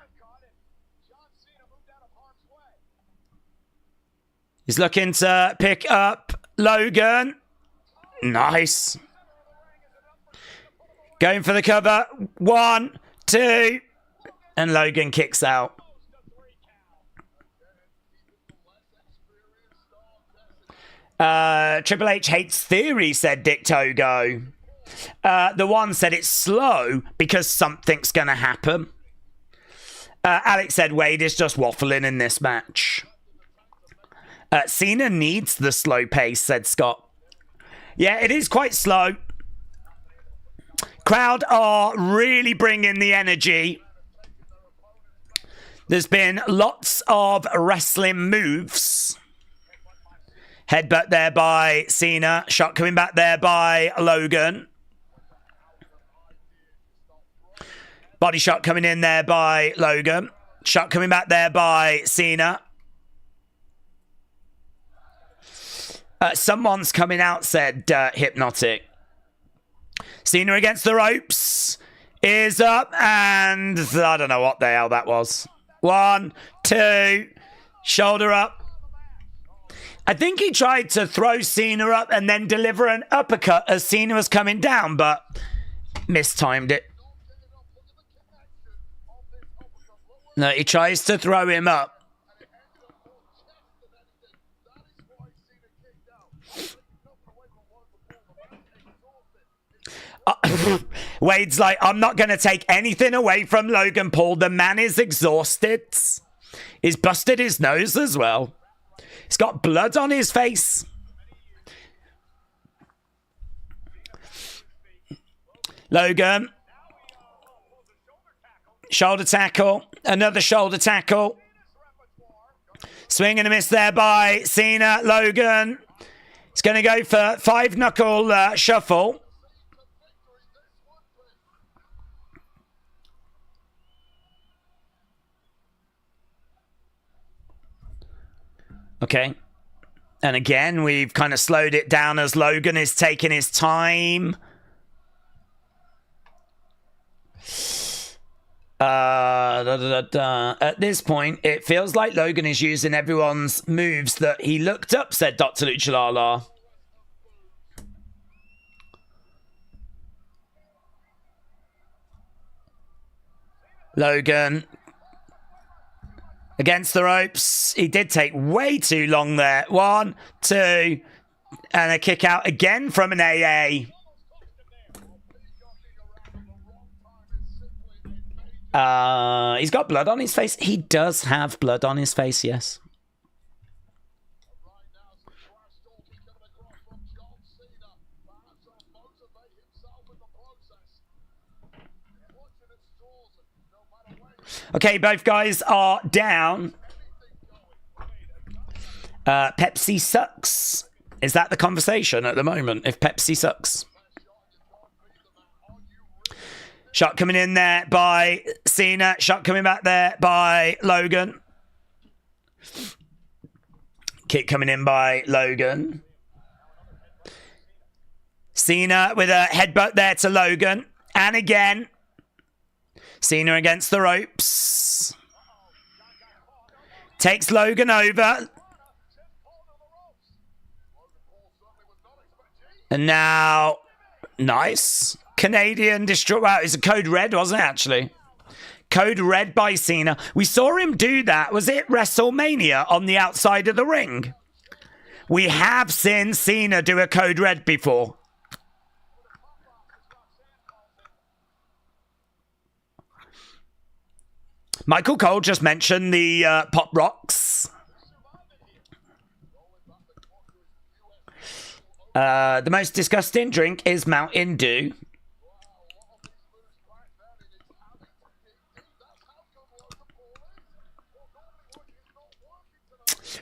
He's looking to pick up Logan. Nice. Going for the cover. 1, 2. And Logan kicks out. Triple H hates theory, said Dick Togo. The one said it's slow because something's going to happen. Alex said Wade is just waffling in this match. Cena needs the slow pace, said Scott. Yeah, it is quite slow. Crowd are really bringing the energy. There's been lots of wrestling moves. Headbutt there by Cena. Shot coming back there by Logan. Body shot coming in there by Logan. Shot coming back there by Cena. Someone's coming out, said Hypnotic. Cena against the ropes. Is up and I don't know what the hell that was. 1, 2. Shoulder up. I think he tried to throw Cena up and then deliver an uppercut as Cena was coming down, but mistimed it. No, he tries to throw him up. Wade's like, I'm not going to take anything away from Logan Paul. The man is exhausted. He's busted his nose as well. He's got blood on his face. Logan. Shoulder tackle. Another shoulder tackle. Swing and a miss there by Cena. Logan. He's going to go for 5-knuckle shuffle. Okay. And again, we've kind of slowed it down as Logan is taking his time. At this point, it feels like Logan is using everyone's moves that he looked up, said Dr. Luchalala. Logan against the ropes. He did take way too long there. 1, 2, and a kick out again from an AA. He's got blood on his face. He does have blood on his face, yes. Okay, both guys are down. Pepsi sucks. Is that the conversation at the moment? If Pepsi sucks. Shot coming in there by Cena. Shot coming back there by Logan. Kick coming in by Logan. Cena with a headbutt there to Logan. And again. Cena against the ropes. Takes Logan over. And now, nice. Canadian destroy. Wow, it's a code red, wasn't it, actually? Code red by Cena. We saw him do that. Was it WrestleMania on the outside of the ring? We have seen Cena do a code red before. Michael Cole just mentioned the Pop Rocks. The most disgusting drink is Mountain Dew.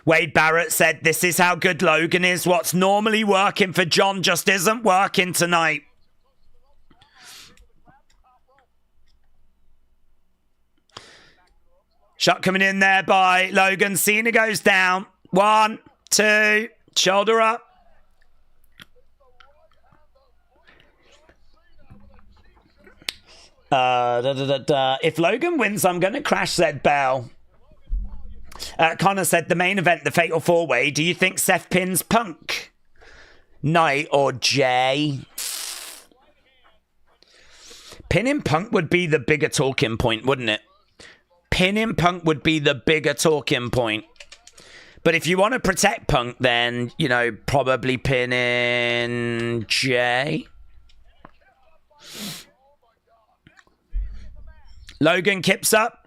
Wade Barrett said, this is how good Logan is. What's normally working for John just isn't working tonight. Shot coming in there by Logan. Cena goes down. 1, 2, shoulder up. If Logan wins, I'm going to crash, said Bell. Connor said, the main event, the Fatal 4-Way. Do you think Seth pins Punk, Knight, or Jey? Pinning Punk would be the bigger talking point, wouldn't it? Pinning Punk would be the bigger talking point. But if you want to protect Punk, then, you know, probably pinning Jey. Logan kips up.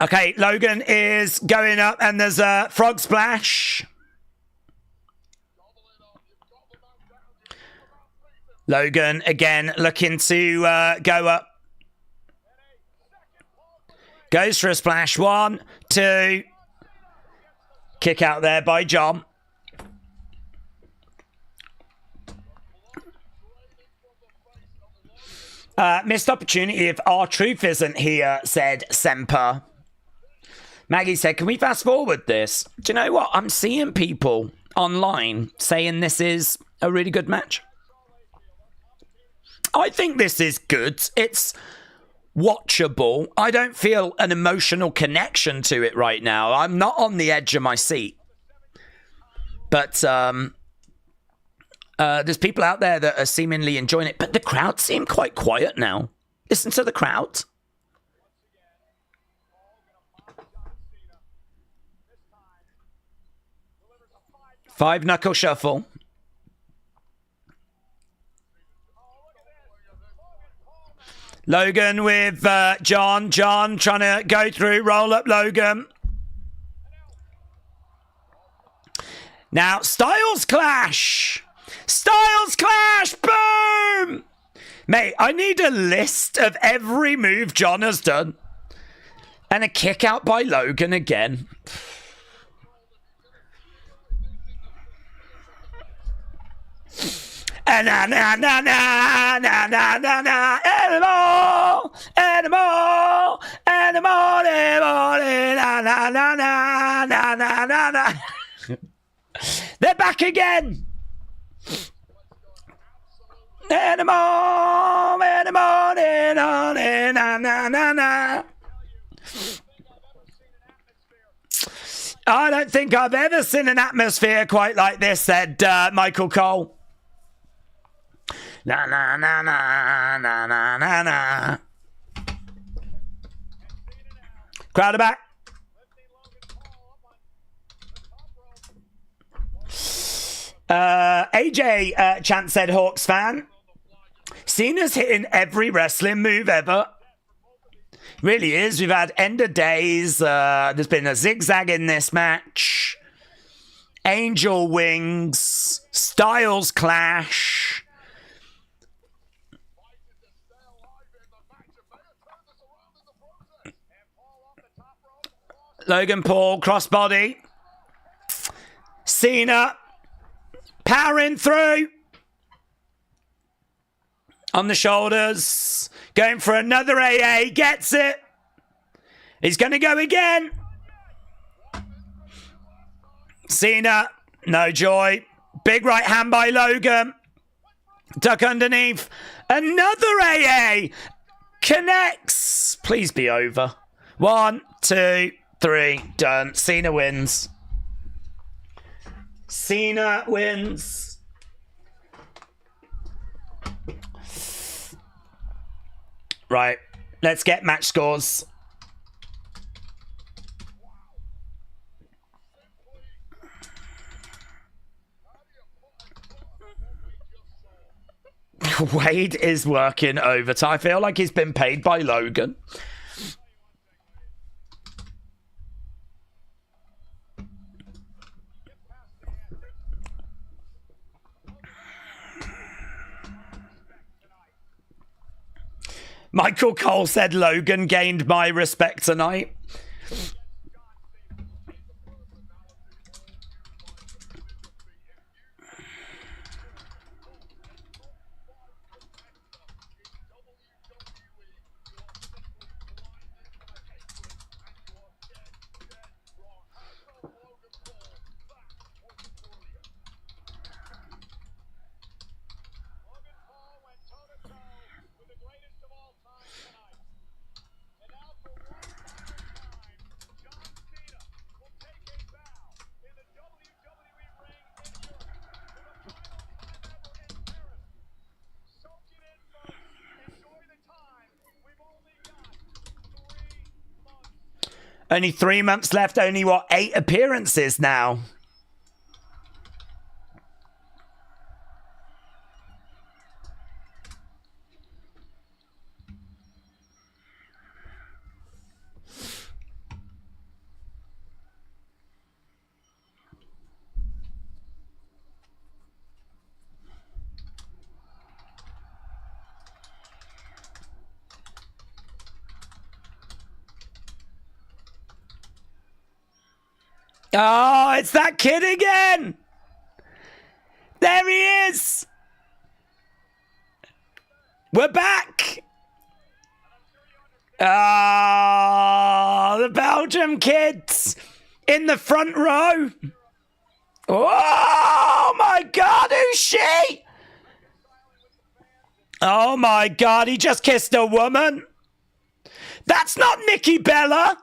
Okay, Logan is going up and there's a frog splash. Logan again looking to go up. Goes for a splash. 1, 2. Kick out there by John. Missed opportunity if R-Truth isn't here, said Semper. Maggie said, can we fast forward this? Do you know what? I'm seeing people online saying this is a really good match. I think this is good. It's watchable. I don't feel an emotional connection to it right now. I'm not on the edge of my seat. But there's people out there that are seemingly enjoying it. But the crowd seem quite quiet now. Listen to the crowd. Five knuckle shuffle. Logan with John. John trying to go through. Roll up Logan. Now, Styles Clash. Styles Clash. Boom. Mate, I need a list of every move John has done. And a kick out by Logan again. Na na na na na na na na animal animal animal animal na na na na na na na na. They're back again. Animal animal animal na na na na. I don't think I've ever seen an atmosphere quite like this, said Michael Cole. Na na na na na na na na. Crowd are back. AJ Chant said Hawks fan. Cena's hitting every wrestling move ever. Really is. We've had end of days. There's been a zigzag in this match. Angel wings. Styles clash. Logan Paul, crossbody. Cena powering through. On the shoulders. Going for another AA. Gets it. He's going to go again. Cena. No joy. Big right hand by Logan. Duck underneath. Another AA. Connects. Please be over. 1, 2, 3. Done. Cena wins. Cena wins. Right. Let's get match scores. Wade is working overtime. I feel like he's been paid by Logan. Michael Cole said Logan gained my respect tonight. Only 3 months left. Only, what, 8 appearances now? Oh, it's that kid again. There he is. We're back. Oh, the Belgium kids in the front row. Oh, my God, who's she? Oh, my God, he just kissed a woman. That's not Nikki Bella.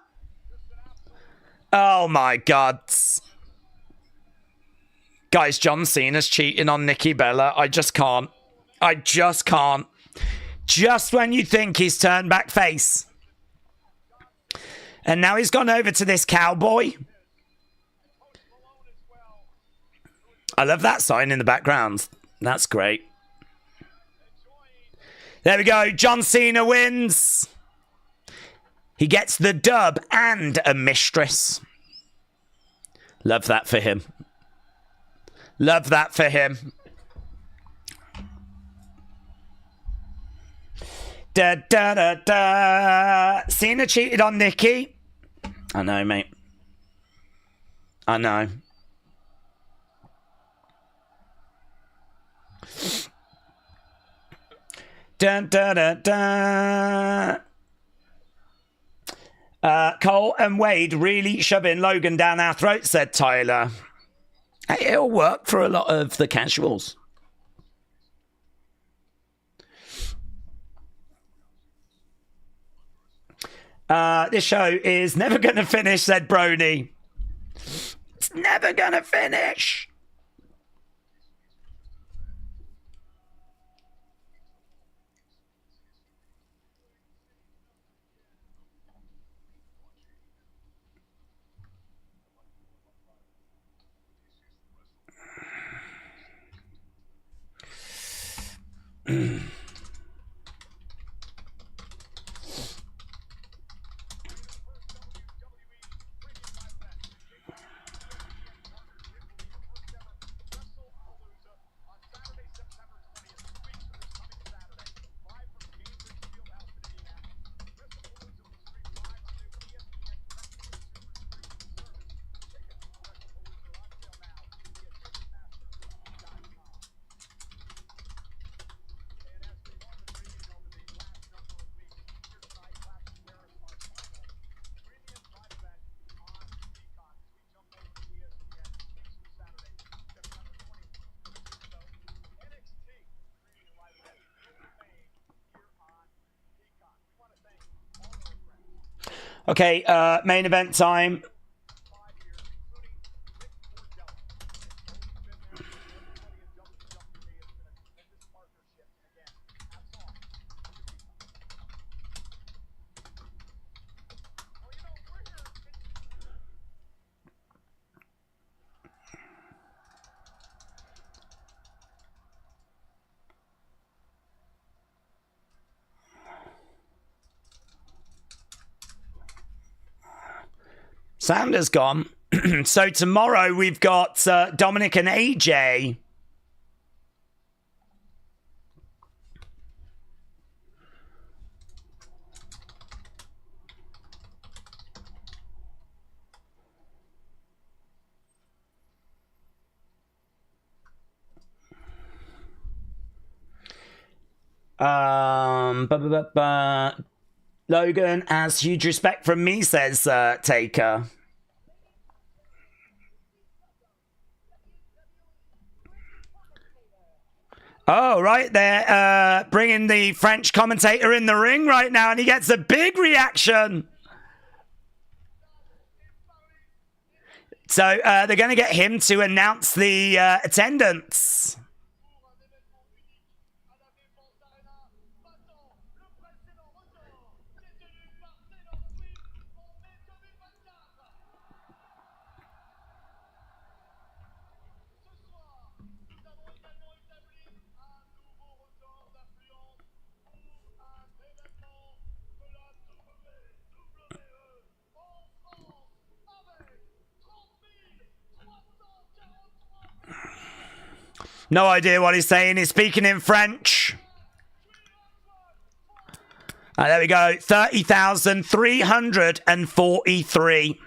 Oh my God. Guys, John Cena's cheating on Nikki Bella. I just can't. I just can't. Just when you think he's turned back face. And now he's gone over to this cowboy. I love that sign in the background. That's great. There we go. John Cena wins. He gets the dub and a mistress. Love that for him. Love that for him. Da da da da. Cena cheated on Nikki. I know, mate. I know. Da da da da. Cole and Wade really shoving Logan down our throats, said Tyler. Hey, it'll work for a lot of the casuals. This show is never going to finish, said Brony. It's never going to finish. Okay, main event time. Sounder's gone. So tomorrow we've got Dominic and AJ. Logan has huge respect from me, says Taker. Oh, right, they're bringing the French commentator in the ring right now, and he gets a big reaction. So they're going to get him to announce the attendance. No idea what he's saying. He's speaking in French. There we go. 30,343.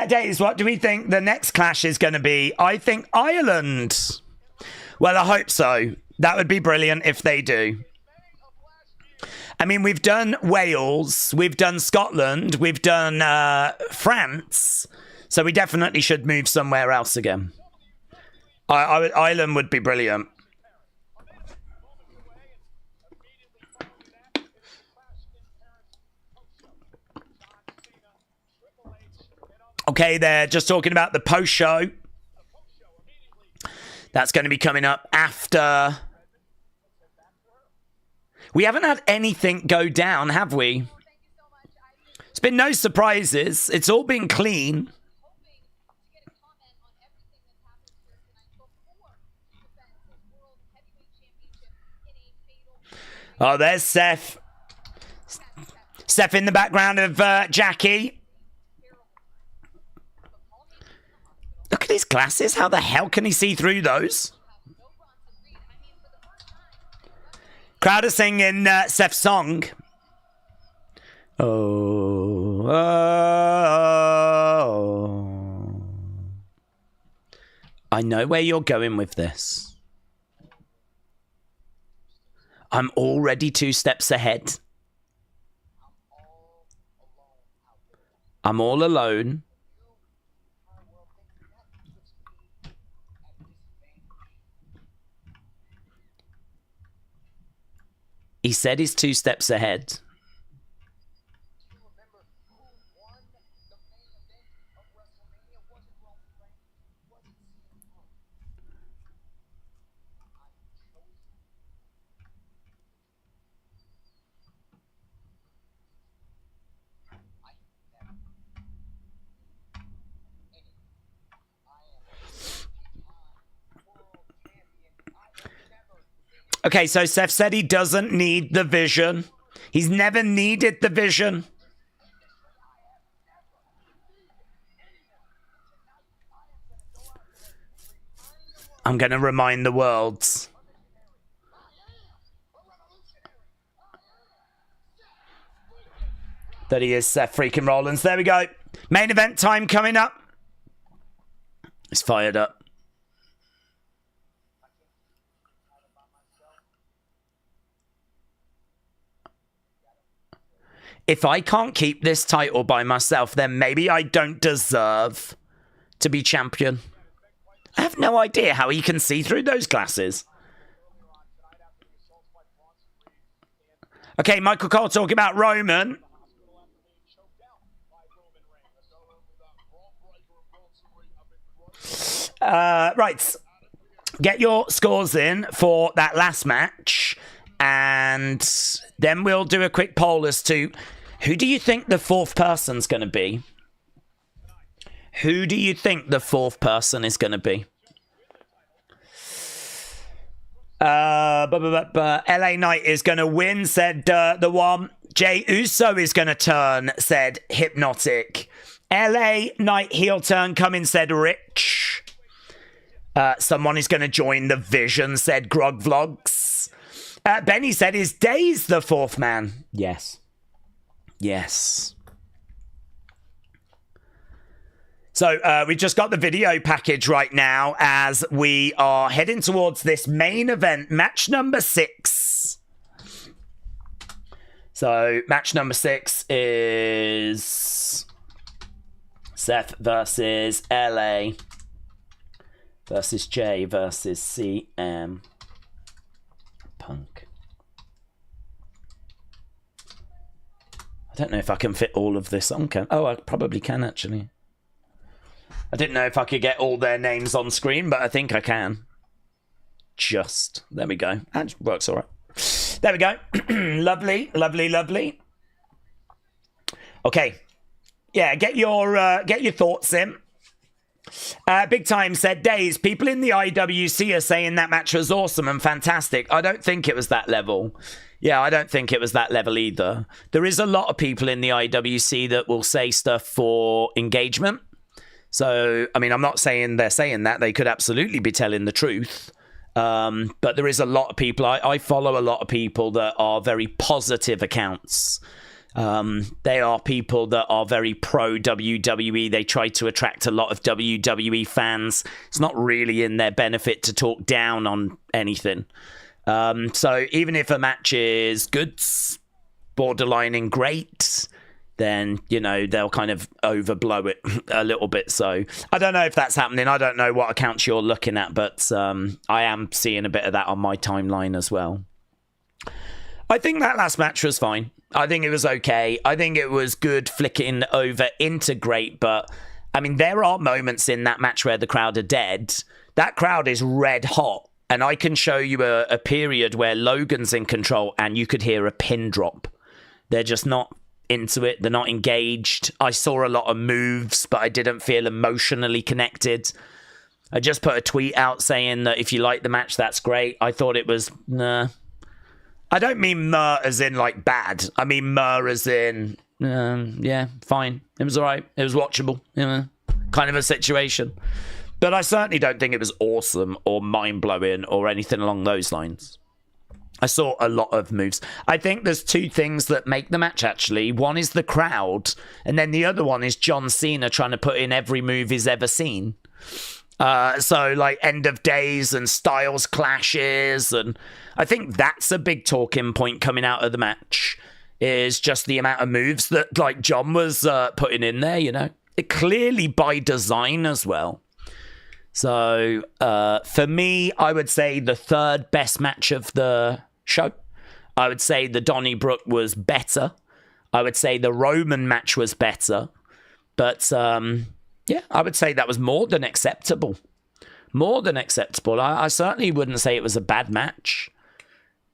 Daze, what do we think the next clash is going to be? I think Ireland. Well, I hope so. That would be brilliant if they do. I mean, we've done Wales, we've done Scotland, we've done France, so we definitely should move somewhere else again. Ireland would be brilliant. Okay, they're just talking about the post-show. That's going to be coming up after... We haven't had anything go down, have we? It's been no surprises. It's all been clean. Oh, there's Seth. Seth in the background of Jackie. Look at his glasses. How the hell can he see through those? Crowd are singing Seth's song. Oh, oh. I know where you're going with this. I'm already 2 steps ahead. I'm all alone. He said he's 2 steps ahead. Okay, so Seth said he doesn't need the vision. He's never needed the vision. I'm going to remind the world. That he is Seth freaking Rollins. There we go. Main event time coming up. It's fired up. If I can't keep this title by myself, then maybe I don't deserve to be champion. I have no idea how he can see through those glasses. Okay, Michael Cole talking about Roman. Right. Get your scores in for that last match. And then we'll do a quick poll as to who do you think the 4th person's going to be? Who do you think the 4th person is going to be? LA Knight is going to win, said the one. Jey Uso is going to turn, said Hypnotic. LA Knight heel turn coming, said Rich. Someone is going to join the Vision, said Grog Vlogs. Benny said, is Daze the fourth man? Yes. Yes. So we just got the video package right now as we are heading towards this main event, match number 6. So match number 6 is Seth versus LA versus Jey versus CM Punk. I don't know if I can fit all of this on. Oh, I probably can actually. I didn't know if I could get all their names on screen, but I think I can. There we go. That works all right. There we go. Lovely, lovely, lovely. Okay. Yeah, get your thoughts in. Big Time said, Daze, people in the IWC are saying that match was awesome and fantastic. I don't think it was that level. Yeah, I don't think it was that level either. There is a lot of people in the IWC that will say stuff for engagement. So, I mean, I'm not saying they're saying that. They could absolutely be telling the truth. But there is a lot of people. I follow a lot of people that are very positive accounts. They are people that are very pro WWE. They try to attract a lot of WWE fans. It's not really in their benefit to talk down on anything. So even if a match is good, borderlining great, then, you know, they'll kind of overblow it a little bit. So I don't know if that's happening. I don't know what accounts you're looking at, but I am seeing a bit of that on my timeline as well. I think that last match was fine. I think it was okay. I think it was good flicking over into great, but I mean, there are moments in that match where the crowd are dead. That crowd is red hot, and I can show you a period where Logan's in control and you could hear a pin drop. They're just not into it. They're not engaged. I saw a lot of moves, but I didn't feel emotionally connected. I just put a tweet out saying that if you like the match, that's great. I thought it was, nah. I don't mean meh as in like bad. I mean meh as in, yeah, fine. It was all right. It was watchable, you know, kind of a situation. But I certainly don't think it was awesome or mind-blowing or anything along those lines. I saw a lot of moves. I think there's two things that make the match, actually. One is the crowd, and then the other one is John Cena trying to put in every move he's ever seen. So, like, end of days and styles clashes, and I think that's a big talking point coming out of the match, is just the amount of moves that, like, John was putting in there, you know? It clearly by design as well. So, for me, I would say the third best match of the show. I would say the Donnybrook was better. I would say the Roman match was better. But, yeah, I would say that was more than acceptable. More than acceptable. I certainly wouldn't say it was a bad match.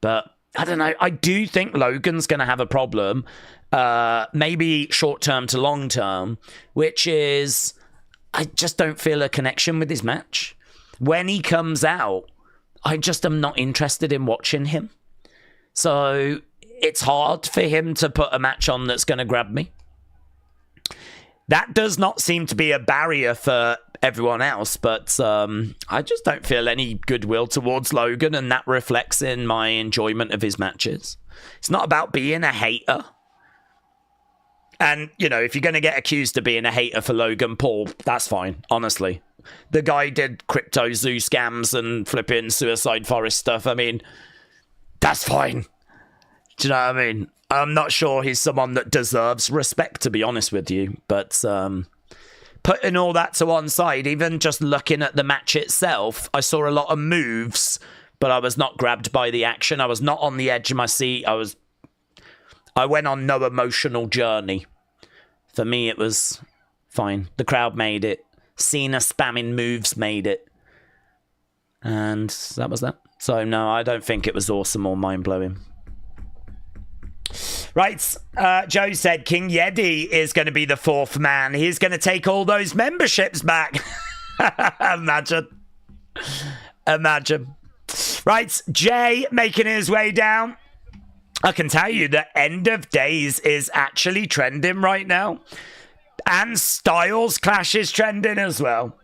But, I don't know. I do think Logan's going to have a problem. Maybe short-term to long-term. Which is, I just don't feel a connection with his match. When he comes out, I just am not interested in watching him. So it's hard for him to put a match on that's going to grab me. That does not seem to be a barrier for everyone else, but I just don't feel any goodwill towards Logan, and that reflects in my enjoyment of his matches. It's not about being a hater. And, you know, if you're going to get accused of being a hater for Logan Paul, that's fine, honestly. The guy did crypto zoo scams and flipping Suicide Forest stuff. I mean, that's fine. Do you know what I mean? I'm not sure he's someone that deserves respect, to be honest with you. But putting all that to one side, even just looking at the match itself, I saw a lot of moves, but I was not grabbed by the action. I was not on the edge of my seat. I went on no emotional journey. For me, it was fine. The crowd made it. Cena spamming moves made it. And that was that. So, no, I don't think it was awesome or mind-blowing. Right, Joe said King Yeti is going to be the fourth man. He's going to take all those memberships back. Imagine. Right, Jey making his way down. I can tell you that End of Days is actually trending right now. And Styles Clash is trending as well.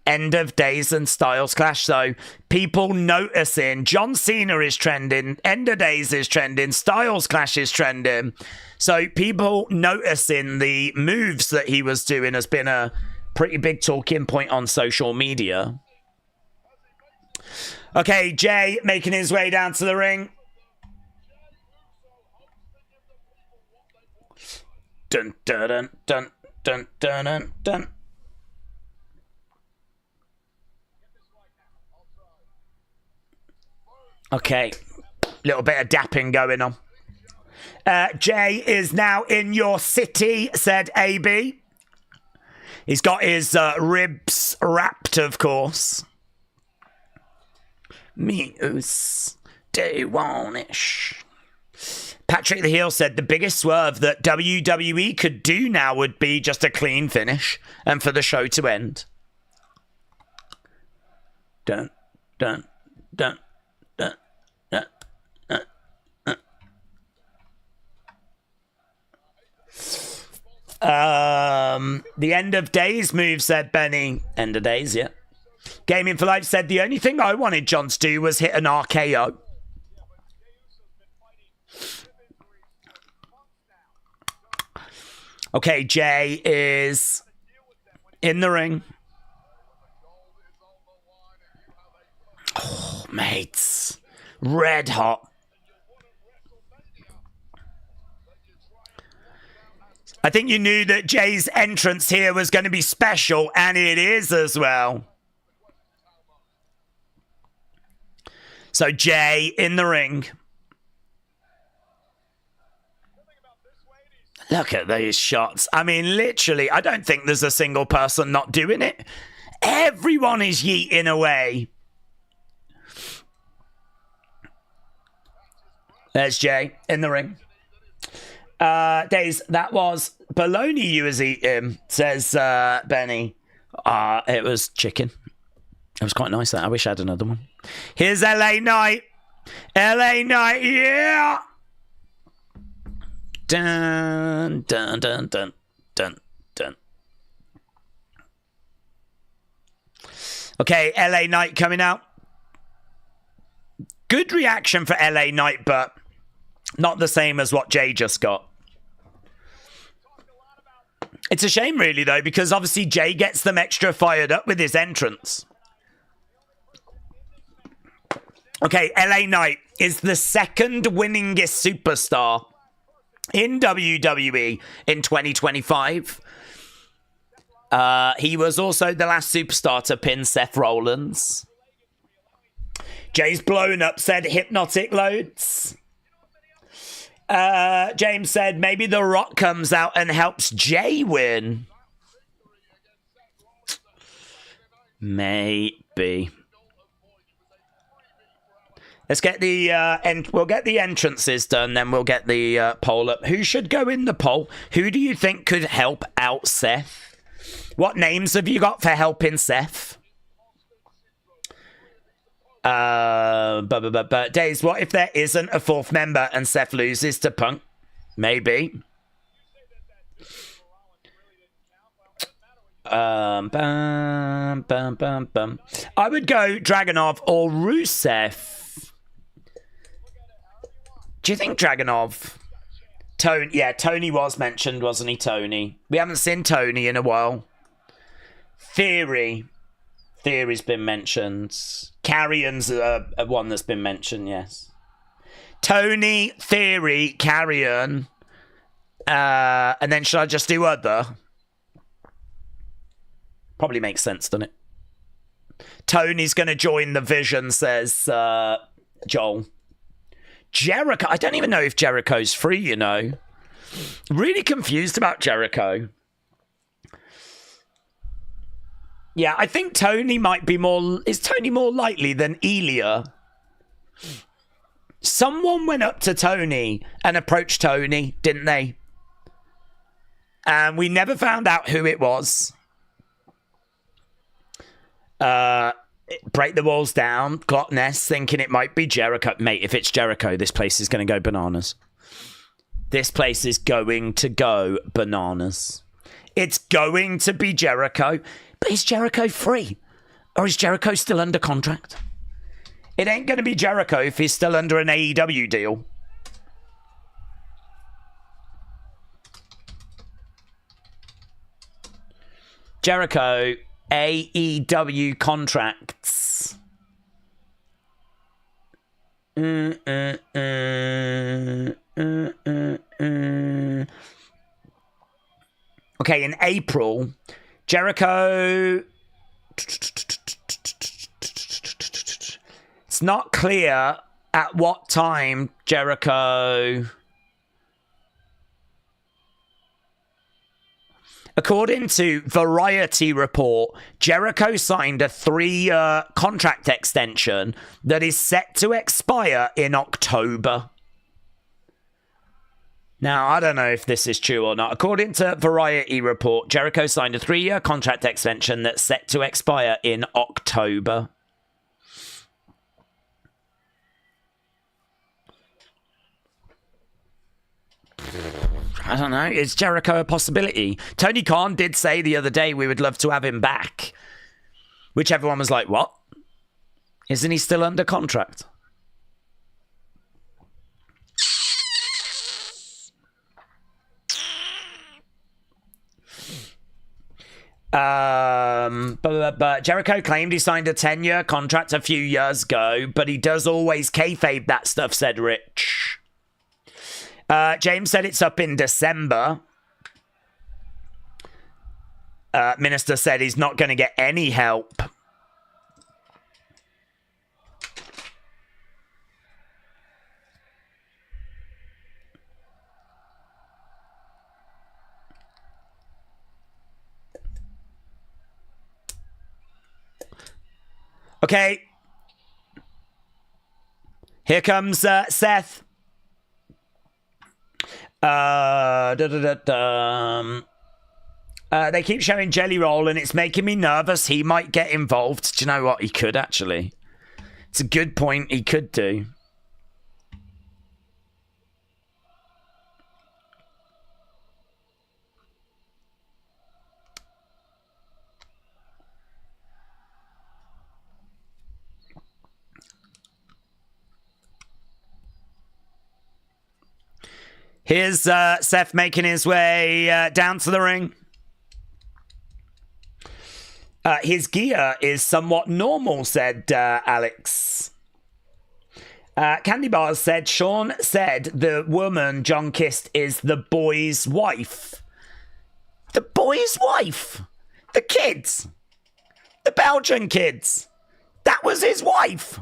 End of Days and Styles Clash. So people noticing. John Cena is trending. End of Days is trending. Styles Clash is trending. So people noticing the moves that he was doing has been a pretty big talking point on social media. Okay, Jey making his way down to the ring. Dun dun dun dun dun dun dun dun. Okay, little bit of dapping going on. Jey is now in your city, said AB. He's got his ribs wrapped, of course. Me us day one-ish. Patrick the Heel said the biggest swerve that WWE could do now would be just a clean finish and for the show to end. Dun, dun, dun, dun, dun, dun, dun. The End of Days move, said Benny. End of Days, yeah. Gaming for Life said the only thing I wanted John to do was hit an RKO. Okay, Jey is in the ring. Oh, mates. Red hot. I think you knew that Jey's entrance here was going to be special, and it is as well. So Jey in the ring. Look at these shots. I mean, literally, I don't think there's a single person not doing it. Everyone is yeeting away. There's Jey in the ring. Daze, that was bologna you was eating, says Benny. It was chicken. It was quite nice, that. I wish I had another one. Here's LA Knight. LA Knight, yeah! Dun, dun, dun, dun, dun, dun. Okay, LA Knight coming out. Good reaction for LA Knight, but not the same as what Jey just got. It's a shame, really, though, because obviously Jey gets them extra fired up with his entrance. Okay, LA Knight is the second winningest superstar in WWE in 2025. He was also the last superstar to pin Seth Rollins. Jey's blown up, said hypnotic loads. James said maybe The Rock comes out and helps Jey win. Maybe. Let's get the we'll get the entrances done, then we'll get the poll up. Who should go in the poll? Who do you think could help out Seth? What names have you got for helping Seth? Daze, what if there isn't a fourth member and Seth loses to Punk? Maybe. I would go Dragunov or Rusev. Do you think Dragunov? Tony, yeah, Tony was mentioned, wasn't he, Tony? We haven't seen Tony in a while. Theory's been mentioned. Karrion's a one that's been mentioned, yes. Tony, Theory, Karrion. And then should I just do other? Probably makes sense, doesn't it? Tony's going to join the Vision, says Joel. Jericho. I don't even know if Jericho's free, you know. Really confused about Jericho. Yeah, I think Tony might be more... Is Tony more likely than Elia? Someone went up to Tony and approached Tony, didn't they? And we never found out who it was. break the walls down, got Ness thinking it might be Jericho. Mate, if it's Jericho, this place is going to go bananas. This place is going to go bananas. It's going to be Jericho. But is Jericho free? Or is Jericho still under contract? It ain't going to be Jericho if he's still under an AEW deal. Jericho, AEW contracts. Okay, in April, Jericho... It's not clear at what time Jericho... According to Variety Report, Jericho signed a 3-year contract extension that is set to expire in October. Now, I don't know if this is true or not. According to Variety Report, Jericho signed a 3-year contract extension that's set to expire in October. I don't know. Is Jericho a possibility? Tony Khan did say the other day we would love to have him back. Which everyone was like, what? Isn't he still under contract? But Jericho claimed he signed a 10-year contract a few years ago, but he does always kayfabe that stuff, said Rich. James said it's up in December. Minister said he's not going to get any help. Okay. Here comes Seth. They keep showing Jelly Roll and it's making me nervous. He might get involved. Do you know what? He could actually. It's a good point. He could do. Here's Seth making his way down to the ring. His gear is somewhat normal, said Alex. Candy Bars said, Sean said the woman John kissed is the boy's wife. The boy's wife? The kids? The Belgian kids? That was his wife?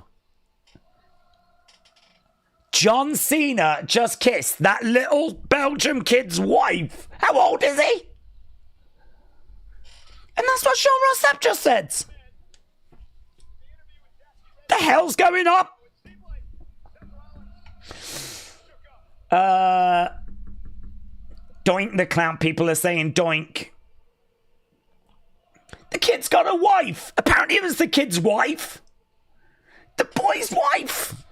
John Cena just kissed that little Belgian kid's wife. How old is he? And that's what Sean Ross Sapp just said. The hell's going on? Doink the clown. People are saying doink. The kid's got a wife. Apparently it was the kid's wife. The boy's wife.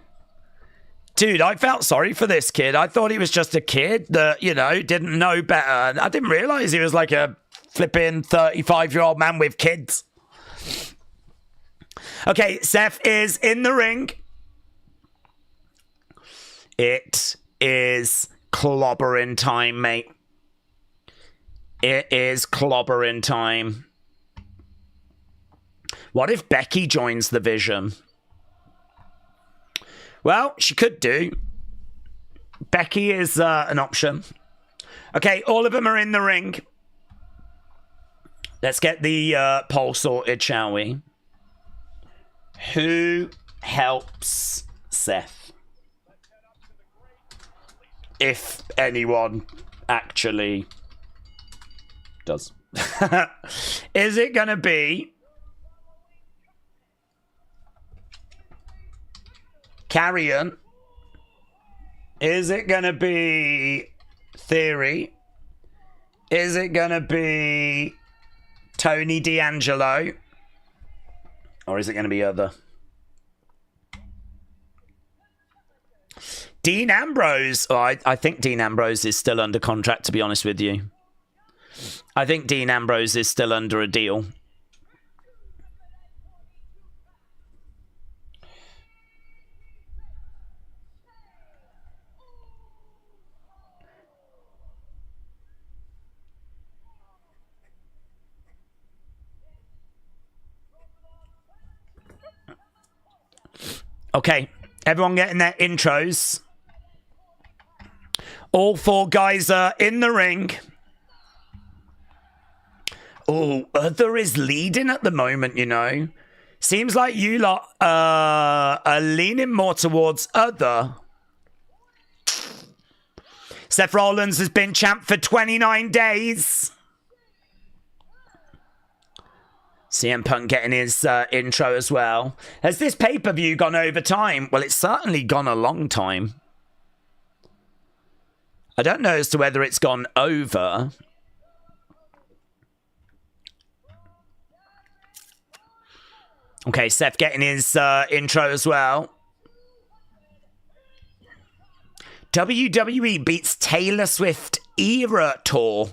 Dude, I felt sorry for this kid. I thought he was just a kid that, you know, didn't know better. I didn't realise he was like a flipping 35-year-old man with kids. Okay, Seth is in the ring. It is clobbering time, mate. It is clobbering time. What if Becky joins the Vision? Well, she could do. Becky is an option. Okay, all of them are in the ring. Let's get the poll sorted, shall we? Who helps Seth? If anyone actually does. Is it going to be Karrion? Is it going to be Theory? Is it going to be Tony D'Angelo? Or is it going to be other? Dean Ambrose. Oh, I think Dean Ambrose is still under contract, to be honest with you. I think Dean Ambrose is still under a deal. Okay, everyone getting their intros. All four guys are in the ring. Oh, Other is leading at the moment, you know. Seems like you lot are leaning more towards Other. Seth Rollins has been champ for 29 days. CM Punk getting his intro as well. Has this pay-per-view gone over time? Well, it's certainly gone a long time. I don't know as to whether it's gone over. Okay, Seth getting his intro as well. WWE beats Taylor Swift Era Tour.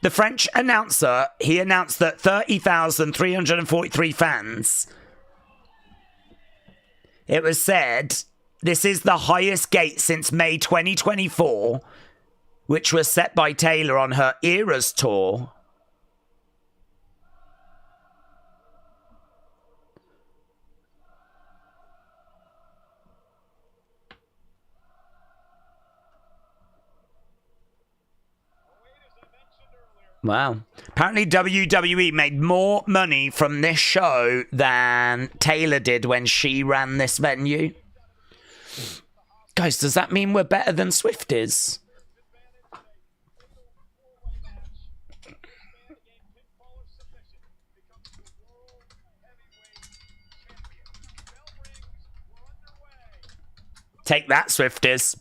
The French announcer, he announced that 30,343 fans. It was said, this is the highest gate since May 2024, which was set by Taylor on her Eras tour. Wow. Apparently WWE made more money from this show than Taylor did when she ran this venue. Guys, does that mean we're better than Swift is? Take that, Swift is.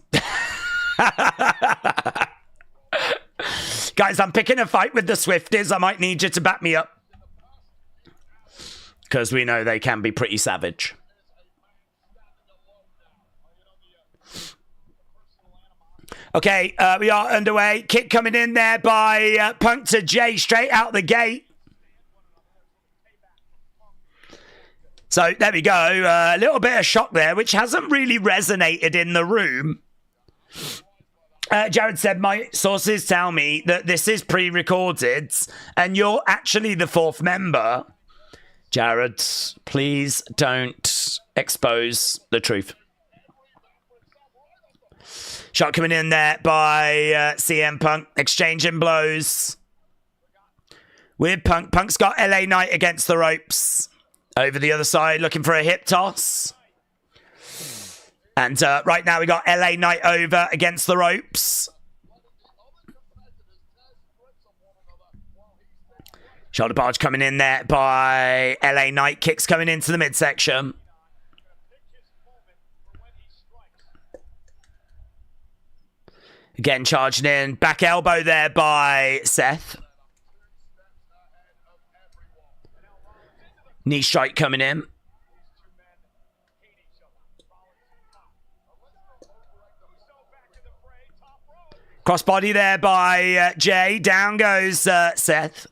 Guys, I'm picking a fight with the Swifties. I might need you to back me up. Because we know they can be pretty savage. Okay, we are underway. Kick coming in there by Punk to Jey straight out the gate. So, there we go. A little bit of shock there, which hasn't really resonated in the room. Jared said, my sources tell me that this is pre-recorded and you're actually the fourth member. Jared, please don't expose the truth. Shot coming in there by CM Punk, exchanging blows with Punk. Punk's got LA Knight against the ropes. Over the other side, looking for a hip toss. And right now we got LA Knight over against the ropes. Shoulder barge coming in there by LA Knight. Kicks coming into the midsection. Again, charging in. Back elbow there by Seth. Knee strike coming in. Crossbody there by Jey. Down goes Seth.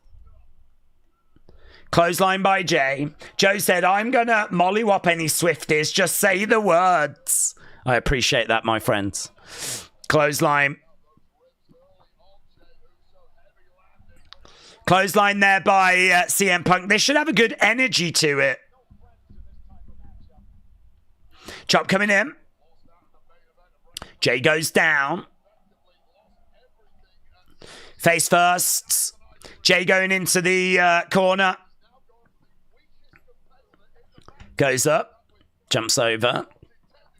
Clothesline by Jey. Joe said, I'm going to mollywop any Swifties. Just say the words. I appreciate that, my friends. Clothesline. Clothesline there by CM Punk. This should have a good energy to it. Chop coming in. Jey goes down. Face first. Jey going into the corner. Goes up. Jumps over.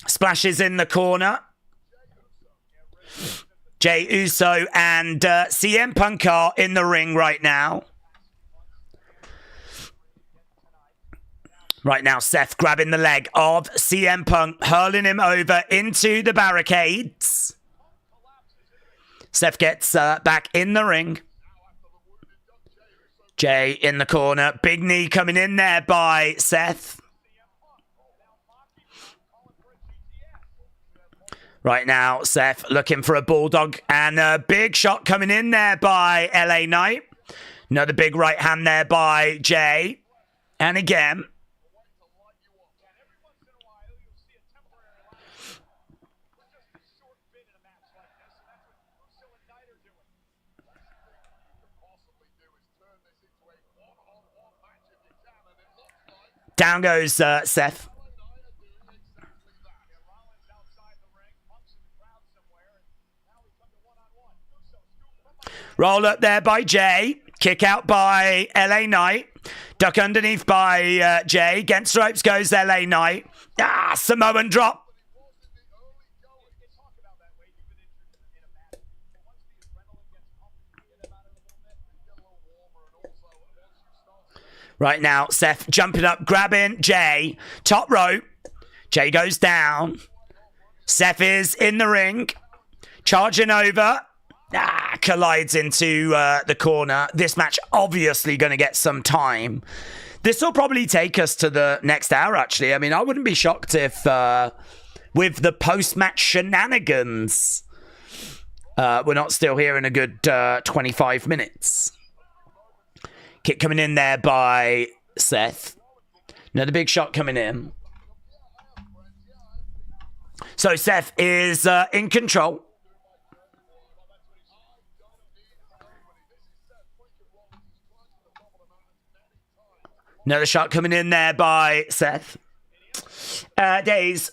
Splashes in the corner. Jey Uso and CM Punk are in the ring right now. Right now, Seth grabbing the leg of CM Punk, hurling him over into the barricades. Seth gets back in the ring. Jey in the corner. Big knee coming in there by Seth. Right now, Seth looking for a bulldog. And a big shot coming in there by LA Knight. Another big right hand there by Jey. And again. Down goes Seth. Roll up there by Jey. Kick out by LA Knight. Duck underneath by Jey. Against the ropes goes LA Knight. Ah, Samoan drop. Right now, Seth jumping up, grabbing Jey. Top rope. Jey goes down. Seth is in the ring. Charging over. Ah, collides into the corner. This match obviously going to get some time. This will probably take us to the next hour, actually. I mean, I wouldn't be shocked if, with the post-match shenanigans, we're not still here in a good 25 minutes. Kick coming in there by Seth. Another big shot coming in. So Seth is in control. Another shot coming in there by Seth. Daze,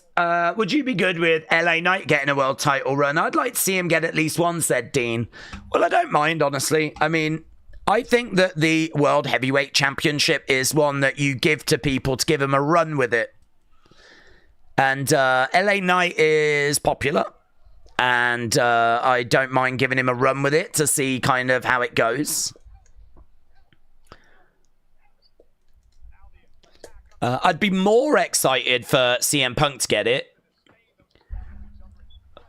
would you be good with LA Knight getting a world title run? I'd like to see him get at least one, said Dean. Well, I don't mind, honestly. I mean, I think that the World Heavyweight Championship is one that you give to people to give them a run with it. And LA Knight is popular. And I don't mind giving him a run with it to see kind of how it goes. I'd be more excited for CM Punk to get it.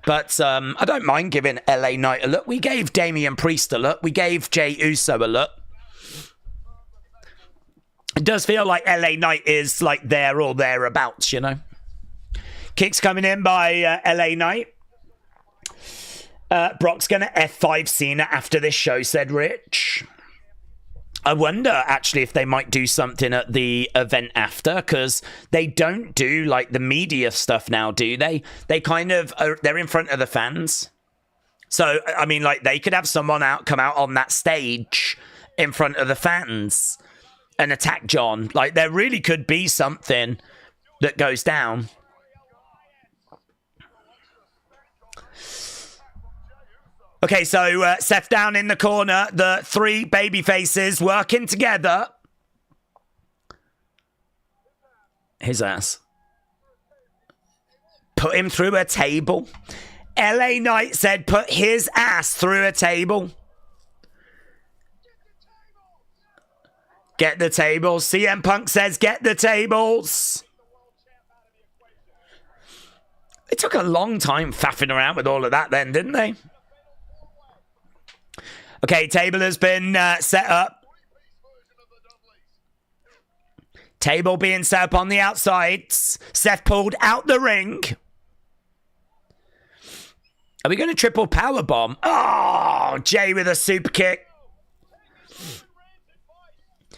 But I don't mind giving LA Knight a look. We gave Damian Priest a look. We gave Jey Uso a look. It does feel like LA Knight is like there or thereabouts, you know. Kicks coming in by LA Knight. Brock's going to F5 Cena after this show, said Rich. I wonder, actually, if they might do something at the event after, because they don't do, like, the media stuff now, do they? They kind of, they're in front of the fans. So, I mean, like, they could have someone come out on that stage in front of the fans and attack John. Like, there really could be something that goes down. Okay, so Seth down in the corner. The three baby faces working together. His ass. Put him through a table. LA Knight said put his ass through a table. Get the tables. CM Punk says get the tables. They took a long time faffing around with all of that then, didn't they? Okay, table has been set up. Table being set up on the outsides. Seth pulled out the ring. Are we going to triple powerbomb? Oh, Jey with a super kick.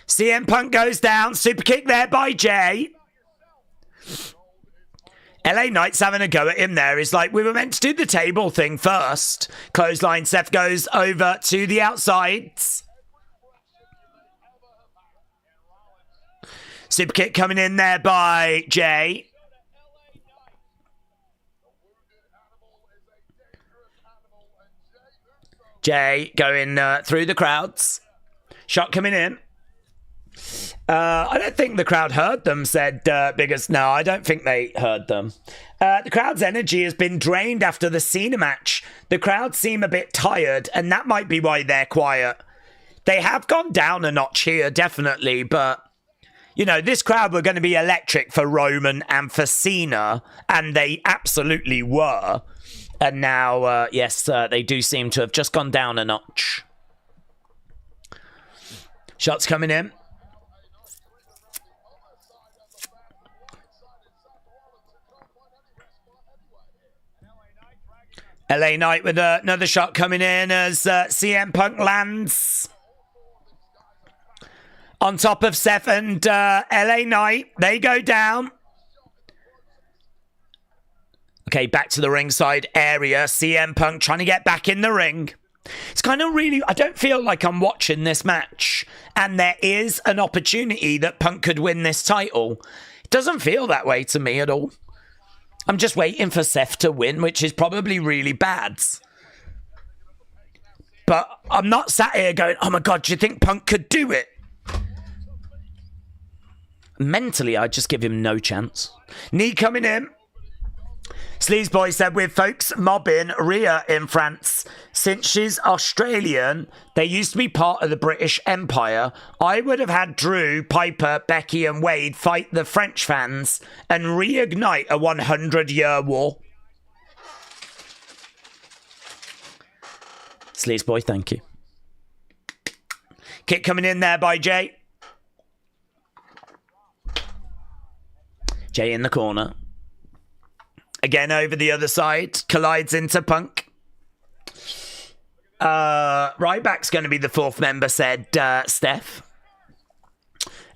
CM Punk goes down. Super kick there by Jey. LA Knight's having a go at him there. He's like, we were meant to do the table thing first. Clothesline. Seth goes over to the outsides. Super kick coming in there by Jey. Jey going through the crowds. Shot coming in. I don't think the crowd heard them, said Biggest. No, I don't think they heard them. The crowd's energy has been drained after the Cena match. The crowd seem a bit tired, and that might be why they're quiet. They have gone down a notch here, definitely, but, you know, this crowd were going to be electric for Roman and for Cena, and they absolutely were. And now, yes, they do seem to have just gone down a notch. Shots coming in. LA Knight with another shot coming in as CM Punk lands on top of Seth and LA Knight. They go down. Okay, back to the ringside area. CM Punk trying to get back in the ring. It's kind of really, I don't feel like I'm watching this match. And there is an opportunity that Punk could win this title. It doesn't feel that way to me at all. I'm just waiting for Seth to win, which is probably really bad. But I'm not sat here going, oh my God, do you think Punk could do it? Mentally, I'd just give him no chance. Knee coming in. Sleaze Boy said, with folks mobbing Rhea in France, since she's Australian, they used to be part of the British Empire. I would have had Drew, Piper, Becky and Wade fight the French fans and reignite a 100-year war. Sleaze Boy, thank you. Kick coming in there by Jey. Jey in the corner. Again, over the other side. Collides into Punk. Ryback's going to be the fourth member, said Steph.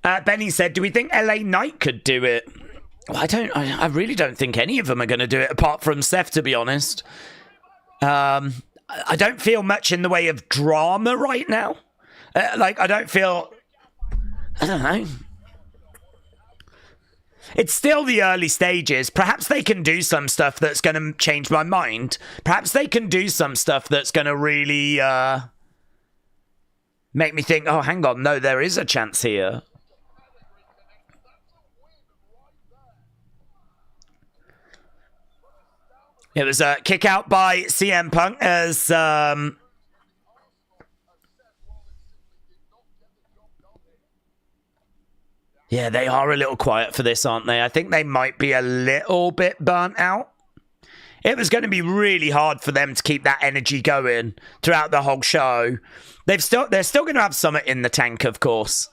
Benny said, do we think LA Knight could do it? Well, I really don't think any of them are going to do it, apart from Seth, to be honest. I don't feel much in the way of drama right now. I don't know. It's still the early stages. Perhaps they can do some stuff that's going to change my mind. Perhaps they can do some stuff that's going to really make me think, oh, hang on, no, there is a chance here. It was a kick out by CM Punk as... Yeah, they are a little quiet for this, aren't they? I think they might be a little bit burnt out. It was going to be really hard for them to keep that energy going throughout the whole show. They're still going to have something in the tank, of course.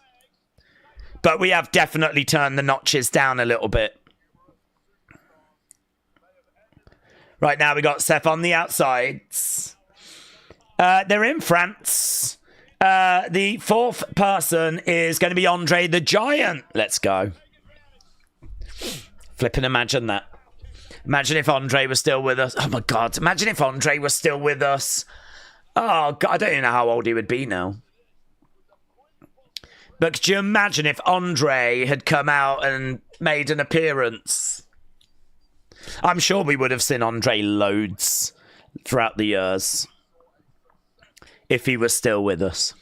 But we have definitely turned the notches down a little bit. Right now we got Seth on the outsides. They're in France. The fourth person is going to be Andre the Giant. Let's go. Flipping imagine that. Imagine if Andre was still with us. Oh my God. Imagine if Andre was still with us. Oh God. I don't even know how old he would be now. But could you imagine if Andre had come out and made an appearance? I'm sure we would have seen Andre loads throughout the years. If he was still with us.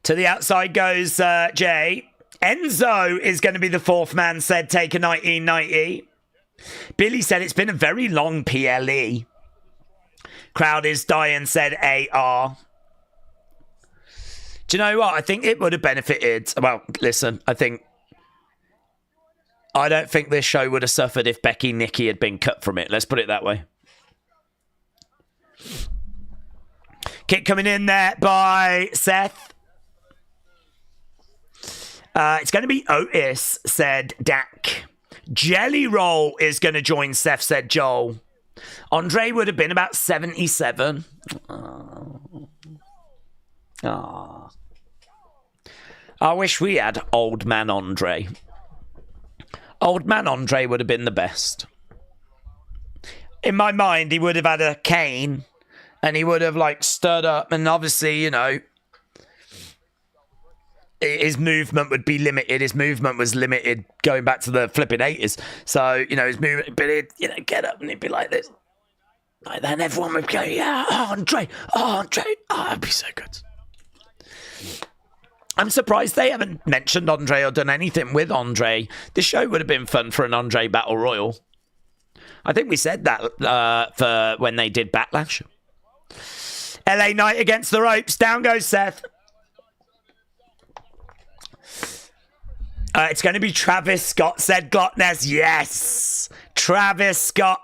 To the outside goes Jey. Enzo is going to be the fourth man, said Taker 1990. Billy said it's been a very long PLE. Crowd is dying, said AR. Do you know what? I think it would have benefited. Well, listen, I don't think this show would have suffered if Becky Nikki had been cut from it. Let's put it that way. Kick coming in there by Seth. It's going to be Otis, said Dak. Jelly Roll is going to join Seth, said Joel. Andre would have been about 77. Oh. I wish we had old man Andre. Old man Andre would have been the best. In my mind, he would have had a cane and he would have stood up, and obviously, you know, his movement would be limited. His movement was limited going back to the flipping 80s. So, you know, his movement, but he'd, get up and he'd be like this. Like that, and everyone would go, yeah, Andre, it'd be so good. I'm surprised they haven't mentioned Andre or done anything with Andre. This show would have been fun for an Andre Battle Royal. I think we said that for when they did Backlash. LA Knight against the ropes. Down goes Seth. It's going to be Travis Scott, said Glotness. Yes! Travis Scott.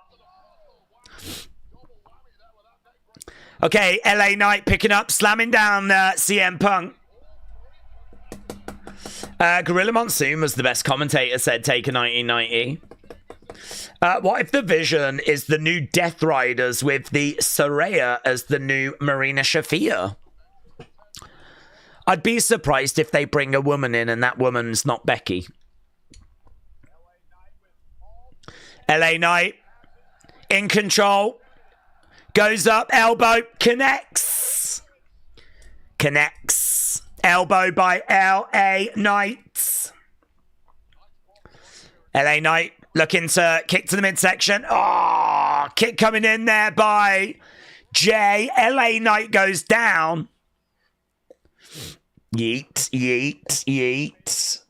Okay, LA Knight picking up, slamming down CM Punk. Gorilla Monsoon was the best commentator, said Taker 1990. What if the Vision is the new Death Riders with the Saraya as the new Marina Shafir? I'd be surprised if they bring a woman in and that woman's not Becky. LA Knight in control. Goes up, elbow, connects. Connects. Elbow by LA Knight. LA Knight looking to kick to the midsection. Oh, kick coming in there by Jey. LA Knight goes down. Yeet, yeet, yeet.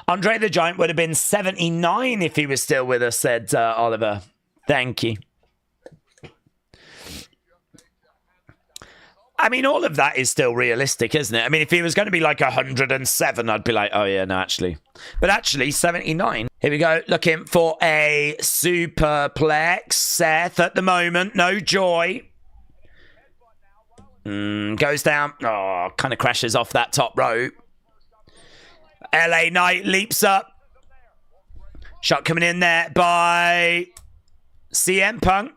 Andre the Giant would have been 79 if he was still with us, said Oliver. Thank you. I mean, all of that is still realistic, isn't it? I mean, if he was going to be like 107, I'd be like, oh yeah, no, actually. But actually, 79. Here we go, looking for a superplex. Seth at the moment, no joy. Goes down. Oh, kind of crashes off that top rope. LA Knight leaps up. Shot coming in there by CM Punk.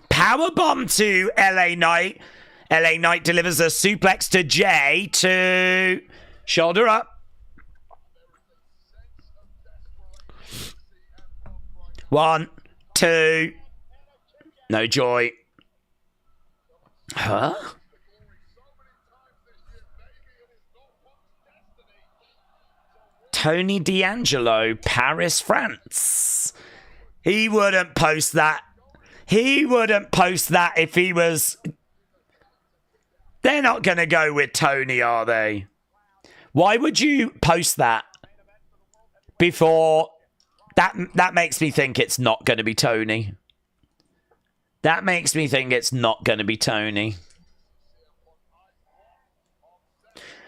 Powerbomb to LA Knight. LA Knight delivers a suplex to Jey to shoulder up. One, two. No joy. Huh? Tony D'Angelo, Paris, France. He wouldn't post that. He wouldn't post that if he was... They're not going to go with Tony, are they? Why would you post that before... That makes me think it's not going to be Tony. That makes me think it's not going to be Tony.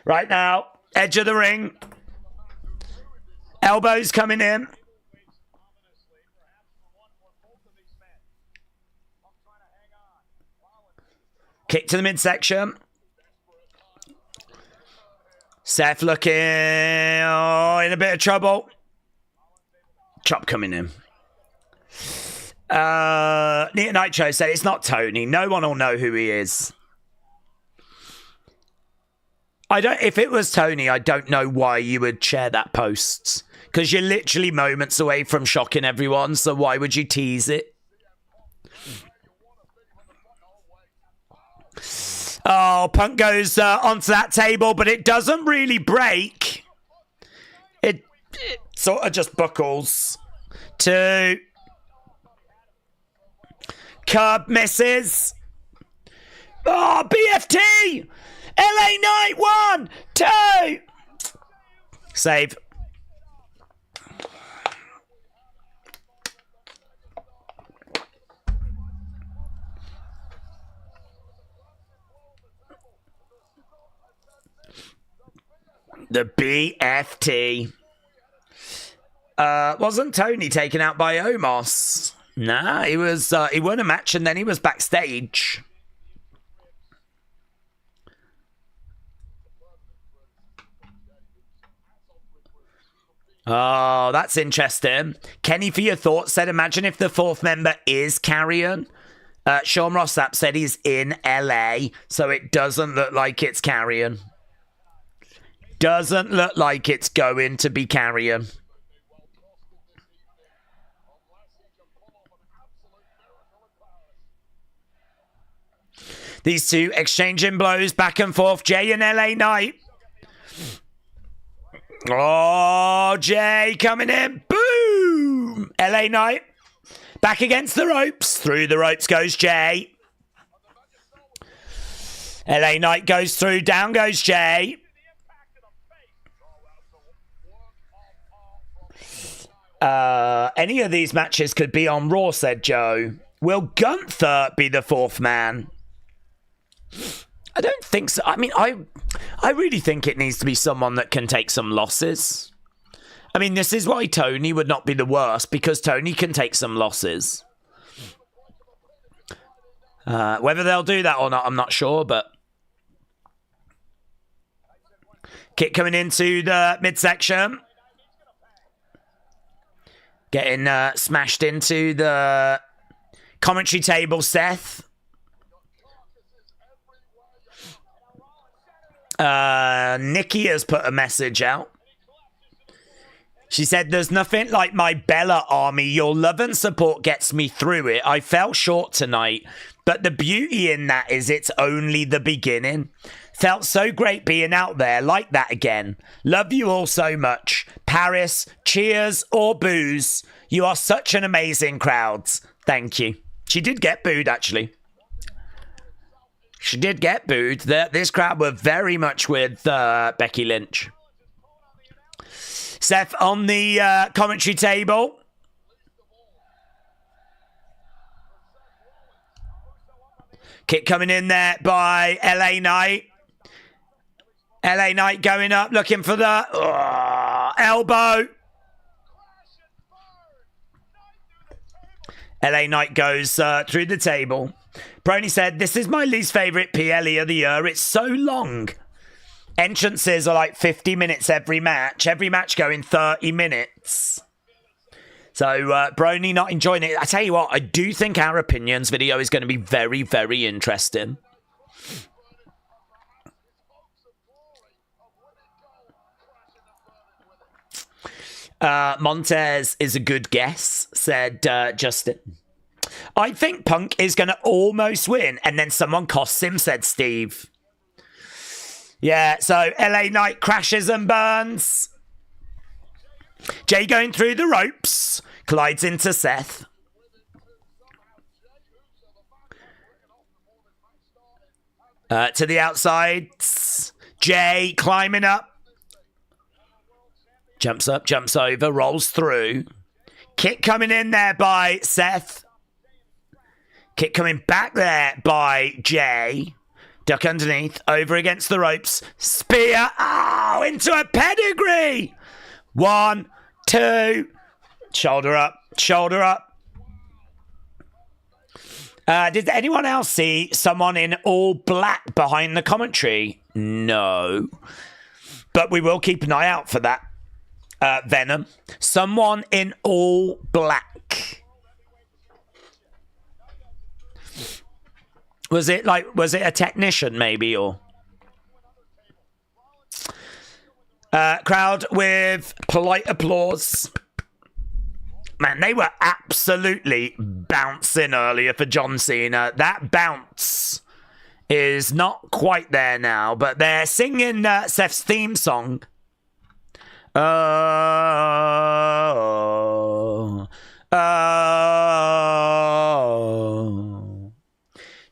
Right now, edge of the ring. Elbows coming in. Kick to the midsection. Seth looking in a bit of trouble. Chop coming in. Nita Nitro said it's not Tony. No one will know who he is. If it was Tony, I don't know why you would share that post. Because you're literally moments away from shocking everyone, so why would you tease it? Oh, Punk goes onto that table, but it doesn't really break. It sort of just buckles. Two. Curb misses. Oh, BFT! LA Knight, 1, 2. Save. The BFT. Wasn't Tony taken out by Omos? Nah, he was. He won a match and then he was backstage. Oh, that's interesting. Kenny, for your thoughts, said, imagine if the fourth member is Karrion. Sean Rossap said he's in LA, so it doesn't look like it's Karrion. Doesn't look like it's going to be Karrion. These two exchanging blows back and forth. Jey and LA Knight. Oh, Jey coming in. Boom! LA Knight back against the ropes. Through the ropes goes Jey. LA Knight goes through. Down goes Jey. Any of these matches could be on Raw, said Joe. Will Gunther be the fourth man? I don't think so. I mean, I really think it needs to be someone that can take some losses. I mean, this is why Tony would not be the worst, because Tony can take some losses. Whether they'll do that or not, I'm not sure, but kick coming into the midsection. Getting smashed into the commentary table, Seth. Nikki has put a message out. She said, there's nothing like my Bella army. Your love and support gets me through it. I fell short tonight, but the beauty in that is it's only the beginning. Felt so great being out there like that again. Love you all so much. Paris, cheers or boos. You are such an amazing crowd. Thank you. She did get booed, actually. She did get booed. This crowd were very much with Becky Lynch. Seth on the commentary table. Kick coming in there by LA Knight. LA Knight going up, looking for the elbow. LA Knight goes through the table. Brony said, this is my least favourite PLE of the year. It's so long. Entrances are like 50 minutes every match. Every match going 30 minutes. So, Brony not enjoying it. I tell you what, I do think our opinions video is going to be very, very interesting. Montez is a good guess, said Justin. I think Punk is going to almost win, and then someone costs him, said Steve. Yeah, so LA Knight crashes and burns. Jey going through the ropes, collides into Seth. To the outside, Jey climbing up. Jumps up, jumps over, rolls through. Kick coming in there by Seth. Kick coming back there by Jey. Duck underneath, over against the ropes. Spear, into a pedigree. 1, 2. Shoulder up, shoulder up. Did anyone else see someone in all black behind the commentary? No. But we will keep an eye out for that. Venom. Someone in all black. Was it a technician maybe, or crowd with polite applause? Man, they were absolutely bouncing earlier for John Cena. That bounce is not quite there now, but they're singing Seth's theme song. Oh.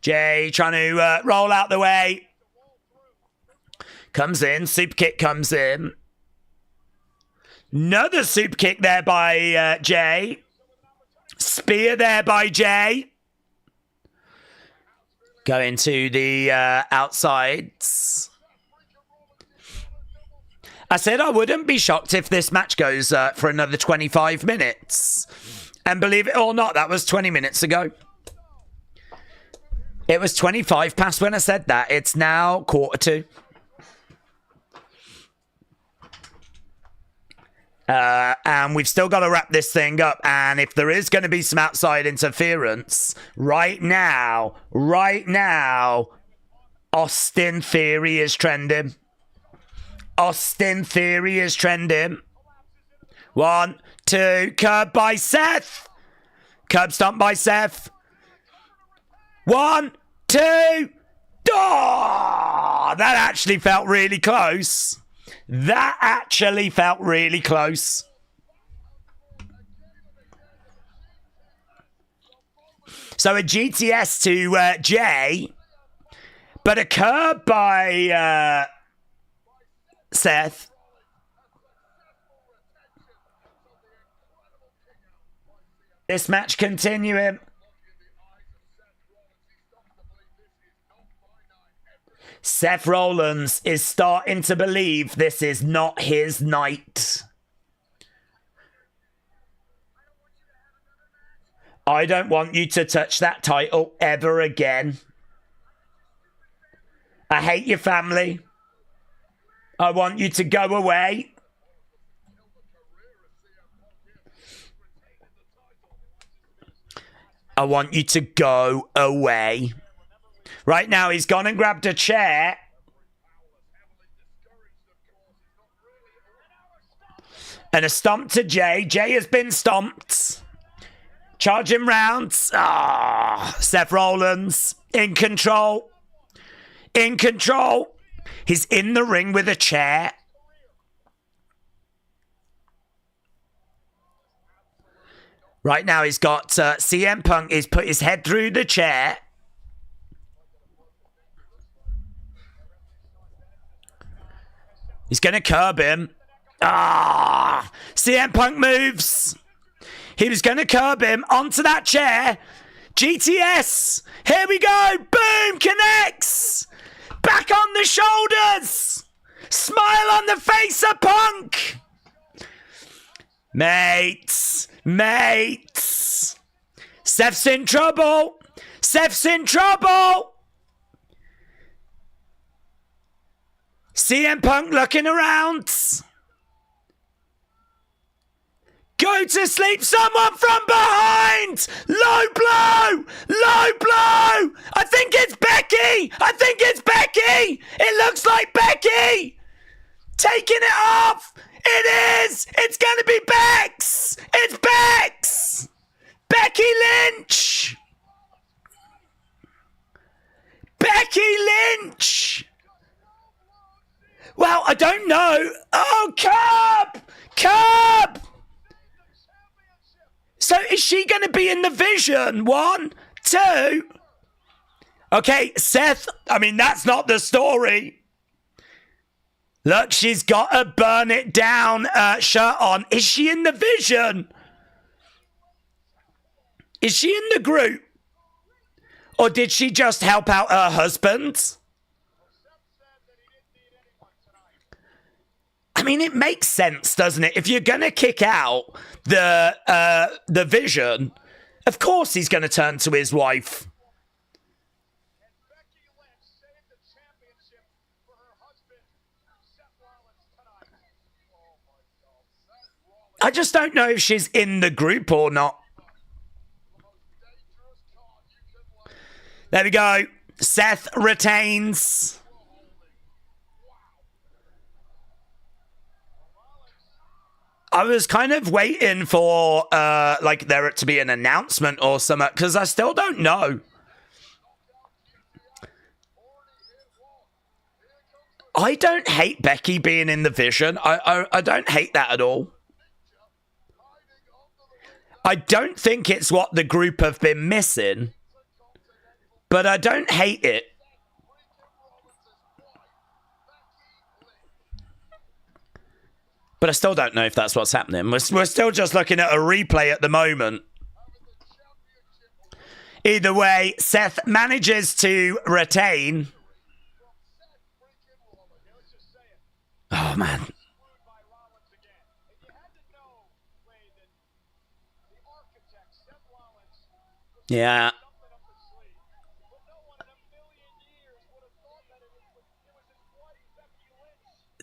Jey trying to roll out the way. Comes in. Super kick comes in. Another super kick there by Jey. Spear there by Jey. Going to the outsides. I said I wouldn't be shocked if this match goes for another 25 minutes. And believe it or not, that was 20 minutes ago. It was 25 past when I said that. It's now 1:45. And we've still got to wrap this thing up. And if there is going to be some outside interference, right now, Austin Theory is trending. Austin Theory is trending. 1, 2, curb by Seth. Curb stomp by Seth. 1, 2. Oh, that actually felt really close. That actually felt really close. So a GTS to Jey, but a curb by Seth. This match continuing. Seth Rollins is starting to believe this is not his night. I don't want you to touch that title ever again. I hate your family. I want you to go away. I want you to go away. Right now, he's gone and grabbed a chair. And a stomp to Jey. Jey has been stomped. Charging rounds. Seth Rollins in control. In control. He's in the ring with a chair. Right now he's got CM Punk. He's put his head through the chair. He's going to curb him. CM Punk moves. He was going to curb him onto that chair. GTS. Here we go. Boom. Connects. Back on the shoulders. Smile on the face of Punk. Mates. Mates. Seth's in trouble. Seth's in trouble. CM Punk looking around. Go to sleep, someone from behind! Low blow! Low blow! I think it's Becky! I think it's Becky! It looks like Becky! Taking it off! It is! It's gonna be Bex! It's Bex! Becky Lynch! Becky Lynch! Well, I don't know. Oh, Curb! Curb! So is she going to be in the Vision? 1, 2. Okay, Seth. I mean, that's not the story. Look, she's got a burn it down shirt on. Is she in the Vision? Is she in the group? Or did she just help out her husband? I mean, it makes sense, doesn't it? If you're going to kick out the Vision, of course he's going to turn to his wife. I just don't know if she's in the group or not. There we go. Seth retains. I was kind of waiting for like there to be an announcement or something, because I still don't know. I don't hate Becky being in the Vision. I don't hate that at all. I don't think it's what the group have been missing, but I don't hate it. But I still don't know if that's what's happening. We're still just looking at a replay at the moment. Either way, Seth manages to retain. Oh, man. Yeah.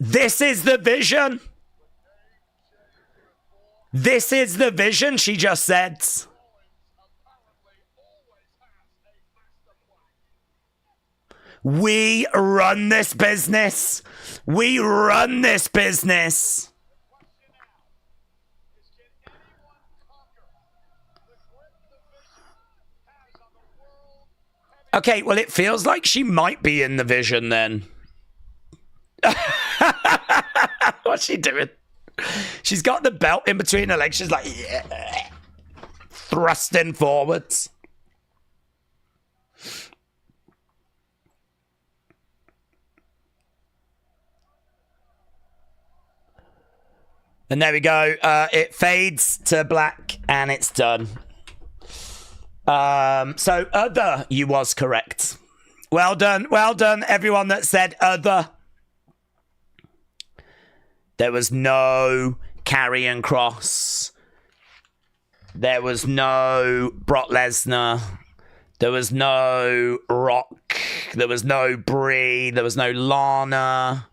This is the Vision. This is the Vision, she just said. We run this business. We run this business. Okay, well, it feels like she might be in the Vision then. What's she doing? She's got the belt in between her legs. She's like, yeah. Thrusting forwards. And there we go. It fades to black and it's done. So other, you was correct. Well done everyone that said other. There was no Karrion Cross. There was no Brock Lesnar. There was no Rock. There was no Brie. There was no Lana.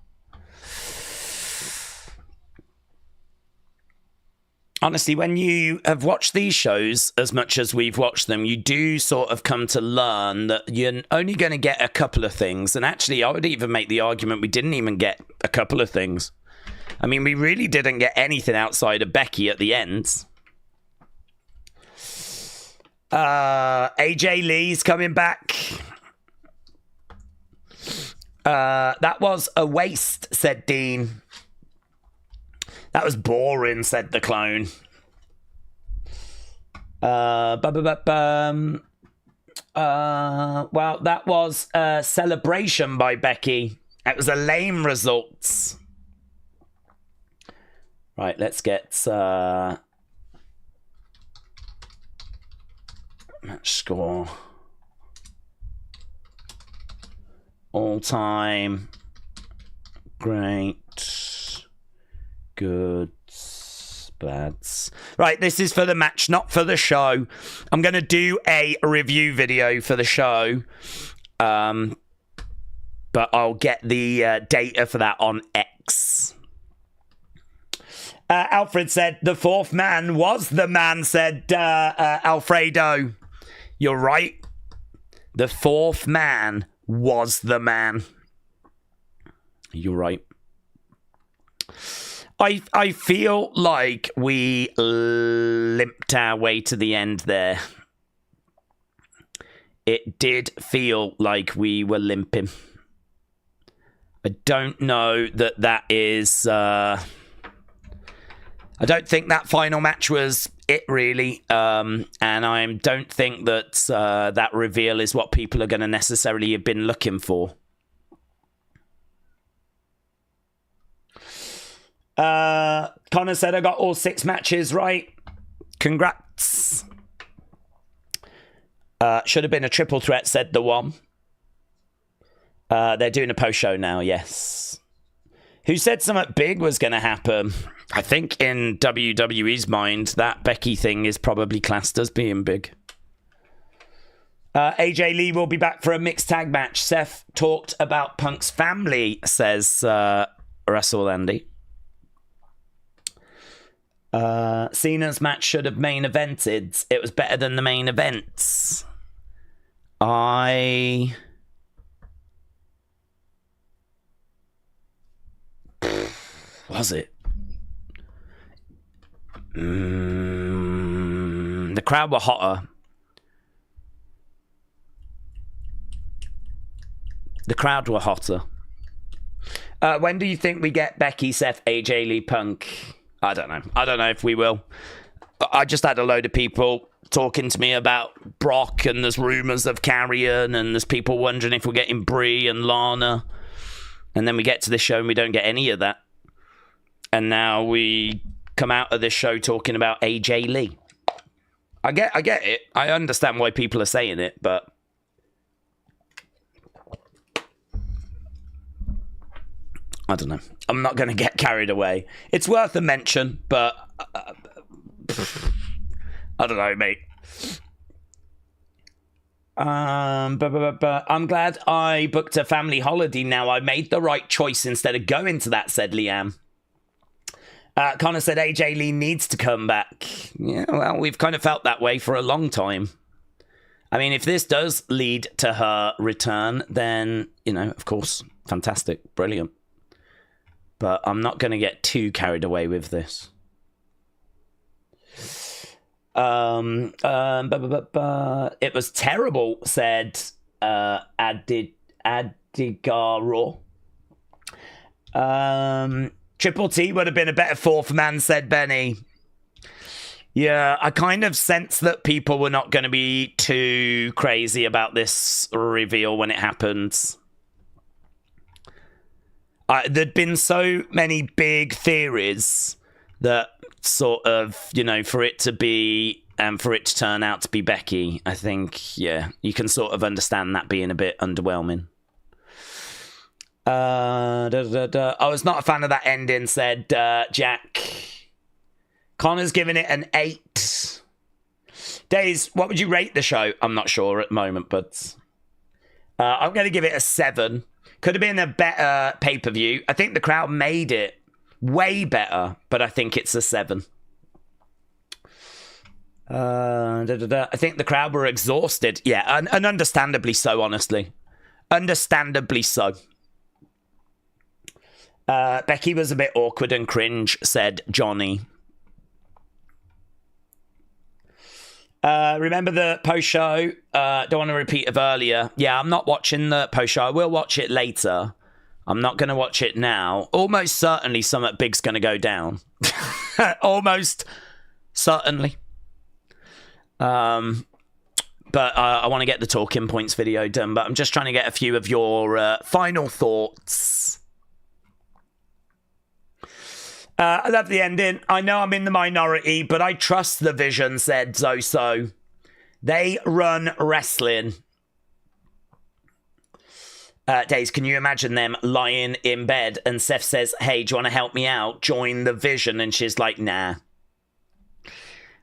Honestly, when you have watched these shows as much as we've watched them, you do sort of come to learn that you're only going to get a couple of things. And actually, I would even make the argument we didn't even get a couple of things. I mean, we really didn't get anything outside of Becky at the end. AJ Lee's coming back. That was a waste, said Dean. That was boring, said the clone. Well, that was a celebration by Becky. It was a lame result. Right, let's get match score. All time. Great. Good. Bads. Right, this is for the match, not for the show. I'm going to do a review video for the show. But I'll get the data for that on X. Alfred said, the fourth man was the man, said Alfredo. You're right. The fourth man was the man. You're right. I feel like we limped our way to the end there. It did feel like we were limping. I don't know that is... I don't think that final match was it, really. And I don't think that that reveal is what people are going to necessarily have been looking for. Connor said I got all 6 matches right. Congrats. Should have been a triple threat, said the one. They're doing a post-show now, yes. Who said something big was going to happen? I think in WWE's mind, that Becky thing is probably classed as being big. AJ Lee will be back for a mixed tag match. Seth talked about Punk's family, says Wrestle Andy. Cena's match should have main evented. It was better than the main events. Was it? The crowd were hotter. The crowd were hotter. When do you think we get Becky, Seth, AJ Lee, Punk? I don't know. I don't know if we will. I just had a load of people talking to me about Brock, and there's rumours of Karrion, and there's people wondering if we're getting Brie and Lana. And then we get to this show and we don't get any of that. And now we come out of this show talking about AJ Lee. I get it. I understand why people are saying it, but... I don't know. I'm not going to get carried away. It's worth a mention, but... I don't know, mate. I'm glad I booked a family holiday now. I made the right choice instead of going to that, said Liam. Connor said AJ Lee needs to come back. Yeah, well, we've kind of felt that way for a long time. I mean, if this does lead to her return, then, you know, of course, fantastic, brilliant. But I'm not going to get too carried away with this. It was terrible, said Adigaro. Triple T would have been a better fourth man, said Benny. Yeah, I kind of sense that people were not going to be too crazy about this reveal when it happens. There'd been so many big theories that sort of, you know, for it to be, for it to turn out to be Becky, I think, yeah, you can sort of understand that being a bit underwhelming. I was not a fan of that ending, said Jack. Connor's giving it an 8. Daze, what would you rate the show? I'm not sure at the moment, but I'm going to give it a 7. Could have been a better pay-per-view. I think the crowd made it way better, but I think it's a 7. I think the crowd were exhausted. Yeah, and understandably so, honestly. Understandably so. Becky was a bit awkward and cringe, said Johnny. Remember the post-show? Don't want to repeat of earlier. Yeah, I'm not watching the post-show. I will watch it later. I'm not going to watch it now. Almost certainly something big's going to go down. Almost certainly. But I want to get the talking points video done. But I'm just trying to get a few of your final thoughts. I love the ending. I know I'm in the minority, but I trust the vision, said Zoso. They run wrestling. Daze, can you imagine them lying in bed and Seth says, hey, do you want to help me out? Join the vision. And she's like, nah.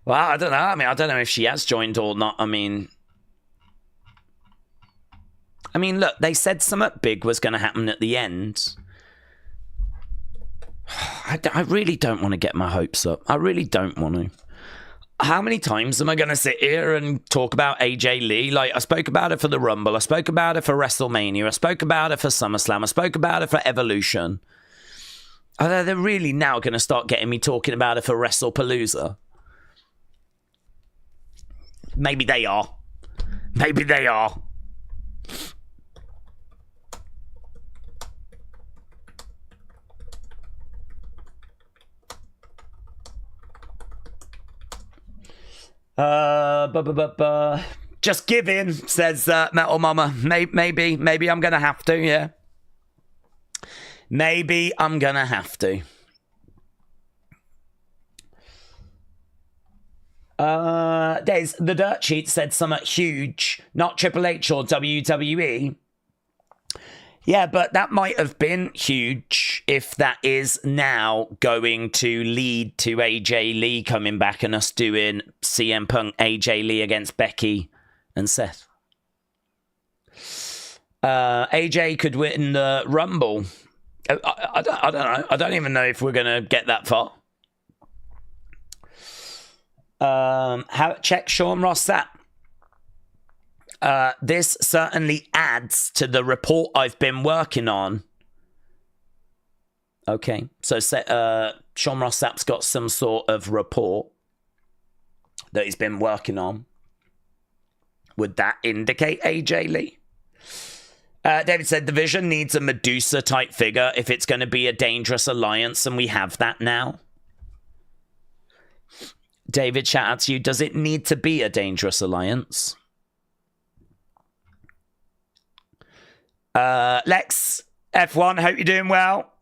Well, I don't know. I mean, I don't know if she has joined or not. I mean, look, they said something big was going to happen at the end. I really don't want to get my hopes up. I really don't want to. How many times am I going to sit here and talk about AJ Lee? Like, I spoke about it for the Rumble. I spoke about it for WrestleMania. I spoke about it for SummerSlam. I spoke about it for Evolution. They're really now going to start getting me talking about it for WrestlePalooza. Maybe they are. Maybe they are. Just give in, says Metal Mama. Maybe I'm gonna have to, yeah. Maybe I'm gonna have to. Daze, the dirt sheet said something huge, not Triple H or WWE. Yeah, but that might have been huge if that is now going to lead to AJ Lee coming back and us doing CM Punk, AJ Lee against Becky and Seth. AJ could win the Rumble. I don't know. I don't even know if we're going to get that far. Check Sean Ross Sapp. This certainly adds to the report I've been working on. Okay, so Sean Ross Sapp's got some sort of report that he's been working on. Would that indicate AJ Lee? David said the Vision needs a Medusa type figure if it's going to be a dangerous alliance, and we have that now. David, shout out to you. Does it need to be a dangerous alliance? Lex, F1, hope you're doing well.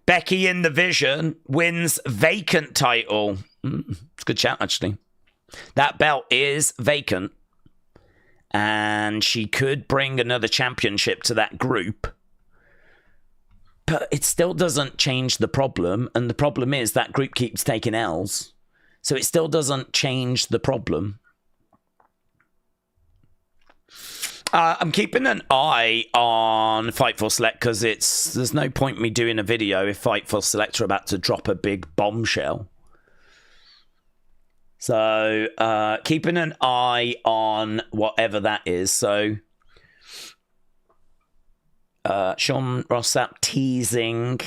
Becky in the Vision wins vacant title. It's a good shout, actually. That belt is vacant. And she could bring another championship to that group. But it still doesn't change the problem. And the problem is that group keeps taking L's. So it still doesn't change the problem. I'm keeping an eye on Fightful Select because there's no point me doing a video if Fightful Select are about to drop a big bombshell. So keeping an eye on whatever that is. So Sean Ross Sapp teasing.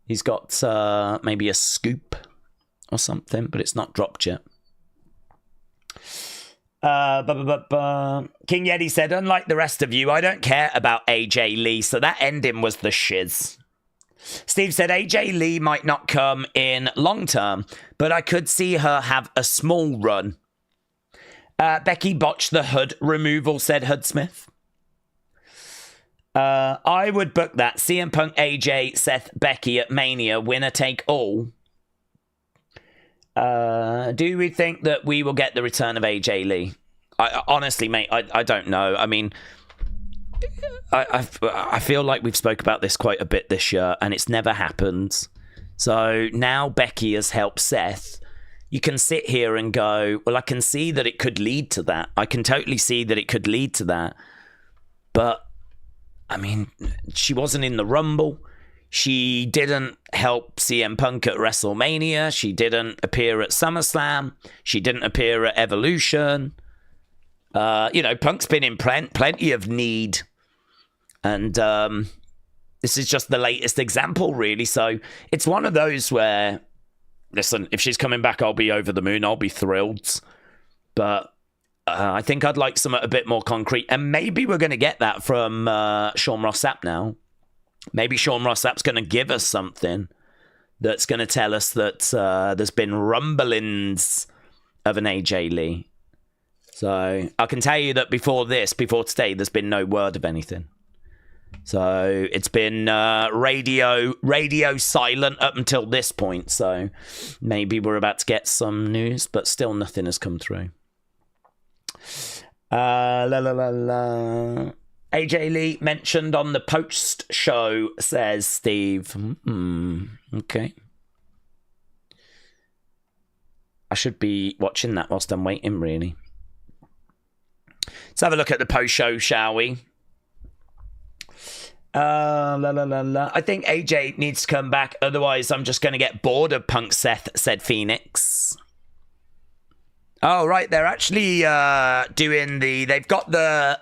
He's got maybe a scoop or something, but it's not dropped yet. King Yeti said, unlike the rest of you, I don't care about AJ Lee, so that ending was the shiz. Steve said, AJ Lee might not come in long term, but I could see her have a small run. Becky botched the hood removal, said Hoodsmith. I would book that. CM Punk, AJ, Seth, Becky at Mania, winner take all. Do we think that we will get the return of AJ Lee? Honestly, mate, I don't know. I mean, I feel like we've spoke about this quite a bit this year, and it's never happened. So now Becky has helped Seth. you can sit here and go, well, I can see that it could lead to that. I can totally see that it could lead to that. But, I mean, she wasn't in the Rumble. She didn't help CM Punk at WrestleMania. She didn't appear at SummerSlam. She didn't appear at Evolution. You know, Punk's been in plenty of need. And this is just the latest example, really. So it's one of those where, listen, if she's coming back, I'll be over the moon. I'll be thrilled. But I think I'd like something a bit more concrete. And maybe we're going to get that from Sean Ross Sapp now. Maybe Sean Ross Sapp's going to give us something that's going to tell us that there's been rumblings of an AJ Lee. So I can tell you that before today, there's been no word of anything. So it's been radio silent up until this point. So maybe we're about to get some news, but still nothing has come through. AJ Lee mentioned on the post show, says Steve. Okay. I should be watching that whilst I'm waiting, really. Let's have a look at the post show, shall we? I think AJ needs to come back. Otherwise, I'm just going to get bored of Punk Seth, said Phoenix. Oh, right. They're actually doing they've got the...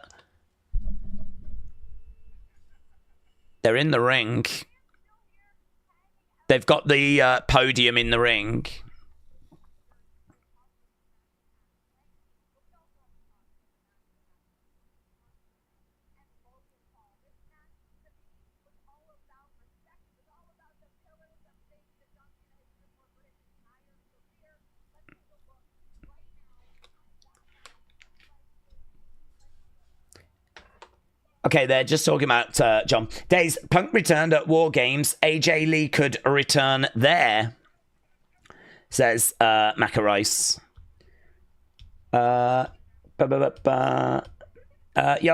They're in the ring. They've got the podium in the ring. Okay, they're just talking about John. Daze, Punk returned at War Games. AJ Lee could return there, says Macarice. Y'all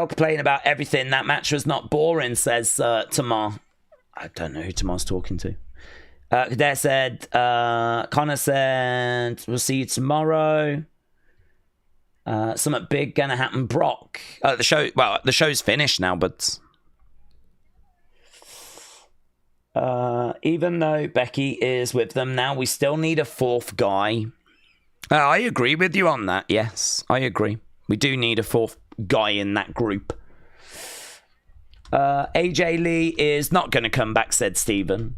complain about everything. That match was not boring, says Tamar. I don't know who Tamar's talking to. Kader said, Connor said, we'll see you tomorrow. Something big gonna happen, Brock. The show's finished now, but even though Becky is with them now, we still need a fourth guy. I agree with you on that. Yes, I agree. We do need a fourth guy in that group. AJ Lee is not going to come back, said Steven.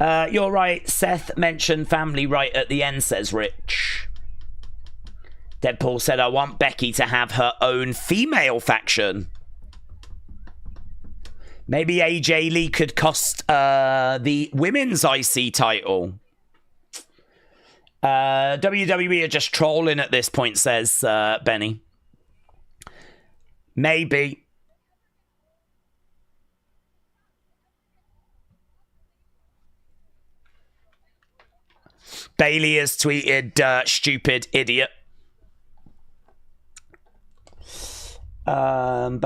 You're right. Seth mentioned family right at the end, says Rich. Deadpool said, I want Becky to have her own female faction. Maybe AJ Lee could cost the women's IC title. WWE are just trolling at this point, says Benny. Maybe. Bailey has tweeted, stupid idiot. I'm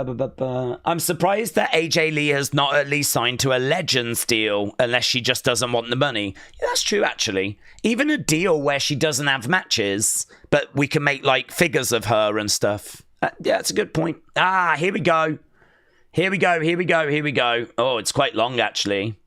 surprised that AJ Lee has not at least signed to a Legends deal, unless she just doesn't want the money. Yeah, that's true, actually. Even a deal where she doesn't have matches, but we can make like figures of her and stuff. Yeah, that's a good point. Here we go. Here we go. Oh, it's quite long, actually.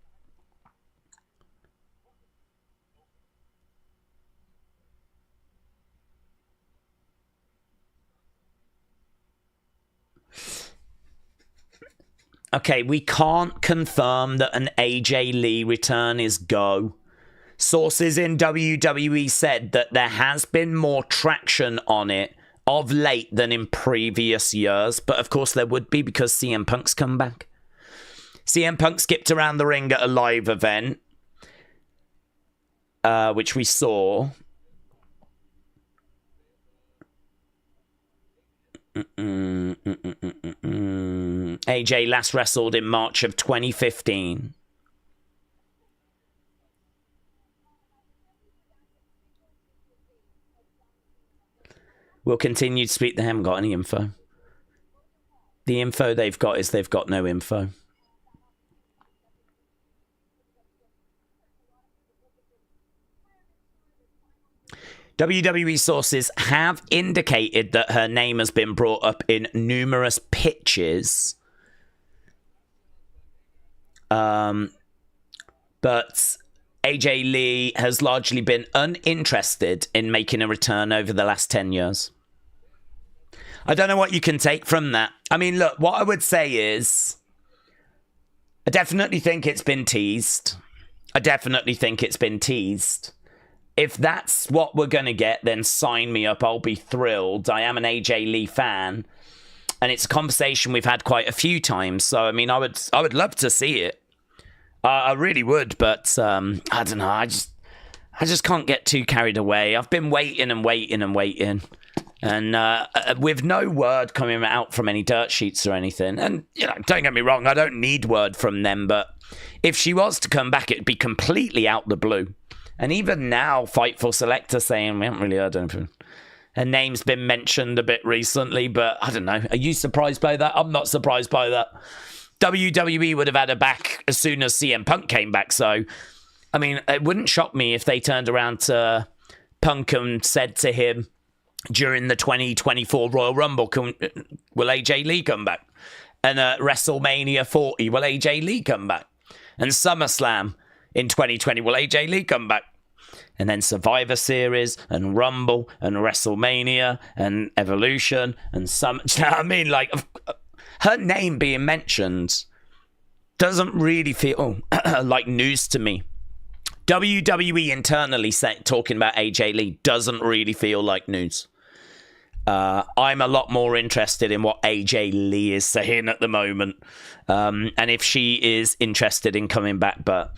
Okay, we can't confirm that an AJ Lee return is go. Sources in WWE said that there has been more traction on it of late than in previous years. But of course there would be, because CM Punk's come back. CM Punk skipped around the ring at a live event, which we saw. AJ last wrestled in March of 2015. We'll continue to speak. They haven't got any info. The info they've got is they've got no info. WWE sources have indicated that her name has been brought up in numerous pitches. But AJ Lee has largely been uninterested in making a return over the last 10 years. I don't know what you can take from that. I mean, look, what I would say is, I definitely think it's been teased. If that's what we're going to get, then sign me up. I'll be thrilled. I am an AJ Lee fan. And it's a conversation we've had quite a few times. So, I mean, I would love to see it. I really would, but I don't know. I just can't get too carried away. I've been waiting. And with no word coming out from any dirt sheets or anything. And, you know, don't get me wrong, I don't need word from them. But if she was to come back, it'd be completely out the blue. And even now, Fightful Selector saying, we haven't really heard anything. Her name's been mentioned a bit recently, but I don't know. Are you surprised by that? I'm not surprised by that. WWE would have had her back as soon as CM Punk came back. So, I mean, it wouldn't shock me if they turned around to Punk and said to him during the 2024 Royal Rumble, will AJ Lee come back? And WrestleMania 40, will AJ Lee come back? And SummerSlam in 2020, will AJ Lee come back? And then Survivor Series and Rumble and WrestleMania and Evolution and some. You know what I mean? Like, her name being mentioned doesn't really feel like news to me. WWE internally talking about AJ Lee doesn't really feel like news. I'm a lot more interested in what AJ Lee is saying at the moment. And if she is interested in coming back. But,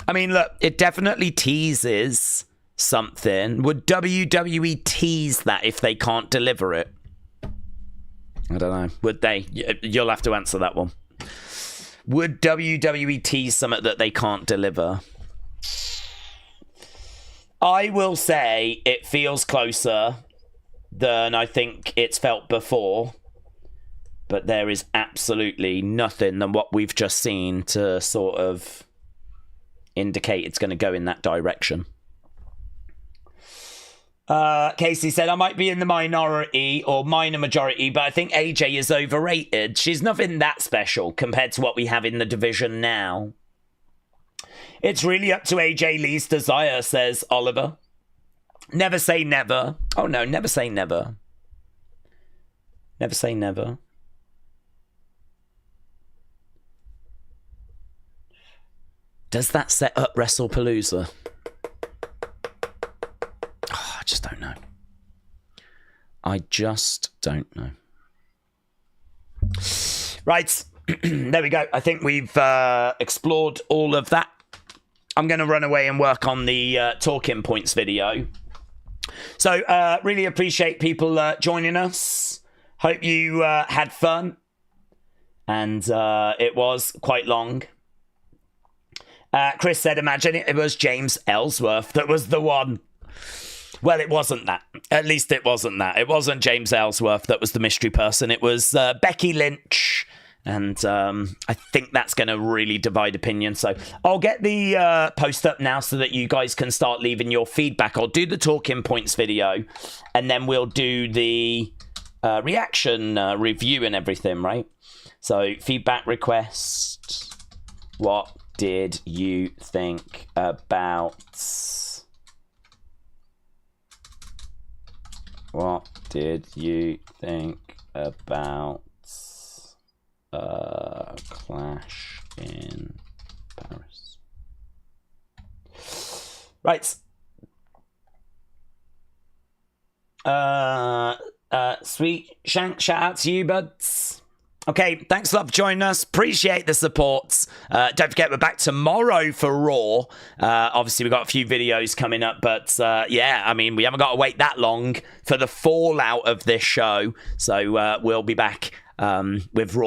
I mean, look, it definitely teases something. Would WWE tease that if they can't deliver it? I don't know. Would they? You'll have to answer that one. Would WWE tease something that they can't deliver? I will say it feels closer than I think it's felt before. But there is absolutely nothing than what we've just seen to sort of indicate it's going to go in that direction. Casey said, I might be in the minority or minor majority, but I think AJ is overrated. She's nothing that special compared to what we have in the division now. It's really up to AJ Lee's desire, says Oliver. Never say never. Oh no, never say never. Never say never. Does that set up WrestlePalooza? Oh, I just don't know. I just don't know. Right. There we go. I think we've explored all of that. I'm going to run away and work on the talking points video. So, really appreciate people joining us. Hope you had fun. And it was quite long. Chris said, imagine it was James Ellsworth that was the one. Well, it wasn't that. At least it wasn't that. It wasn't James Ellsworth that was the mystery person. It was Becky Lynch. And I think that's going to really divide opinion. So I'll get the post up now so that you guys can start leaving your feedback. I'll do the talking points video. And then we'll do the reaction review and everything, right? So feedback request. What did you think about... What did you think about Clash in Paris? Right. Sweet Shank, shout out to you, buds. Okay, thanks a lot for joining us. Appreciate the support. Don't forget, we're back tomorrow for Raw. Obviously, we've got a few videos coming up, but yeah, I mean, we haven't got to wait that long for the fallout of this show. So we'll be back with Raw.